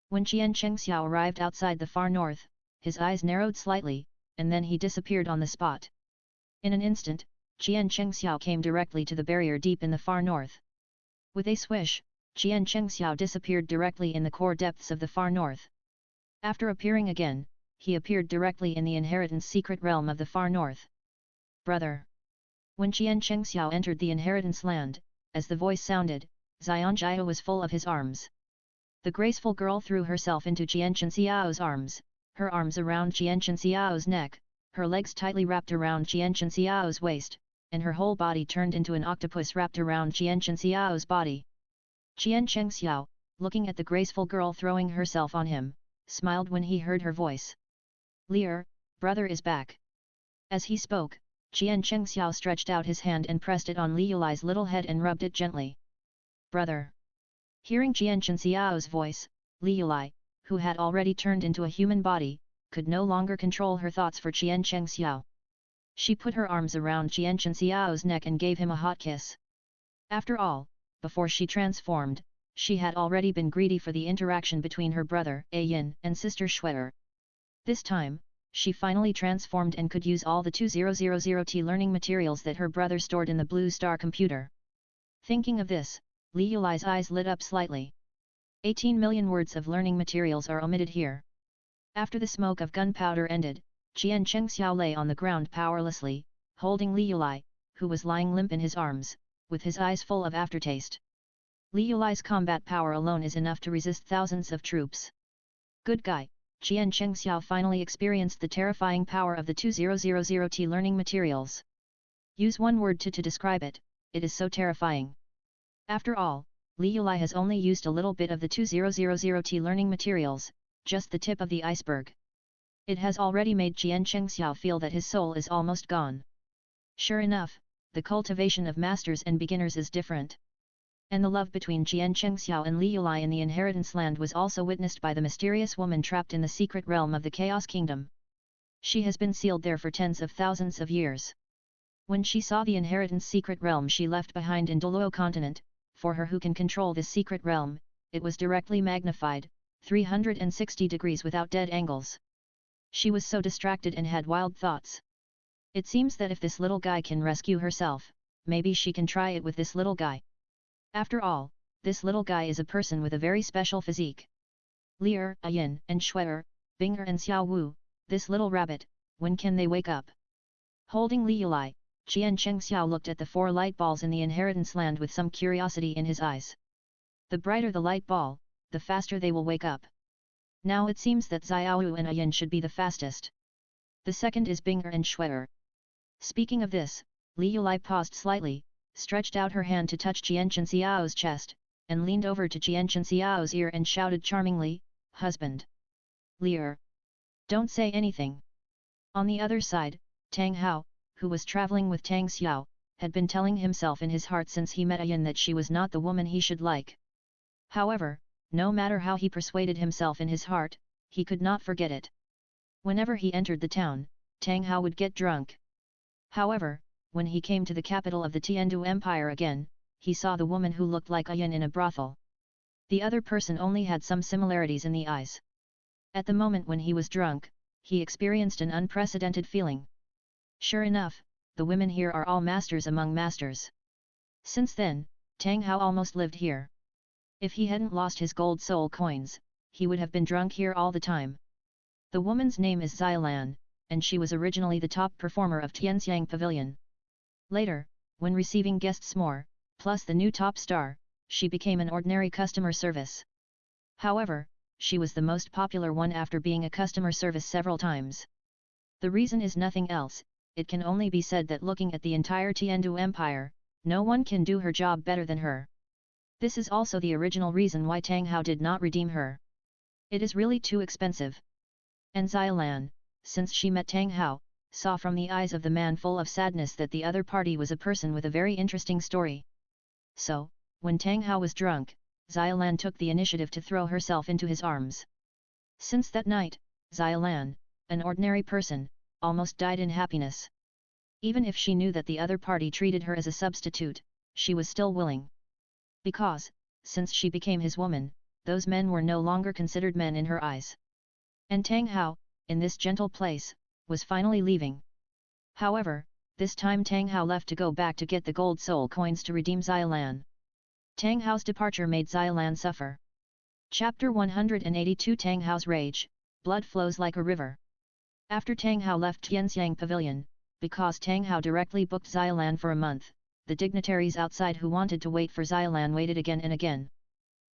When Qian Chengxiao arrived outside the far north, his eyes narrowed slightly, and then he disappeared on the spot. In an instant, Qian Chengxiao came directly to the barrier deep in the far north. With a swish, Qian Chengxiao disappeared directly in the core depths of the far north. After appearing again, he appeared directly in the inheritance secret realm of the far north. Brother. When Qian Chengxiao entered the inheritance land, as the voice sounded, Xianjia was full of his arms. The graceful girl threw herself into Qian Chengxiao's arms, her arms around Qian Chengxiao's neck, her legs tightly wrapped around Qian Chengxiao's waist, and her whole body turned into an octopus wrapped around Qian Chengxiao's body. Qian Chengxiao, looking at the graceful girl throwing herself on him, smiled when he heard her voice. Lear, brother is back. As he spoke, Qian Chengxiao stretched out his hand and pressed it on Li Yulai's little head and rubbed it gently. Brother. Hearing Qian Chengxiao's voice, Li Yulai, who had already turned into a human body, could no longer control her thoughts for Qian Chengxiao. She put her arms around Qian Chengxiao's neck and gave him a hot kiss. After all, before she transformed, she had already been greedy for the interaction between her brother, Ayin, and sister Shui'er. This time, she finally transformed and could use all the 2000T learning materials that her brother stored in the Blue Star computer. Thinking of this, Li Yulai's eyes lit up slightly. 18 million words of learning materials are omitted here. After the smoke of gunpowder ended, Qian Chengxiao lay on the ground powerlessly, holding Li Yulai, who was lying limp in his arms, with his eyes full of aftertaste. Li Yulai's combat power alone is enough to resist thousands of troops. Good guy, Qian Chengxiao finally experienced the terrifying power of the 2000T learning materials. Use one word to describe it, it is so terrifying. After all, Li Yulai has only used a little bit of the 2000T learning materials, just the tip of the iceberg. It has already made Qian Chengxiao feel that his soul is almost gone. Sure enough, the cultivation of masters and beginners is different. And the love between Qian Chengxiao and Li Yulai in the inheritance land was also witnessed by the mysterious woman trapped in the secret realm of the Chaos Kingdom. She has been sealed there for tens of thousands of years. When she saw the inheritance secret realm she left behind in Douluo continent, for her who can control this secret realm, it was directly magnified, 360 degrees without dead angles. She was so distracted and had wild thoughts. It seems that if this little guy can rescue herself, maybe she can try it with this little guy. After all, this little guy is a person with a very special physique. Lier, Ayin, and Shuer, Binger and Xiao Wu, this little rabbit, when can they wake up? Holding Li Yulai, Qian Chengxiao looked at the 4 light balls in the inheritance land with some curiosity in his eyes. The brighter the light ball, the faster they will wake up. Now it seems that Xiaowu and Ayin should be the fastest. The second is Binger and Shuer. Speaking of this, Li Yulai paused slightly, stretched out her hand to touch Qian Chengxiao's chest, and leaned over to Qian Chengxiao's ear and shouted charmingly, "Husband! Lier! Don't say anything!" On the other side, Tang Hao, who was travelling with Tang Xiao, had been telling himself in his heart since he met Ayin that she was not the woman he should like. However, no matter how he persuaded himself in his heart, he could not forget it. Whenever he entered the town, Tang Hao would get drunk. However, when he came to the capital of the Tiandu Empire again, he saw the woman who looked like Ayin in a brothel. The other person only had some similarities in the eyes. At the moment when he was drunk, he experienced an unprecedented feeling. Sure enough, the women here are all masters among masters. Since then, Tang Hao almost lived here. If he hadn't lost his gold soul coins, he would have been drunk here all the time. The woman's name is Xiaolan, and she was originally the top performer of Tianxiang Pavilion. Later, when receiving guests more, plus the new top star, she became an ordinary customer service. However, she was the most popular one after being a customer service several times. The reason is nothing else, it can only be said that looking at the entire Tiandu Empire, no one can do her job better than her. This is also the original reason why Tang Hao did not redeem her. It is really too expensive. And Xiaolan, since she met Tang Hao, saw from the eyes of the man full of sadness that the other party was a person with a very interesting story. So, when Tang Hao was drunk, Xiaolan took the initiative to throw herself into his arms. Since that night, Xiaolan, an ordinary person, almost died in happiness. Even if she knew that the other party treated her as a substitute, she was still willing. Because, since she became his woman, those men were no longer considered men in her eyes. And Tang Hao, in this gentle place, was finally leaving. However, this time Tang Hao left to go back to get the gold soul coins to redeem Xiaolan. Tang Hao's departure made Xiaolan suffer. Chapter 182 Tang Hao's Rage, Blood Flows Like a River. After Tang Hao left Tianxiang Pavilion, because Tang Hao directly booked Xiaolan for a month, the dignitaries outside who wanted to wait for Xiaolan waited again and again.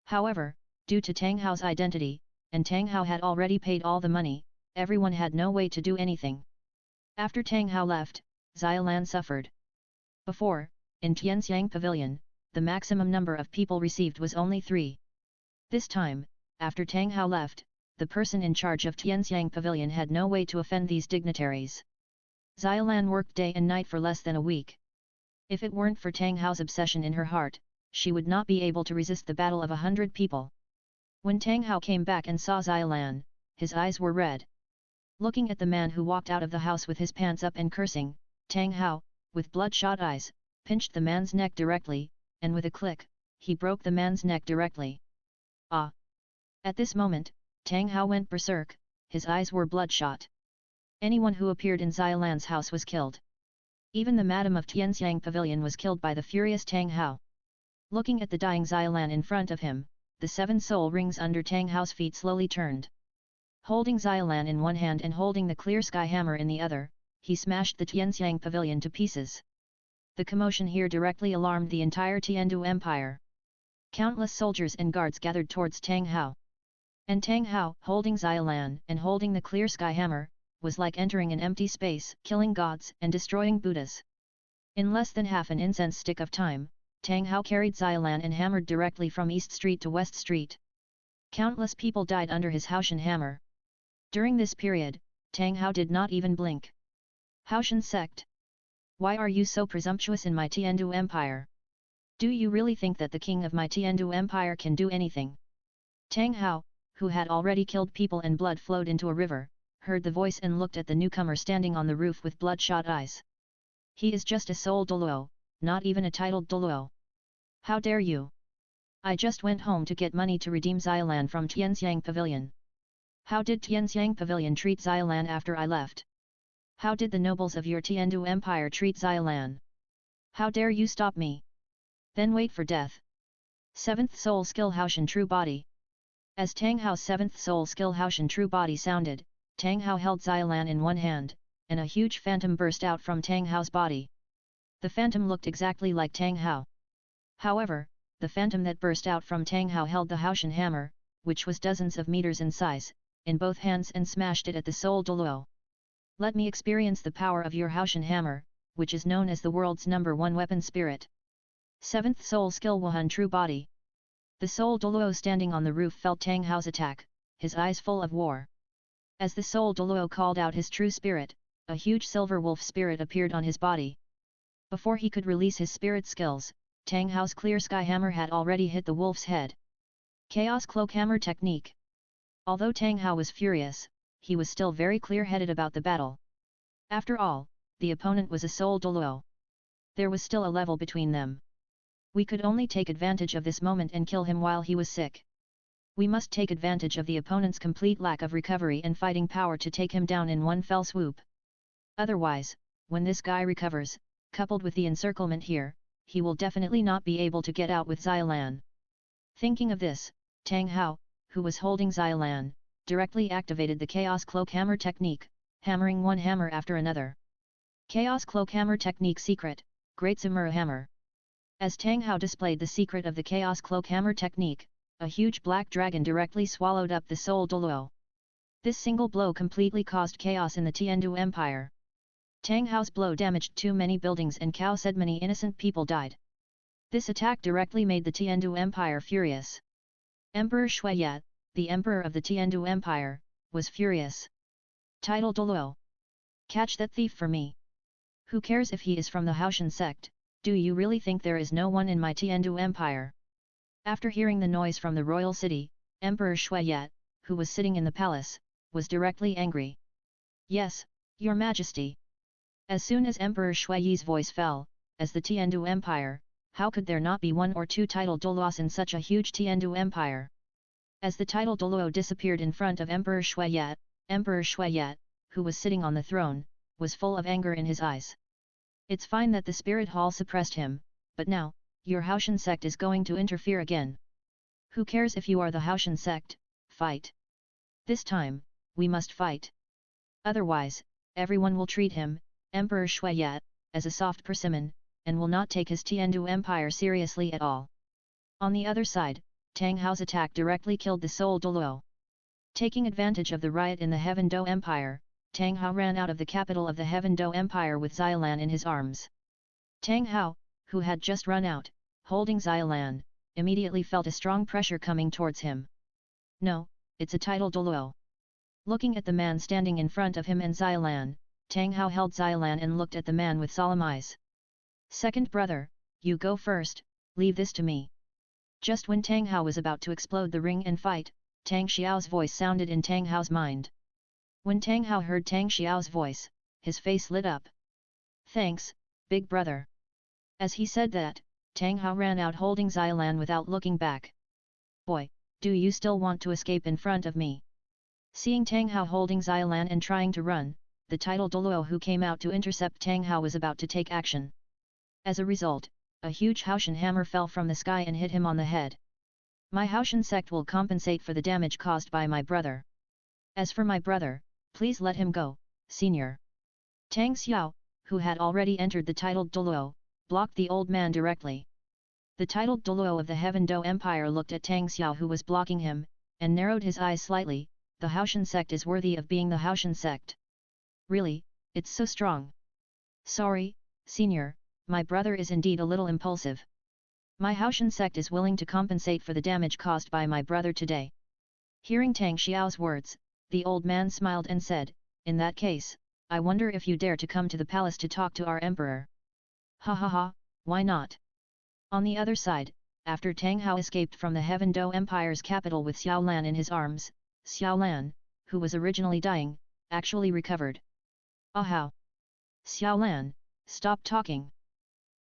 However, due to Tang Hao's identity, and Tang Hao had already paid all the money, everyone had no way to do anything. After Tang Hao left, Xiaolan suffered. Before, in Tianxiang Pavilion, the maximum number of people received was only 3. This time, after Tang Hao left, the person in charge of Tianxiang Pavilion had no way to offend these dignitaries. Xiaolan worked day and night for less than a week. If it weren't for Tang Hao's obsession in her heart, she would not be able to resist the battle of 100 people. When Tang Hao came back and saw Xiaolan, his eyes were red. Looking at the man who walked out of the house with his pants up and cursing, Tang Hao, with bloodshot eyes, pinched the man's neck directly, and with a click, he broke the man's neck directly. Ah! At this moment, Tang Hao went berserk, his eyes were bloodshot. Anyone who appeared in Xiaolan's house was killed. Even the madam of Tianxiang Pavilion was killed by the furious Tang Hao. Looking at the dying Xiaolan in front of him, the 7 soul rings under Tang Hao's feet slowly turned. Holding Xiaolan in one hand and holding the clear sky hammer in the other, he smashed the Tianxiang pavilion to pieces. The commotion here directly alarmed the entire Tiandu Empire. Countless soldiers and guards gathered towards Tang Hao. And Tang Hao, holding Xiaolan and holding the clear sky hammer, was like entering an empty space, killing gods and destroying Buddhas. In less than half an incense stick of time, Tang Hao carried Xiaolan and hammered directly from East Street to West Street. Countless people died under his Haoshan hammer. During this period, Tang Hao did not even blink. Haoshan sect. Why are you so presumptuous in my Tiandu Empire? Do you really think that the king of my Tiandu Empire can do anything? Tang Hao, who had already killed people and blood flowed into a river, heard the voice and looked at the newcomer standing on the roof with bloodshot eyes. He is just a soul Douluo, not even a titled Douluo. How dare you? I just went home to get money to redeem Xiaolan from Tianxiang Pavilion. How did Tianxiang Pavilion treat Xiaolan after I left? How did the nobles of your Tiandu Empire treat Xiaolan? How dare you stop me? Then wait for death. 7th Soul Skill Haoshan True Body. As Tang Hao's 7th Soul Skill Haoshan True Body sounded, Tang Hao held Xiaolan in one hand, and a huge phantom burst out from Tang Hao's body. The phantom looked exactly like Tang Hao. However, the phantom that burst out from Tang Hao held the Haoshan hammer, which was dozens of meters in size, in both hands and smashed it at the soul Douluo. Let me experience the power of your Haoshan hammer, which is known as the world's #1 weapon spirit. 7th Soul Skill Wuhan True Body. The soul Douluo standing on the roof felt Tang Hao's attack, his eyes full of war. As the soul Douluo called out his true spirit, a huge silver wolf spirit appeared on his body. Before he could release his spirit skills, Tang Hao's clear sky hammer had already hit the wolf's head. Chaos Cloak Hammer Technique. Although Tang Hao was furious, he was still very clear-headed about the battle. After all, the opponent was a soul Douluo. There was still a level between them. We could only take advantage of this moment and kill him while he was sick. We must take advantage of the opponent's complete lack of recovery and fighting power to take him down in one fell swoop. Otherwise, when this guy recovers, coupled with the encirclement here, he will definitely not be able to get out with Xiaolan. Thinking of this, Tang Hao, who was holding Xiaolan, directly activated the Chaos Cloak Hammer technique, hammering one hammer after another. Chaos Cloak Hammer Technique Secret, Great Zamura Hammer. As Tang Hao displayed the secret of the Chaos Cloak Hammer technique, a huge black dragon directly swallowed up the soul Douluo. This single blow completely caused chaos in the Tiandu Empire. Tang Hao's blow damaged too many buildings and Cao said many innocent people died. This attack directly made the Tiandu Empire furious. Emperor Shuiyat, the emperor of the Tiandu Empire, was furious. Title Douluo. Catch that thief for me. Who cares if he is from the Haoshan sect, do you really think there is no one in my Tiandu Empire? After hearing the noise from the royal city, Emperor Shuiyat, who was sitting in the palace, was directly angry. Yes, your majesty. As soon as Emperor Shuiyi's voice fell, as the Tiandu Empire, how could there not be one or two title Douluos in such a huge Tiandu Empire? As the title Douluo disappeared in front of Emperor Shuiyat, who was sitting on the throne, was full of anger in his eyes. It's fine that the spirit hall suppressed him, but now, your Haoshan sect is going to interfere again. Who cares if you are the Haoshan sect, fight. This time, we must fight. Otherwise, everyone will treat him, Emperor Shuiyat, as a soft persimmon, and will not take his Tiandu Empire seriously at all. On the other side, Tang Hao's attack directly killed the soul Douluo. Taking advantage of the riot in the Heaven Do Empire, Tang Hao ran out of the capital of the Heaven Do Empire with Xiaolan in his arms. Tang Hao, who had just run out, holding Xiaolan, immediately felt a strong pressure coming towards him. No, it's a title Douluo. Looking at the man standing in front of him and Xiaolan, Tang Hao held Xiaolan and looked at the man with solemn eyes. Second brother, you go first, leave this to me. Just when Tang Hao was about to explode the ring and fight, Tang Xiao's voice sounded in Tang Hao's mind. When Tang Hao heard Tang Xiao's voice, his face lit up. Thanks, big brother. As he said that, Tang Hao ran out holding Xiaolan without looking back. Boy, do you still want to escape in front of me? Seeing Tang Hao holding Xiaolan and trying to run, the title Douluo who came out to intercept Tang Hao was about to take action. As a result, a huge Haoshan hammer fell from the sky and hit him on the head. My Haoshan sect will compensate for the damage caused by my brother. As for my brother, please let him go, senior. Tang Xiao, who had already entered the titled Douluo, blocked the old man directly. The titled Douluo of the Heaven Do Empire looked at Tang Xiao who was blocking him, and narrowed his eyes slightly. The Haoshan sect is worthy of being the Haoshan sect. Really, it's so strong. Sorry, senior, my brother is indeed a little impulsive. My Haoshan sect is willing to compensate for the damage caused by my brother today. Hearing Tang Xiao's words, the old man smiled and said, in that case, I wonder if you dare to come to the palace to talk to our emperor. Ha ha ha, why not? On the other side, after Tang Hao escaped from the Heaven Do Empire's capital with Xiao Lan in his arms, Xiao Lan, who was originally dying, actually recovered. Ah how! Xiao Lan, stop talking.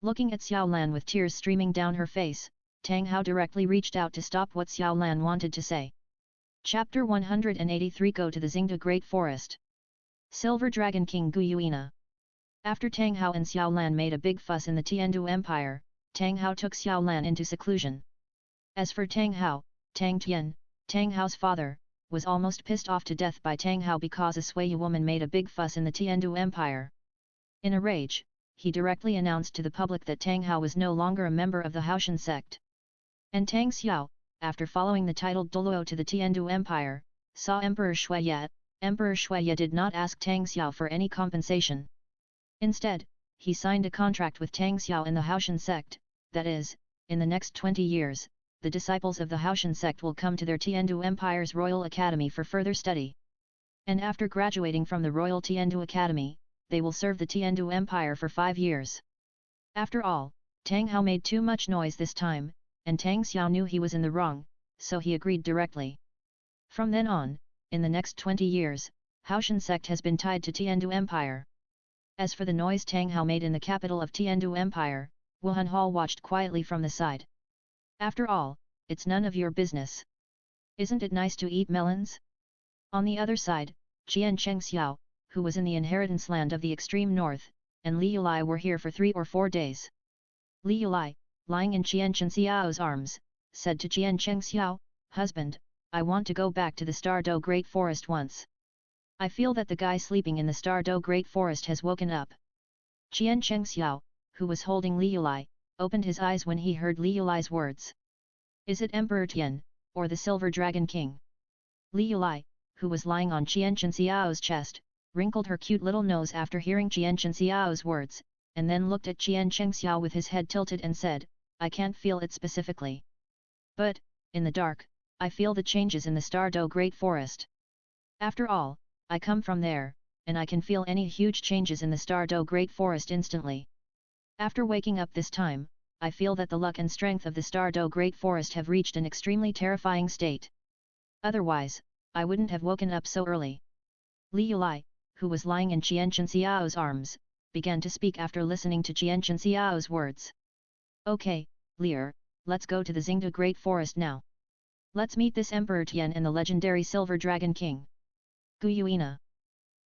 Looking at Xiao Lan with tears streaming down her face, Tang Hao directly reached out to stop what Xiao Lan wanted to say. Chapter 183 Go to the Xingda Great Forest. Silver Dragon King Gu Yuina. After Tang Hao and Xiao Lan made a big fuss in the Tiandu Empire, Tang Hao took Xiao Lan into seclusion. As for Tang Hao, Tang Tian, Tang Hao's father, was almost pissed off to death by Tang Hao because a Suiyu woman made a big fuss in the Tiandu Empire. In a rage, he directly announced to the public that Tang Hao was no longer a member of the Haoshan sect. And Tang Xiao, after following the titled Douluo to the Tiandu Empire, saw Emperor Shuiye. Emperor Shuiye did not ask Tang Xiao for any compensation. Instead, he signed a contract with Tang Xiao and the Haoshan sect, that is, in the next 20 years, the disciples of the Haoshan sect will come to their Tiandu Empire's Royal Academy for further study. And after graduating from the Royal Tiandu Academy, they will serve the Tiandu Empire for 5 years. After all, Tang Hao made too much noise this time, and Tang Xiao knew he was in the wrong, so he agreed directly. From then on, in the next 20 years, Haoshan sect has been tied to Tiandu Empire. As for the noise Tang Hao made in the capital of Tiandu Empire, Wuhan Hall watched quietly from the side. After all, it's none of your business. Isn't it nice to eat melons? On the other side, Qian Chengxiao, who was in the inheritance land of the extreme north, and Li Yulai were here for 3 or 4 days. Li Yulai, lying in Qian Chengxiao's arms, said to Qian Chengxiao, "Husband, I want to go back to the Star Do Great Forest once. I feel that the guy sleeping in the Star Do Great Forest has woken up." Qian Chengxiao, who was holding Li Yulai, opened his eyes when he heard Li Yulai's words. Is it Emperor Tian, or the Silver Dragon King? Li Yulai, who was lying on Qian Chengxiao's chest, wrinkled her cute little nose after hearing Qian Chengxiao's words, and then looked at Qian Chengxiao with his head tilted and said, "I can't feel it specifically. But, in the dark, I feel the changes in the Star Do Great Forest. After all, I come from there, and I can feel any huge changes in the Star Do Great Forest instantly. After waking up this time, I feel that the luck and strength of the Star Do Great Forest have reached an extremely terrifying state. Otherwise, I wouldn't have woken up so early." Li Yulai, who was lying in Qian Chengxiao's arms, began to speak after listening to Qian Chengxiao's words. "Okay, Lier, let's go to the Xingda Great Forest now. Let's meet this Emperor Tian and the legendary Silver Dragon King. Gu Yuina."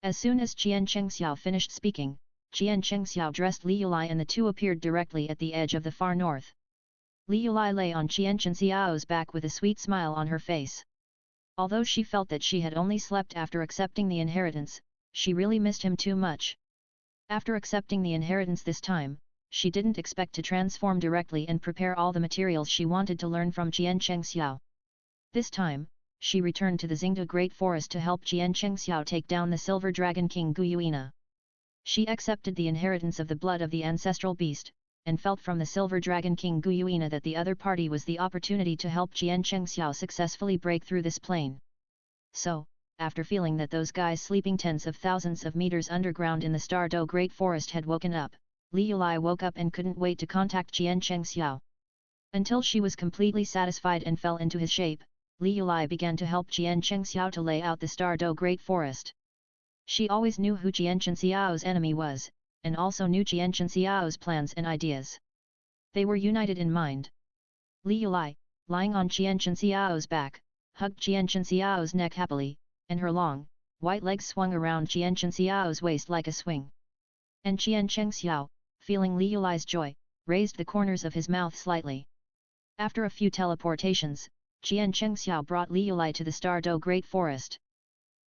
As soon as Qian Chengxiao finished speaking, Qian Chengxiao dressed Li Yulai and the two appeared directly at the edge of the far north. Li Yulai lay on Qian Chengxiao's back with a sweet smile on her face. Although she felt that she had only slept after accepting the inheritance, she really missed him too much. After accepting the inheritance this time, she didn't expect to transform directly and prepare all the materials she wanted to learn from Qian Chengxiao. This time, she returned to the Xingda Great Forest to help Qian Chengxiao take down the Silver Dragon King Gu Yuina. She accepted the inheritance of the blood of the ancestral beast, and felt from the Silver Dragon King Gu Yuina that the other party was the opportunity to help Qian Chengxiao successfully break through this plane. So, after feeling that those guys sleeping tens of thousands of meters underground in the Star Do Great Forest had woken up, Li Yulai woke up and couldn't wait to contact Qian Chengxiao. Until she was completely satisfied and fell into his shape, Li Yulai began to help Qian Chengxiao to lay out the Star Do Great Forest. She always knew who Qian Chengxiao's enemy was, and also knew Qian Chengxiao's plans and ideas. They were united in mind. Li Yulai, lying on Qian Chengxiao's back, hugged Qian Chengxiao's neck happily, and her long, white legs swung around Qian Chengxiao's waist like a swing. And Qian Chengxiao, feeling Li Yulai's joy, raised the corners of his mouth slightly. After a few teleportations, Qian Chengxiao brought Li Yulai to the Stardo Great Forest.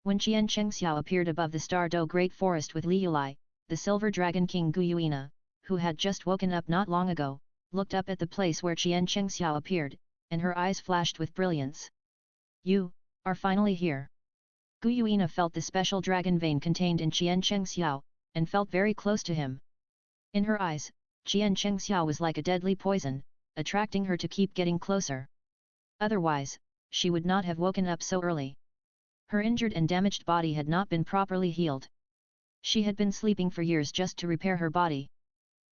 When Qian Chengxiao appeared above the Stardo Great Forest with Li Yulai, the Silver Dragon King Guyuina, who had just woken up not long ago, looked up at the place where Qian Chengxiao appeared, and her eyes flashed with brilliance. "You are finally here." Guyuina felt the special dragon vein contained in Qian Chengxiao, and felt very close to him. In her eyes, Qian Chengxiao was like a deadly poison, attracting her to keep getting closer. Otherwise, she would not have woken up so early. Her injured and damaged body had not been properly healed. She had been sleeping for years just to repair her body.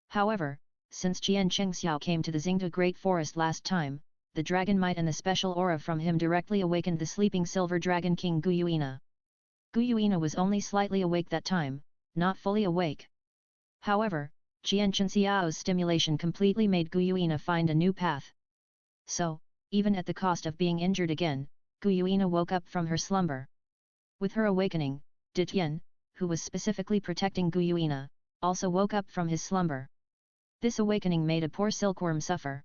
However, since Qian Chengxiao came to the Xingde Great Forest last time, the dragon might and the special aura from him directly awakened the sleeping Silver Dragon King Guyuina. Guyuina was only slightly awake that time, not fully awake. However, Qian Chengxiao's stimulation completely made Guyuina find a new path. So, even at the cost of being injured again, Guyuina woke up from her slumber. With her awakening, Ditian, who was specifically protecting Guyuina, also woke up from his slumber. This awakening made a poor silkworm suffer.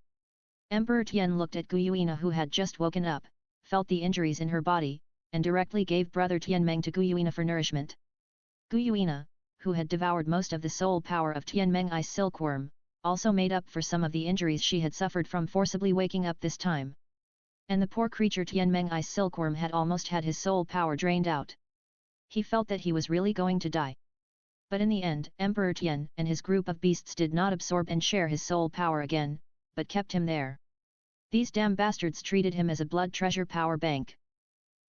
Emperor Tian looked at Guyuina who had just woken up, felt the injuries in her body, and directly gave brother Tianmeng to Guyuina for nourishment. Guyuina, who had devoured most of the soul power of Tianmeng Ice Silkworm, also made up for some of the injuries she had suffered from forcibly waking up this time. And the poor creature Tianmeng Ice Silkworm had almost had his soul power drained out. He felt that he was really going to die. But in the end, Emperor Tian and his group of beasts did not absorb and share his soul power again, but kept him there. These damn bastards treated him as a blood treasure power bank.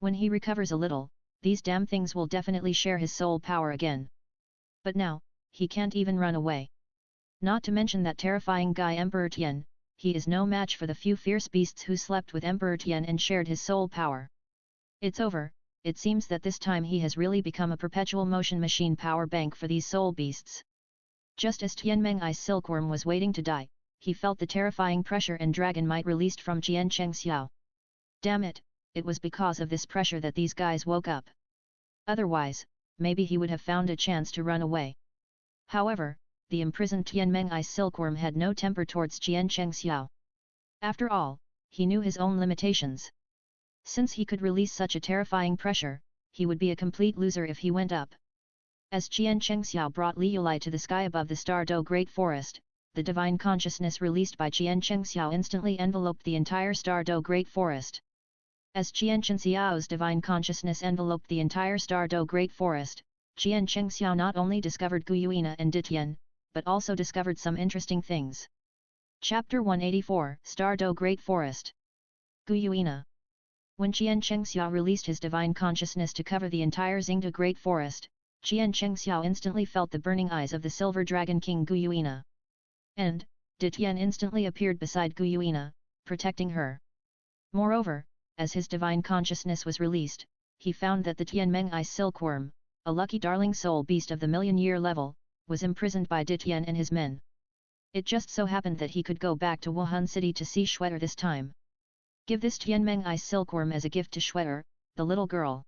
When he recovers a little, these damn things will definitely share his soul power again. But now, he can't even run away. Not to mention that terrifying guy Emperor Tian, he is no match for the few fierce beasts who slept with Emperor Tian and shared his soul power. It's over, it seems that this time he has really become a perpetual motion machine power bank for these soul beasts. Just as Tianmeng Ice Silkworm was waiting to die, he felt the terrifying pressure and dragon might released from Qian Chengxiao. Damn it, it was because of this pressure that these guys woke up. Otherwise, maybe he would have found a chance to run away. However, the imprisoned Tianmeng Ice Silkworm had no temper towards Qian Chengxiao. After all, he knew his own limitations. Since he could release such a terrifying pressure, he would be a complete loser if he went up. As Qian Chengxiao brought Li Yulai to the sky above the Stardo Great Forest, the divine consciousness released by Qian Chengxiao instantly enveloped the entire Stardo Great Forest. As Qian Chengxiao's divine consciousness enveloped the entire Stardo Great Forest, Qian Chengxiao not only discovered Guyuina and Ditian, but also discovered some interesting things. Chapter 184 Stardo Great Forest. Guyuina. When Qian Chengxiao released his divine consciousness to cover the entire Xingde Great Forest, Qian Chengxiao instantly felt the burning eyes of the Silver Dragon King Guyuina. And, Ditian instantly appeared beside Guyuina, protecting her. Moreover, as his divine consciousness was released, he found that the Tianmeng Ice Silkworm, a lucky darling soul beast of the million-year level, was imprisoned by Ditian and his men. It just so happened that he could go back to Wuhan City to see Shwetter this time. Give this Tianmeng Ice Silkworm as a gift to Shwetter, the little girl.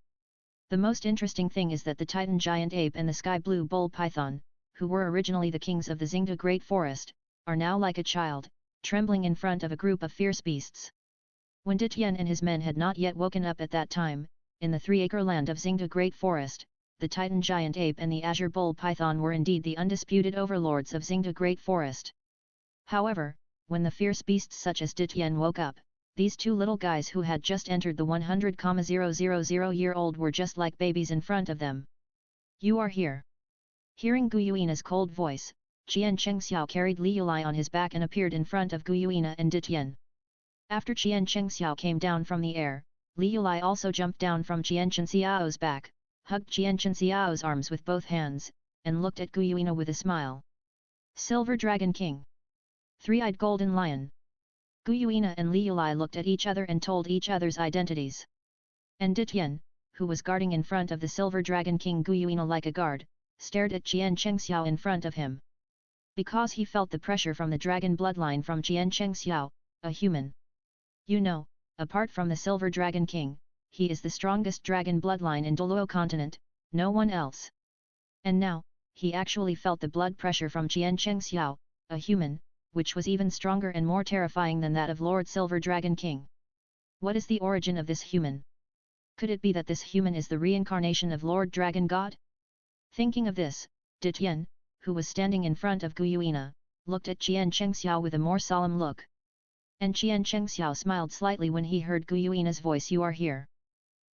The most interesting thing is that the Titan Giant Ape and the Sky Blue Bull Python, who were originally the kings of the Xingde Great Forest, are now like a child, trembling in front of a group of fierce beasts. When Ditian and his men had not yet woken up at that time, in the 3-acre land of Xingde Great Forest, the Titan Giant Ape and the Azure Bull Python were indeed the undisputed overlords of Xingde Great Forest. However, when the fierce beasts such as Ditian woke up, these two little guys who had just entered the 100,000-year-old were just like babies in front of them. You are here. Hearing Guyuina's cold voice, Qian Chengxiao carried Li Yulai on his back and appeared in front of Guyuina and Ditian. After Qian Chengxiao came down from the air, Li Yulai also jumped down from Qian Chengxiao's back, hugged Qian Chengxiao's arms with both hands, and looked at Guyuina with a smile. Silver Dragon King. Three-eyed Golden Lion. Guyuina and Li Yulai looked at each other and told each other's identities. And Ditian, who was guarding in front of the Silver Dragon King Guyuina like a guard, stared at Qian Chengxiao in front of him. Because he felt the pressure from the dragon bloodline from Qian Chengxiao, a human. You know, apart from the Silver Dragon King, he is the strongest dragon bloodline in Douluo continent, no one else. And now, he actually felt the blood pressure from Qian Chengxiao, a human, which was even stronger and more terrifying than that of Lord Silver Dragon King. What is the origin of this human? Could it be that this human is the reincarnation of Lord Dragon God? Thinking of this, Ditian, who was standing in front of Guyuina, looked at Qian Chengxiao with a more solemn look. And Qian Chengxiao smiled slightly when he heard Guyuina's voice. You are here.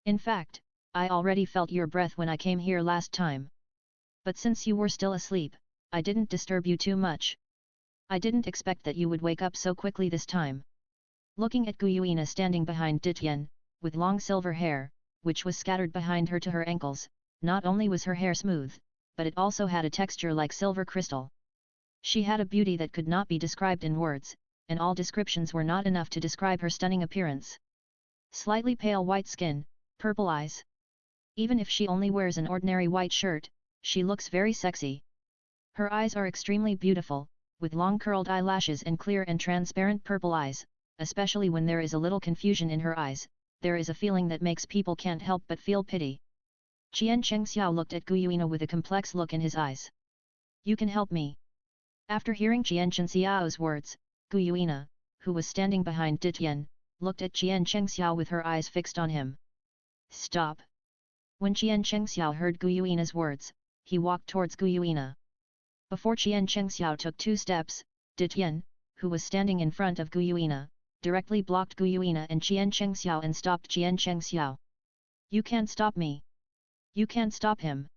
In fact, I already felt your breath when I came here last time. But since you were still asleep, I didn't disturb you too much. I didn't expect that you would wake up so quickly this time. Looking at Guyuina standing behind Ditian, with long silver hair, which was scattered behind her to her ankles, not only was her hair smooth, but it also had a texture like silver crystal. She had a beauty that could not be described in words, and all descriptions were not enough to describe her stunning appearance. Slightly pale white skin, purple eyes. Even if she only wears an ordinary white shirt, she looks very sexy. Her eyes are extremely beautiful, with long curled eyelashes and clear and transparent purple eyes, especially when there is a little confusion in her eyes, there is a feeling that makes people can't help but feel pity. Qian Chengxiao looked at Guyuina with a complex look in his eyes. You can help me. After hearing Qian Chengxiao's words, Guyuina, who was standing behind Ditian, looked at Qian Chengxiao with her eyes fixed on him. Stop! When Qian Chengxiao heard Guyuina's words, he walked towards Guyuina. Before Qian Chengxiao took 2 steps, Ditian, who was standing in front of Guyuina, directly blocked Guyuina and Qian Chengxiao and stopped Qian Chengxiao. You can't stop me. You can't stop him.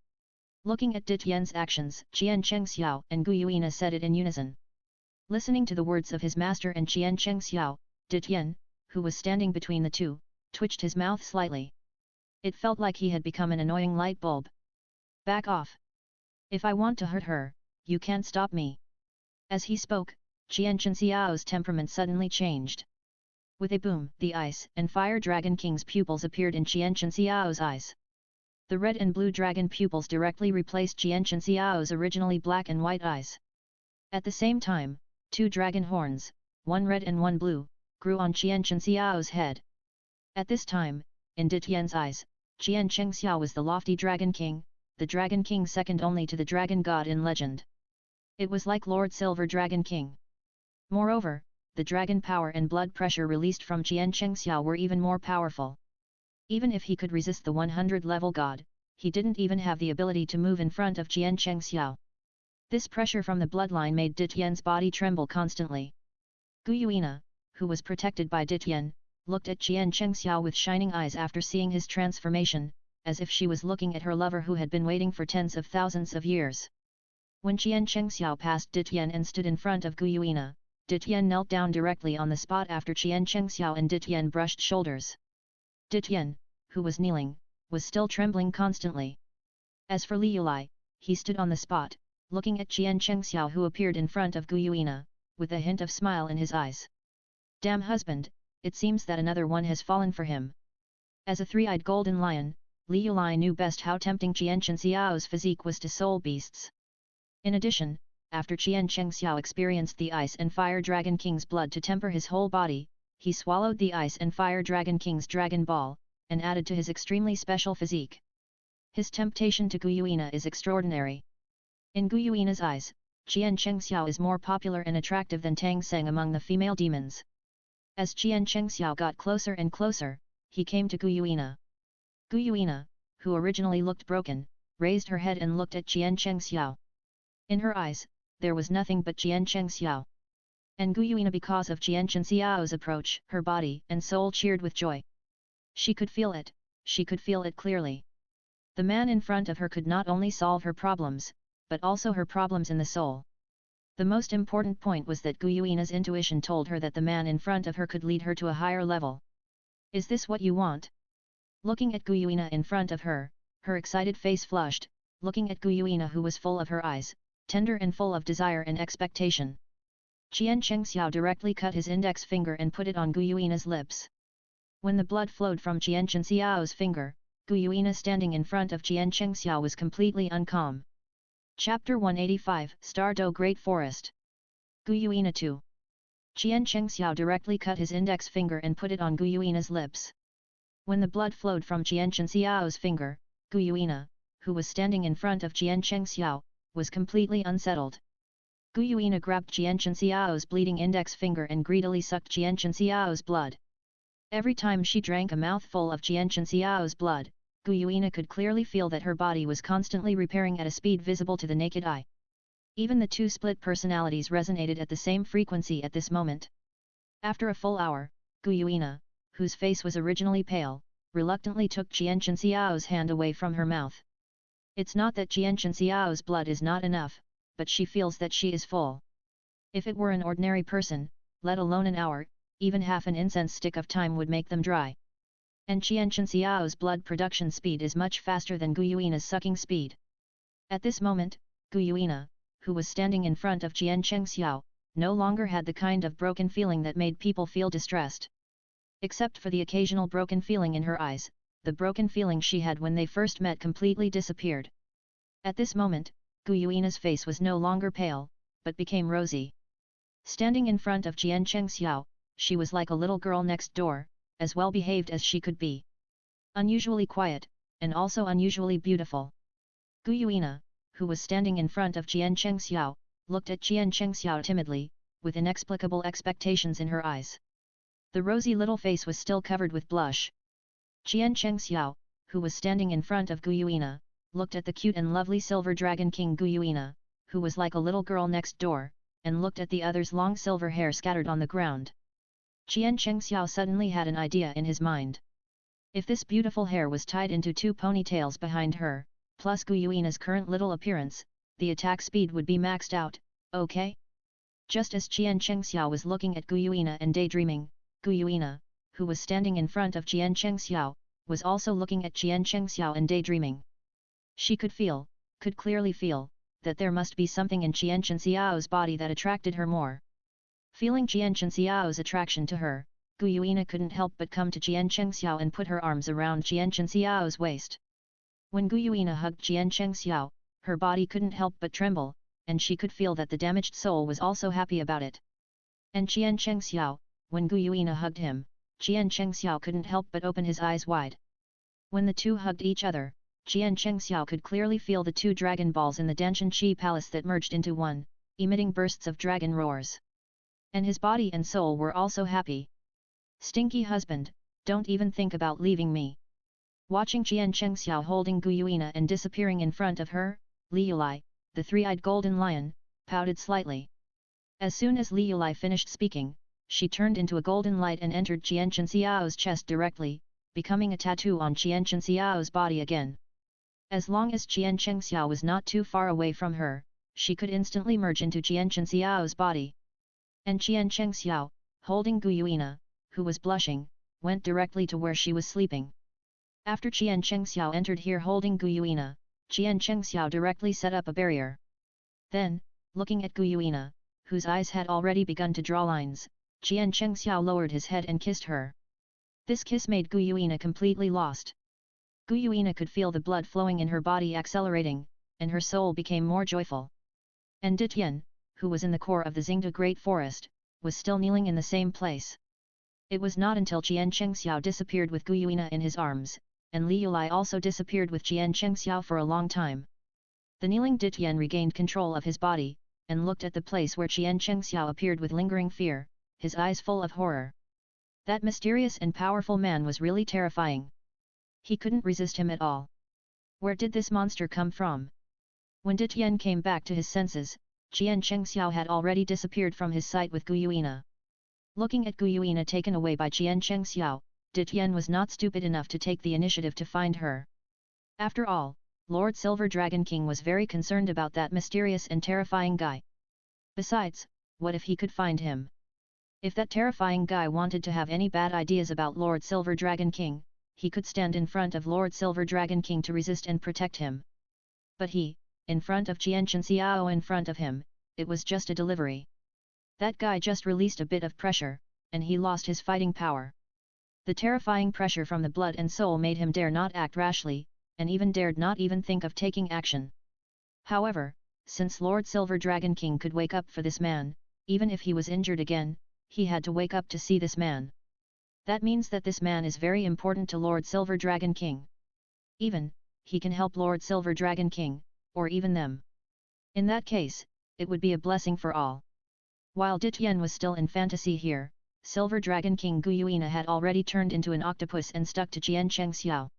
Looking at Ditian's actions, Qian Chengxiao and Guyuina said it in unison. Listening to the words of his master and Qian Chengxiao, Ditian, who was standing between the two, twitched his mouth slightly. It felt like he had become an annoying light bulb. Back off. If I want to hurt her, you can't stop me. As he spoke, Qian Chengxiao's temperament suddenly changed. With a boom, the Ice and Fire Dragon King's pupils appeared in Qian Chengxiao's eyes. The red and blue dragon pupils directly replaced Qian Chengxiao's originally black and white eyes. At the same time, 2 dragon horns, one red and one blue, grew on Qian Chengxiao's head. At this time, in Ditian's eyes, Qian Chengxiao was the lofty Dragon King, the Dragon King second only to the Dragon God in legend. It was like Lord Silver Dragon King. Moreover, the dragon power and blood pressure released from Qian Chengxiao were even more powerful. Even if he could resist the 100-level god, he didn't even have the ability to move in front of Qian Chengxiao. This pressure from the bloodline made Ditian's body tremble constantly. Guyuina, who was protected by Ditian, looked at Qian Chengxiao with shining eyes after seeing his transformation, as if she was looking at her lover who had been waiting for tens of thousands of years. When Qian Chengxiao passed Ditian and stood in front of Guyuina, Ditian knelt down directly on the spot after Qian Chengxiao and Ditian brushed shoulders. Ditian, who was kneeling, was still trembling constantly. As for Liulai, he stood on the spot, looking at Qian Chengxiao who appeared in front of Guyuina, with a hint of smile in his eyes. Damn husband, it seems that another one has fallen for him. As a 3-eyed golden lion, Liulai knew best how tempting Qian Chengxiao's physique was to soul beasts. In addition, after Qian Chengxiao experienced the Ice and Fire Dragon King's blood to temper his whole body, he swallowed the Ice and Fire Dragon King's Dragon Ball, and added to his extremely special physique. His temptation to Guyuina is extraordinary. In Guyuina's eyes, Qian Chengxiao is more popular and attractive than Tang Seng among the female demons. As Qian Chengxiao got closer and closer, he came to Guyuina. Guyuina, who originally looked broken, raised her head and looked at Qian Chengxiao. In her eyes, there was nothing but Qian Chengxiao. And Guyuina, because of Qian Chengxiao's approach, her body and soul cheered with joy. She could feel it clearly. The man in front of her could not only solve her problems, but also her problems in the soul. The most important point was that Guyuina's intuition told her that the man in front of her could lead her to a higher level. Is this what you want? Looking at Guyuina in front of her, her excited face flushed, looking at Guyuina who was full of her eyes, tender and full of desire and expectation. Qian Chengxiao directly cut his index finger and put it on Guyuina's lips. When the blood flowed from Qian Chengxiao's finger, Guyuina standing in front of Qian Chengxiao was completely uncalm. Chapter 185 Stardo Great Forest. Guyuina 2. Qian Chengxiao directly cut his index finger and put it on Guyuina's lips. When the blood flowed from Qian Chengxiao's finger, Guyuina, who was standing in front of Qian Chengxiao, was completely unsettled. Gu Yuina grabbed Jianchen Xiao's bleeding index finger and greedily sucked Jianchen Xiao's blood. Every time she drank a mouthful of Jianchen Xiao's blood, Gu Yuina could clearly feel that her body was constantly repairing at a speed visible to the naked eye. Even the two split personalities resonated at the same frequency at this moment. After a full hour, Gu Yuina, whose face was originally pale, reluctantly took Jianchen Xiao's hand away from her mouth. It's not that Jianchen Xiao's blood is not enough, but she feels that she is full. If it were an ordinary person, let alone an hour, even half an incense stick of time would make them dry. And Jianchen Xiao's blood production speed is much faster than Gu Yuina's sucking speed. At this moment, Gu Yuina, who was standing in front of Jianchen Xiao, no longer had the kind of broken feeling that made people feel distressed. Except for the occasional broken feeling in her eyes, the broken feeling she had when they first met completely disappeared. At this moment, Gu Yuina's face was no longer pale, but became rosy. Standing in front of Jianchen Xiao, she was like a little girl next door, as well behaved as she could be. Unusually quiet, and also unusually beautiful. Gu Yuina, who was standing in front of Jianchen Xiao, looked at Jianchen Xiao timidly, with inexplicable expectations in her eyes. The rosy little face was still covered with blush. Jianchen Xiao, who was standing in front of Gu Yuina, looked at the cute and lovely silver dragon king Gu Yuina, who was like a little girl next door, and looked at the other's long silver hair scattered on the ground. Jianchen Xiao suddenly had an idea in his mind. If this beautiful hair was tied into two ponytails behind her, plus Gu Yuina's current little appearance, the attack speed would be maxed out, okay? Just as Jianchen Xiao was looking at Gu Yuina and daydreaming, Gu Yuina, who was standing in front of Jianchen Xiao, was also looking at Jianchen Xiao and daydreaming. She could clearly feel, that there must be something in Jianchen Xiao's body that attracted her more. Feeling Jianchen Xiao's attraction to her, Gu Yuina couldn't help but come to Jianchen Xiao and put her arms around Jianchen Xiao's waist. When Gu Yuina hugged Jianchen Xiao, her body couldn't help but tremble, and she could feel that the damaged soul was also happy about it. And Jianchen Xiao, when Gu Yuina hugged him, Jianchen Xiao couldn't help but open his eyes wide. When the two hugged each other, Jianchen Xiao could clearly feel the two dragon balls in the Danshan Qi palace that merged into one, emitting bursts of dragon roars. And his body and soul were also happy. Stinky husband, don't even think about leaving me. Watching Jianchen Xiao holding Gu Yuina and disappearing in front of her, Li Yulai, the three-eyed golden lion, pouted slightly. As soon as Li Yulai finished speaking, she turned into a golden light and entered Jianchen Xiao's chest directly, becoming a tattoo on Jianchen Xiao's body again. As long as Jianchen Xiao was not too far away from her, she could instantly merge into Jianchen Xiao's body. And Jianchen Xiao, holding Gu Yuina, who was blushing, went directly to where she was sleeping. After Jianchen Xiao entered here holding Gu Yuina, Jianchen Xiao directly set up a barrier. Then, looking at Gu Yuina, whose eyes had already begun to draw lines, Jianchen Xiao lowered his head and kissed her. This kiss made Gu Yuina completely lost. Gu Yuina could feel the blood flowing in her body accelerating, and her soul became more joyful. And Ditian, who was in the core of the Xingda Great Forest, was still kneeling in the same place. It was not until Jianchen Xiao disappeared with Gu Yuina in his arms, and Li Yulai also disappeared with Jianchen Xiao for a long time. The kneeling Ditian regained control of his body, and looked at the place where Jianchen Xiao appeared with lingering fear, his eyes full of horror. That mysterious and powerful man was really terrifying. He couldn't resist him at all. Where did this monster come from? When Ditian came back to his senses, Jianchen Xiao had already disappeared from his sight with Gu Yuina. Looking at Gu Yuina taken away by Jianchen Xiao, Ditian was not stupid enough to take the initiative to find her. After all, Lord Silver Dragon King was very concerned about that mysterious and terrifying guy. Besides, what if he could find him? If that terrifying guy wanted to have any bad ideas about Lord Silver Dragon King, he could stand in front of Lord Silver Dragon King to resist and protect him. But he, in front of Jianchen Xiao in front of him, it was just a delivery. That guy just released a bit of pressure, and he lost his fighting power. The terrifying pressure from the blood and soul made him dare not act rashly, and even dared not even think of taking action. However, since Lord Silver Dragon King could wake up for this man, even if he was injured again, he had to wake up to see this man. That means that this man is very important to Lord Silver Dragon King. Even, he can help Lord Silver Dragon King, or even them. In that case, it would be a blessing for all. While Ditian was still in fantasy here, Silver Dragon King Guyuina had already turned into an octopus and stuck to Jian Chengxiao.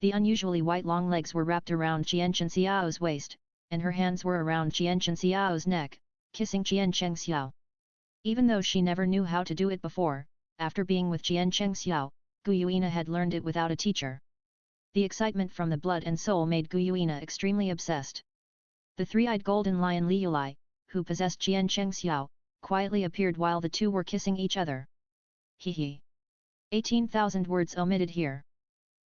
The unusually white long legs were wrapped around Jian Chengxiao's waist, and her hands were around Jian Chengxiao's neck, kissing Jian Chengxiao. Even though she never knew how to do it before, after being with Jian Chengxiao, Guyuina had learned it without a teacher. The excitement from the blood and soul made Guyuina extremely obsessed. The three-eyed golden lion Liulai, who possessed Jian Chengxiao, quietly appeared while the two were kissing each other. He. 18,000 words omitted here.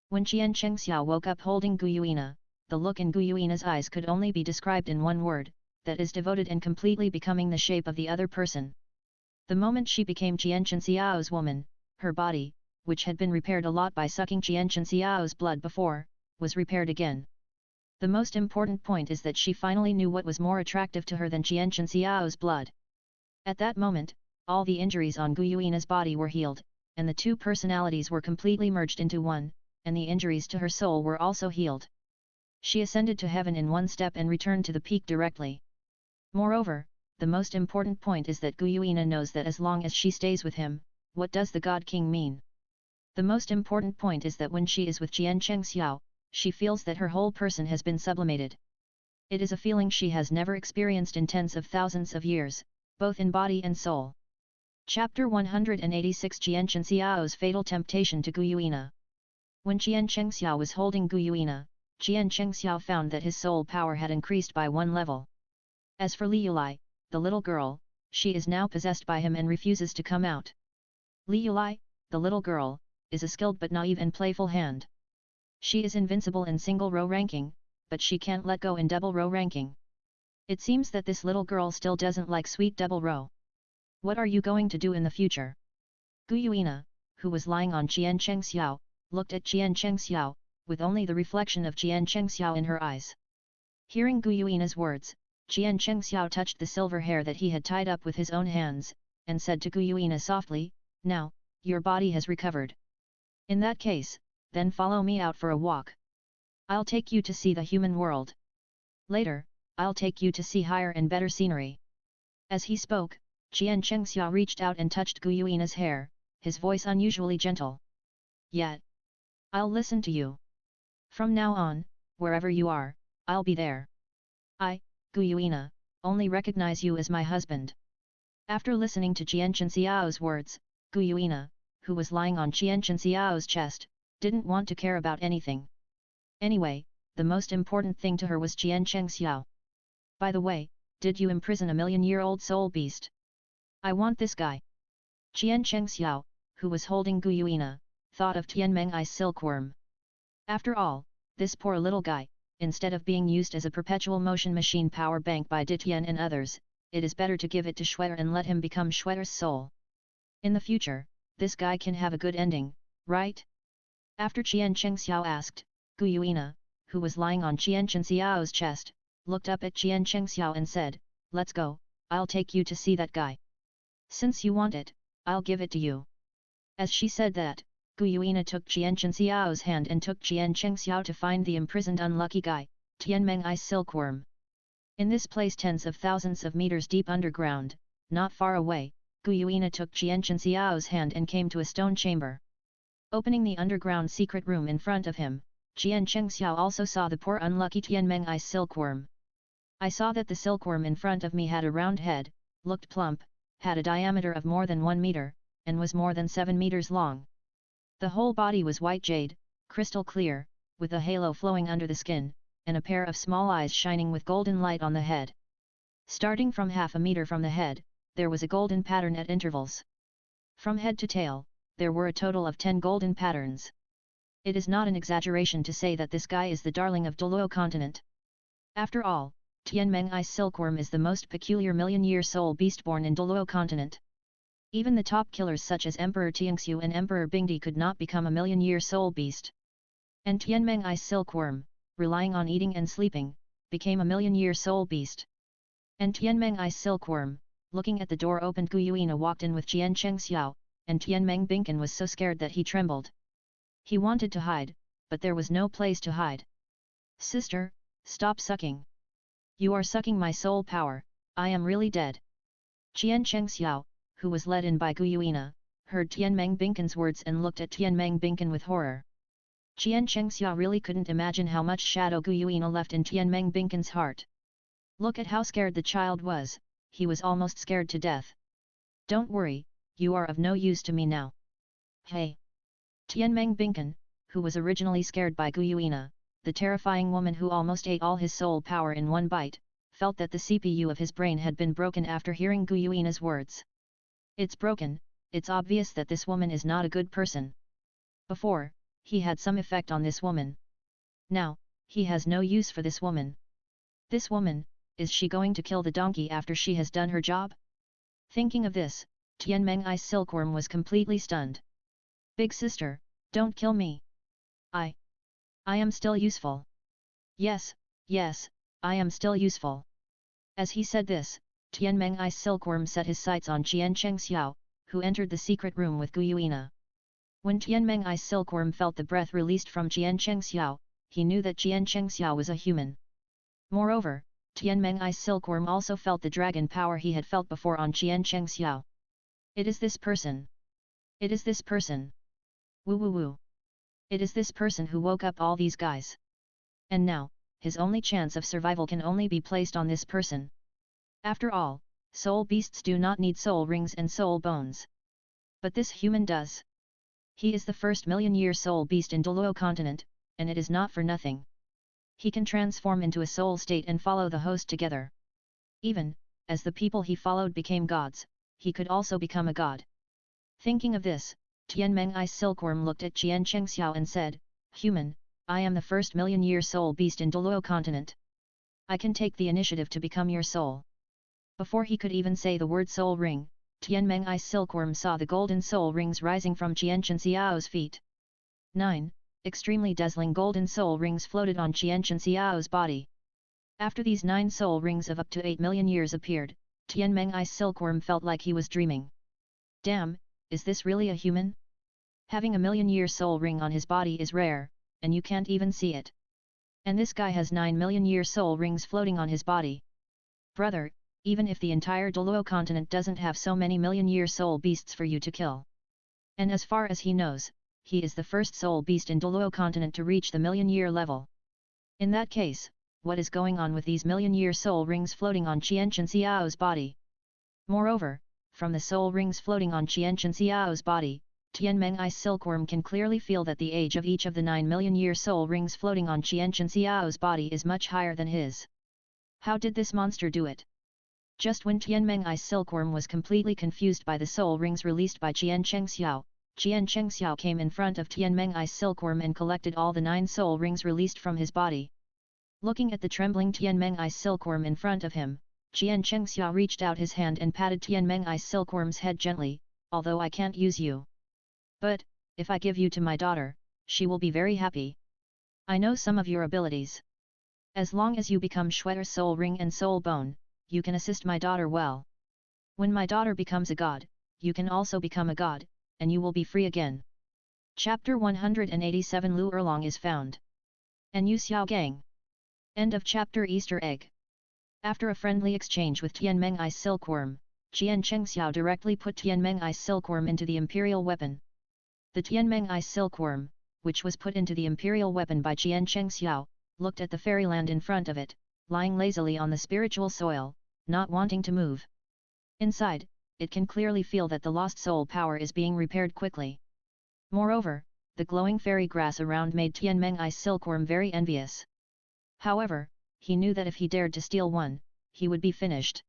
When Jian Chengxiao woke up holding Guyuina, the look in Guyuina's eyes could only be described in one word, that is devoted and completely becoming the shape of the other person. The moment she became Jian Chengxiao's woman, her body, which had been repaired a lot by sucking Jian Chengxiao's blood before, was repaired again. The most important point is that she finally knew what was more attractive to her than Jian Chengxiao's blood. At that moment, all the injuries on Guyuina's body were healed, and the two personalities were completely merged into one, and the injuries to her soul were also healed. She ascended to heaven in one step and returned to the peak directly. Moreover, the most important point is that Guyuina knows that as long as she stays with him, what does the God King mean? The most important point is that when she is with Jian Chengxiao, she feels that her whole person has been sublimated. It is a feeling she has never experienced in tens of thousands of years, both in body and soul. Chapter 186 Jian Chengxiao's Fatal Temptation to Guyuina. When Jian Chengxiao was holding Guyuina, Jian Chengxiao found that his soul power had increased by one level. As for Liulai, the little girl, she is now possessed by him and refuses to come out. Liulai, the little girl, is a skilled but naive and playful hand. She is invincible in single row ranking, but she can't let go in double row ranking. It seems that this little girl still doesn't like sweet double row. What are you going to do in the future? Guyuina, who was lying on Jian Chengxiao, looked at Jian Chengxiao, with only the reflection of Jian Chengxiao in her eyes. Hearing Guyuina's words, Jian Chengxiao touched the silver hair that he had tied up with his own hands, and said to Guyuina softly, "Now, your body has recovered. In that case, then follow me out for a walk. I'll take you to see the human world. Later, I'll take you to see higher and better scenery." As he spoke, Jian Chengxiao reached out and touched Guyuina's hair, his voice unusually gentle. "Yet, I'll listen to you. From now on, wherever you are, I'll be there. I, Guyuina, only recognize you as my husband." After listening to Jian Chengxiao's words, Guyuina, who was lying on Jian Chengxiao's chest, didn't want to care about anything. Anyway, the most important thing to her was Jian Chengxiao. "By the way, did you imprison a million-year-old soul beast? I want this guy." Jian Chengxiao, who was holding Guyuina, thought of Tianmeng I's silkworm. After all, this poor little guy, instead of being used as a perpetual motion machine power bank by Ditian and others, it is better to give it to Shuer and let him become Shuer's soul. In the future, this guy can have a good ending, right? After Jian Chengxiao asked, Guyuina, who was lying on Jian Chengxiao's chest, looked up at Jian Chengxiao and said, "Let's go, I'll take you to see that guy. Since you want it, I'll give it to you." As she said that, Guyuina took Jian Chengxiao's hand and took Jian Chengxiao to find the imprisoned unlucky guy, Tianmeng I's silkworm. In this place tens of thousands of meters deep underground, not far away, Guyuina took Jian Chengxiao's hand and came to a stone chamber. Opening the underground secret room in front of him, Jian Chengxiao also saw the poor unlucky Tianmeng I's silkworm. "I saw that the silkworm in front of me had a round head, looked plump, had a diameter of more than 1 meter, and was more than 7 meters long. The whole body was white jade, crystal clear, with a halo flowing under the skin, and a pair of small eyes shining with golden light on the head. Starting from half a meter from the head, there was a golden pattern at intervals. From head to tail, there were a total of 10 golden patterns. It is not an exaggeration to say that this guy is the darling of Douluo continent. After all, Tianmeng I's silkworm is the most peculiar million-year soul beast born in Douluo continent. Even the top killers such as Emperor Tianxiu and Emperor Bingdi could not become a million-year soul beast. And Tianmeng I's silkworm, relying on eating and sleeping, became a million-year soul beast. And Tianmeng I's silkworm, looking at the door opened. Guyuina walked in with Jian Chengxiao, and Tianmeng Binkan was so scared that he trembled. He wanted to hide, but there was no place to hide. "Sister, stop sucking. You are sucking my soul power," I am really dead. Qian Chengxiao, who was led in by Gu Yuina, heard Tianmeng Binken's words and looked at Tianmeng Binken with horror. Qian Chengxiao really couldn't imagine how much shadow Gu Yuina left in Tianmeng Binken's heart. Look at how scared the child was, he was almost scared to death. Don't worry, you are of no use to me now. Hey! Tianmeng Binken, who was originally scared by Gu Yuina, the terrifying woman who almost ate all his soul power in one bite, felt that the CPU of his brain had been broken after hearing Gu Yuina's words. It's broken, it's obvious that this woman is not a good person. Before, he had some effect on this woman. Now, he has no use for this woman. This woman, is she going to kill the donkey after she has done her job? Thinking of this, Tianmeng I's silkworm was completely stunned. Big sister, don't kill me. I am still useful. Yes, I am still useful. As he said this, Tianmeng I's silkworm set his sights on Qian Chengxiao, who entered the secret room with Gu Yuina. When Tianmeng I's silkworm felt the breath released from Qian Chengxiao, he knew that Qian Chengxiao was a human. Moreover, Tianmeng I's silkworm also felt the dragon power he had felt before on Qian Chengxiao. It is this person. It is this person. Woo woo woo. It is this person who woke up all these guys. And now, his only chance of survival can only be placed on this person. After all, soul beasts do not need soul rings and soul bones. But this human does. He is the first million-year soul beast in Douluo continent, and it is not for nothing. He can transform into a soul state and follow the host together. Even, as the people he followed became gods, he could also become a god. Thinking of this, Tianmeng I's silkworm looked at Qian Chengxiao and said, Human, I am the first million-year soul beast in Douluo continent. I can take the initiative to become your soul. Before he could even say the word soul ring, Tianmeng I's silkworm saw the golden soul rings rising from Qian Chengxiao's feet. 9. Extremely dazzling golden soul rings floated on Qian Chengxiao's body. After these 9 soul rings of up to 8 million years appeared, Tianmeng I's silkworm felt like he was dreaming. Damn, is this really a human? Having a million-year soul ring on his body is rare, and you can't even see it. And this guy has 9 million-year soul rings floating on his body. Brother, even if the entire Douluo continent doesn't have so many million-year soul beasts for you to kill. And as far as he knows, he is the first soul beast in Douluo continent to reach the million-year level. In that case, what is going on with these million-year soul rings floating on Qian Chengxiao's body? Moreover, from the soul rings floating on Qian Chengxiao's body, Tianmeng I's silkworm can clearly feel that the age of each of the 9 million-year soul rings floating on Qian Chengxiao's body is much higher than his. How did this monster do it? Just when Tianmeng I's silkworm was completely confused by the soul rings released by Qian Chengxiao came in front of Tianmeng I's silkworm and collected all the 9 soul rings released from his body. Looking at the trembling Tianmeng I's silkworm in front of him, Qian Chengxiao reached out his hand and patted Tianmeng I's silkworm's head gently, although I can't use you. But, if I give you to my daughter, she will be very happy. I know some of your abilities. As long as you become Shweta soul ring and soul bone, you can assist my daughter well. When my daughter becomes a god, you can also become a god, and you will be free again. Chapter 187 Lu Erlong is found. And Yu Xiao Gang. End of chapter. Easter egg. After a friendly exchange with Tianmeng I's silkworm, Qian Chengxiao directly put Tianmeng I's silkworm into the imperial weapon. The Tianmeng I's silkworm, which was put into the imperial weapon by Qian Chengxiao, looked at the fairyland in front of it, lying lazily on the spiritual soil, not wanting to move. Inside, it can clearly feel that the lost soul power is being repaired quickly. Moreover, the glowing fairy grass around made Tianmeng I's silkworm very envious. However, he knew that if he dared to steal one, he would be finished.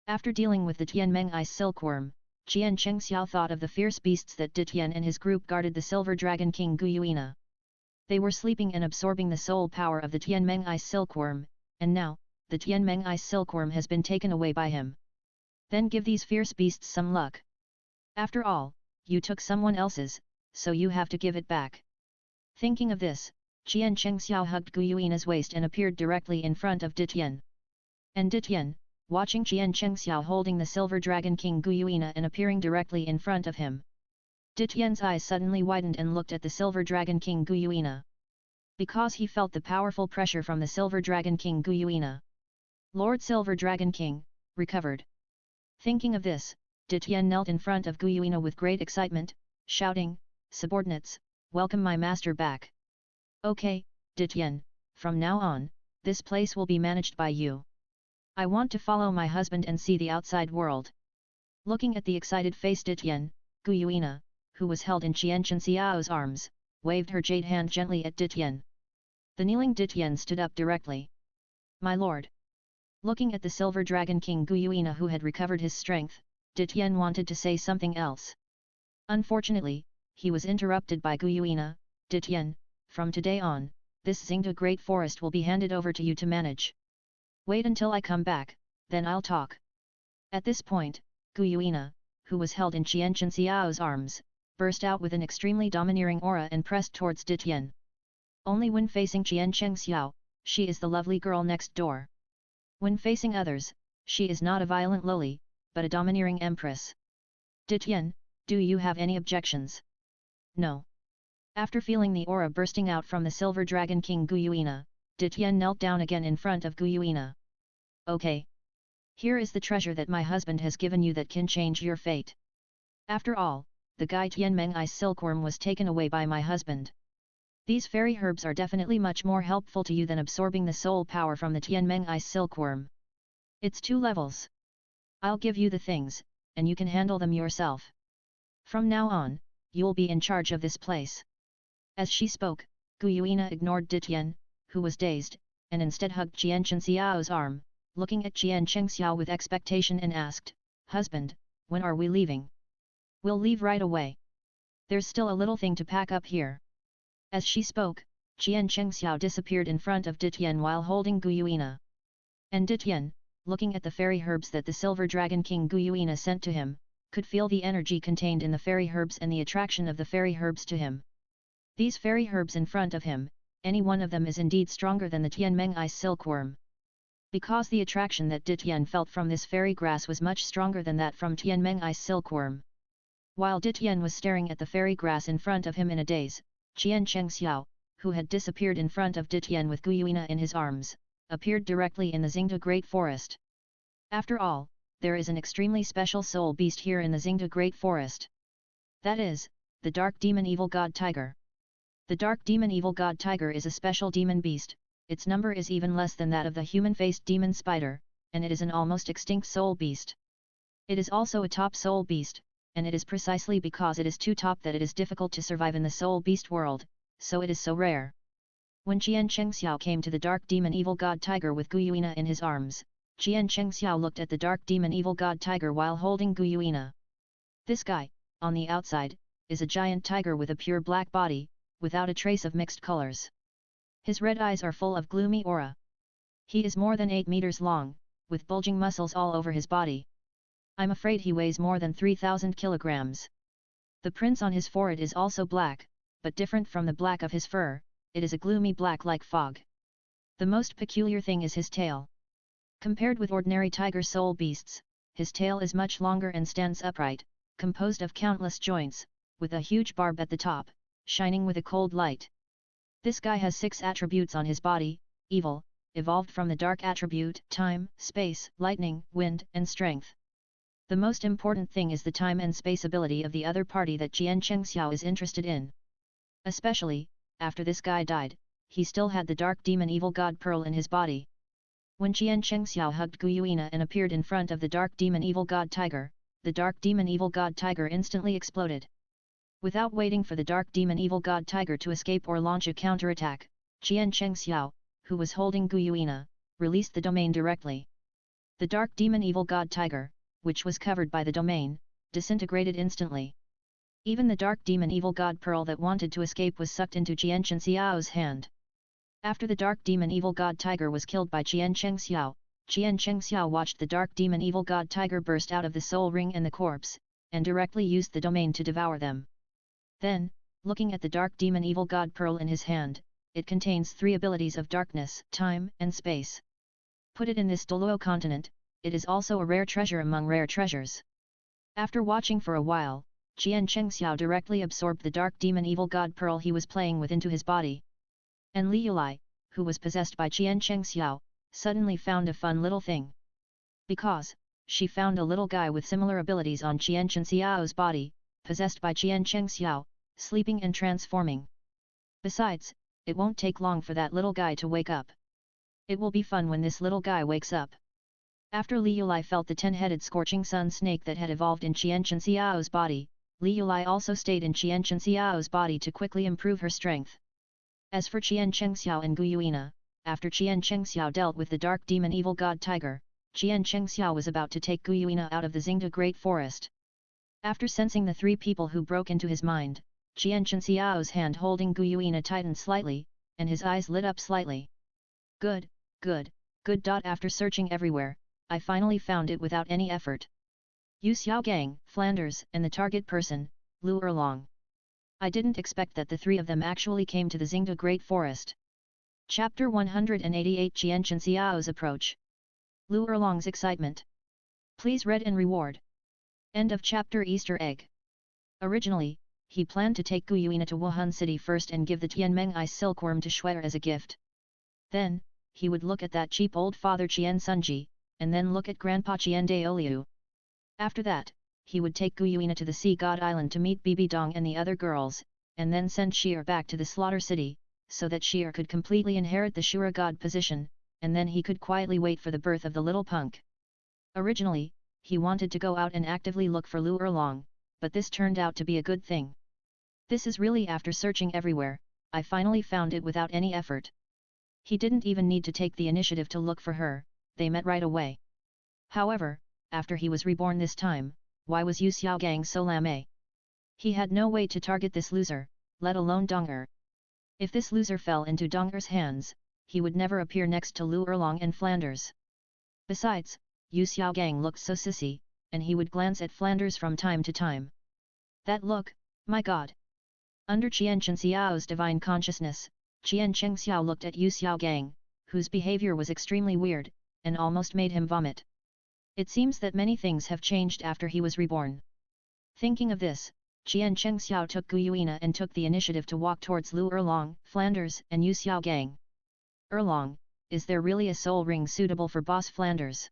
After dealing with the Tianmeng I's silkworm, Qian Chengxiao thought of the fierce beasts that Ditian and his group guarded the Silver Dragon King Gu Yuina. They were sleeping and absorbing the soul power of the Tianmeng I's silkworm, and now, the Tianmeng I's silkworm has been taken away by him. Then give these fierce beasts some luck. After all, you took someone else's, so you have to give it back. Thinking of this, Qian Chengxiao hugged Gu Yuina's waist and appeared directly in front of Ditian. And Ditian, watching Qian Chengxiao holding the Silver Dragon King Gu Yuina and appearing directly in front of him. Ditian's eyes suddenly widened and looked at the Silver Dragon King Gu Yuina. Because he felt the powerful pressure from the Silver Dragon King Gu Yuina. Lord Silver Dragon King, recovered. Thinking of this, Ditian knelt in front of Guyuina with great excitement, shouting, "Subordinates, welcome my master back. Okay, Ditian, from now on, this place will be managed by you. I want to follow my husband and see the outside world." Looking at the excited face Ditian, Guyuina, who was held in Qian Xiao's arms, waved her jade hand gently at Ditian. The kneeling Ditian stood up directly. "My lord." Looking at the Silver Dragon King Guyuina who had recovered his strength, Ditian wanted to say something else. Unfortunately, he was interrupted by Guyuina. "Ditian, from today on, this Xingde Great Forest will be handed over to you to manage. Wait until I come back, then I'll talk." At this point, Guyuina, who was held in Qian Xiao's arms, burst out with an extremely domineering aura and pressed towards Ditian. Only when facing Qian Xiao, she is the lovely girl next door. When facing others, she is not a violent loli, but a domineering empress. "Ditian, do you have any objections?" "No." After feeling the aura bursting out from the Silver Dragon King Guyuina, Ditian knelt down again in front of Guyuina. "Okay. Here is the treasure that my husband has given you that can change your fate. After all, the Gai Tianmeng Ice Silkworm was taken away by my husband. These fairy herbs are definitely much more helpful to you than absorbing the soul power from the Tianmeng Ice Silkworm. It's 2 levels. I'll give you the things, and you can handle them yourself. From now on, you'll be in charge of this place." As she spoke, Guyuina ignored Ditian, who was dazed, and instead hugged Qian Xiao's arm, looking at Qian Xiao with expectation and asked, "Husband, when are we leaving?" "We'll leave right away. There's still a little thing to pack up here." As she spoke, Qian Xiao disappeared in front of Ditian while holding Guyuina. And Ditian, looking at the fairy herbs that the Silver Dragon King Guyuina sent to him, could feel the energy contained in the fairy herbs and the attraction of the fairy herbs to him. These fairy herbs in front of him, any one of them is indeed stronger than the Tianmeng Ice Silkworm. Because the attraction that Ditian felt from this fairy grass was much stronger than that from Tianmeng Ice Silkworm. While Ditian was staring at the fairy grass in front of him in a daze, Qian Xiao, who had disappeared in front of Ditian with Guyuina in his arms, appeared directly in the Xingde Great Forest. After all, there is an extremely special soul beast here in the Xingde Great Forest. That is, the Dark Demon Evil God Tiger. The Dark Demon Evil God Tiger is a special demon beast. Its number is even less than that of the human-faced demon spider, and it is an almost extinct soul beast. It is also a top soul beast, and it is precisely because it is too top that it is difficult to survive in the soul beast world, so it is so rare. When Qian Xiao came to the Dark Demon Evil God Tiger with Guyuina in his arms, Qian Xiao looked at the Dark Demon Evil God Tiger while holding Guyuina. This guy, on the outside, is a giant tiger with a pure black body, without a trace of mixed colors. His red eyes are full of gloomy aura. He is more than 8 meters long, with bulging muscles all over his body. I'm afraid he weighs more than 3,000 kilograms. The prints on his forehead is also black, but different from the black of his fur, it is a gloomy black like fog. The most peculiar thing is his tail. Compared with ordinary tiger soul beasts, his tail is much longer and stands upright, composed of countless joints, with a huge barb at the top, shining with a cold light. This guy has 6 attributes on his body: evil, evolved from the dark attribute, time, space, lightning, wind, and strength. The most important thing is the time and space ability of the other party that Qian Xiao is interested in. Especially, after this guy died, he still had the Dark Demon Evil God Pearl in his body. When Qian Xiao hugged Guyuina and appeared in front of the Dark Demon Evil God Tiger, the Dark Demon Evil God Tiger instantly exploded. Without waiting for the Dark Demon Evil God Tiger to escape or launch a counterattack, Qian Xiao, who was holding Guyuina, released the domain directly. The Dark Demon Evil God Tiger, which was covered by the domain, disintegrated instantly. Even the Dark Demon Evil God Pearl that wanted to escape was sucked into Qian Xiao's hand. After the Dark Demon Evil God Tiger was killed by Qian Xiao watched the Dark Demon Evil God Tiger burst out of the soul ring and the corpse, and directly used the domain to devour them. Then, looking at the Dark Demon Evil God Pearl in his hand, it contains 3 abilities of darkness, time, and space. Put it in this Douluo continent, it is also a rare treasure among rare treasures. After watching for a while, Qian Xiao directly absorbed the Dark Demon Evil God Pearl he was playing with into his body. And Li Yulai, who was possessed by Qian Xiao, suddenly found a fun little thing. Because, she found a little guy with similar abilities on Qian Xiao's body, possessed by Qian Xiao, sleeping and transforming. Besides, it won't take long for that little guy to wake up. It will be fun when this little guy wakes up. After Li Yulai felt the 10-headed scorching sun snake that had evolved in Qian Xiao's body, Li Yulai also stayed in Qian Xiao's body to quickly improve her strength. As for Qian Xiao and Gu Yuina, after Qian Xiao dealt with the dark demon evil god tiger, Qian Xiao was about to take Gu Yuina out of the Xingda Great Forest. After sensing the three people who broke into his mind, Qian Xiao's hand holding Gu Yuina tightened slightly, and his eyes lit up slightly. Good, good, good. After searching everywhere, I finally found it without any effort. Yu Xiaogang, Flanders, and the target person, Lu Erlong. I didn't expect that the three of them actually came to the Xingda Great Forest. Chapter 188 Qian Xiao's approach. Lu Erlong's excitement. Please read and reward. End of chapter. Easter egg. Originally, he planned to take Gu Yuina to Wuhan City first and give the Tianmeng Ice Silkworm to Shuer as a gift. Then, he would look at that cheap old father Qian Sunji, and then look at Grandpa Qian Daoliu. After that, he would take Gu Yuina to the Sea God Island to meet Bibi Dong and the other girls, and then send Sheer back to the Slaughter City, so that Sheer could completely inherit the Shura God position, and then he could quietly wait for the birth of the little punk. Originally, he wanted to go out and actively look for Lu Erlong, but this turned out to be a good thing. This is really after searching everywhere, I finally found it without any effort. He didn't even need to take the initiative to look for her, they met right away. However, after he was reborn this time, why was Yu Xiaogang so lame? He had no way to target this loser, let alone Donger. If this loser fell into Donger's hands, he would never appear next to Lu Erlong and Flanders. Besides, Yu Xiaogang looked so sissy, and he would glance at Flanders from time to time. That look, my god! Under Qian Xiao's divine consciousness, Qian Xiao looked at Yu Xiaogang, whose behavior was extremely weird, and almost made him vomit. It seems that many things have changed after he was reborn. Thinking of this, Qian Xiao took Gu Yuina and took the initiative to walk towards Lu Erlong, Flanders and Yu Xiaogang. Erlong, is there really a soul ring suitable for Boss Flanders?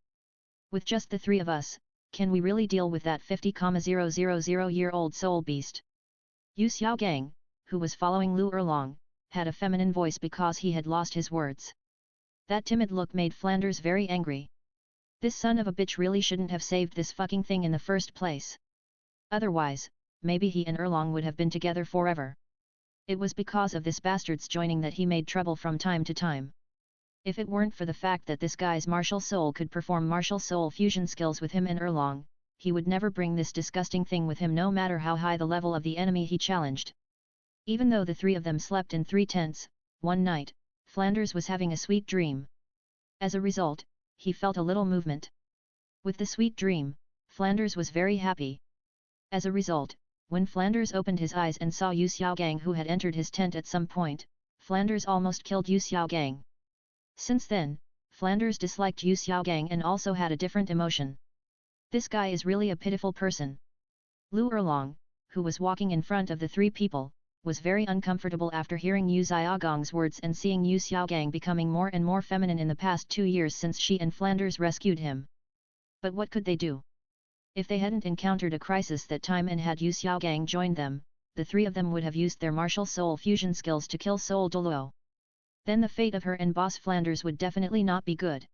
With just the three of us, can we really deal with that 50,000-year-old soul beast? Yu Xiaogang, who was following Lu Erlong, had a feminine voice because he had lost his words. That timid look made Flanders very angry. This son of a bitch really shouldn't have saved this fucking thing in the first place. Otherwise, maybe he and Erlong would have been together forever. It was because of this bastard's joining that he made trouble from time to time. If it weren't for the fact that this guy's martial soul could perform martial soul fusion skills with him and Erlong, he would never bring this disgusting thing with him no matter how high the level of the enemy he challenged. Even though the three of them slept in 3 tents, one night, Flanders was having a sweet dream. As a result, he felt a little movement. With the sweet dream, Flanders was very happy. As a result, when Flanders opened his eyes and saw Yu Xiaogang who had entered his tent at some point, Flanders almost killed Yu Xiaogang. Since then, Flanders disliked Yu Xiaogang and also had a different emotion. This guy is really a pitiful person. Lu Erlong, who was walking in front of the three people, was very uncomfortable after hearing Yu Xiaogang's words and seeing Yu Xiaogang becoming more and more feminine in the past 2 years since she and Flanders rescued him. But what could they do? If they hadn't encountered a crisis that time and had Yu Xiaogang joined them, the three of them would have used their martial soul fusion skills to kill Soul Douluo. Then the fate of her and Boss Flanders would definitely not be good.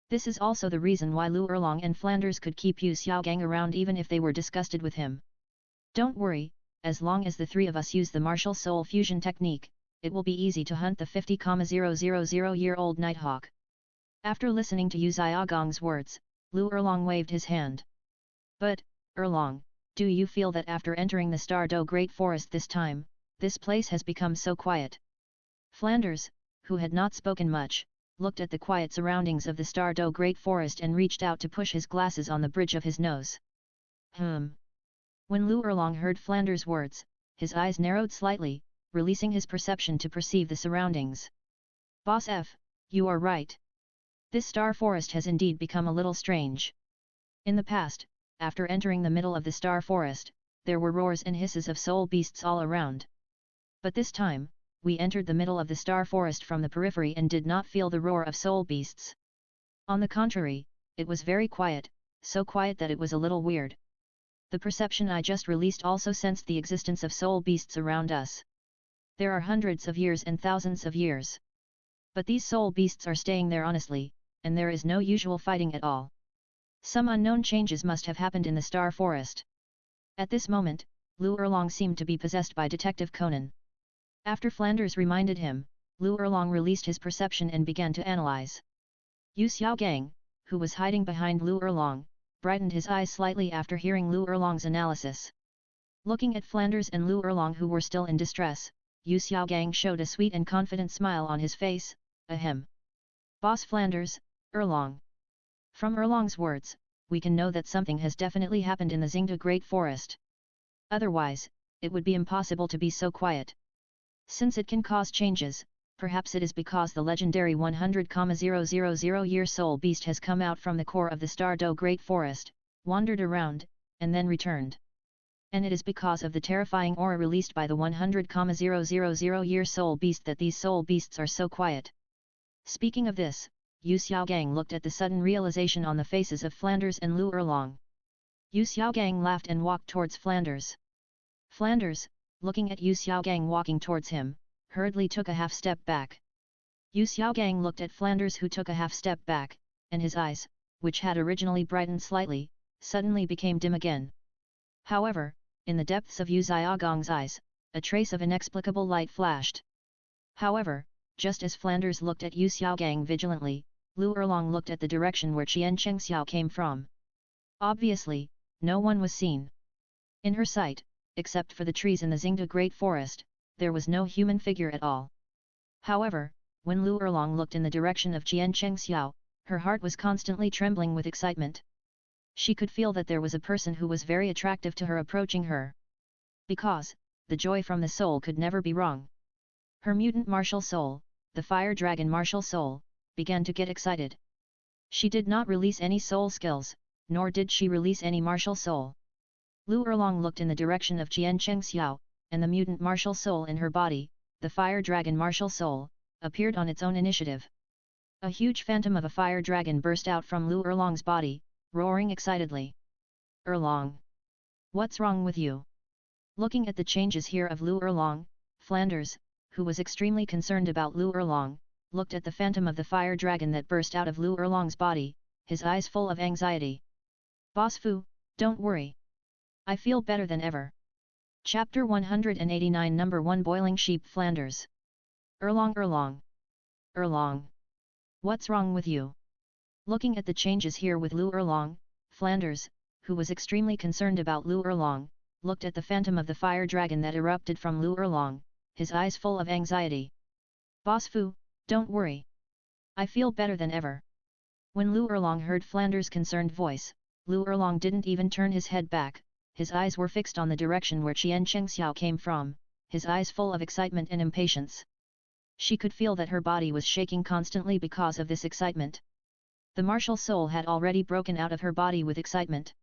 This is also the reason why Lu Erlong and Flanders could keep Yu Xiaogang around even if they were disgusted with him. Don't worry, as long as the three of us use the martial soul fusion technique, it will be easy to hunt the 50,000-year-old Nighthawk. After listening to Yu Xiaogang's words, Lu Erlong waved his hand. But, Erlong, do you feel that after entering the Stardo Great Forest this time, this place has become so quiet? Flanders, who had not spoken much, looked at the quiet surroundings of the Stardo Great Forest and reached out to push his glasses on the bridge of his nose. When Lu Erlong heard Flanders' words, his eyes narrowed slightly, releasing his perception to perceive the surroundings. Boss F, you are right. This star forest has indeed become a little strange. In the past, after entering the middle of the star forest, there were roars and hisses of soul beasts all around. But this time, we entered the middle of the star forest from the periphery and did not feel the roar of soul beasts. On the contrary, it was very quiet, so quiet that it was a little weird. The perception I just released also sensed the existence of soul beasts around us. There are hundreds of years and thousands of years. But these soul beasts are staying there honestly, and there is no usual fighting at all. Some unknown changes must have happened in the Star Forest. At this moment, Lu Erlong seemed to be possessed by Detective Conan. After Flanders reminded him, Lu Erlong released his perception and began to analyze. Yu Xiaogang, who was hiding behind Lu Erlong, brightened his eyes slightly after hearing Lu Erlong's analysis. Looking at Flanders and Lu Erlong who were still in distress, Yu Xiaogang showed a sweet and confident smile on his face. Ahem. Boss Flanders, Erlong. From Erlong's words, we can know that something has definitely happened in the Xingda Great Forest. Otherwise, it would be impossible to be so quiet. Since it can cause changes, perhaps it is because the legendary 100,000-year soul beast has come out from the core of the Star Do Great Forest, wandered around, and then returned. And it is because of the terrifying aura released by the 100,000-year soul beast that these soul beasts are so quiet. Speaking of this, Yu Xiaogang looked at the sudden realization on the faces of Flanders and Lu Erlong. Yu Xiaogang laughed and walked towards Flanders. Flanders, looking at Yu Xiaogang walking towards him, hurriedly took a half step back. Yu Xiaogang looked at Flanders who took a half step back, and his eyes, which had originally brightened slightly, suddenly became dim again. However, in the depths of Yu Xiaogang's eyes, a trace of inexplicable light flashed. However, just as Flanders looked at Yu Xiaogang vigilantly, Lu Erlong looked at the direction where Qian Chengxiao came from. Obviously, no one was seen. In her sight, except for the trees in the Xingda Great Forest, there was no human figure at all. However, when Lu Erlong looked in the direction of Qian Chengxiao, her heart was constantly trembling with excitement. She could feel that there was a person who was very attractive to her approaching her. Because, the joy from the soul could never be wrong. Her mutant martial soul, the fire dragon martial soul, began to get excited. She did not release any soul skills, nor did she release any martial soul. Lu Erlong looked in the direction of Qian Chengxiao, and the mutant martial soul in her body, the fire dragon martial soul, appeared on its own initiative. A huge phantom of a fire dragon burst out from Lu Erlong's body, roaring excitedly. Erlong! What's wrong with you? Looking at the changes here of Lu Erlong, Flanders, who was extremely concerned about Lu Erlong, looked at the phantom of the fire dragon that burst out of Lu Erlong's body, his eyes full of anxiety. Boss Fu, don't worry. I feel better than ever. Chapter 189 Number 1 Boiling Sheep Flanders. Erlong Erlong. Erlong. What's wrong with you? Looking at the changes here with Lu Erlong, Flanders, who was extremely concerned about Lu Erlong, looked at the phantom of the fire dragon that erupted from Lu Erlong, his eyes full of anxiety. Boss Fu, don't worry. I feel better than ever. When Lu Erlong heard Flanders' concerned voice, Lu Erlong didn't even turn his head back, his eyes were fixed on the direction where Qian Chengxiao came from, his eyes full of excitement and impatience. She could feel that her body was shaking constantly because of this excitement. The martial soul had already broken out of her body with excitement.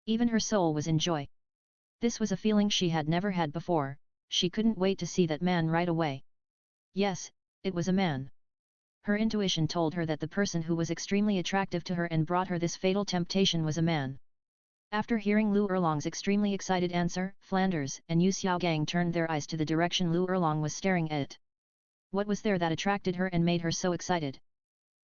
Even her soul was in joy. This was a feeling she had never had before, she couldn't wait to see that man right away. Yes, it was a man. Her intuition told her that the person who was extremely attractive to her and brought her this fatal temptation was a man. After hearing Lu Erlong's extremely excited answer, Flanders and Yu Xiaogang turned their eyes to the direction Lu Erlong was staring at. What was there that attracted her and made her so excited?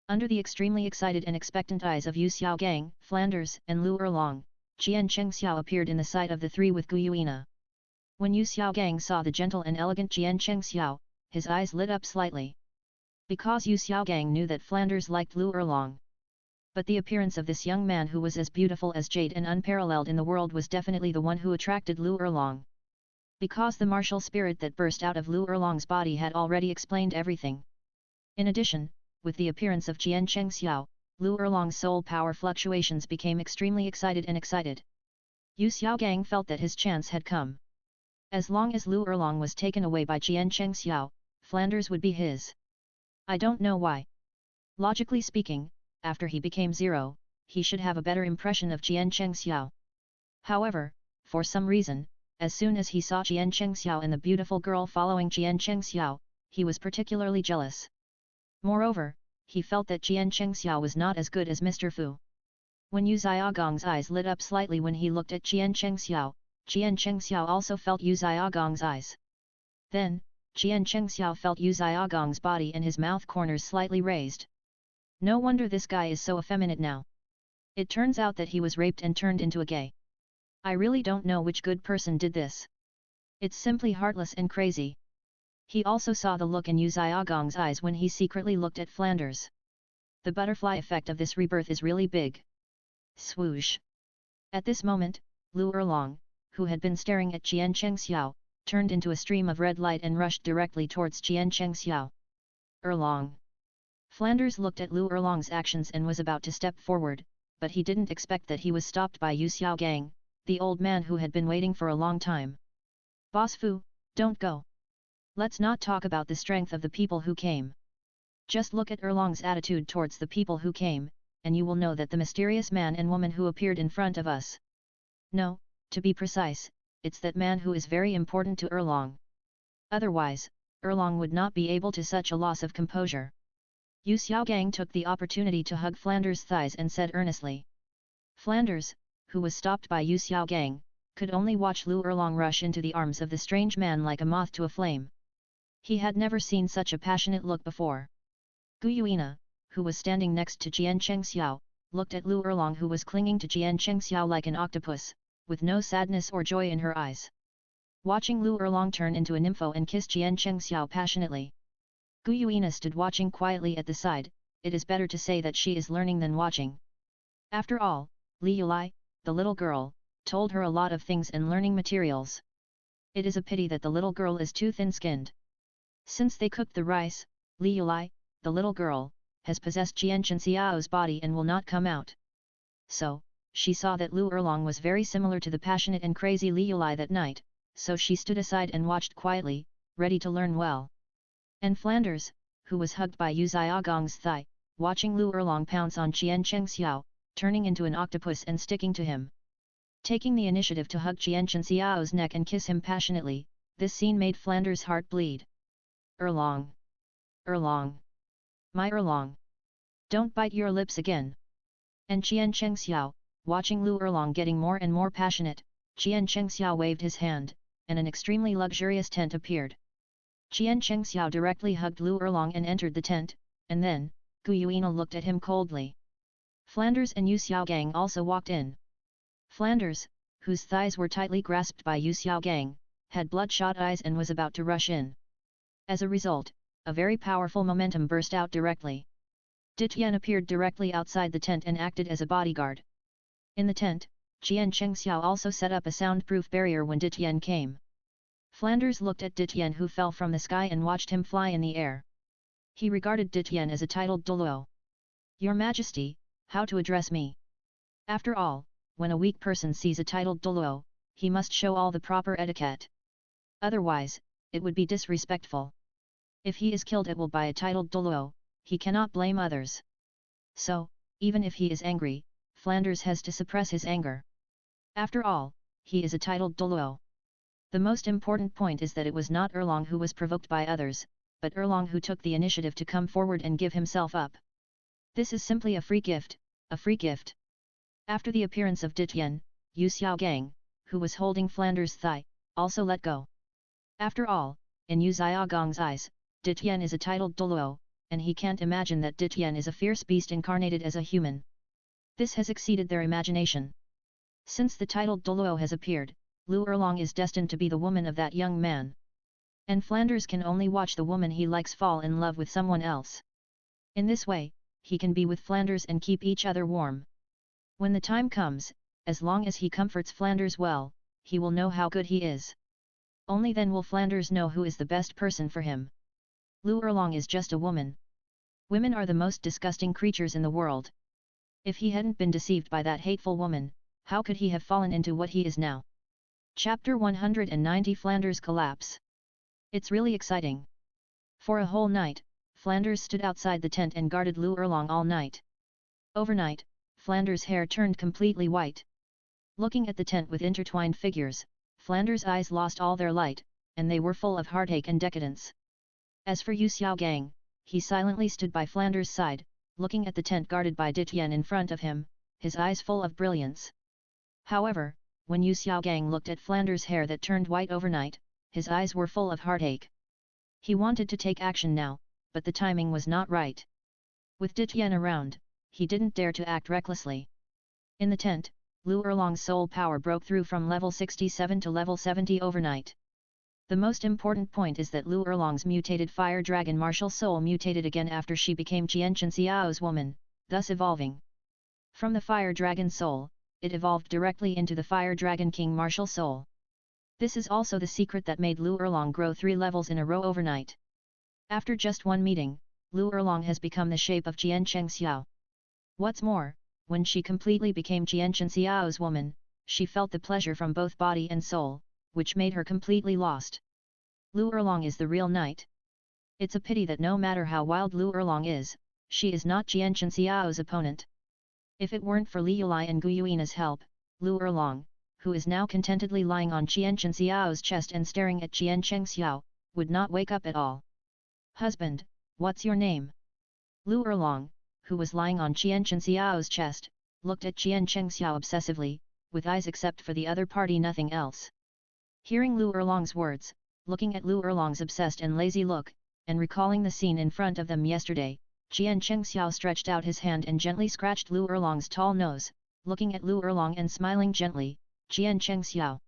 Under the extremely excited and expectant eyes of Yu Xiaogang, Flanders, and Lu Erlong, Qian Chengxiao appeared in the sight of the three with Gu Yuina. When Yu Xiaogang saw the gentle and elegant Qian Chengxiao, his eyes lit up slightly. Because Yu Xiaogang knew that Flanders liked Lu Erlong. But the appearance of this young man who was as beautiful as jade and unparalleled in the world was definitely the one who attracted Lu Erlong. Because the martial spirit that burst out of Lu Erlong's body had already explained everything. In addition, with the appearance of Qian Chengxiao, Lu Erlong's soul power fluctuations became extremely excited and excited. Yu Xiaogang felt that his chance had come. As long as Lu Erlong was taken away by Qian Chengxiao, Flanders would be his. I don't know why. Logically speaking, after he became zero, he should have a better impression of Qian Chengxiao. However, for some reason, as soon as he saw Qian Chengxiao and the beautiful girl following Qian Chengxiao, he was particularly jealous. Moreover, he felt that Qian Chengxiao was not as good as Mr. Fu. When Yu Xiaogong's eyes lit up slightly when he looked at Qian Chengxiao also felt Yu Xiaogong's eyes. Then, Qian Chengxiao felt Yu Xiaogong's body and his mouth corners slightly raised. No wonder this guy is so effeminate now. It turns out that he was raped and turned into a gay. I really don't know which good person did this. It's simply heartless and crazy. He also saw the look in Yu Xiaogong's eyes when he secretly looked at Flanders. The butterfly effect of this rebirth is really big. Swoosh! At this moment, Lu Erlong, who had been staring at Qian Chengxiao, turned into a stream of red light and rushed directly towards Qian Chengxiao. Erlong! Flanders looked at Lu Erlong's actions and was about to step forward, but he didn't expect that he was stopped by Yu Xiaogang, the old man who had been waiting for a long time. Boss Fu, don't go. Let's not talk about the strength of the people who came. Just look at Erlong's attitude towards the people who came, and you will know that the mysterious man and woman who appeared in front of us. No, to be precise, it's that man who is very important to Erlong. Otherwise, Erlong would not be able to such a loss of composure. Yu Xiaogang took the opportunity to hug Flanders' thighs and said earnestly. Flanders, who was stopped by Yu Xiaogang, could only watch Lu Erlong rush into the arms of the strange man like a moth to a flame. He had never seen such a passionate look before. Gu Yuina, who was standing next to Qian Chengxiao, looked at Lu Erlong who was clinging to Qian Chengxiao like an octopus, with no sadness or joy in her eyes. Watching Lu Erlong turn into a nympho and kiss Qian Chengxiao passionately. Gu Yuina stood watching quietly at the side. It is better to say that she is learning than watching. After all, Li Yulai, the little girl, told her a lot of things and learning materials. It is a pity that the little girl is too thin-skinned. Since they cooked the rice, Li Yulai, the little girl, has possessed Qian Chengxiao's body and will not come out. So, she saw that Lu Erlong was very similar to the passionate and crazy Li Yulai that night, so she stood aside and watched quietly, ready to learn well. And Flanders, who was hugged by Yu Xiaogong's thigh, watching Lu Erlong pounce on Qian Chengxiao, turning into an octopus and sticking to him. Taking the initiative to hug Qian Chengxiao's neck and kiss him passionately, this scene made Flanders' heart bleed. Erlong! Erlong! My Erlong! Don't bite your lips again! And Qian Chengxiao, watching Lu Erlong getting more and more passionate, Qian Chengxiao waved his hand, and an extremely luxurious tent appeared. Qian Chengxiao directly hugged Lu Erlong and entered the tent, and then, Gu Yuina looked at him coldly. Flanders and Yu Xiaogang also walked in. Flanders, whose thighs were tightly grasped by Yu Xiaogang, had bloodshot eyes and was about to rush in. As a result, a very powerful momentum burst out directly. Ditian appeared directly outside the tent and acted as a bodyguard. In the tent, Qian Chengxiao also set up a soundproof barrier when Ditian came. Flanders looked at Ditian who fell from the sky and watched him fly in the air. He regarded Ditian as a titled Douluo. Your Majesty, how to address me? After all, when a weak person sees a titled Douluo, he must show all the proper etiquette. Otherwise, it would be disrespectful. If he is killed it will by a titled Douluo, he cannot blame others. So, even if he is angry, Flanders has to suppress his anger. After all, he is a titled Douluo. The most important point is that it was not Erlong who was provoked by others, but Erlong who took the initiative to come forward and give himself up. This is simply a free gift, a free gift. After the appearance of Ditian, Yu Xiaogang, who was holding Flanders' thigh, also let go. After all, in Yu Xiaogang's eyes, Ditian is a titled Douluo, and he can't imagine that Ditian is a fierce beast incarnated as a human. This has exceeded their imagination. Since the titled Douluo has appeared, Lu Erlong is destined to be the woman of that young man. And Flanders can only watch the woman he likes fall in love with someone else. In this way, he can be with Flanders and keep each other warm. When the time comes, as long as he comforts Flanders well, he will know how good he is. Only then will Flanders know who is the best person for him. Lu Erlong is just a woman. Women are the most disgusting creatures in the world. If he hadn't been deceived by that hateful woman, how could he have fallen into what he is now? Chapter 190 Flanders' Collapse. It's really exciting. For a whole night, Flanders stood outside the tent and guarded Lu Erlong all night. Overnight, Flanders' hair turned completely white. Looking at the tent with intertwined figures, Flanders' eyes lost all their light, and they were full of heartache and decadence. As for Yu Xiaogang, he silently stood by Flanders' side, looking at the tent guarded by Ditian in front of him, his eyes full of brilliance. However, when Yu Xiaogang looked at Flanders' hair that turned white overnight, his eyes were full of heartache. He wanted to take action now, but the timing was not right. With Ditian around, he didn't dare to act recklessly. In the tent, Lu Erlong's soul power broke through from level 67 to level 70 overnight. The most important point is that Lu Erlong's mutated fire dragon martial soul mutated again after she became Qianchen Xiao's woman, thus evolving. From the fire dragon soul, it evolved directly into the fire dragon king martial soul. This is also the secret that made Lu Erlong grow 3 levels in a row overnight. After just one meeting, Lu Erlong has become the shape of Qiancheng Xiao. What's more, when she completely became Qianchen Xiao's woman, she felt the pleasure from both body and soul, which made her completely lost. Lu Erlong is the real knight. It's a pity that no matter how wild Lu Erlong is, she is not Qianchen Xiao's opponent. If it weren't for Li Yulai and Gu Yuina's help, Lu Erlong, who is now contentedly lying on Qianchen Xiao's chest and staring at Qiancheng Xiao, would not wake up at all. Husband, what's your name? Lu Erlong, who was lying on Qianchen Xiao's chest, looked at Qiancheng Xiao obsessively, with eyes except for the other party nothing else. Hearing Lu Erlong's words, looking at Lu Erlong's obsessed and lazy look, and recalling the scene in front of them yesterday, Qiancheng Xiao stretched out his hand and gently scratched Lu Erlong's tall nose, looking at Lu Erlong and smiling gently, Qiancheng Xiao.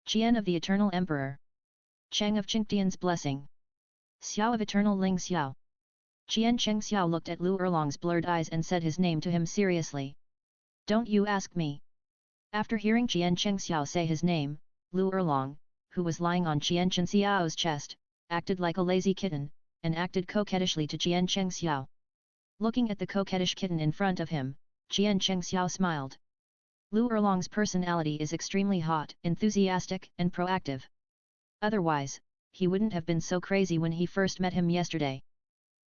Qian of the Eternal Emperor. Cheng of Qingtian's blessing. Xiao of Eternal Ling Xiao. Qiancheng Xiao looked at Lu Erlong's blurred eyes and said his name to him seriously. Don't you ask me. After hearing Qiancheng Xiao say his name, Lu Erlong, who was lying on Qianchen Xiao's chest, acted like a lazy kitten, and acted coquettishly to Qiancheng Xiao. Looking at the coquettish kitten in front of him, Qiancheng Xiao smiled. Lu Erlong's personality is extremely hot, enthusiastic and proactive. Otherwise, he wouldn't have been so crazy when he first met him yesterday.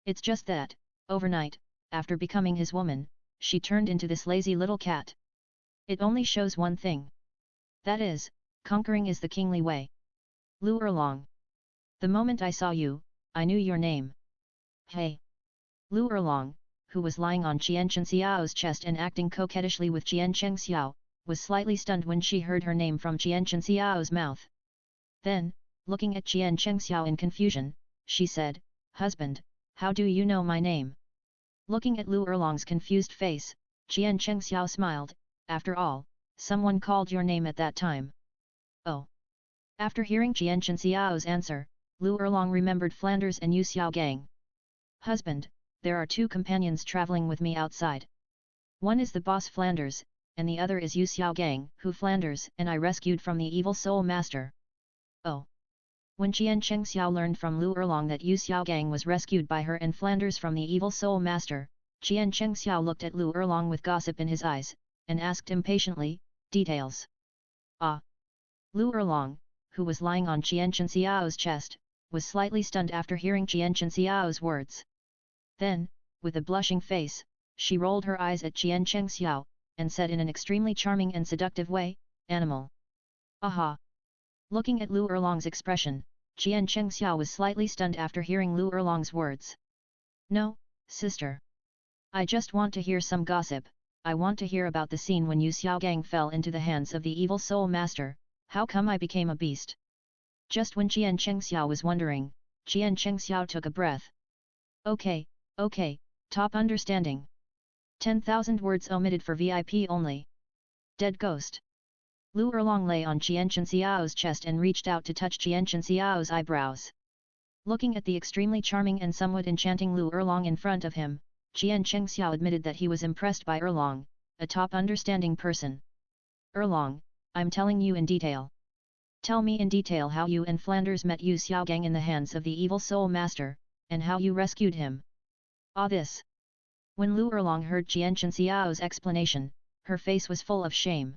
It's just that, overnight, after becoming his woman, she turned into this lazy little cat. It only shows one thing. That is, conquering is the kingly way. Lu Erlong. The moment I saw you, I knew your name. Hey! Lu Erlong, who was lying on Qianchen Xiao's chest and acting coquettishly with Qiancheng Xiao, was slightly stunned when she heard her name from Qianchen Xiao's mouth. Then, looking at Qiancheng Xiao in confusion, she said, Husband, how do you know my name? Looking at Lu Erlong's confused face, Qiancheng Xiao smiled, after all, someone called your name at that time. Oh! After hearing Qianchen Xiao's answer, Lu Erlong remembered Flanders and Yu Xiaogang. Husband, there are 2 companions traveling with me outside. One is the boss Flanders, and the other is Yu Xiaogang, who Flanders and I rescued from the evil soul master. Oh! When Qiancheng Xiao learned from Lu Erlong that Yu Xiaogang was rescued by her and Flanders from the evil soul master, Qiancheng Xiao looked at Lu Erlong with gossip in his eyes, and asked impatiently, details. Ah! Lu Erlong, who was lying on Qianchen Xiao's chest, was slightly stunned after hearing Qianchen Xiao's words. Then, with a blushing face, she rolled her eyes at Qiancheng Xiao, and said in an extremely charming and seductive way, Animal. Aha! Looking at Lu Erlong's expression, Qiancheng Xiao was slightly stunned after hearing Lu Erlong's words. No, sister. I just want to hear some gossip. I want to hear about the scene when Yu Xiaogang fell into the hands of the evil soul master. How come I became a beast? Just when Qiancheng Xiao was wondering, Qiancheng Xiao took a breath. Okay, top understanding. 10,000 words omitted for VIP only. Dead ghost. Lu Erlong lay on Qianchen Xiao's chest and reached out to touch Qianchen Xiao's eyebrows. Looking at the extremely charming and somewhat enchanting Lu Erlong in front of him, Qiancheng Xiao admitted that he was impressed by Erlong, a top understanding person. Erlong, I'm telling you in detail. Tell me in detail how you and Flanders met Yu Xiaogang in the hands of the evil soul master, and how you rescued him. Ah, this. When Lu Erlong heard Qianchen Xiao's explanation, her face was full of shame.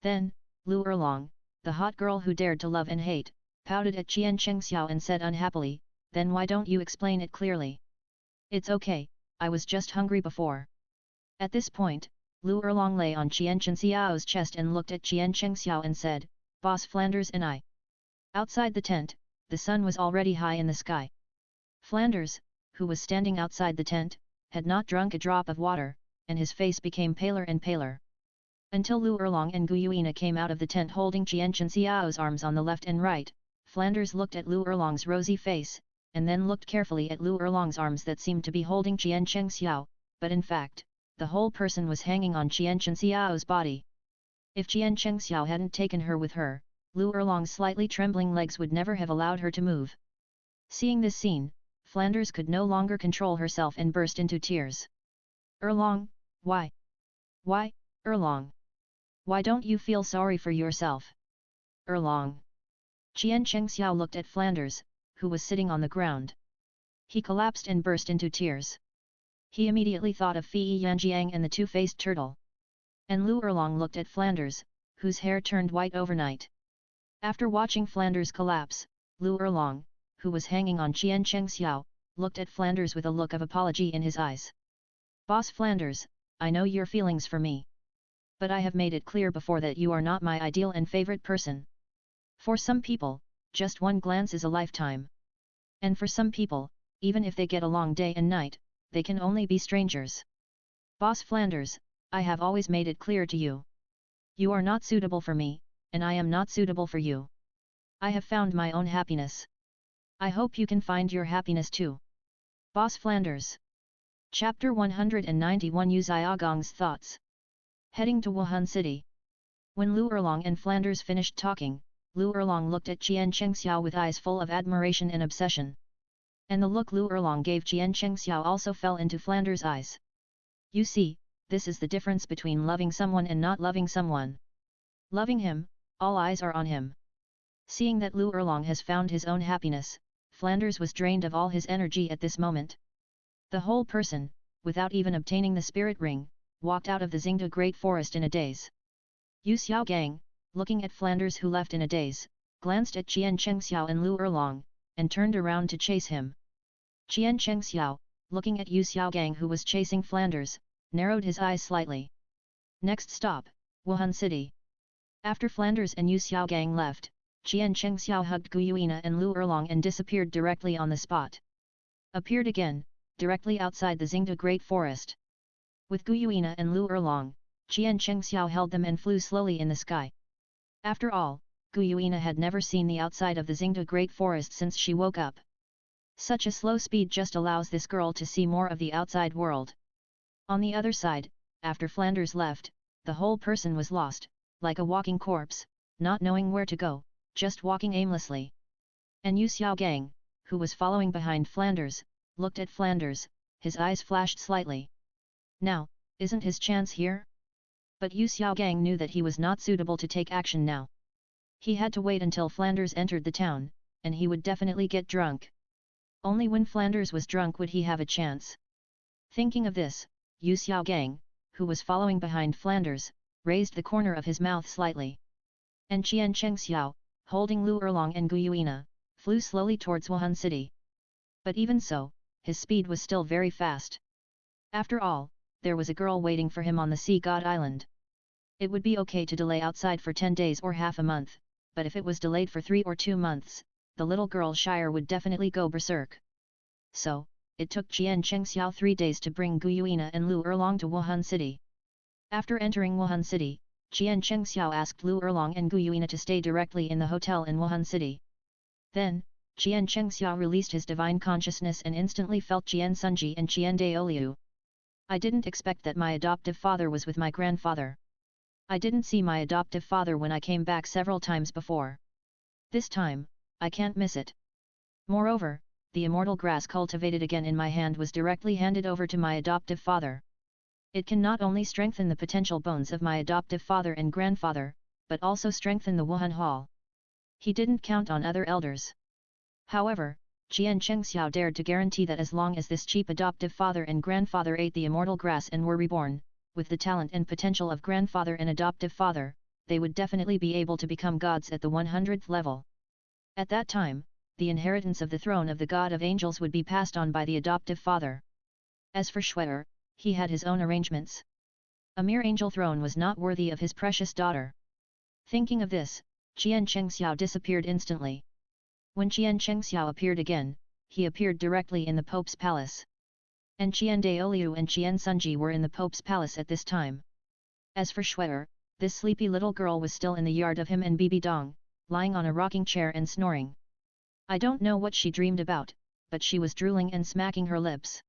Then, Lu Erlong, the hot girl who dared to love and hate, pouted at Qiancheng Xiao and said unhappily, then why don't you explain it clearly? It's okay, I was just hungry before. At this point, Lu Erlong lay on Qianchen Xiao's chest and looked at Qiancheng Xiao and said, Boss Flanders and I. Outside the tent, the sun was already high in the sky. Flanders, who was standing outside the tent, had not drunk a drop of water, and his face became paler and paler. Until Lu Erlong and Gu Yuina came out of the tent holding Qian Xiao's arms on the left and right, Flanders looked at Lu Erlong's rosy face, and then looked carefully at Lu Erlong's arms that seemed to be holding Qian Xiao, but in fact, the whole person was hanging on Qian Xiao's body. If Qian Xiao hadn't taken her with her, Lu Erlong's slightly trembling legs would never have allowed her to move. Seeing this scene, Flanders could no longer control herself and burst into tears. Erlong, why? Why, Erlong? Why don't you feel sorry for yourself? Erlong. Qian Xiao looked at Flanders, who was sitting on the ground. He collapsed and burst into tears. He immediately thought of Fei Yanjiang and the two-faced turtle. And Lu Erlong looked at Flanders, whose hair turned white overnight. After watching Flanders collapse, Lu Erlong, who was hanging on Qian Xiao, looked at Flanders with a look of apology in his eyes. Boss Flanders, I know your feelings for me. But I have made it clear before that you are not my ideal and favorite person. For some people, just one glance is a lifetime. And for some people, even if they get along day and night, they can only be strangers. Boss Flanders, I have always made it clear to you. You are not suitable for me, and I am not suitable for you. I have found my own happiness. I hope you can find your happiness too. Boss Flanders. Chapter 191 Yu Xiaogong's Thoughts. Heading to Wuhan City. When Lu Erlong and Flanders finished talking, Lu Erlong looked at Qian Xiao with eyes full of admiration and obsession. And the look Lu Erlong gave Qian Xiao also fell into Flanders' eyes. You see, this is the difference between loving someone and not loving someone. Loving him, all eyes are on him. Seeing that Lu Erlong has found his own happiness, Flanders was drained of all his energy at this moment. The whole person, without even obtaining the spirit ring, walked out of the Xingde Great Forest in a daze. Yu Xiaogang, looking at Flanders who left in a daze, glanced at Qian Xiao and Lu Erlong, and turned around to chase him. Qian Xiao, looking at Yu Xiaogang who was chasing Flanders, narrowed his eyes slightly. Next stop, Wuhan City. After Flanders and Yu Xiaogang left, Qian Xiao hugged Gu Yuina and Lu Erlong and disappeared directly on the spot. Appeared again, directly outside the Xingde Great Forest. With Gu Yuina and Lu Erlong, Qian Xiao held them and flew slowly in the sky. After all, Gu Yuina had never seen the outside of the Xingde Great Forest since she woke up. Such a slow speed just allows this girl to see more of the outside world. On the other side, after Flanders left, the whole person was lost, like a walking corpse, not knowing where to go, just walking aimlessly. And Yu Xiaogang, who was following behind Flanders, looked at Flanders, his eyes flashed slightly. Now, isn't his chance here? But Yu Xiaogang knew that he was not suitable to take action now. He had to wait until Flanders entered the town, and he would definitely get drunk. Only when Flanders was drunk would he have a chance. Thinking of this, Yu Xiaogang, who was following behind Flanders, raised the corner of his mouth slightly. And Qian Xiao, holding Lu Erlong and Gu Yuina, flew slowly towards Wuhan City. But even so, his speed was still very fast. After all, there was a girl waiting for him on the Sea God Island. It would be okay to delay outside for 10 days or half a month, but if it was delayed for 3 or 2 months, the little girl Shire would definitely go berserk. So, it took Qian Xiao 3 days to bring Gu Yuina and Lu Erlong to Wuhan City. After entering Wuhan City, Qian Xiao asked Lu Erlong and Gu Yuina to stay directly in the hotel in Wuhan City. Then, Qian Xiao released his divine consciousness and instantly felt Qian Sunji and Qian Daoliu. I didn't expect that my adoptive father was with my grandfather. I didn't see my adoptive father when I came back several times before. This time, I can't miss it. Moreover, the immortal grass cultivated again in my hand was directly handed over to my adoptive father. It can not only strengthen the potential bones of my adoptive father and grandfather, but also strengthen the Wuhan Hall. He didn't count on other elders. However, Qian Xiao dared to guarantee that as long as this cheap adoptive father and grandfather ate the immortal grass and were reborn, with the talent and potential of grandfather and adoptive father, they would definitely be able to become gods at the 100th level. At that time, the inheritance of the throne of the God of Angels would be passed on by the adoptive father. As for Schwer, he had his own arrangements. A mere angel throne was not worthy of his precious daughter. Thinking of this, Qian Xiao disappeared instantly. When Qian Xiao appeared again, he appeared directly in the Pope's palace. and Qian Daoliu and Qian Sunji were in the Pope's palace at this time. As for Shuer, this sleepy little girl was still in the yard of him and Bibi Dong, lying on a rocking chair and snoring. I don't know what she dreamed about, but she was drooling and smacking her lips.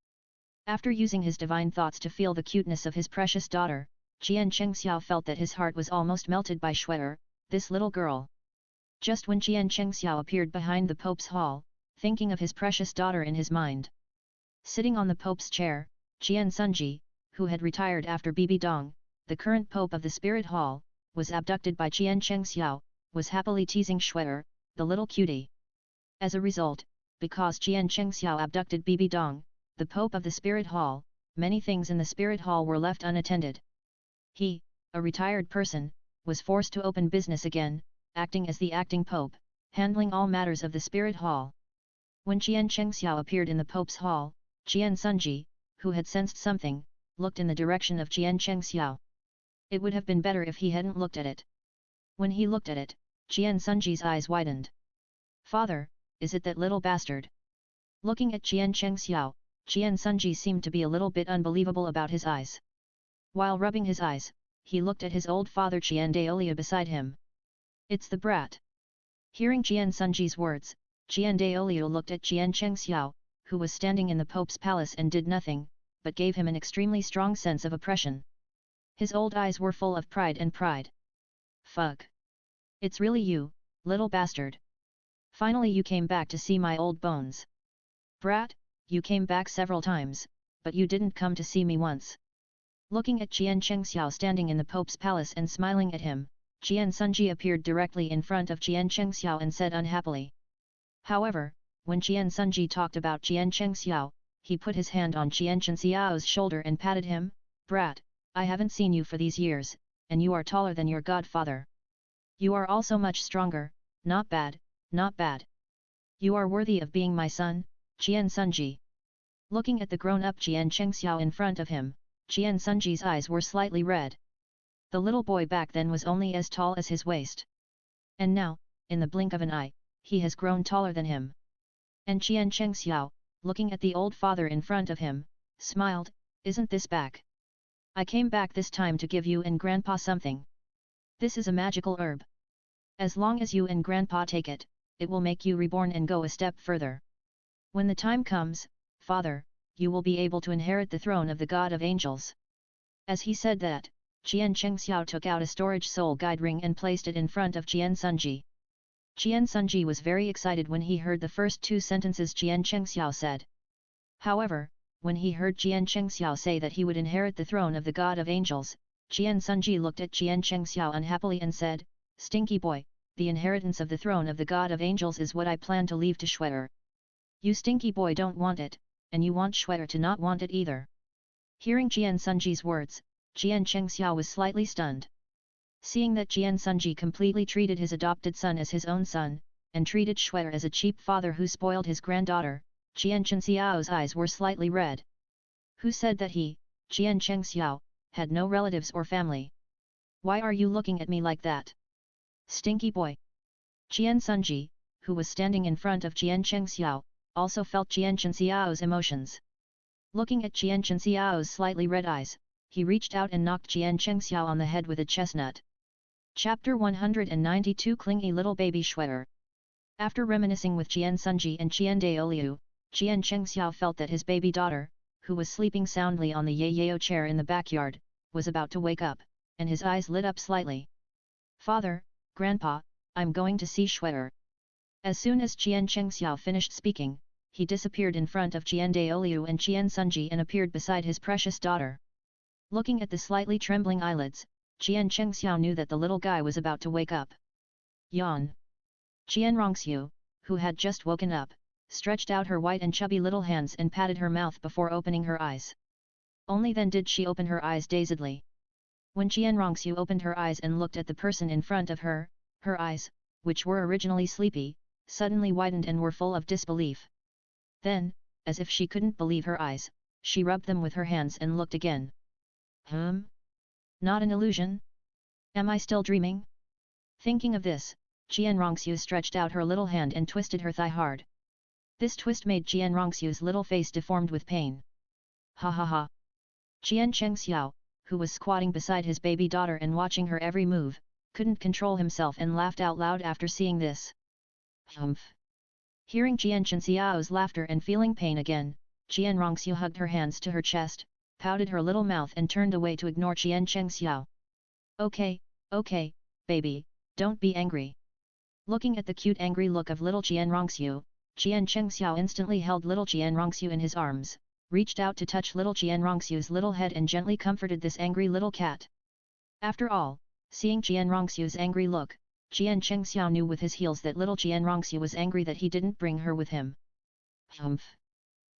After using his divine thoughts to feel the cuteness of his precious daughter, Qian Chengxiao felt that his heart was almost melted by Shuer, this little girl. Just when Qian Chengxiao appeared behind the Pope's hall, thinking of his precious daughter in his mind. Sitting on the Pope's chair, Qian Sunji, who had retired after Bibi Dong, the current Pope of the Spirit Hall, was abducted by Qian Chengxiao, was happily teasing Shuer, the little cutie. As a result, because Qian Chengxiao abducted Bibi Dong, the Pope of the Spirit Hall, many things in the Spirit Hall were left unattended. He, a retired person, was forced to open business again, acting as the acting Pope, handling all matters of the Spirit Hall. When Qian Chengxiao appeared in the Pope's hall, Qian Sunji, who had sensed something, looked in the direction of Qian Chengxiao. It would have been better if he hadn't looked at it. When he looked at it, Qian Sunji's eyes widened. Father, is it that little bastard? Looking at Qian Chengxiao, Qian Sunji seemed to be a little bit unbelievable about his eyes. While rubbing his eyes, he looked at his old father Qian Daoliu beside him. It's the brat. Hearing Qian Sunji's words, Qian Daoliu looked at Qian Chengxiao, who was standing in the Pope's palace and did nothing, but gave him an extremely strong sense of oppression. His old eyes were full of pride and pride. Fuck. It's really you, little bastard. Finally you came back to see my old bones. Brat, you came back several times, but you didn't come to see me once. Looking at Qian Chengxiao standing in the Pope's palace and smiling at him, Qian Sunji appeared directly in front of Qian Chengxiao and said unhappily. However, when Qian Sunji talked about Qian Chengxiao, he put his hand on Qian Chengxiao's shoulder and patted him. Brat, I haven't seen you for these years, and you are taller than your godfather. You are also much stronger, not bad, not bad. You are worthy of being my son, Qian Sunji. Looking at the grown-up Qian Chengxiao in front of him, Qian Sunji's eyes were slightly red. The little boy back then was only as tall as his waist. And now, in the blink of an eye, he has grown taller than him. And Qian Chengxiao, looking at the old father in front of him, smiled, isn't this back? I came back this time to give you and grandpa something. This is a magical herb. As long as you and grandpa take it, it will make you reborn and go a step further. When the time comes, father, you will be able to inherit the throne of the God of Angels. As he said that, Qian Chengxiao took out a storage soul guide ring and placed it in front of Qian Sunji. Qian Sunji was very excited when he heard the first two sentences Qian Chengxiao said. However, when he heard Qian Chengxiao say that he would inherit the throne of the God of Angels, Qian Sunji looked at Qian Chengxiao unhappily and said, Stinky boy, the inheritance of the throne of the God of Angels is what I plan to leave to Shuer. You stinky boy don't want it, and you want Shuer to not want it either. Hearing Qian Sunji's words, Qian Chengxiao was slightly stunned. Seeing that Qian Sunji completely treated his adopted son as his own son, and treated Shuer as a cheap father who spoiled his granddaughter, Qian Chengxiao's eyes were slightly red. Who said that he, Qian Chengxiao, had no relatives or family? Why are you looking at me like that? Stinky boy. Qian Sunji, who was standing in front of Qian Chengxiao, also felt Qian Chengxiao's emotions. Looking at Qian Chengxiao's slightly red eyes, he reached out and knocked Qian Chengxiao on the head with a chestnut. Chapter 192 Clingy Little Baby Shuer. After reminiscing with Qian Sunji and Qian Daoliu, Qian Chengxiao felt that his baby daughter, who was sleeping soundly on the yayo chair in the backyard, was about to wake up, and his eyes lit up slightly. Father, Grandpa, I'm going to see Shuer. As soon as Qian Chengxiao finished speaking, he disappeared in front of Qian Daoliu and Qian Sunji and appeared beside his precious daughter. Looking at the slightly trembling eyelids, Qian Chengxiao knew that the little guy was about to wake up. Yawn. Qian Rongxiu, who had just woken up, stretched out her white and chubby little hands and patted her mouth before opening her eyes. Only then did she open her eyes dazedly. When Qian Rongxiu opened her eyes and looked at the person in front of her, her eyes, which were originally sleepy, suddenly widened and were full of disbelief. Then, as if she couldn't believe her eyes, she rubbed them with her hands and looked again. Not an illusion? Am I still dreaming? Thinking of this, Qian Rongxiu stretched out her little hand and twisted her thigh hard. This twist made Qian Rongxiu's little face deformed with pain. Ha ha ha. Qian Chengxiao, who was squatting beside his baby daughter and watching her every move, couldn't control himself and laughed out loud after seeing this. Humph. Hearing Qian Chengxiao's laughter and feeling pain again, Qian Rongxiu hugged her hands to her chest, pouted her little mouth and turned away to ignore Qian Chengxiao. Okay, baby, don't be angry. Looking at the cute angry look of little Qian Rongxiu, Qian Chengxiao instantly held little Qian Rongxiu in his arms, reached out to touch little Qian Rongxiu's little head and gently comforted this angry little cat. After all, seeing Qian Rongxiu's angry look, Qian Chengxiao knew with his heels that little Qian Rongxiu was angry that he didn't bring her with him. Humph.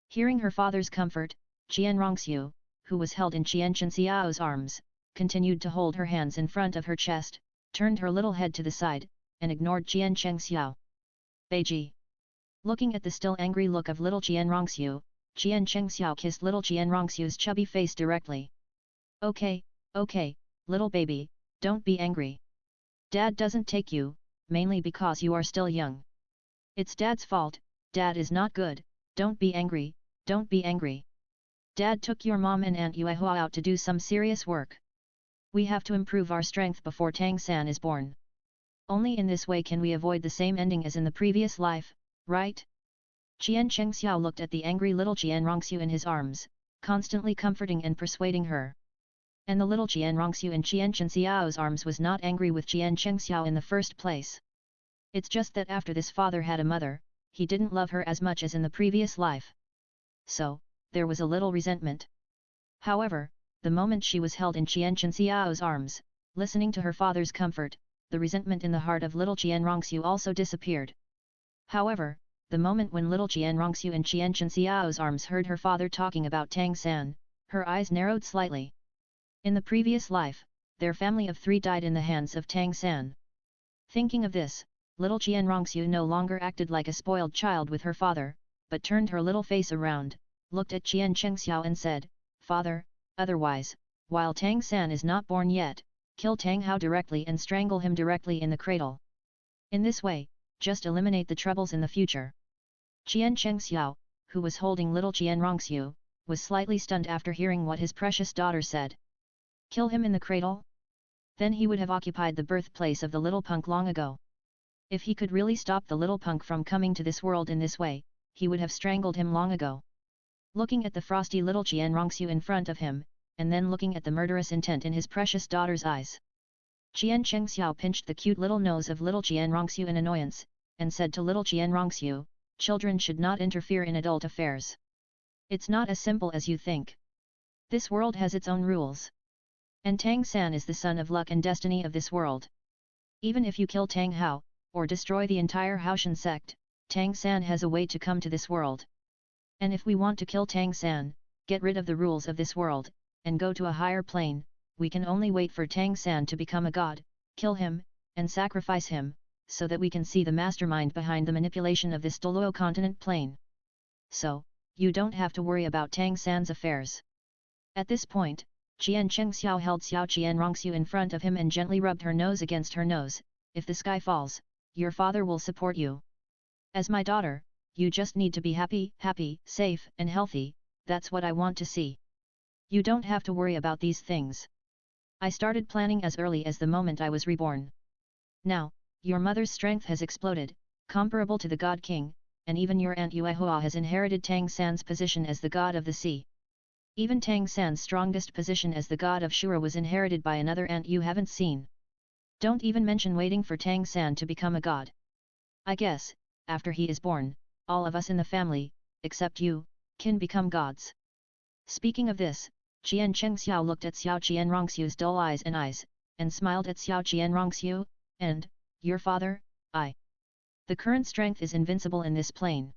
Hearing her father's comfort, Qian Rongxiu, who was held in Qian Chengxiao's arms, continued to hold her hands in front of her chest, turned her little head to the side, and ignored Qian Chengxiao. Beiji. Looking at the still angry look of little Qian Rongxiu, Qian Chengxiao kissed little Qian Rongxiu's chubby face directly. Okay, little baby, don't be angry. Dad doesn't take you, mainly because you are still young. It's Dad's fault, Dad is not good, don't be angry, don't be angry. Dad took your mom and Aunt Yuehua out to do some serious work. We have to improve our strength before Tang San is born. Only in this way can we avoid the same ending as in the previous life, right? Qian Chengxiao looked at the angry little Qian Rongxiu in his arms, constantly comforting and persuading her. And the little Qian Rongxiu in Qian Chengxiao's arms was not angry with Qian Chengxiao in the first place. It's just that after this father had a mother, he didn't love her as much as in the previous life. So, there was a little resentment. However, the moment she was held in Qian Chengxiao's arms, listening to her father's comfort, the resentment in the heart of little Qian Rongxiu also disappeared. However, the moment when little Qian Rongxiu in Qian Chengxiao's arms heard her father talking about Tang San, her eyes narrowed slightly. In the previous life, their family of 3 died in the hands of Tang San. Thinking of this, little Qian Rongxiu no longer acted like a spoiled child with her father, but turned her little face around, looked at Qian Chengxiao and said, "Father, otherwise, while Tang San is not born yet, kill Tang Hao directly and strangle him directly in the cradle. In this way, just eliminate the troubles in the future." Qian Chengxiao, who was holding little Qian Rongxiu, was slightly stunned after hearing what his precious daughter said. Kill him in the cradle? Then he would have occupied the birthplace of the little punk long ago. If he could really stop the little punk from coming to this world in this way, he would have strangled him long ago. Looking at the frosty little Qian Rongxiu in front of him, and then looking at the murderous intent in his precious daughter's eyes, Qian Chengxiao pinched the cute little nose of little Qian Rongxiu in annoyance, and said to little Qian Rongxiu, "Children should not interfere in adult affairs. It's not as simple as you think. This world has its own rules. And Tang San is the son of luck and destiny of this world. Even if you kill Tang Hao, or destroy the entire Haoshan sect, Tang San has a way to come to this world. And if we want to kill Tang San, get rid of the rules of this world, and go to a higher plane, we can only wait for Tang San to become a god, kill him, and sacrifice him, so that we can see the mastermind behind the manipulation of this Douluo continent plane. So, you don't have to worry about Tang San's affairs." At this point, Qian Chengxiao held Xiao Qian Rongxiu in front of him and gently rubbed her nose against her nose. "If the sky falls, your father will support you. As my daughter, you just need to be happy, safe and healthy, that's what I want to see. You don't have to worry about these things. I started planning as early as the moment I was reborn. Now, your mother's strength has exploded, comparable to the God King, and even your Aunt Yuehua has inherited Tang San's position as the god of the sea. Even Tang San's strongest position as the god of Shura was inherited by another aunt you haven't seen. Don't even mention waiting for Tang San to become a god. I guess, after he is born, all of us in the family, except you, can become gods." Speaking of this, Qian Chengxiao looked at Xiao Qian Rongxiu's dull eyes, and smiled at Xiao Qian Rongxiu, "And, your father, I. The current strength is invincible in this plane."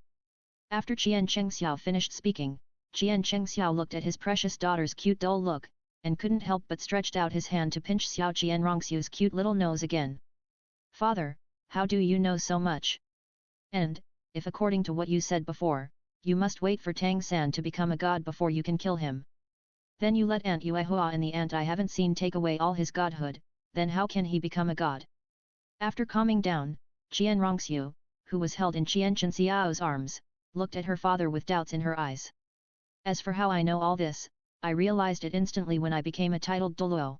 After Qian Chengxiao finished speaking, Qian Chengxiao looked at his precious daughter's cute dull look, and couldn't help but stretched out his hand to pinch Xiao Qian Rongxiu's cute little nose again. "Father, how do you know so much? And, if according to what you said before, you must wait for Tang San to become a god before you can kill him. Then you let Aunt Yuehua and the aunt I haven't seen take away all his godhood, then how can he become a god?" After calming down, Qian Rongxiu, who was held in Qian Chengxiao's arms, looked at her father with doubts in her eyes. As for how I know all this, I realized it instantly when I became a titled Douluo.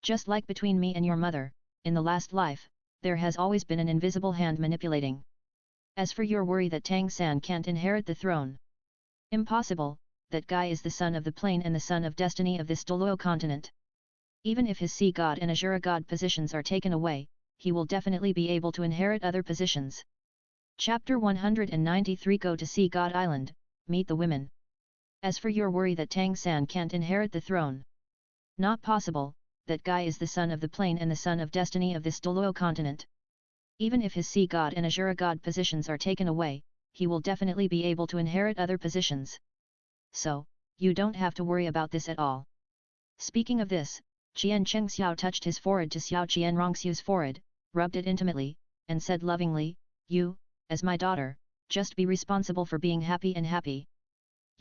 Just like between me and your mother, in the last life, there has always been an invisible hand manipulating. As for your worry that Tang San can't inherit the throne. Impossible, that guy is the son of the plane and the son of destiny of this Douluo continent. Even if his sea god and Azura god positions are taken away, he will definitely be able to inherit other positions. Chapter 193 Go to Sea God Island, meet the women. As for your worry that Tang San can't inherit the throne. Not possible, that guy is the son of the plane and the son of destiny of this Douluo continent. Even if his sea god and Azura god positions are taken away, he will definitely be able to inherit other positions. So, you don't have to worry about this at all. Speaking of this, Qian Chengxiao touched his forehead to Xiao Qian Rongxiu's forehead, rubbed it intimately, and said lovingly, "You, as my daughter, just be responsible for being happy and happy.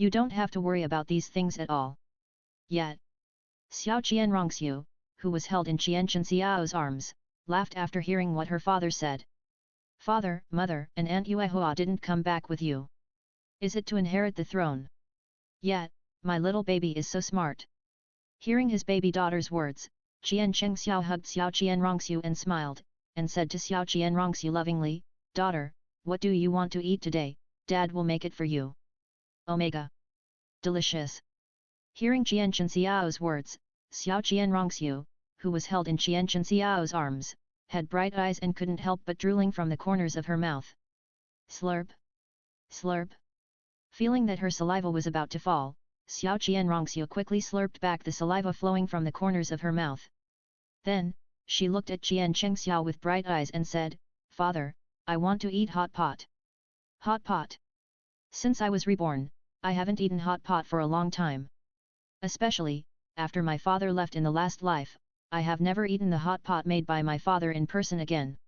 You don't have to worry about these things at all." Yet, Xiao Qian Rongxiu, who was held in Qian Chenxiao's arms, laughed after hearing what her father said. "Father, mother, and Aunt Yuehua didn't come back with you. Is it to inherit the throne? Yet, my little baby is so smart." Hearing his baby daughter's words, Qian Chengxiao hugged Xiao Qian Rongxiu and smiled, and said to Xiao Qian Rongxiu lovingly, "Daughter, what do you want to eat today? Dad will make it for you." Omega. Delicious. Hearing Qian Chenxiao's words, Xiao Qian Rongxiu, who was held in Qian Chenxiao's arms, had bright eyes and couldn't help but drooling from the corners of her mouth. Slurp. Slurp. Feeling that her saliva was about to fall, Xiao Qian Rongxiu quickly slurped back the saliva flowing from the corners of her mouth. Then, she looked at Qian Chengxiao with bright eyes and said, "Father, I want to eat hot pot." Hot pot. Since I was reborn, I haven't eaten hot pot for a long time. Especially, after my father left in the last life, I have never eaten the hot pot made by my father in person again.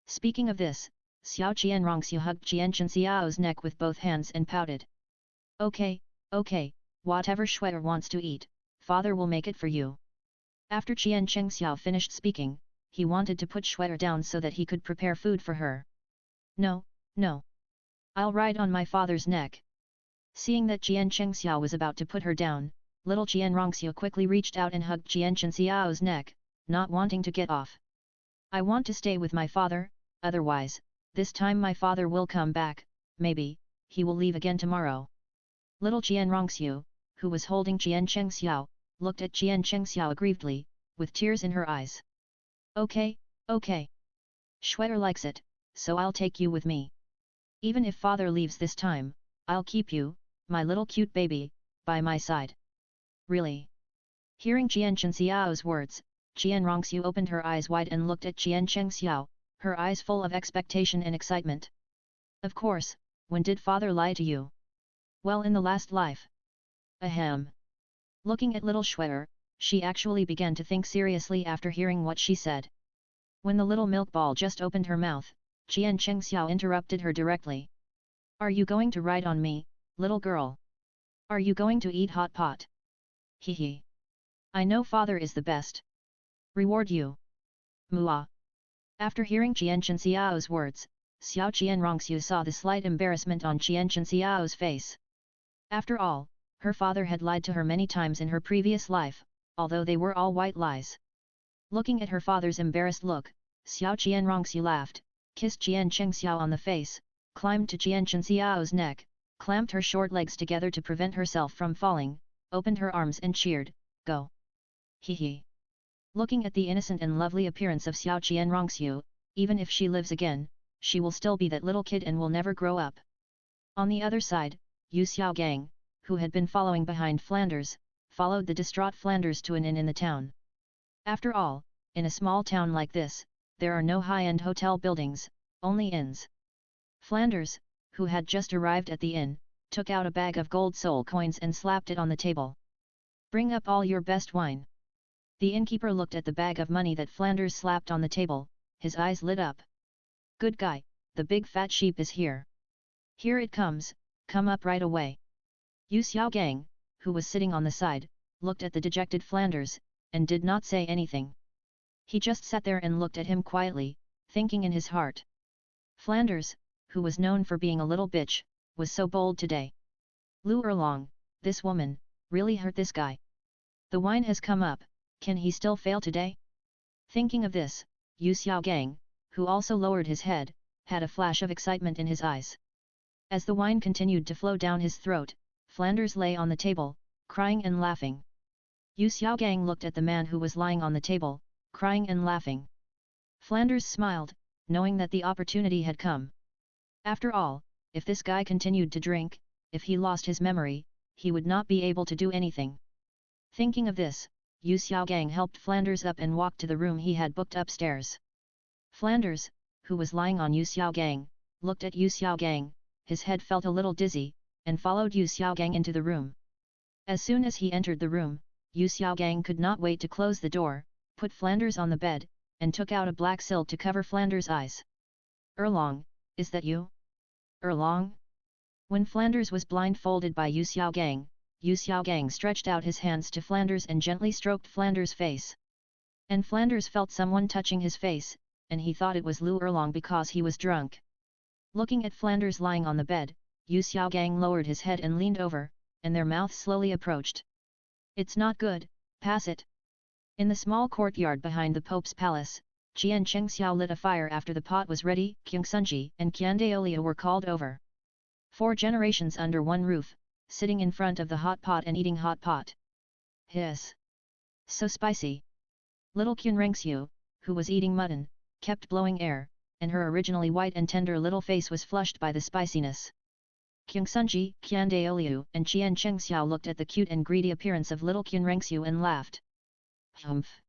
Speaking of this, Xiao Qian Rongxiu hugged Qian Chenxiao's neck with both hands and pouted. Okay, whatever Shuer wants to eat, father will make it for you." After Qian Chengxiao finished speaking, he wanted to put Shuer down so that he could prepare food for her. No. I'll ride on my father's neck." Seeing that Qian Chengxiao was about to put her down, little Qian Rongxiu quickly reached out and hugged Qian Chenxiao's neck, not wanting to get off. "I want to stay with my father, otherwise, this time my father will come back, maybe, he will leave again tomorrow." Little Qian Rongxiu, who was holding Qian Chengxiao, looked at Qian Chengxiao aggrievedly, with tears in her eyes. Okay. Shuer likes it, so I'll take you with me. Even if father leaves this time, I'll keep you, my little cute baby, by my side. Really? Hearing Qian Chenxiao's words, Qian Rongxiu opened her eyes wide and looked at Qian Chengxiao, her eyes full of expectation and excitement. Of course, when did father lie to you? Well, in the last life. Ahem. Looking at little Shuer, she actually began to think seriously after hearing what she said. When the little milk ball just opened her mouth, Qian Chengxiao interrupted her directly. "Are you going to ride on me, little girl? Are you going to eat hot pot? Hehe. I know father is the best. Reward you. Mua." After hearing Qian Chenxiao's words, Xiao Qian Rongxiu saw the slight embarrassment on Qian Chenxiao's face. After all, her father had lied to her many times in her previous life, although they were all white lies. Looking at her father's embarrassed look, Xiao Qian Rongxiu laughed, kissed Qian Chengxiao on the face, climbed to Qian Chenxiao's neck, clamped her short legs together to prevent herself from falling, opened her arms and cheered, "Go!" Hehe. Looking at the innocent and lovely appearance of Xiao Qian Rongxiu, even if she lives again, she will still be that little kid and will never grow up. On the other side, Yu Xiaogang, who had been following behind Flanders, followed the distraught Flanders to an inn in the town. After all, in a small town like this, there are no high-end hotel buildings, only inns. Flanders, who had just arrived at the inn, took out a bag of gold soul coins and slapped it on the table. "Bring up all your best wine." The innkeeper looked at the bag of money that Flanders slapped on the table, his eyes lit up. "Good guy, the big fat sheep is here. Here it comes, come up right away." Yu Xiaogang, who was sitting on the side, looked at the dejected Flanders, and did not say anything. He just sat there and looked at him quietly, thinking in his heart. Flanders, who was known for being a little bitch, was so bold today. Lu Erlong, This woman, really hurt this guy. The wine has come up, can he still fail today? Thinking of this, Yu Xiaogang, who also lowered his head, had a flash of excitement in his eyes. As the wine continued to flow down his throat, Flanders lay on the table, crying and laughing. Yu Xiaogang looked at the man who was lying on the table, crying and laughing. Flanders smiled, knowing that the opportunity had come. After all, if this guy continued to drink, if he lost his memory, he would not be able to do anything. Thinking of this, Yu Xiaogang helped Flanders up and walked to the room he had booked upstairs. Flanders, who was lying on Yu Xiaogang, looked at Yu Xiaogang, his head felt a little dizzy, and followed Yu Xiaogang into the room. As soon as he entered the room, Yu Xiaogang could not wait to close the door, put Flanders on the bed, and took out a black silk to cover Flanders' eyes. Erlong, is that you? Erlong? When Flanders was blindfolded by Yu Xiaogang stretched out his hands to Flanders and gently stroked Flanders' face. And Flanders felt someone touching his face, and he thought it was Lu Erlong because he was drunk. Looking at Flanders lying on the bed, Yu Xiaogang lowered his head and leaned over, and their mouths slowly approached. It's not good, pass it. In the small courtyard behind the Pope's palace, Qian Chengxiao lit a fire after the pot was ready. King Sunji and Qian Daoliu were called over. 4 generations under one roof, sitting in front of the hot pot and eating hot pot. Hiss! So spicy! Little Qian Rengxiu, who was eating mutton, kept blowing air, and her originally white and tender little face was flushed by the spiciness. King Sunji, Qian Daoliu and Qian Chengxiao looked at the cute and greedy appearance of little Qian Rengxiu and laughed. Humph!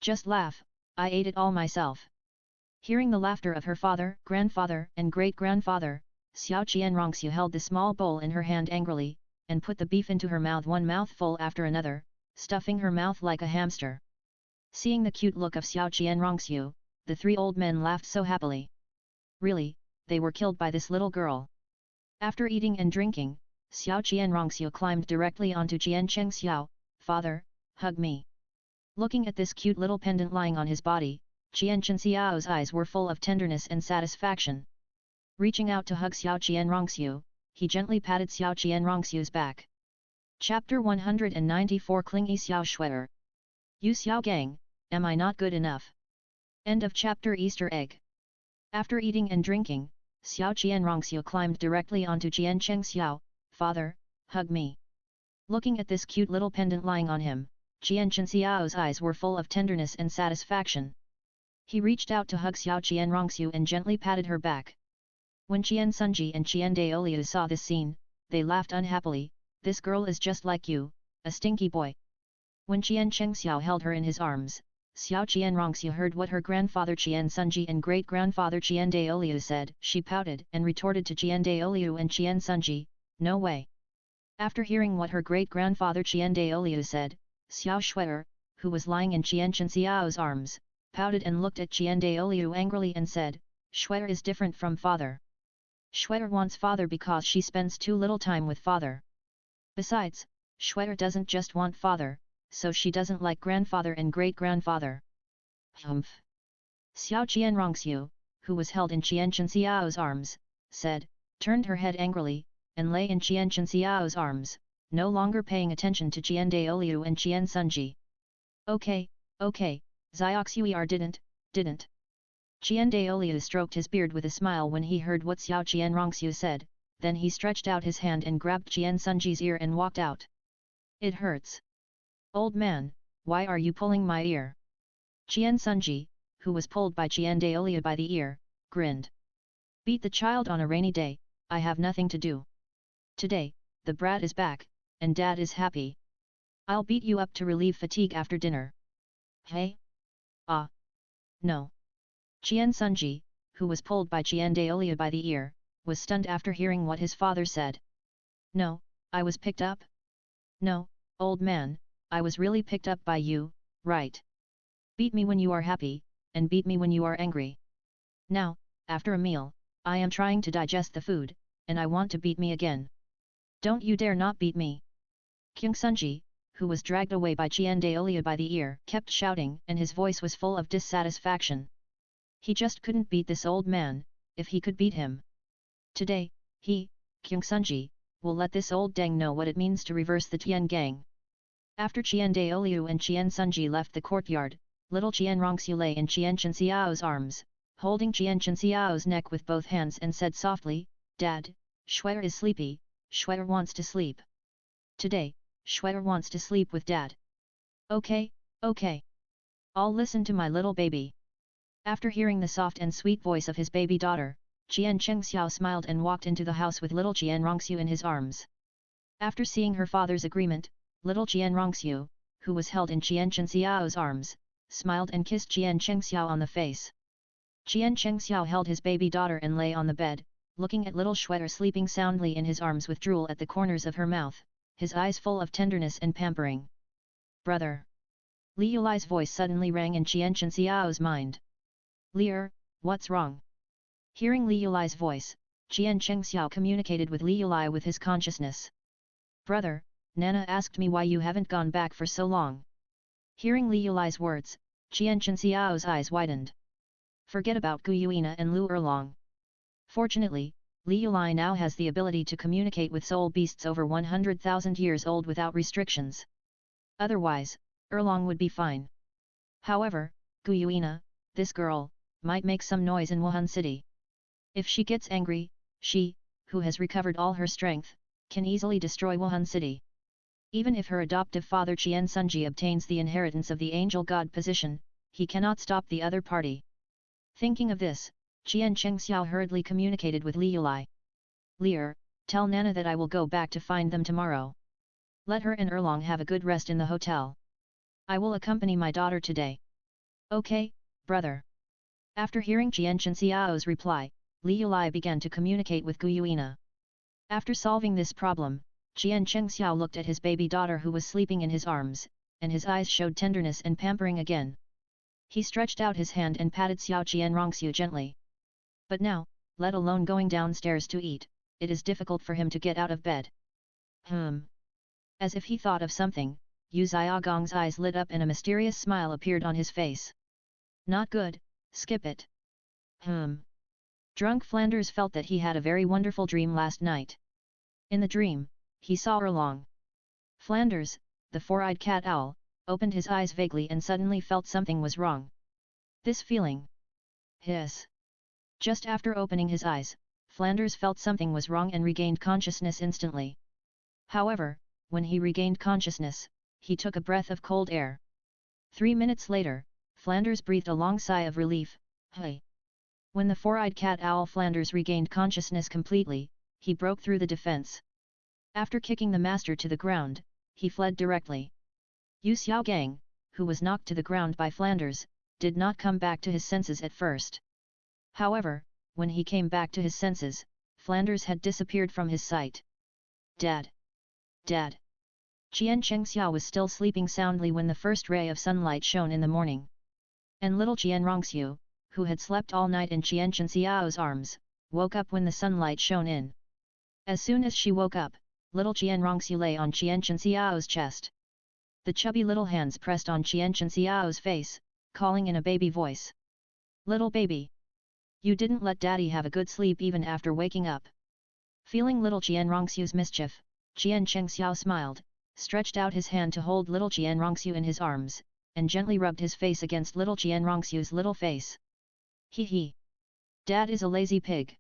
Just laugh, I ate it all myself. Hearing the laughter of her father, grandfather and great-grandfather, Xiao Qian Rongxiu held the small bowl in her hand angrily, and put the beef into her mouth one mouthful after another, stuffing her mouth like a hamster. Seeing the cute look of Xiao Qian Rongxiu, the 3 old men laughed so happily. Really, they were killed by this little girl. After eating and drinking, Xiao Qian Rongxiu climbed directly onto Qian Chengxiao, "Father, hug me." Looking at this cute little pendant lying on his body, Qian Chengxiao's eyes were full of tenderness and satisfaction. Reaching out to hug Xiao Qian Rongxiu, he gently patted Xiao Qian Rongxiu's back. Chapter 194 Clingy Xiao Shue'er. Yu Xiaogang, am I not good enough? End of chapter. Easter egg. After eating and drinking, Xiao Qian Rongxiu climbed directly onto Qian Chengxiao, "Father, hug me." Looking at this cute little pendant lying on him, Qian Chengxiao's eyes were full of tenderness and satisfaction. He reached out to hug Xiao Qian Rongxiu and gently patted her back. When Qian Sunji and Qian Daoliu saw this scene, they laughed unhappily. "This girl is just like you, a stinky boy." When Qian Chengxiao held her in his arms, Xiao Qian Rongxiu heard what her grandfather Qian Sunji and great-grandfather Qian Daoliu said. She pouted and retorted to Qian Daoliu and Qian Sunji, "No way." After hearing what her great-grandfather Qian Daoliu said, Xiao Shue'er, who was lying in Qian Chengxiao's arms, pouted and looked at Qian Daoliu angrily and said, "Shue'er is different from father. Shue'er wants father because she spends too little time with father. Besides, Shue'er doesn't just want father, so she doesn't like grandfather and great-grandfather." Humph! Xiao Qian Rongxiu, who was held in Qian Chengxiao's arms, said, turned her head angrily, and lay in Qian Chengxiao's arms, no longer paying attention to Qian Daoliu and Qian Sunji. Okay, Zioxuer didn't. Qian Daoliu stroked his beard with a smile when he heard what Xiao Qian Rongxiu said, then he stretched out his hand and grabbed Qian Sunji's ear and walked out. "It hurts." "Old man, why are you pulling my ear?" Qian Sunji, who was pulled by Qian Daoliu by the ear, grinned. "Beat the child on a rainy day, I have nothing to do. Today, the brat is back, and dad is happy. I'll beat you up to relieve fatigue after dinner." "Hey? Ah. No." Qian Sunji, who was pulled by Qian Daoliu by the ear, was stunned after hearing what his father said. "No, I was picked up?" "No, old man, I was really picked up by you, right? Beat me when you are happy, and beat me when you are angry. Now, after a meal, I am trying to digest the food, and I want to beat me again. Don't you dare not beat me." King Sunji, who was dragged away by Qian Daoliu by the ear, kept shouting and his voice was full of dissatisfaction. He just couldn't beat this old man, if he could beat him. Today, he, King Sunji, will let this old deng know what it means to reverse the Tian gang. After Qian Daoliu and Qian Sunji left the courtyard, little Qian Rongxiu lay in Qian Chenxiao's arms, holding Qian Chenxiao's neck with both hands and said softly, "Dad, Shuer is sleepy, Shuer wants to sleep. Today, Shuer wants to sleep with Dad." "Okay, okay. I'll listen to my little baby." After hearing the soft and sweet voice of his baby daughter, Qian Chengxiao smiled and walked into the house with little Qian Rongxiu in his arms. After seeing her father's agreement, little Qian Rongxiu, who was held in Qian Chenxiao's arms, smiled and kissed Qian Chengxiao on the face. Qian Chengxiao held his baby daughter and lay on the bed, looking at little Shuer sleeping soundly in his arms with drool at the corners of her mouth, his eyes full of tenderness and pampering. "Brother!" Li Yulai's voice suddenly rang in Qian Chenxiao's mind. "Lier, what's wrong?" Hearing Li Yulai's voice, Qian Chengxiao communicated with Li Yulai with his consciousness. "Brother, Nana asked me why you haven't gone back for so long." Hearing Li Yulai's words, Qian Chenxiao's eyes widened. "Forget about Gu Yuina and Lu Erlong. Fortunately, Li Yulai now has the ability to communicate with soul beasts over 100,000 years old without restrictions. Otherwise, Erlong would be fine. However, Gu Yuina, this girl, might make some noise in Wuhan City. If she gets angry, she, who has recovered all her strength, can easily destroy Wuhan City. Even if her adoptive father Qian Sunji obtains the inheritance of the angel god position, he cannot stop the other party." Thinking of this, Qian Chengxiao hurriedly communicated with Li Yulai. "Lier, tell Nana that I will go back to find them tomorrow. Let her and Erlong have a good rest in the hotel. I will accompany my daughter today." "Okay, brother." After hearing Qian Chenxiao's reply, Li Yulai began to communicate with Gu Yuina. After solving this problem, Qian Chengxiao looked at his baby daughter who was sleeping in his arms, and his eyes showed tenderness and pampering again. He stretched out his hand and patted Xiao Qian Rongxiu gently. But now, let alone going downstairs to eat, it is difficult for him to get out of bed. As if he thought of something, Yu Xiaogong's eyes lit up and a mysterious smile appeared on his face. "Not good, skip it." Drunk Flanders felt that he had a very wonderful dream last night. In the dream, he saw Erlong. Flanders, the four-eyed cat owl, opened his eyes vaguely and suddenly felt something was wrong. This feeling. Hiss. Just after opening his eyes, Flanders felt something was wrong and regained consciousness instantly. However, when he regained consciousness, he took a breath of cold air. 3 minutes later, Flanders breathed a long sigh of relief. Hey! When the four-eyed cat owl Flanders regained consciousness completely, he broke through the defense. After kicking the master to the ground, he fled directly. Yu Xiaogang, who was knocked to the ground by Flanders, did not come back to his senses at first. However, when he came back to his senses, Flanders had disappeared from his sight. "Dad! Dad!" Qian Chengxiao was still sleeping soundly when the first ray of sunlight shone in the morning. And little Qian Rongxiu, who had slept all night in Qian Chenxiao's arms, woke up when the sunlight shone in. As soon as she woke up, little Qian Rongxiu lay on Qian Chenxiao's chest. The chubby little hands pressed on Qian Chenxiao's face, calling in a baby voice. "Little baby! You didn't let daddy have a good sleep even after waking up." Feeling little Qian Rongxiu's mischief, Qian Chengxiao smiled, stretched out his hand to hold little Qian Rongxiu in his arms, and gently rubbed his face against little Qian Rongxiu's little face. "Hee hee! Dad is a lazy pig.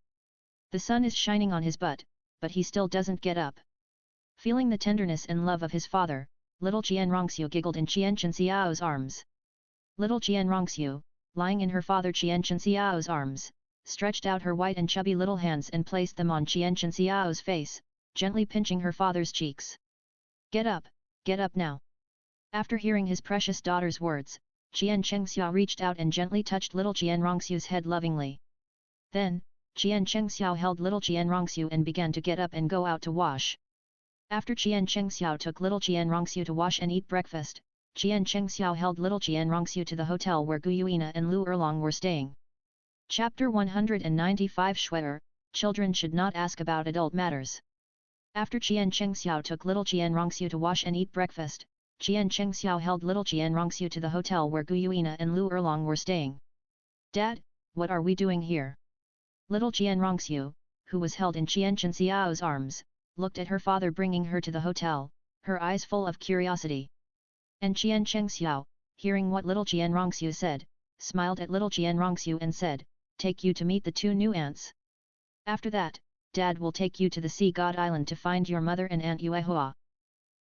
The sun is shining on his butt, but he still doesn't get up." Feeling the tenderness and love of his father, little Qian Rongxiu giggled in Qian Chenxiao's arms. Little Qian Rongxiu, lying in her father Qian Chenxiao's arms, stretched out her white and chubby little hands and placed them on Qian Chenxiao's face, gently pinching her father's cheeks. Get up now." After hearing his precious daughter's words, Qian Chengxiao reached out and gently touched little Qian Rongxiu's head lovingly. Then, Qian Chengxiao held little Qian Rongxiu and began to get up and go out to wash. After Qian Chengxiao took little Qian Rongxiu to wash and eat breakfast, Qian Chengxiao held little Qian Rongxiu to the hotel where Gu Yuina and Lu Erlong were staying. Chapter 195 Shuer, Children should not ask about adult matters. After Qian Chengxiao took little Qian Rongxiu to wash and eat breakfast, Qian Chengxiao held little Qian Rongxiu to the hotel where Gu Yuina and Lu Erlong were staying. "Dad, what are we doing here?" Little Qian Rongxiu, who was held in Qian Chenxiao's arms, looked at her father bringing her to the hotel, her eyes full of curiosity. And Qian Chengxiao, hearing what little Jian Rongxiu said, smiled at little Jian Rongxiu and said, "Take you to meet the two new aunts. After that, Dad will take you to the Sea God Island to find your mother and Aunt Yuehua."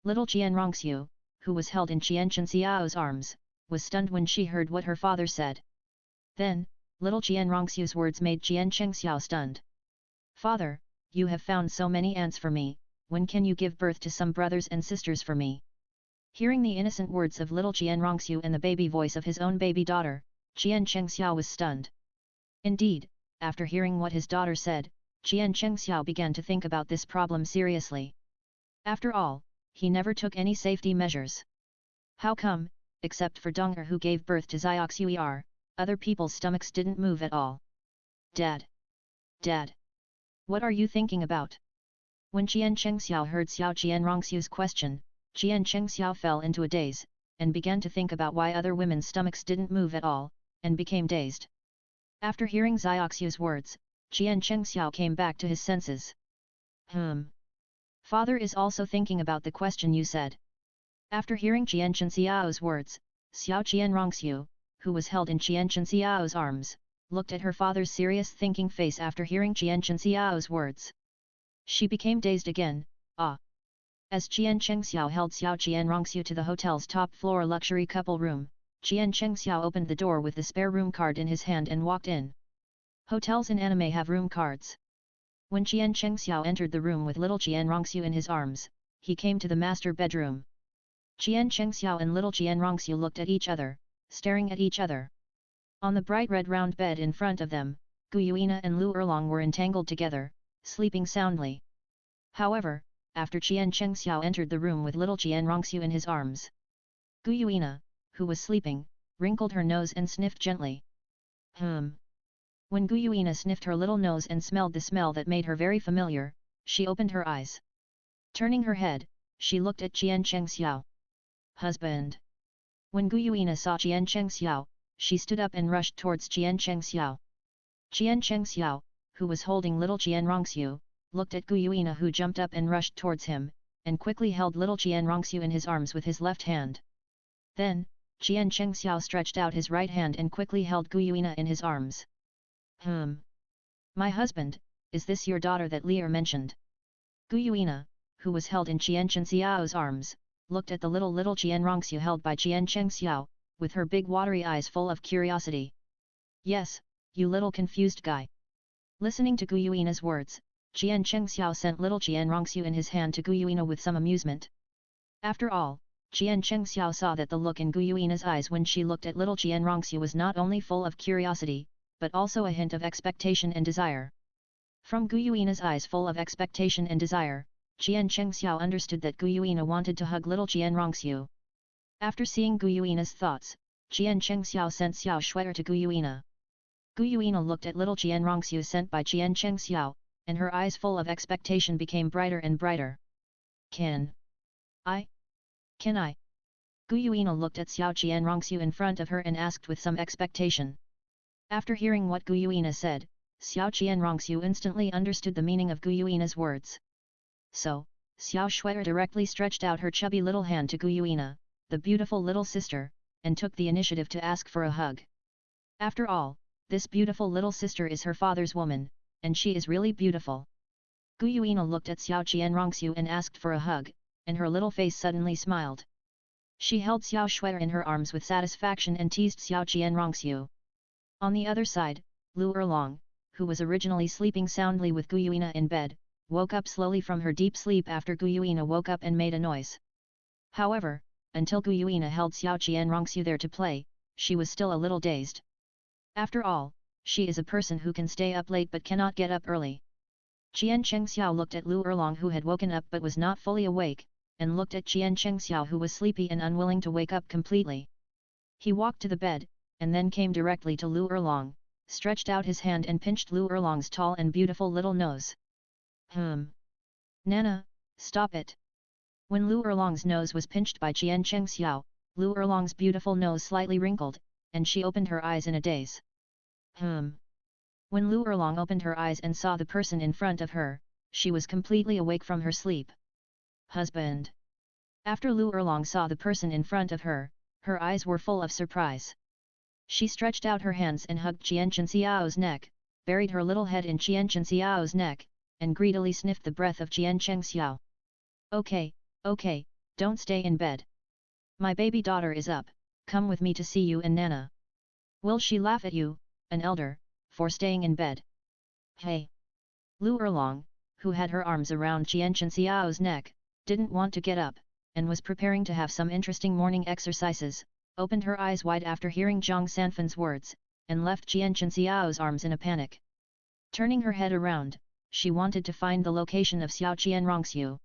Little Jian Rongxiu, who was held in Qian Chenxiao's arms, was stunned when she heard what her father said. Then, little Jian Rongxiu's words made Qian Chengxiao stunned. "Father, you have found so many aunts for me, when can you give birth to some brothers and sisters for me?" Hearing the innocent words of little Jian Rongxiu and the baby voice of his own baby daughter, Qian Chengxiao was stunned. Indeed, after hearing what his daughter said, Qian Chengxiao began to think about this problem seriously. After all, he never took any safety measures. How come, except for Dong Er who gave birth to Xioxuer, other people's stomachs didn't move at all? Dad! Dad! What are you thinking about? When Qian Chengxiao heard Xiao Jian Rongxiu's question, Qian Chengxiao fell into a daze, and began to think about why other women's stomachs didn't move at all, and became dazed. After hearing Xioxu's words, Qian Chengxiao came back to his senses. Father is also thinking about the question you said. After hearing Qian Chenxiao's words, Xiao Jian Rongxiu, who was held in Qian Chenxiao's arms, looked at her father's serious thinking face after hearing Qian Chenxiao's words. She became dazed again. As Qian Chengxiao held Xiao Jian Rongxiu to the hotel's top-floor luxury couple room, Qian Chengxiao opened the door with the spare room card in his hand and walked in. Hotels in anime have room cards. When Qian Chengxiao entered the room with little Jian Rongxiu in his arms, he came to the master bedroom. Qian Chengxiao and little Jian Rongxiu looked at each other, staring at each other. On the bright red round bed in front of them, Gu Yuina and Lu Erlong were entangled together, sleeping soundly. However, after Qian Chengxiao entered the room with little Jian Rongxiu in his arms, Gu Yuina, who was sleeping, wrinkled her nose and sniffed gently. When Gu Yuina sniffed her little nose and smelled the smell that made her very familiar, she opened her eyes. Turning her head, she looked at Qian Chengxiao. "Husband." When Gu Yuina saw Qian Chengxiao, she stood up and rushed towards Qian Chengxiao. Qian Chengxiao, who was holding little Jian Rongxiu, looked at Gu Yuina who jumped up and rushed towards him, and quickly held little Jian Rongxiu in his arms with his left hand. Then, Qian Chengxiao stretched out his right hand and quickly held Gu Yuina in his arms. My husband, is this your daughter that Lier mentioned?" Gu Yuina, who was held in Qian Chenxiao's arms, looked at the little Jian Rongxiu held by Qian Chengxiao, with her big watery eyes full of curiosity. "Yes, you little confused guy." Listening to Gu Yuina's words, Qian Chengxiao sent little Jian Rongxiu in his hand to Gu Yuina with some amusement. After all, Qian Chengxiao saw that the look in Gu Yuina's eyes when she looked at little Jian Rongxiu was not only full of curiosity, but also a hint of expectation and desire. From Gu Yuina's eyes full of expectation and desire, Qian Chengxiao understood that Gu Yuina wanted to hug little Jian Rongxiu. After seeing Gu Yuina's thoughts, Qian Chengxiao sent Xiao Shui'er to Gu Yuina. Gu Yuina looked at little Jian Rongxiu sent by Qian Chengxiao, and her eyes full of expectation became brighter and brighter. Can I? Gu Yuina looked at Xiao Jian Rongxiu in front of her and asked with some expectation. After hearing what Gu Yuina said, Xiao Jian Rongxiu instantly understood the meaning of Gu Yuina's words. So, Xiao Shui'er directly stretched out her chubby little hand to Gu Yuina, the beautiful little sister, and took the initiative to ask for a hug. After all, this beautiful little sister is her father's woman, and she is really beautiful. Gu Yuina looked at Xiao Jian Rongxiu and asked for a hug, and her little face suddenly smiled. She held Xiao Shui'er in her arms with satisfaction and teased Xiao Jian Rongxiu. On the other side, Lu Erlong, who was originally sleeping soundly with Gu Yuina in bed, woke up slowly from her deep sleep after Gu Yuina woke up and made a noise. However, until Gu Yuina held Xiao Jian Rongxiu there to play, she was still a little dazed. After all, she is a person who can stay up late but cannot get up early. Qian Chengxiao looked at Lu Erlong who had woken up but was not fully awake, and looked at Qian Chengxiao who was sleepy and unwilling to wake up completely. He walked to the bed, and then came directly to Lu Erlong, stretched out his hand and pinched Lu Erlong's tall and beautiful little nose. Nana, stop it. When Lu Erlong's nose was pinched by Qian Chengxiao, Lu Erlong's beautiful nose slightly wrinkled, and she opened her eyes in a daze. When Lu Erlong opened her eyes and saw the person in front of her, she was completely awake from her sleep. Husband. After Lu Erlong saw the person in front of her, her eyes were full of surprise. She stretched out her hands and hugged Qian Chenxiao's neck, buried her little head in Qian Chenxiao's neck, and greedily sniffed the breath of Qian Chengxiao. Okay, okay, don't stay in bed. My baby daughter is up, come with me to see you and Nana. Will she laugh at you, an elder, for staying in bed? Hey! Lu Erlong, who had her arms around Qian Chenxiao's neck, didn't want to get up, and was preparing to have some interesting morning exercises, opened her eyes wide after hearing Zhang Sanfan's words, and left Qian Chenxiao's arms in a panic. Turning her head around, she wanted to find the location of Xiao Qian Rongxiu.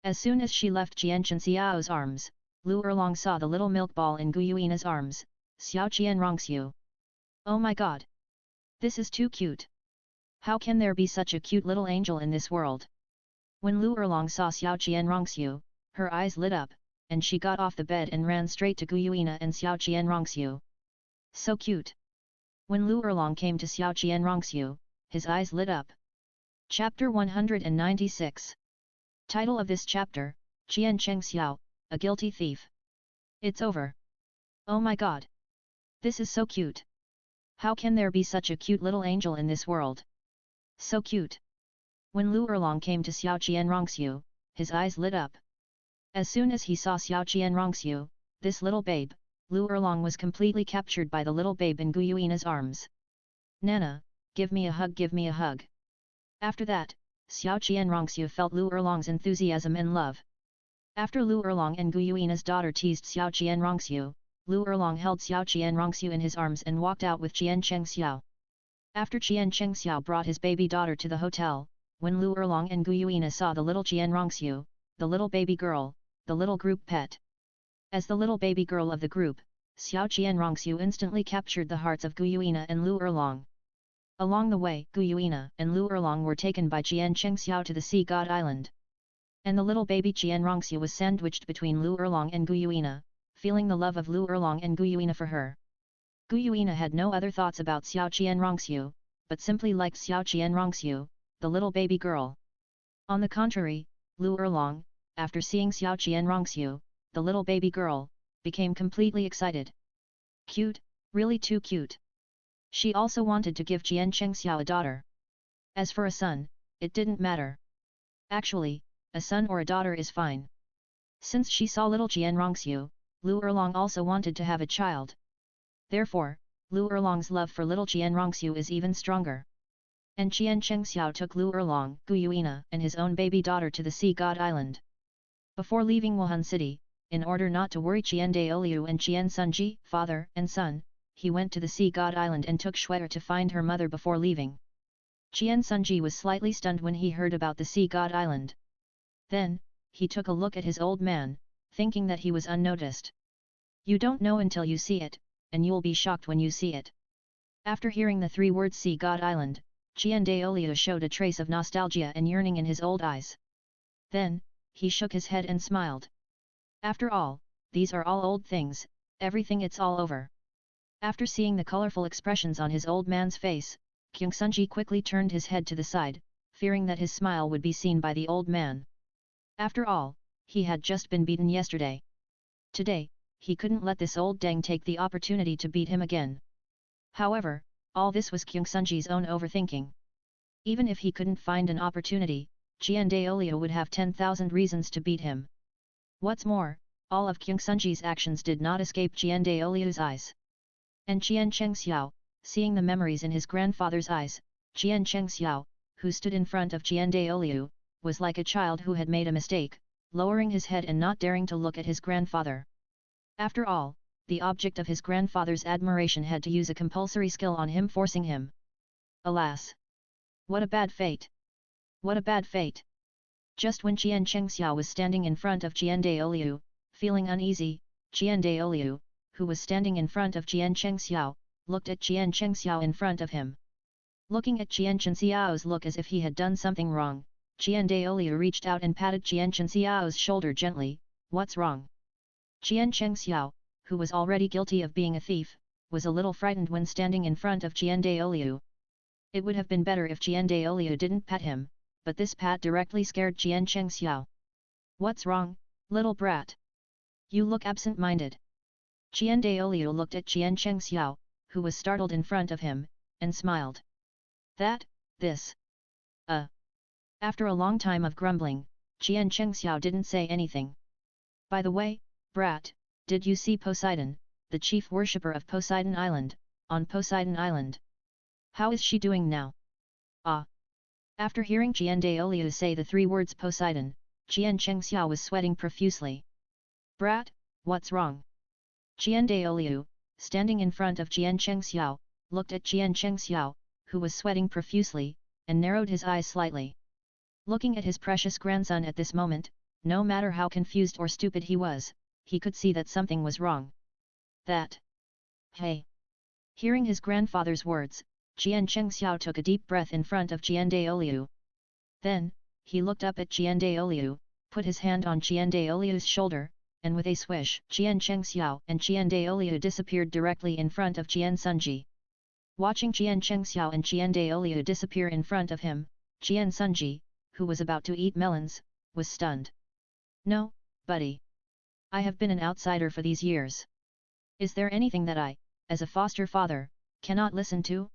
As soon as she left Qian Chenxiao's arms, Lu Erlong saw the little milk ball in Gu Yuina's arms, Xiao Qian Rongxiu. Oh my god! This is too cute! How can there be such a cute little angel in this world? When Lu Erlong saw Xiao Qian Rongxiu, her eyes lit up, and she got off the bed and ran straight to Gu Yuina and Xiao Qian Rongxiu. So cute! When Lu Erlong came to Xiao Qian Rongxiu, his eyes lit up. Chapter 196. Title of this chapter, Qian Chengxiao, a guilty thief. It's over. Oh my god! This is so cute! How can there be such a cute little angel in this world? So cute! When Lu Erlong came to Xiao Qian Rongxiu, his eyes lit up. As soon as he saw Xiao Qian Rongxiu, this little babe, Lu Erlong was completely captured by the little babe in Gu Yuina's arms. Nana, give me a hug, give me a hug. After that, Xiao Qian Rongxiu felt Lu Erlong's enthusiasm and love. After Lu Erlong and Gu Yuina's daughter teased Xiao Qian Rongxiu, Lu Erlong held Xiao Qian Rongxiu in his arms and walked out with Qian Chengxiao. After Qian Chengxiao brought his baby daughter to the hotel, when Lu Erlong and Gu Yuina saw the little Qian Rongxiu, the little baby girl, the little group pet. As the little baby girl of the group, Xiao Qian Rongxiu instantly captured the hearts of Gu Yuina and Lu Erlong. Along the way, Gu Yuina and Lu Erlong were taken by Qian Chengxiao to the Sea God Island. And the little baby Qian Rongxiu was sandwiched between Lu Erlong and Gu Yuina, feeling the love of Lu Erlong and Gu Yuina for her. Gu Yuina had no other thoughts about Xiao Qian Rongxiu, but simply liked Xiao Qian Rongxiu, the little baby girl. On the contrary, Lu Erlong, after seeing Xiao Qian Rongxiu, the little baby girl, became completely excited. Cute, really too cute. She also wanted to give Qian Chengxiao a daughter. As for a son, it didn't matter. Actually, a son or a daughter is fine. Since she saw little Qian Rongxiu, Lu Erlong also wanted to have a child. Therefore, Lu Erlong's love for little Qian Rongxiu is even stronger. And Qian Chengxiao took Lu Erlong, Gu Yuina, and his own baby daughter to the Sea God Island. Before leaving Wuhan City, in order not to worry Qian Daoliu and Qian Sunji, father and son, he went to the Sea God Island and took Shuai to find her mother before leaving. Qian Sunji was slightly stunned when he heard about the Sea God Island. Then, he took a look at his old man, thinking that he was unnoticed. You don't know until you see it, and you'll be shocked when you see it. After hearing the 3 words Sea God Island, Qian Daoliu showed a trace of nostalgia and yearning in his old eyes. Then, he shook his head and smiled. After all, these are all old things, everything it's all over. After seeing the colorful expressions on his old man's face, Kyung Sunji quickly turned his head to the side, fearing that his smile would be seen by the old man. After all, he had just been beaten yesterday. Today, he couldn't let this old deng take the opportunity to beat him again. However, all this was Kyung Sunji's own overthinking. Even if he couldn't find an opportunity, Qian Daoliu would have 10,000 reasons to beat him. What's more, all of Kyung Sunji's actions did not escape Qian Daoliu's eyes. And Qian Chengxiao, seeing the memories in his grandfather's eyes, Qian Chengxiao, who stood in front of Qian Daoliu, was like a child who had made a mistake, lowering his head and not daring to look at his grandfather. After all, the object of his grandfather's admiration had to use a compulsory skill on him, forcing him. Alas! What a bad fate! What a bad fate! Just when Qian Chengxiao was standing in front of Qian Daoliu, feeling uneasy, Qian Daoliu, who was standing in front of Qian Chengxiao, looked at Qian Chengxiao in front of him. Looking at Qian Chengxiao's look as if he had done something wrong, Qian Daoliu reached out and patted Qian Chengxiao's shoulder gently. What's wrong? Qian Chengxiao, who was already guilty of being a thief, was a little frightened when standing in front of Qian Daoliu. It would have been better if Qian Daoliu didn't pat him, but this pat directly scared Jian Chengxiao. What's wrong, little brat? You look absent-minded. Jian Daoliu looked at Jian Chengxiao, who was startled in front of him, and smiled. This. After a long time of grumbling, Jian Chengxiao didn't say anything. By the way, brat, did you see Poseidon, the chief worshipper of Poseidon Island, on Poseidon Island? How is she doing now? After hearing Jian Daoliu say the 3 words Poseidon, Jian Chengxiao was sweating profusely. Brat, what's wrong? Jian Daoliu, standing in front of Jian Chengxiao, looked at Jian Chengxiao, who was sweating profusely, and narrowed his eyes slightly. Looking at his precious grandson at this moment, no matter how confused or stupid he was, he could see that something was wrong. Hey! Hearing his grandfather's words, Jian Chengxiao took a deep breath in front of Jian Daoliu. Then, he looked up at Jian Daoliu, put his hand on Jian Daoliu's shoulder, and with a swish, Jian Chengxiao and Jian Daoliu disappeared directly in front of Jian Sunji. Watching Jian Chengxiao and Jian Daoliu disappear in front of him, Jian Sunji, who was about to eat melons, was stunned. No, buddy. I have been an outsider for these years. Is there anything that I, as a foster father, cannot listen to?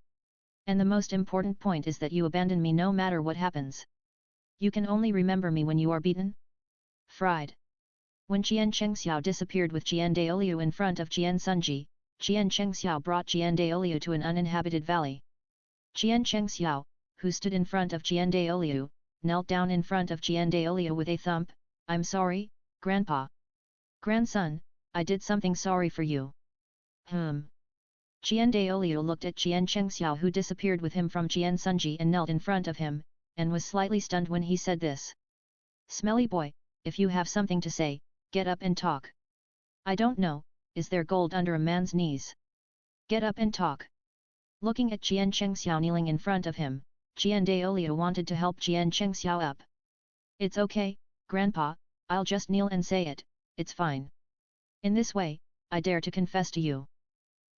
And the most important point is that you abandon me no matter what happens. You can only remember me when you are beaten? Fried. When Jian Chengxiao disappeared with Jian Daoliu in front of Jian Sunji, Jian Chengxiao brought Jian Daoliu to an uninhabited valley. Jian Chengxiao, who stood in front of Jian Daoliu, knelt down in front of Jian Daoliu with a thump. I'm sorry, Grandpa. Grandson, I did something sorry for you. Jian Daoliu looked at Jian Chengxiao who disappeared with him from Jian Sunji and knelt in front of him, and was slightly stunned when he said this. Smelly boy, if you have something to say, get up and talk. I don't know, is there gold under a man's knees? Get up and talk. Looking at Jian Chengxiao kneeling in front of him, Jian Daoliu wanted to help Jian Chengxiao up. It's okay, Grandpa, I'll just kneel and say it, it's fine. In this way, I dare to confess to you.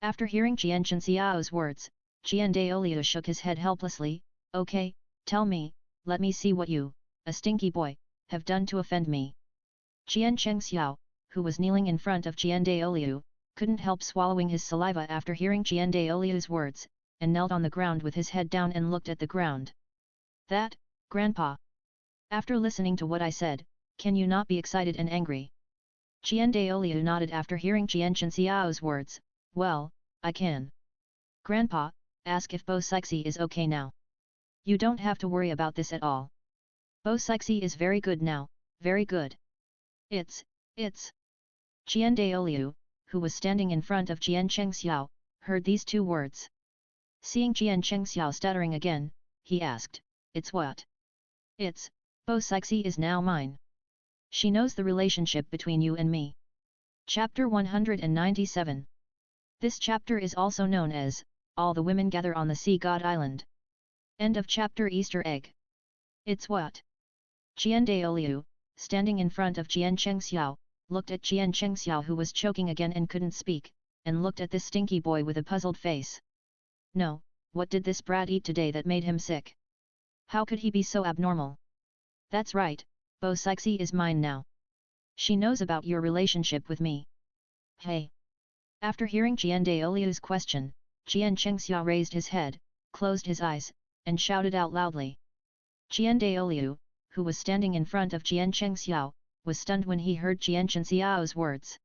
After hearing Jian Chengxiao's words, Jian Daoliu shook his head helplessly. Okay, tell me, let me see what you, a stinky boy, have done to offend me. Jian Chengxiao, who was kneeling in front of Jian Daoliu, couldn't help swallowing his saliva after hearing Jian Daoliu's words, and knelt on the ground with his head down and looked at the ground. Grandpa. After listening to what I said, can you not be excited and angry? Jian Daoliu nodded after hearing Jian Chengxiao's words. Well, I can. Grandpa, ask if Bo Sixi is okay now. You don't have to worry about this at all. Bo Sixi is very good now, very good. It's. Jian Daoliu, who was standing in front of Jian Chengxiao, heard these 2 words. Seeing Jian Chengxiao stuttering again, he asked, it's what? It's, Bo Sixi is now mine. She knows the relationship between you and me. Chapter 197. This chapter is also known as, All the Women Gather on the Sea God Island. End of chapter. Easter egg. It's what? Jian Daoliu, standing in front of Jian Chengxiao, looked at Jian Chengxiao who was choking again and couldn't speak, and looked at this stinky boy with a puzzled face. No, what did this brat eat today that made him sick? How could he be so abnormal? That's right, Bo Sixi is mine now. She knows about your relationship with me. Hey! After hearing Jian Daoliu's question, Jian Chengxiao raised his head, closed his eyes, and shouted out loudly. Jian Daoliu, who was standing in front of Jian Chengxiao, was stunned when he heard Jian Chengxiao's words.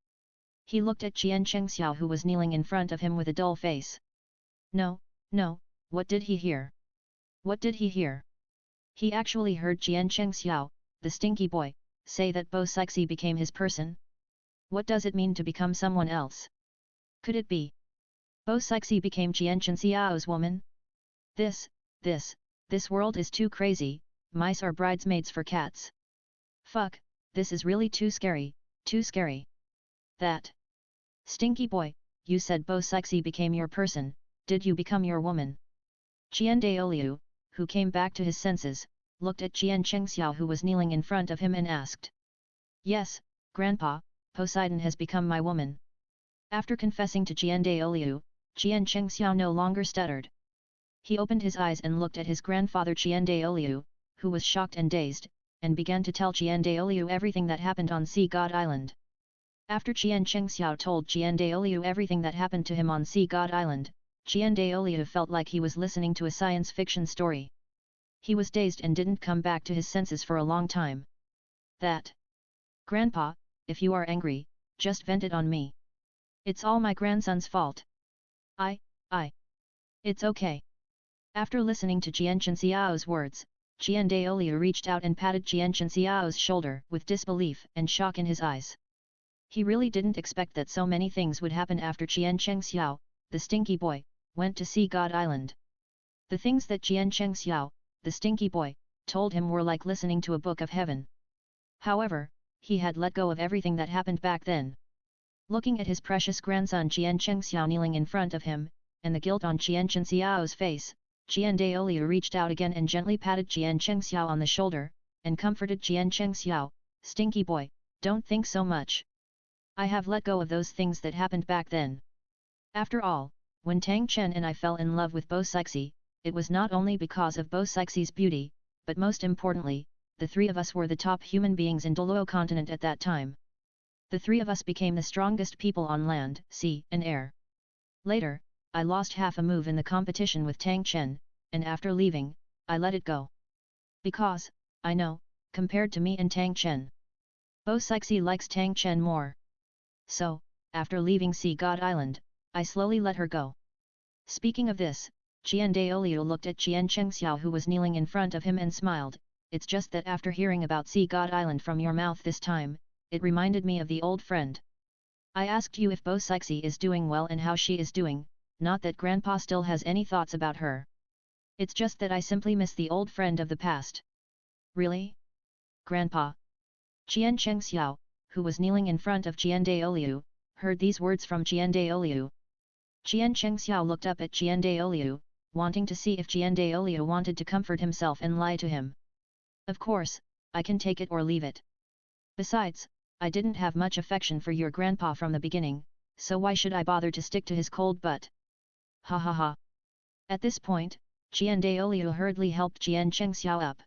He looked at Jian Chengxiao who was kneeling in front of him with a dull face. No, what did he hear? What did he hear? He actually heard Jian Chengxiao, the stinky boy, say that Bo Sixi became his person? What does it mean to become someone else? Could it be? Bo Sixi became Jian Chengxiao's woman? This world is too crazy, mice are bridesmaids for cats. Fuck, this is really too scary, too scary. That. Stinky boy, you said Bo Sixi became your person, did you become your woman? Jian Daoliu, who came back to his senses, looked at Jian Chengxiao who was kneeling in front of him and asked. Yes, Grandpa, Poseidon has become my woman. After confessing to Jian Daoliu, Jian Chengxiao no longer stuttered. He opened his eyes and looked at his grandfather Jian Daoliu, who was shocked and dazed, and began to tell Qian Daoliu everything that happened on Sea God Island. After Qian Chengxiao told Qian Daoliu everything that happened to him on Sea God Island, Qian Daoliu felt like he was listening to a science fiction story. He was dazed and didn't come back to his senses for a long time. That. Grandpa, if you are angry, just vent it on me. It's all my grandson's fault. I. It's okay. After listening to Qian Chenxiao's words, Qian Daoliu reached out and patted Qian Chenxiao's shoulder with disbelief and shock in his eyes. He really didn't expect that so many things would happen after Qian Chengxiao, the stinky boy, went to Sea God Island. The things that Qian Chengxiao, the stinky boy, told him were like listening to a book of heaven. However, he had let go of everything that happened back then. Looking at his precious grandson Qian Chengxiao kneeling in front of him, and the guilt on Qian Chenxiao's face, Qian Daoliu reached out again and gently patted Qian Chengxiao on the shoulder, and comforted Qian Chengxiao, stinky boy, don't think so much. I have let go of those things that happened back then. After all, when Tang Chen and I fell in love with Bo Sixi, it was not only because of Bo Sixi's beauty, but most importantly, the three of us were the top human beings in Douluo continent at that time. The three of us became the strongest people on land, sea, and air. Later, I lost half a move in the competition with Tang Chen, and after leaving, I let it go. Because, I know, compared to me and Tang Chen, Bo Sixi likes Tang Chen more. So, after leaving Sea God Island, I slowly let her go. Speaking of this, Qian Daoliu looked at Qian Chengxiao who was kneeling in front of him and smiled. It's just that after hearing about Sea God Island from your mouth this time, it reminded me of the old friend. I asked you if Bo Sixi is doing well and how she is doing, not that Grandpa still has any thoughts about her. It's just that I simply miss the old friend of the past. Really? Grandpa? Qian Chengxiao, who was kneeling in front of Qian Daoliu, heard these words from Qian Daoliu. Qian Chengxiao looked up at Qian Daoliu, wanting to see if Qian Daoliu wanted to comfort himself and lie to him. Of course, I can take it or leave it. Besides, I didn't have much affection for your grandpa from the beginning, so why should I bother to stick to his cold butt? Ha ha ha. At this point, Qian Daoliu hurriedly helped Qian Chengxiao up.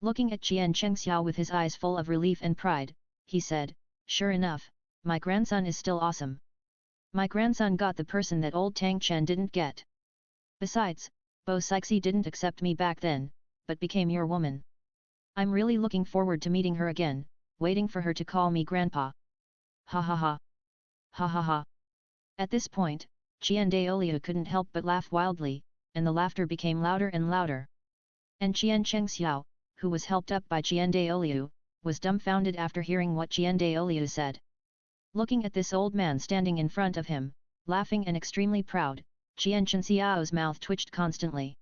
Looking at Qian Chengxiao with his eyes full of relief and pride, he said, sure enough, my grandson is still awesome. My grandson got the person that old Tang Chen didn't get. Besides, Bo Sixi didn't accept me back then, but became your woman. I'm really looking forward to meeting her again, waiting for her to call me grandpa. Ha ha ha. Ha ha ha. At this point, Qian Daoliu couldn't help but laugh wildly, and the laughter became louder and louder. And Qian Chengxiao, who was helped up by Qian Daoliu, was dumbfounded after hearing what Qian Daoliu said. Looking at this old man standing in front of him, laughing and extremely proud, Qian Chenxiao's mouth twitched constantly.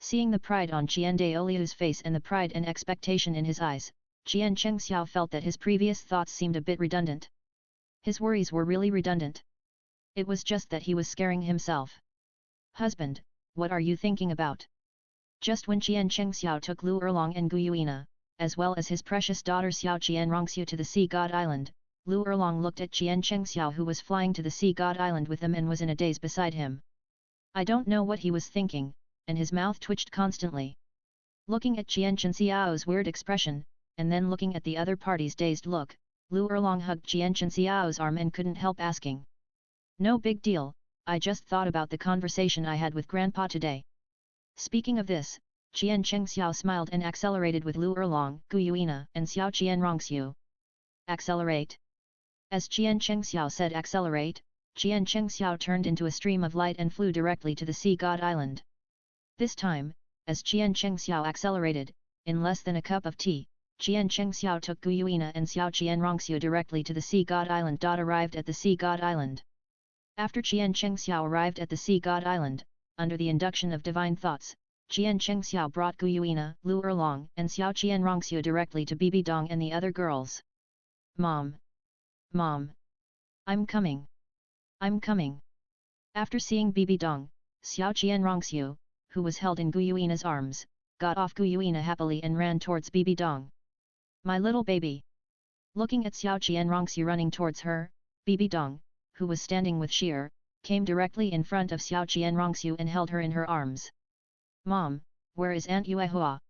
Seeing the pride on Qian Daoliu's face and the pride and expectation in his eyes, Qian Chengxiao felt that his previous thoughts seemed a bit redundant. His worries were really redundant. It was just that he was scaring himself. Husband, what are you thinking about? Just when Qian Chengxiao took Lu Erlong and Gu Yuina, as well as his precious daughter Xiao Qian Rongxiu to the Sea God Island, Lu Erlong looked at Qian Chengxiao who was flying to the Sea God Island with them and was in a daze beside him. I don't know what he was thinking, and his mouth twitched constantly. Looking at Qian Chenxiao's weird expression, and then looking at the other party's dazed look, Lu Erlong hugged Qian Chenxiao's arm and couldn't help asking. No big deal, I just thought about the conversation I had with Grandpa today. Speaking of this, Qian Chengxiao smiled and accelerated with Lu Erlong, Gu Yuina and Xiao Qian Rongxiu. Accelerate. As Qian Chengxiao said accelerate, Qian Chengxiao turned into a stream of light and flew directly to the Sea God Island. This time, as Qian Chengxiao accelerated, in less than a cup of tea, Qian Chengxiao took Gu Yuina and Xiao Qian Rongxiu directly to the Sea God Island. Arrived at the Sea God Island. After Qian Chengxiao arrived at the Sea God Island, under the induction of divine thoughts, Qian Chengxiao brought Gu Yuina, Lu Erlong and Xiao Qian Rongxiu directly to Bibi Dong and the other girls. Mom! Mom! I'm coming! I'm coming! After seeing Bibi Dong, Xiao Qian Rongxiu, who was held in Gu Yuina's arms, got off Gu Yuina happily and ran towards Bibi Dong. My little baby! Looking at Xiao Qian Rongxiu running towards her, Bibi Dong, who was standing with Sheer, came directly in front of Xiao Qian Rongxiu and held her in her arms. Mom, where is Aunt Yuehua?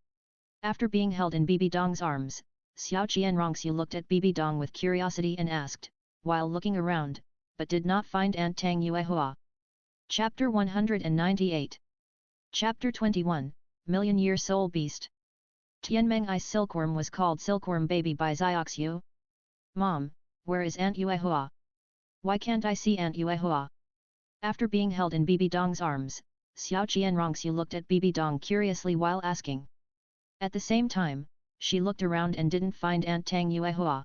After being held in Bibi Dong's arms, Xiao Qianrongxiu looked at Bibi Dong with curiosity and asked, while looking around, but did not find Aunt Tang Yuehua. Chapter 198. Chapter 21, Million-Year Soul Beast. Tianmeng I's silkworm was called Silkworm Baby by Zioxiu. Mom, where is Aunt Yuehua? Why can't I see Aunt Yuehua? After being held in Bibi Dong's arms, Xiao Qianrongxiu looked at Bibi Dong curiously while asking. At the same time, she looked around and didn't find Aunt Tang Yuehua.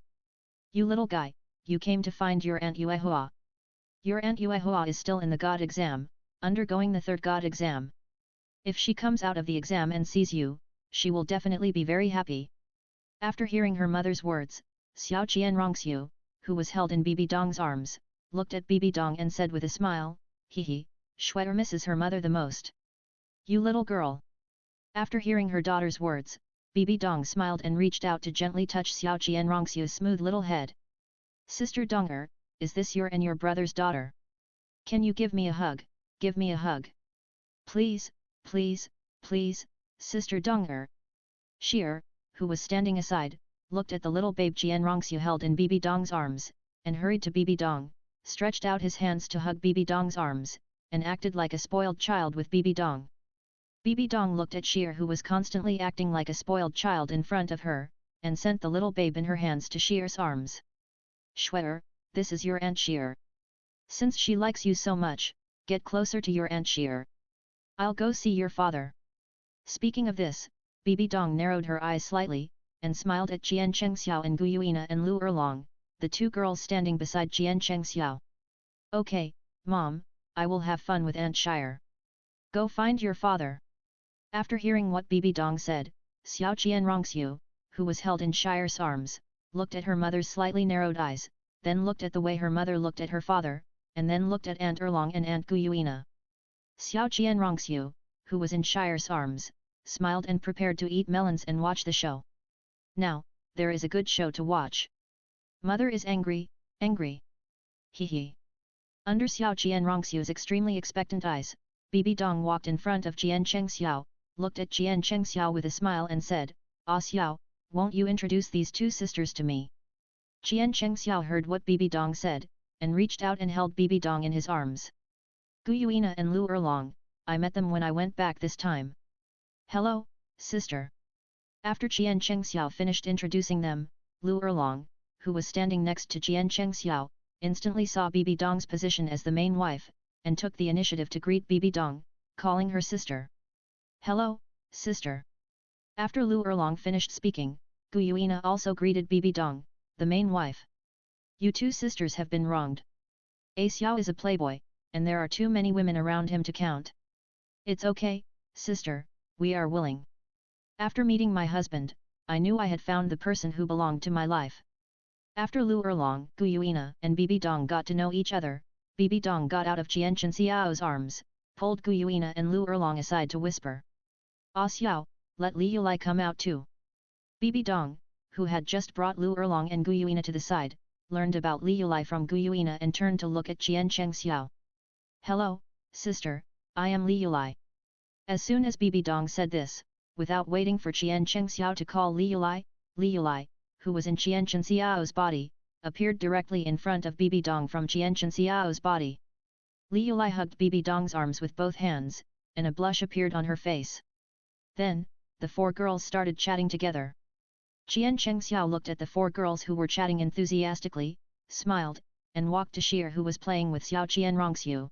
You little guy, you came to find your Aunt Yuehua. Your Aunt Yuehua is still in the God exam, undergoing the third God exam. If she comes out of the exam and sees you, she will definitely be very happy. After hearing her mother's words, Xiao Qianrongxiu, who was held in Bibi Dong's arms, looked at Bibi Dong and said with a smile, "Hee, Shuer misses her mother the most. You little girl." After hearing her daughter's words, Bibi Dong smiled and reached out to gently touch Xiao Qianrongxiu's smooth little head. "Sister Donger, is this your and your brother's daughter? Can you give me a hug, give me a hug? Please, please, please, Sister Donger." Sheer, who was standing aside, looked at the little babe Qianrongxiu held in Bibi Dong's arms, and hurried to Bibi Dong, stretched out his hands to hug Bibi Dong's arms, and acted like a spoiled child with Bibi Dong. Bibi Dong looked at Sheer, who was constantly acting like a spoiled child in front of her, and sent the little babe in her hands to Sheer's arms. "Shuer, this is your Aunt Sheer. Since she likes you so much, get closer to your Aunt Sheer. I'll go see your father." Speaking of this, Bibi Dong narrowed her eyes slightly, and smiled at Qian Chengxiao and Gu Yuina and Lu Erlong, the two girls standing beside Qian Chengxiao. "Okay, Mom, I will have fun with Aunt Shire. Go find your father." After hearing what Bibi Dong said, Xiao Qianrongxiu, who was held in Shire's arms, looked at her mother's slightly narrowed eyes, then looked at the way her mother looked at her father, and then looked at Aunt Erlong and Aunt Gu Yuina. Xiao Qianrongxiu, who was in Shire's arms, smiled and prepared to eat melons and watch the show. Now, there is a good show to watch. Mother is angry, angry. Hee. Under Xiao Qianrongxiu's extremely expectant eyes, Bibi Dong walked in front of Qian Chengxiao, looked at Qian Chengxiao with a smile and said, "Ah Xiao, won't you introduce these two sisters to me?" Qian Chengxiao heard what Bibi Dong said, and reached out and held Bibi Dong in his arms. "Gu Yuina and Lu Erlong, I met them when I went back this time. Hello, sister." After Qian Chengxiao finished introducing them, Lu Erlong, who was standing next to Qian Chengxiao, instantly saw Bibi Dong's position as the main wife, and took the initiative to greet Bibi Dong, calling her sister. "Hello, sister." After Lu Erlong finished speaking, Gu Yuina also greeted Bibi Dong, the main wife. "You two sisters have been wronged. A Xiao is a playboy, and there are too many women around him to count. It's okay, sister, we are willing. After meeting my husband, I knew I had found the person who belonged to my life." After Lu Erlong, Gu Yuina and Bibi Dong got to know each other, Bibi Dong got out of Qian Chenxiao's arms, pulled Gu Yuina and Lu Erlong aside to whisper. "Ah Xiao, let Li Yulai come out too." Bibi Dong, who had just brought Lu Erlong and Gu Yuina to the side, learned about Li Yulai from Gu Yuina and turned to look at Qian Chengxiao. "Hello, sister, I am Li Yulai." As soon as Bibi Dong said this, without waiting for Qian Chengxiao to call Li Yulai, who was in Qian Chenxiao's body, appeared directly in front of Bibi Dong from Qian Chenxiao's body. Li Yulai hugged Bibi Dong's arms with both hands, and a blush appeared on her face. Then, the four girls started chatting together. Qian Chengxiao looked at the four girls who were chatting enthusiastically, smiled, and walked to Sheer, who was playing with Xiao Qianrongxiu.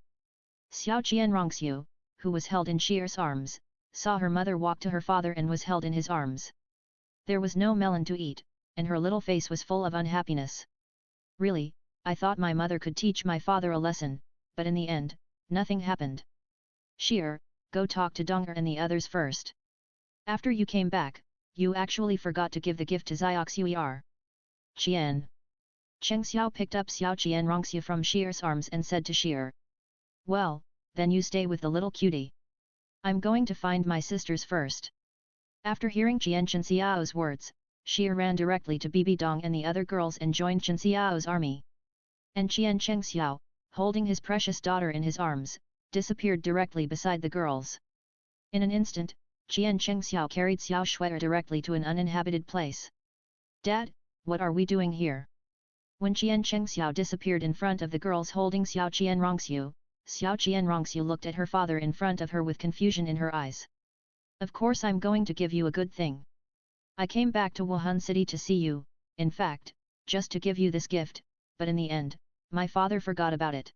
Xiao Qianrongxiu, who was held in Sheer's arms, saw her mother walk to her father and was held in his arms. There was no melon to eat, and her little face was full of unhappiness. "Really, I thought my mother could teach my father a lesson, but in the end, nothing happened. Sheer, go talk to Donger and the others first. After you came back, you actually forgot to give the gift to Zioxuer." Qian Chengxiao picked up Xiao Qianrongxiu from Sheer's arms and said to Sheer. "Well, then you stay with the little cutie. I'm going to find my sisters first." After hearing Qian Chenxiao's words, Sheer ran directly to Bibi Dong and the other girls and joined Chenxiao's army. And Qian Chengxiao, holding his precious daughter in his arms, disappeared directly beside the girls. In an instant, Jian Chengxiao carried Xiao Shuai directly to an uninhabited place. Dad, what are we doing here? When Jian Chengxiao disappeared in front of the girls holding Xiao Qianrongxiu, Xiao Qianrongxiu looked at her father in front of her with confusion in her eyes. Of course I'm going to give you a good thing. I came back to Wuhan City to see you, in fact, just to give you this gift, but in the end, my father forgot about it.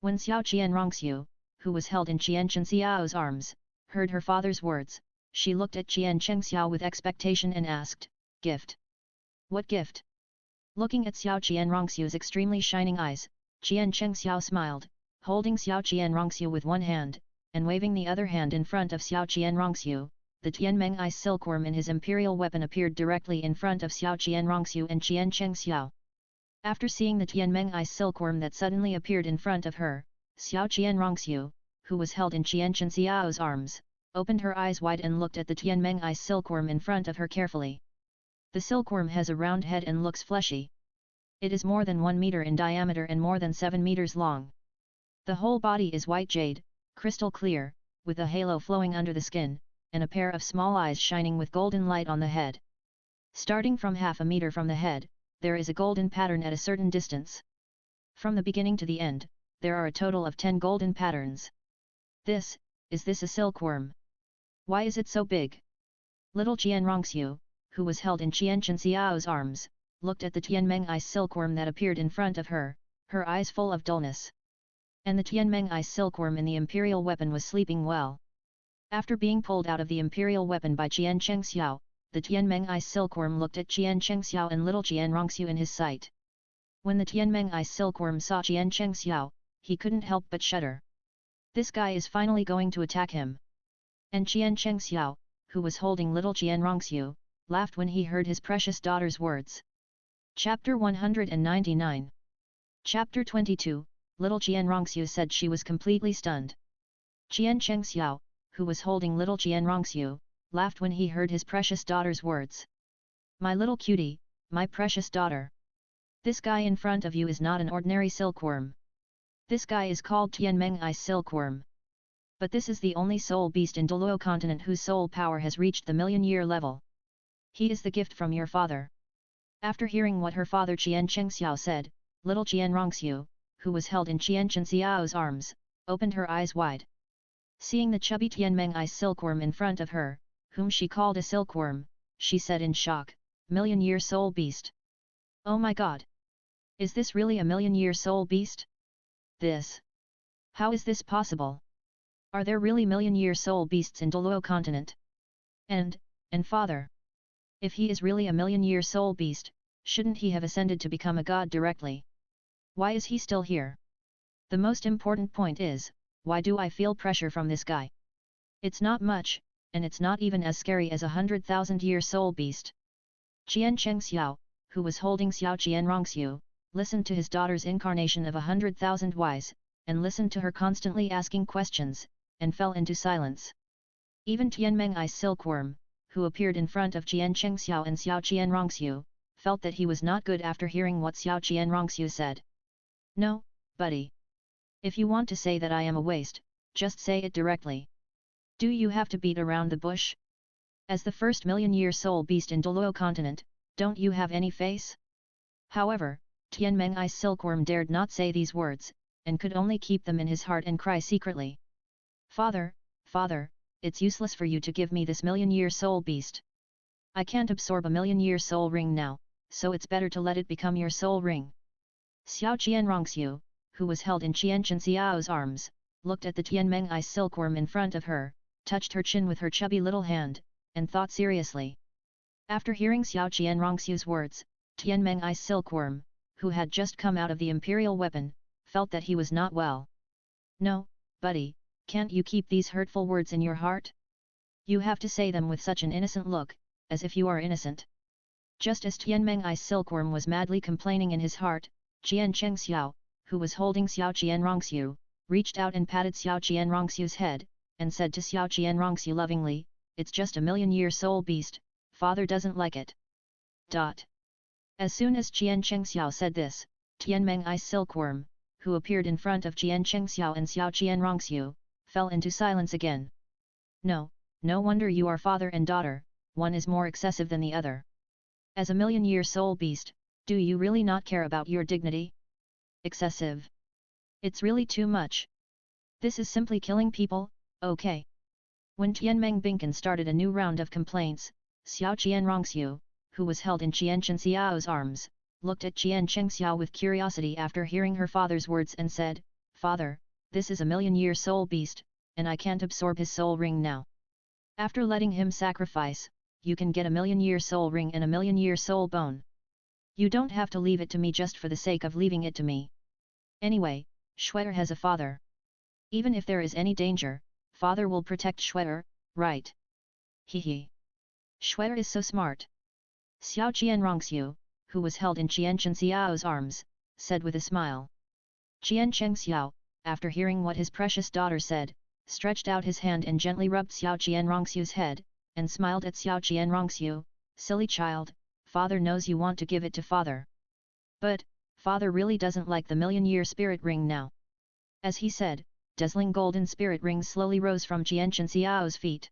When Xiao Qianrongxiu, who was held in Qian Chenxiao's arms, heard her father's words, she looked at Jian Chengxiao with expectation and asked, "Gift? What gift?" Looking at Xiao Qianrongxiu's extremely shining eyes, Jian Chengxiao smiled, holding Xiao Qianrongxiu with one hand, and waving the other hand in front of Xiao Qianrongxiu. The Tianmeng Ice Silkworm in his imperial weapon appeared directly in front of Xiao Qianrongxiu and Jian Chengxiao. After seeing the Tianmeng Ice Silkworm that suddenly appeared in front of her, Xiao Qianrongxiu, who was held in Qian Chenxiao's arms, opened her eyes wide and looked at the Tianmeng Ice Silkworm in front of her carefully. The silkworm has a round head and looks fleshy. It is more than 1 meter in diameter and more than 7 meters long. The whole body is white jade, crystal clear, with a halo flowing under the skin, and a pair of small eyes shining with golden light on the head. Starting from half a meter from the head, there is a golden pattern at a certain distance. From the beginning to the end, there are a total of 10 golden patterns. Is this a silkworm? Why is it so big? Little Qianrongxiu, who was held in Qian Chenxiao's arms, looked at the Tianmeng Ice Silkworm that appeared in front of her, her eyes full of dullness. And the Tianmeng Ice Silkworm in the imperial weapon was sleeping well. After being pulled out of the imperial weapon by Jian Chengxiao, the Tianmeng Ice Silkworm looked at Jian Chengxiao and little Qianrongxiu in his sight. When the Tianmeng Ice Silkworm saw Jian Chengxiao, he couldn't help but shudder. This guy is finally going to attack him. And Jian Chengxiao, who was holding little Qianrongxiu, laughed when he heard his precious daughter's words. Chapter 199. Chapter 22, Little Qianrongxiu said she was completely stunned. Jian Chengxiao, who was holding little Qianrongxiu, laughed when he heard his precious daughter's words. My little cutie, my precious daughter. This guy in front of you is not an ordinary silkworm. This guy is called Tianmeng Ice Silkworm. But this is the only soul beast in Douluo continent whose soul power has reached the million-year level. He is the gift from your father. After hearing what her father Jian Chengxiao said, little Qianrongxiu, who was held in Qian Chenxiao's arms, opened her eyes wide. Seeing the chubby Tianmeng Ice Silkworm in front of her, whom she called a silkworm, she said in shock, "Million-year soul beast. Oh my god! Is this really a million-year soul beast? How is this possible? Are there really million-year soul beasts in Douluo continent? And father, if he is really a million-year soul beast, shouldn't he have ascended to become a god directly? Why is he still here? The most important point is, why do I feel pressure from this guy? It's not much, and it's not even as scary as a 100,000-year soul beast." Jian Chengxiao, who was holding Xiao Qianrongxiu, listened to his daughter's incarnation of 100,000 wise, and listened to her constantly asking questions, and fell into silence. Even Tianmeng Ice Silkworm, who appeared in front of Jian Chengxiao and Xiao Qianrongxiu, felt that he was not good after hearing what Xiao Qianrongxiu said. "No, buddy. If you want to say that I am a waste, just say it directly. Do you have to beat around the bush? As the first million-year soul beast in Douluo continent, don't you have any face?" However, Tianmeng Ice Silkworm dared not say these words, and could only keep them in his heart and cry secretly. Father, it's useless for you to give me this million-year soul beast. I can't absorb a million-year soul ring now, so it's better to let it become your soul ring." Xiao Qianrongxiu, who was held in Qian Chenxiao's arms, looked at the Tianmeng Ice Silkworm in front of her, touched her chin with her chubby little hand, and thought seriously. After hearing Xiao Qianrongxiu's words, Tianmeng Ice Silkworm, who had just come out of the imperial weapon, felt that he was not well. "No, buddy, can't you keep these hurtful words in your heart? You have to say them with such an innocent look, as if you are innocent." Just as Tianmeng Ice Silkworm was madly complaining in his heart, Jian Chengxiao, who was holding Xiao Qianrongxiu, reached out and patted Xiao Qianrongxiu's head, and said to Xiao Qianrongxiu lovingly, "It's just a million-year soul beast, father doesn't like it." As soon as Jian Chengxiao said this, Tianmeng Ice Silkworm, who appeared in front of Jian Chengxiao and Xiao Qianrongxiu, fell into silence again. No, no wonder you are father and daughter, one is more excessive than the other. As a million-year soul beast, do you really not care about your dignity? Excessive. It's really too much. This is simply killing people, okay. When Tianmeng Binkan started a new round of complaints, Xiao Qianrongxiu, who was held in Qian Chenxiao's arms, looked at Qian Chengxiao with curiosity after hearing her father's words and said, "Father, this is a million-year soul beast, and I can't absorb his soul ring now. After letting him sacrifice, you can get a million-year soul ring and a million-year soul bone. You don't have to leave it to me just for the sake of leaving it to me. Anyway, Schwetter has a father. Even if there is any danger, father will protect Schwetter, right? Hehe. Schwetter is so smart." Xiao Qianrongxiu, who was held in Qian Chenxiao's arms, said with a smile. Qian Chengxiao, after hearing what his precious daughter said, stretched out his hand and gently rubbed Xiao Qianrongxiu's head, and smiled at Xiao Qianrongxiu, "Silly child, father knows you want to give it to father. But, father really doesn't like the million-year spirit ring now." As he said, dazzling golden spirit rings slowly rose from Qian Chenxiao's feet.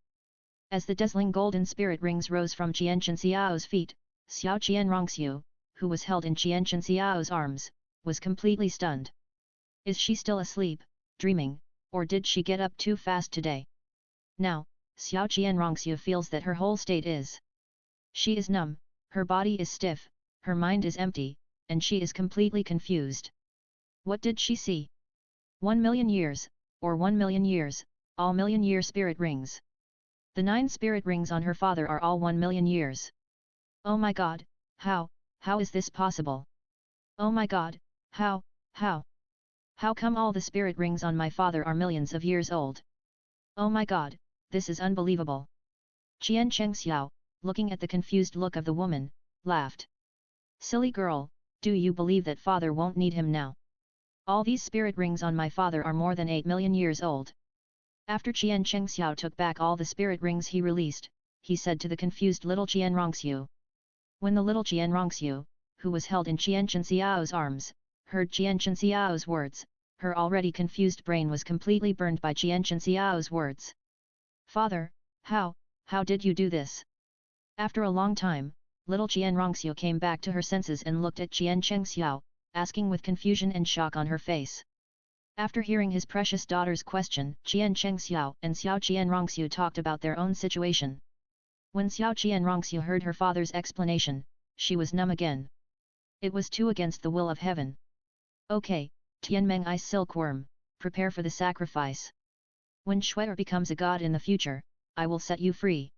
As the dazzling golden spirit rings rose from Qian Chenxiao's feet, Xiao Qianrongxiu, who was held in Qian Chenxiao's arms, was completely stunned. Is she still asleep, dreaming, or did she get up too fast today? Now, Xiao Qianrongxiu feels that her whole state is. She is numb, her body is stiff, her mind is empty, and she is completely confused. What did she see? 1 million years, or 1 million years, all million-year spirit rings. The 9 spirit rings on her father are all 1 million years. Oh my god, how is this possible? Oh my god, how? How come all the spirit rings on my father are millions of years old? Oh my god, this is unbelievable. Qian Chengxiao, looking at the confused look of the woman, laughed. Silly girl, do you believe that father won't need him now? All these spirit rings on my father are more than 8 million years old. After Qian Chengxiao took back all the spirit rings he released, he said to the confused little Qianrongxiu. When the little Qianrongxiu, who was held in Qian Chenxiao's arms, heard Qian Chenxiao's words, her already confused brain was completely burned by Qian Chenxiao's words. Father, how did you do this? After a long time, little Qianrongxiu came back to her senses and looked at Qian Chengxiao, asking with confusion and shock on her face. After hearing his precious daughter's question, Qian Chengxiao and Xiao Qianrongxiu talked about their own situation. When Xiao Qianrongxiu heard her father's explanation, she was numb again. It was too against the will of heaven. Okay, Tianmeng I Silkworm, prepare for the sacrifice. When Schwetter becomes a god in the future, I will set you free.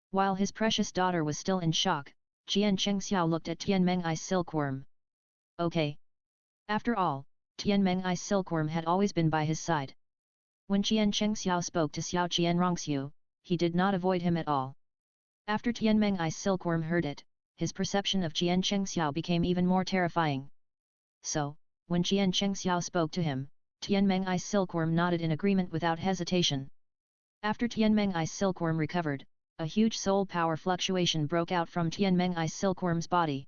While his precious daughter was still in shock, Qian Chengxiao looked at Tianmeng I Silkworm. Okay. After all, Tianmeng I Silkworm had always been by his side. When Qian Chengxiao spoke to Xiao Qianrongxiu, he did not avoid him at all. After Tianmeng I Silkworm heard it, his perception of Qian Chengxiao became even more terrifying. So, when Qian Chengxiao spoke to him, Tianmeng I Silkworm nodded in agreement without hesitation. After Tianmeng I Silkworm recovered, a huge soul power fluctuation broke out from Tianmeng I Silkworm's body.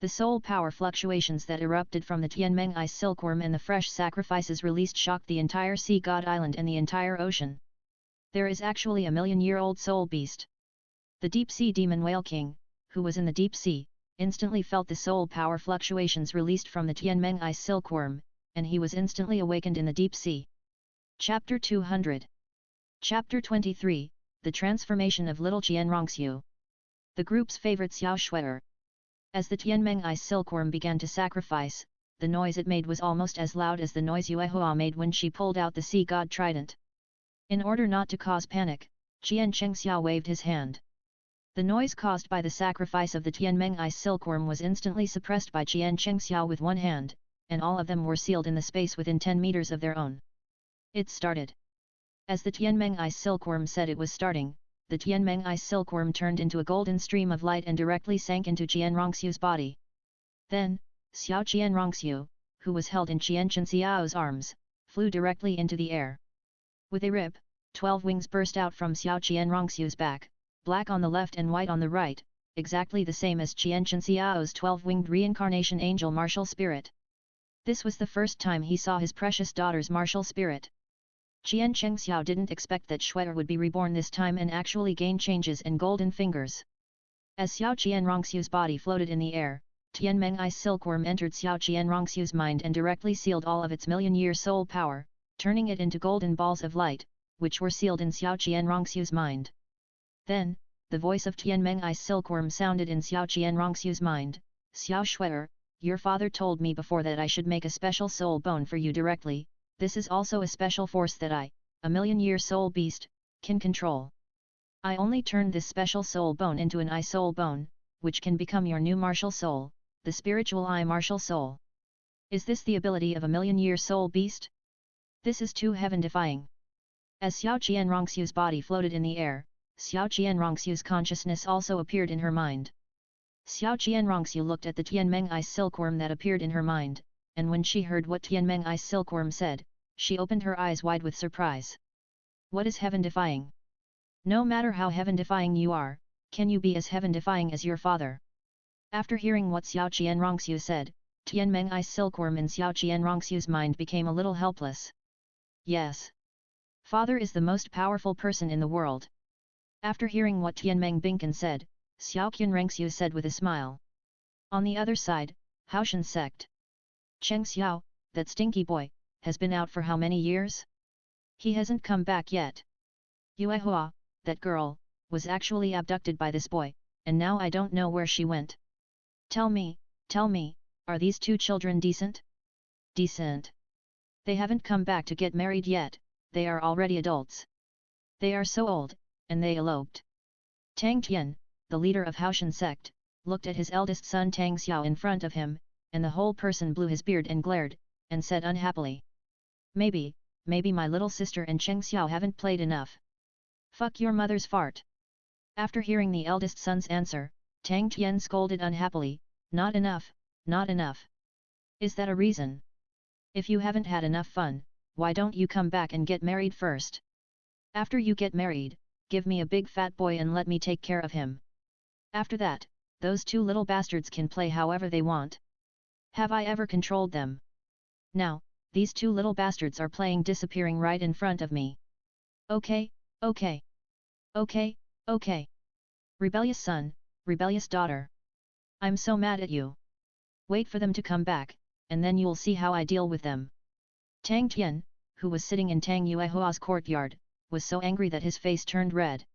The soul power fluctuations that erupted from the Tianmeng I Silkworm and the fresh sacrifices released shocked the entire Sea God Island and the entire ocean. There is actually a million-year-old soul beast. The deep-sea demon whale king, who was in the deep sea, instantly felt the soul power fluctuations released from the Tianmeng I Silkworm, and he was instantly awakened in the deep sea. Chapter 200. Chapter 23, The Transformation of Little Qianrongxiu. The group's favorite Xiao Schwetter. As the Tianmeng I Silkworm began to sacrifice, the noise it made was almost as loud as the noise Yuehua made when she pulled out the sea god trident. In order not to cause panic, Qian Chengxiao waved his hand. The noise caused by the sacrifice of the Tianmeng I Silkworm was instantly suppressed by Qian Chengxiao with one hand, and all of them were sealed in the space within 10 meters of their own. It started. As the Tianmeng I Silkworm said it was starting, the Tianmeng I Silkworm turned into a golden stream of light and directly sank into Qianrongxiu's body. Then, Xiao Qianrongxiu, who was held in Qian Chenxiao's arms, flew directly into the air. With a rip, 12 wings burst out from Xiao Qianrongxiu's back, black on the left and white on the right, exactly the same as Qian Chenxiao's 12-winged reincarnation angel martial spirit. This was the first time he saw his precious daughter's martial spirit. Qian Chengxiao didn't expect that Shuer would be reborn this time and actually gain changes in golden fingers. As Xiao Qianrongxiu's body floated in the air, Tianmeng Ice Silkworm entered Xiao Qianrongxiu's mind and directly sealed all of its million-year soul power, turning it into golden balls of light, which were sealed in Xiao Qianrongxiu's mind. Then, the voice of Tianmeng Ice Silkworm sounded in Xiao Qianrongxiu's mind, Xiao Shuer, your father told me before that I should make a special soul bone for you directly, this is also a special force that I, a million-year soul beast, can control. I only turned this special soul bone into an I-soul bone, which can become your new martial soul, the spiritual I-martial soul. Is this the ability of a million-year soul beast? This is too heaven-defying. As Xiao Qianrongxiu's body floated in the air, Xiao Qianrongxiu's consciousness also appeared in her mind. Xiao Qianrongxiu looked at the Tianmeng Ice Silkworm that appeared in her mind, and when she heard what Tianmeng Ice Silkworm said, she opened her eyes wide with surprise. What is heaven-defying? No matter how heaven-defying you are, can you be as heaven-defying as your father? After hearing what Xiao Qianrongxiu said, Tianmeng Ice Silkworm in Xiao Qianrongxiu's mind became a little helpless. Yes. Father is the most powerful person in the world. After hearing what Tianmeng Binkan said, Xiao Qianrongxiu said with a smile. On the other side, Haoshan sect. Cheng Xiao, that stinky boy, has been out for how many years? He hasn't come back yet. Yue Hua, that girl, was actually abducted by this boy, and now I don't know where she went. Tell me, are these two children decent? Decent. They haven't come back to get married yet, they are already adults. They are so old, and they eloped. Tang Tian, the leader of Haoshan sect, looked at his eldest son Tang Xiao in front of him, and the whole person blew his beard and glared, and said unhappily. Maybe my little sister and Cheng Xiao haven't played enough. Fuck your mother's fart. After hearing the eldest son's answer, Tang Tian scolded unhappily, not enough. Is that a reason? If you haven't had enough fun, why don't you come back and get married first? After you get married, give me a big fat boy and let me take care of him. After that, those two little bastards can play however they want. Have I ever controlled them? Now, these two little bastards are playing disappearing right in front of me. Okay. Rebellious son, rebellious daughter. I'm so mad at you. Wait for them to come back, and then you'll see how I deal with them. Tang Tian, who was sitting in Tang Yuehua's courtyard, was so angry that his face turned red.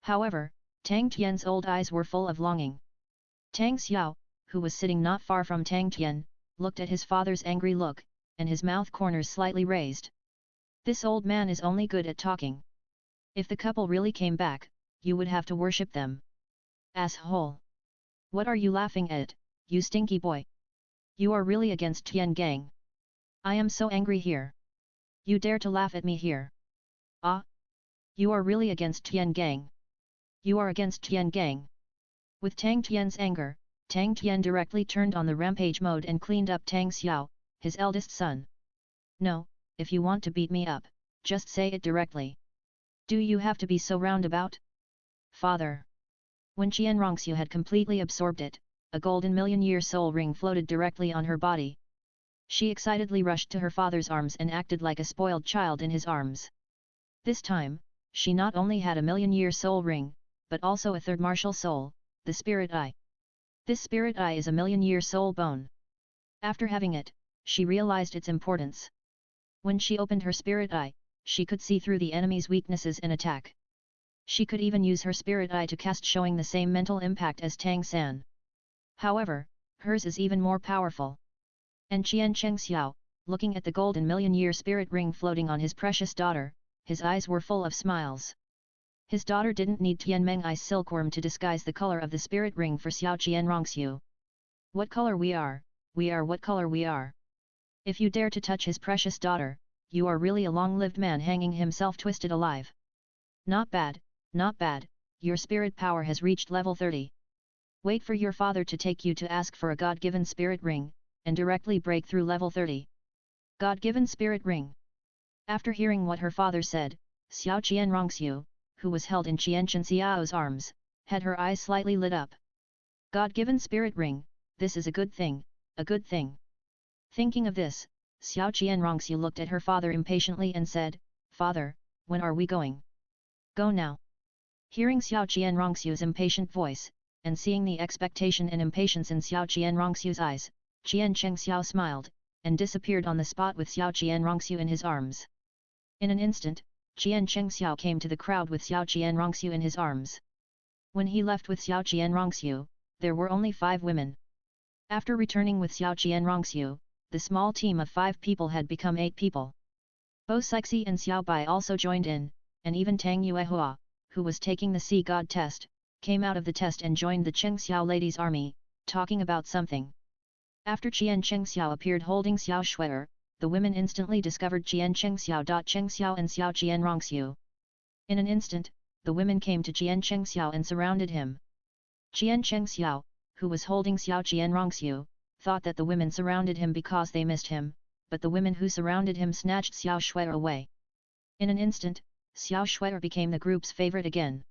However, Tang Tian's old eyes were full of longing. Tang Xiao, who was sitting not far from Tang Tian, looked at his father's angry look, and his mouth corners slightly raised. This old man is only good at talking. If the couple really came back, you would have to worship them. Asshole! What are you laughing at, you stinky boy? You are really against Tian Gang. I am so angry here. You dare to laugh at me here. Ah! You are really against Tian Gang. You are against Tian Gang. With Tang Tian's anger, Tang Tian directly turned on the rampage mode and cleaned up Tang Xiao, his eldest son. No, if you want to beat me up, just say it directly. Do you have to be so roundabout? Father. When Qianrongxiu had completely absorbed it, a golden million-year soul ring floated directly on her body. She excitedly rushed to her father's arms and acted like a spoiled child in his arms. This time, she not only had a million-year soul ring, but also a third martial soul, the Spirit Eye. This Spirit Eye is a million-year soul bone. After having it, she realized its importance. When she opened her Spirit Eye, she could see through the enemy's weaknesses and attack. She could even use her Spirit Eye to cast, showing the same mental impact as Tang San. However, hers is even more powerful. And Qian Chengxiao, looking at the golden million-year spirit ring floating on his precious daughter, his eyes were full of smiles. His daughter didn't need Tianmeng Ice Silkworm to disguise the color of the spirit ring for Xiao Qianrongxiu. What color we are, what color we are. If you dare to touch his precious daughter, you are really a long-lived man hanging himself twisted alive. Not bad, your spirit power has reached level 30. Wait for your father to take you to ask for a God-given spirit ring, and directly break through level 30. God-given spirit ring. After hearing what her father said, Xiao Qianrongxiu, who was held in Qian Chenxiao's arms, had her eyes slightly lit up. God-given spirit ring, this is a good thing, a good thing. Thinking of this, Xiao Qianrongxiu looked at her father impatiently and said, "Father, when are we going? Go now." Hearing Xiao Qianrongxiu's impatient voice, and seeing the expectation and impatience in Xiao Qianrongxiu's eyes, Qian Chengxiao smiled, and disappeared on the spot with Xiao Qianrongxiu in his arms. In an instant, Qian Chengxiao came to the crowd with Xiao Qianrongxiu in his arms. When he left with Xiao Qianrongxiu, there were only 5 women. After returning with Xiao Qianrongxiu, the small team of 5 people had become 8 people. Bo Sixi and Xiao Bai also joined in, and even Tang Yuehua, who was taking the Sea God test, came out of the test and joined the Chengxiao ladies' army, talking about something. After Qian Chengxiao appeared holding Xiao Shui'er, the women instantly discovered Qian Chengxiao. Chengxiao and Xiao Qianrongxiu. In an instant, the women came to Qian Chengxiao and surrounded him. Qian Chengxiao, who was holding Xiao Qianrongxiu, thought that the women surrounded him because they missed him, but the women who surrounded him snatched Xiao Shui'er away. In an instant, Xiao Shui'er became the group's favorite again.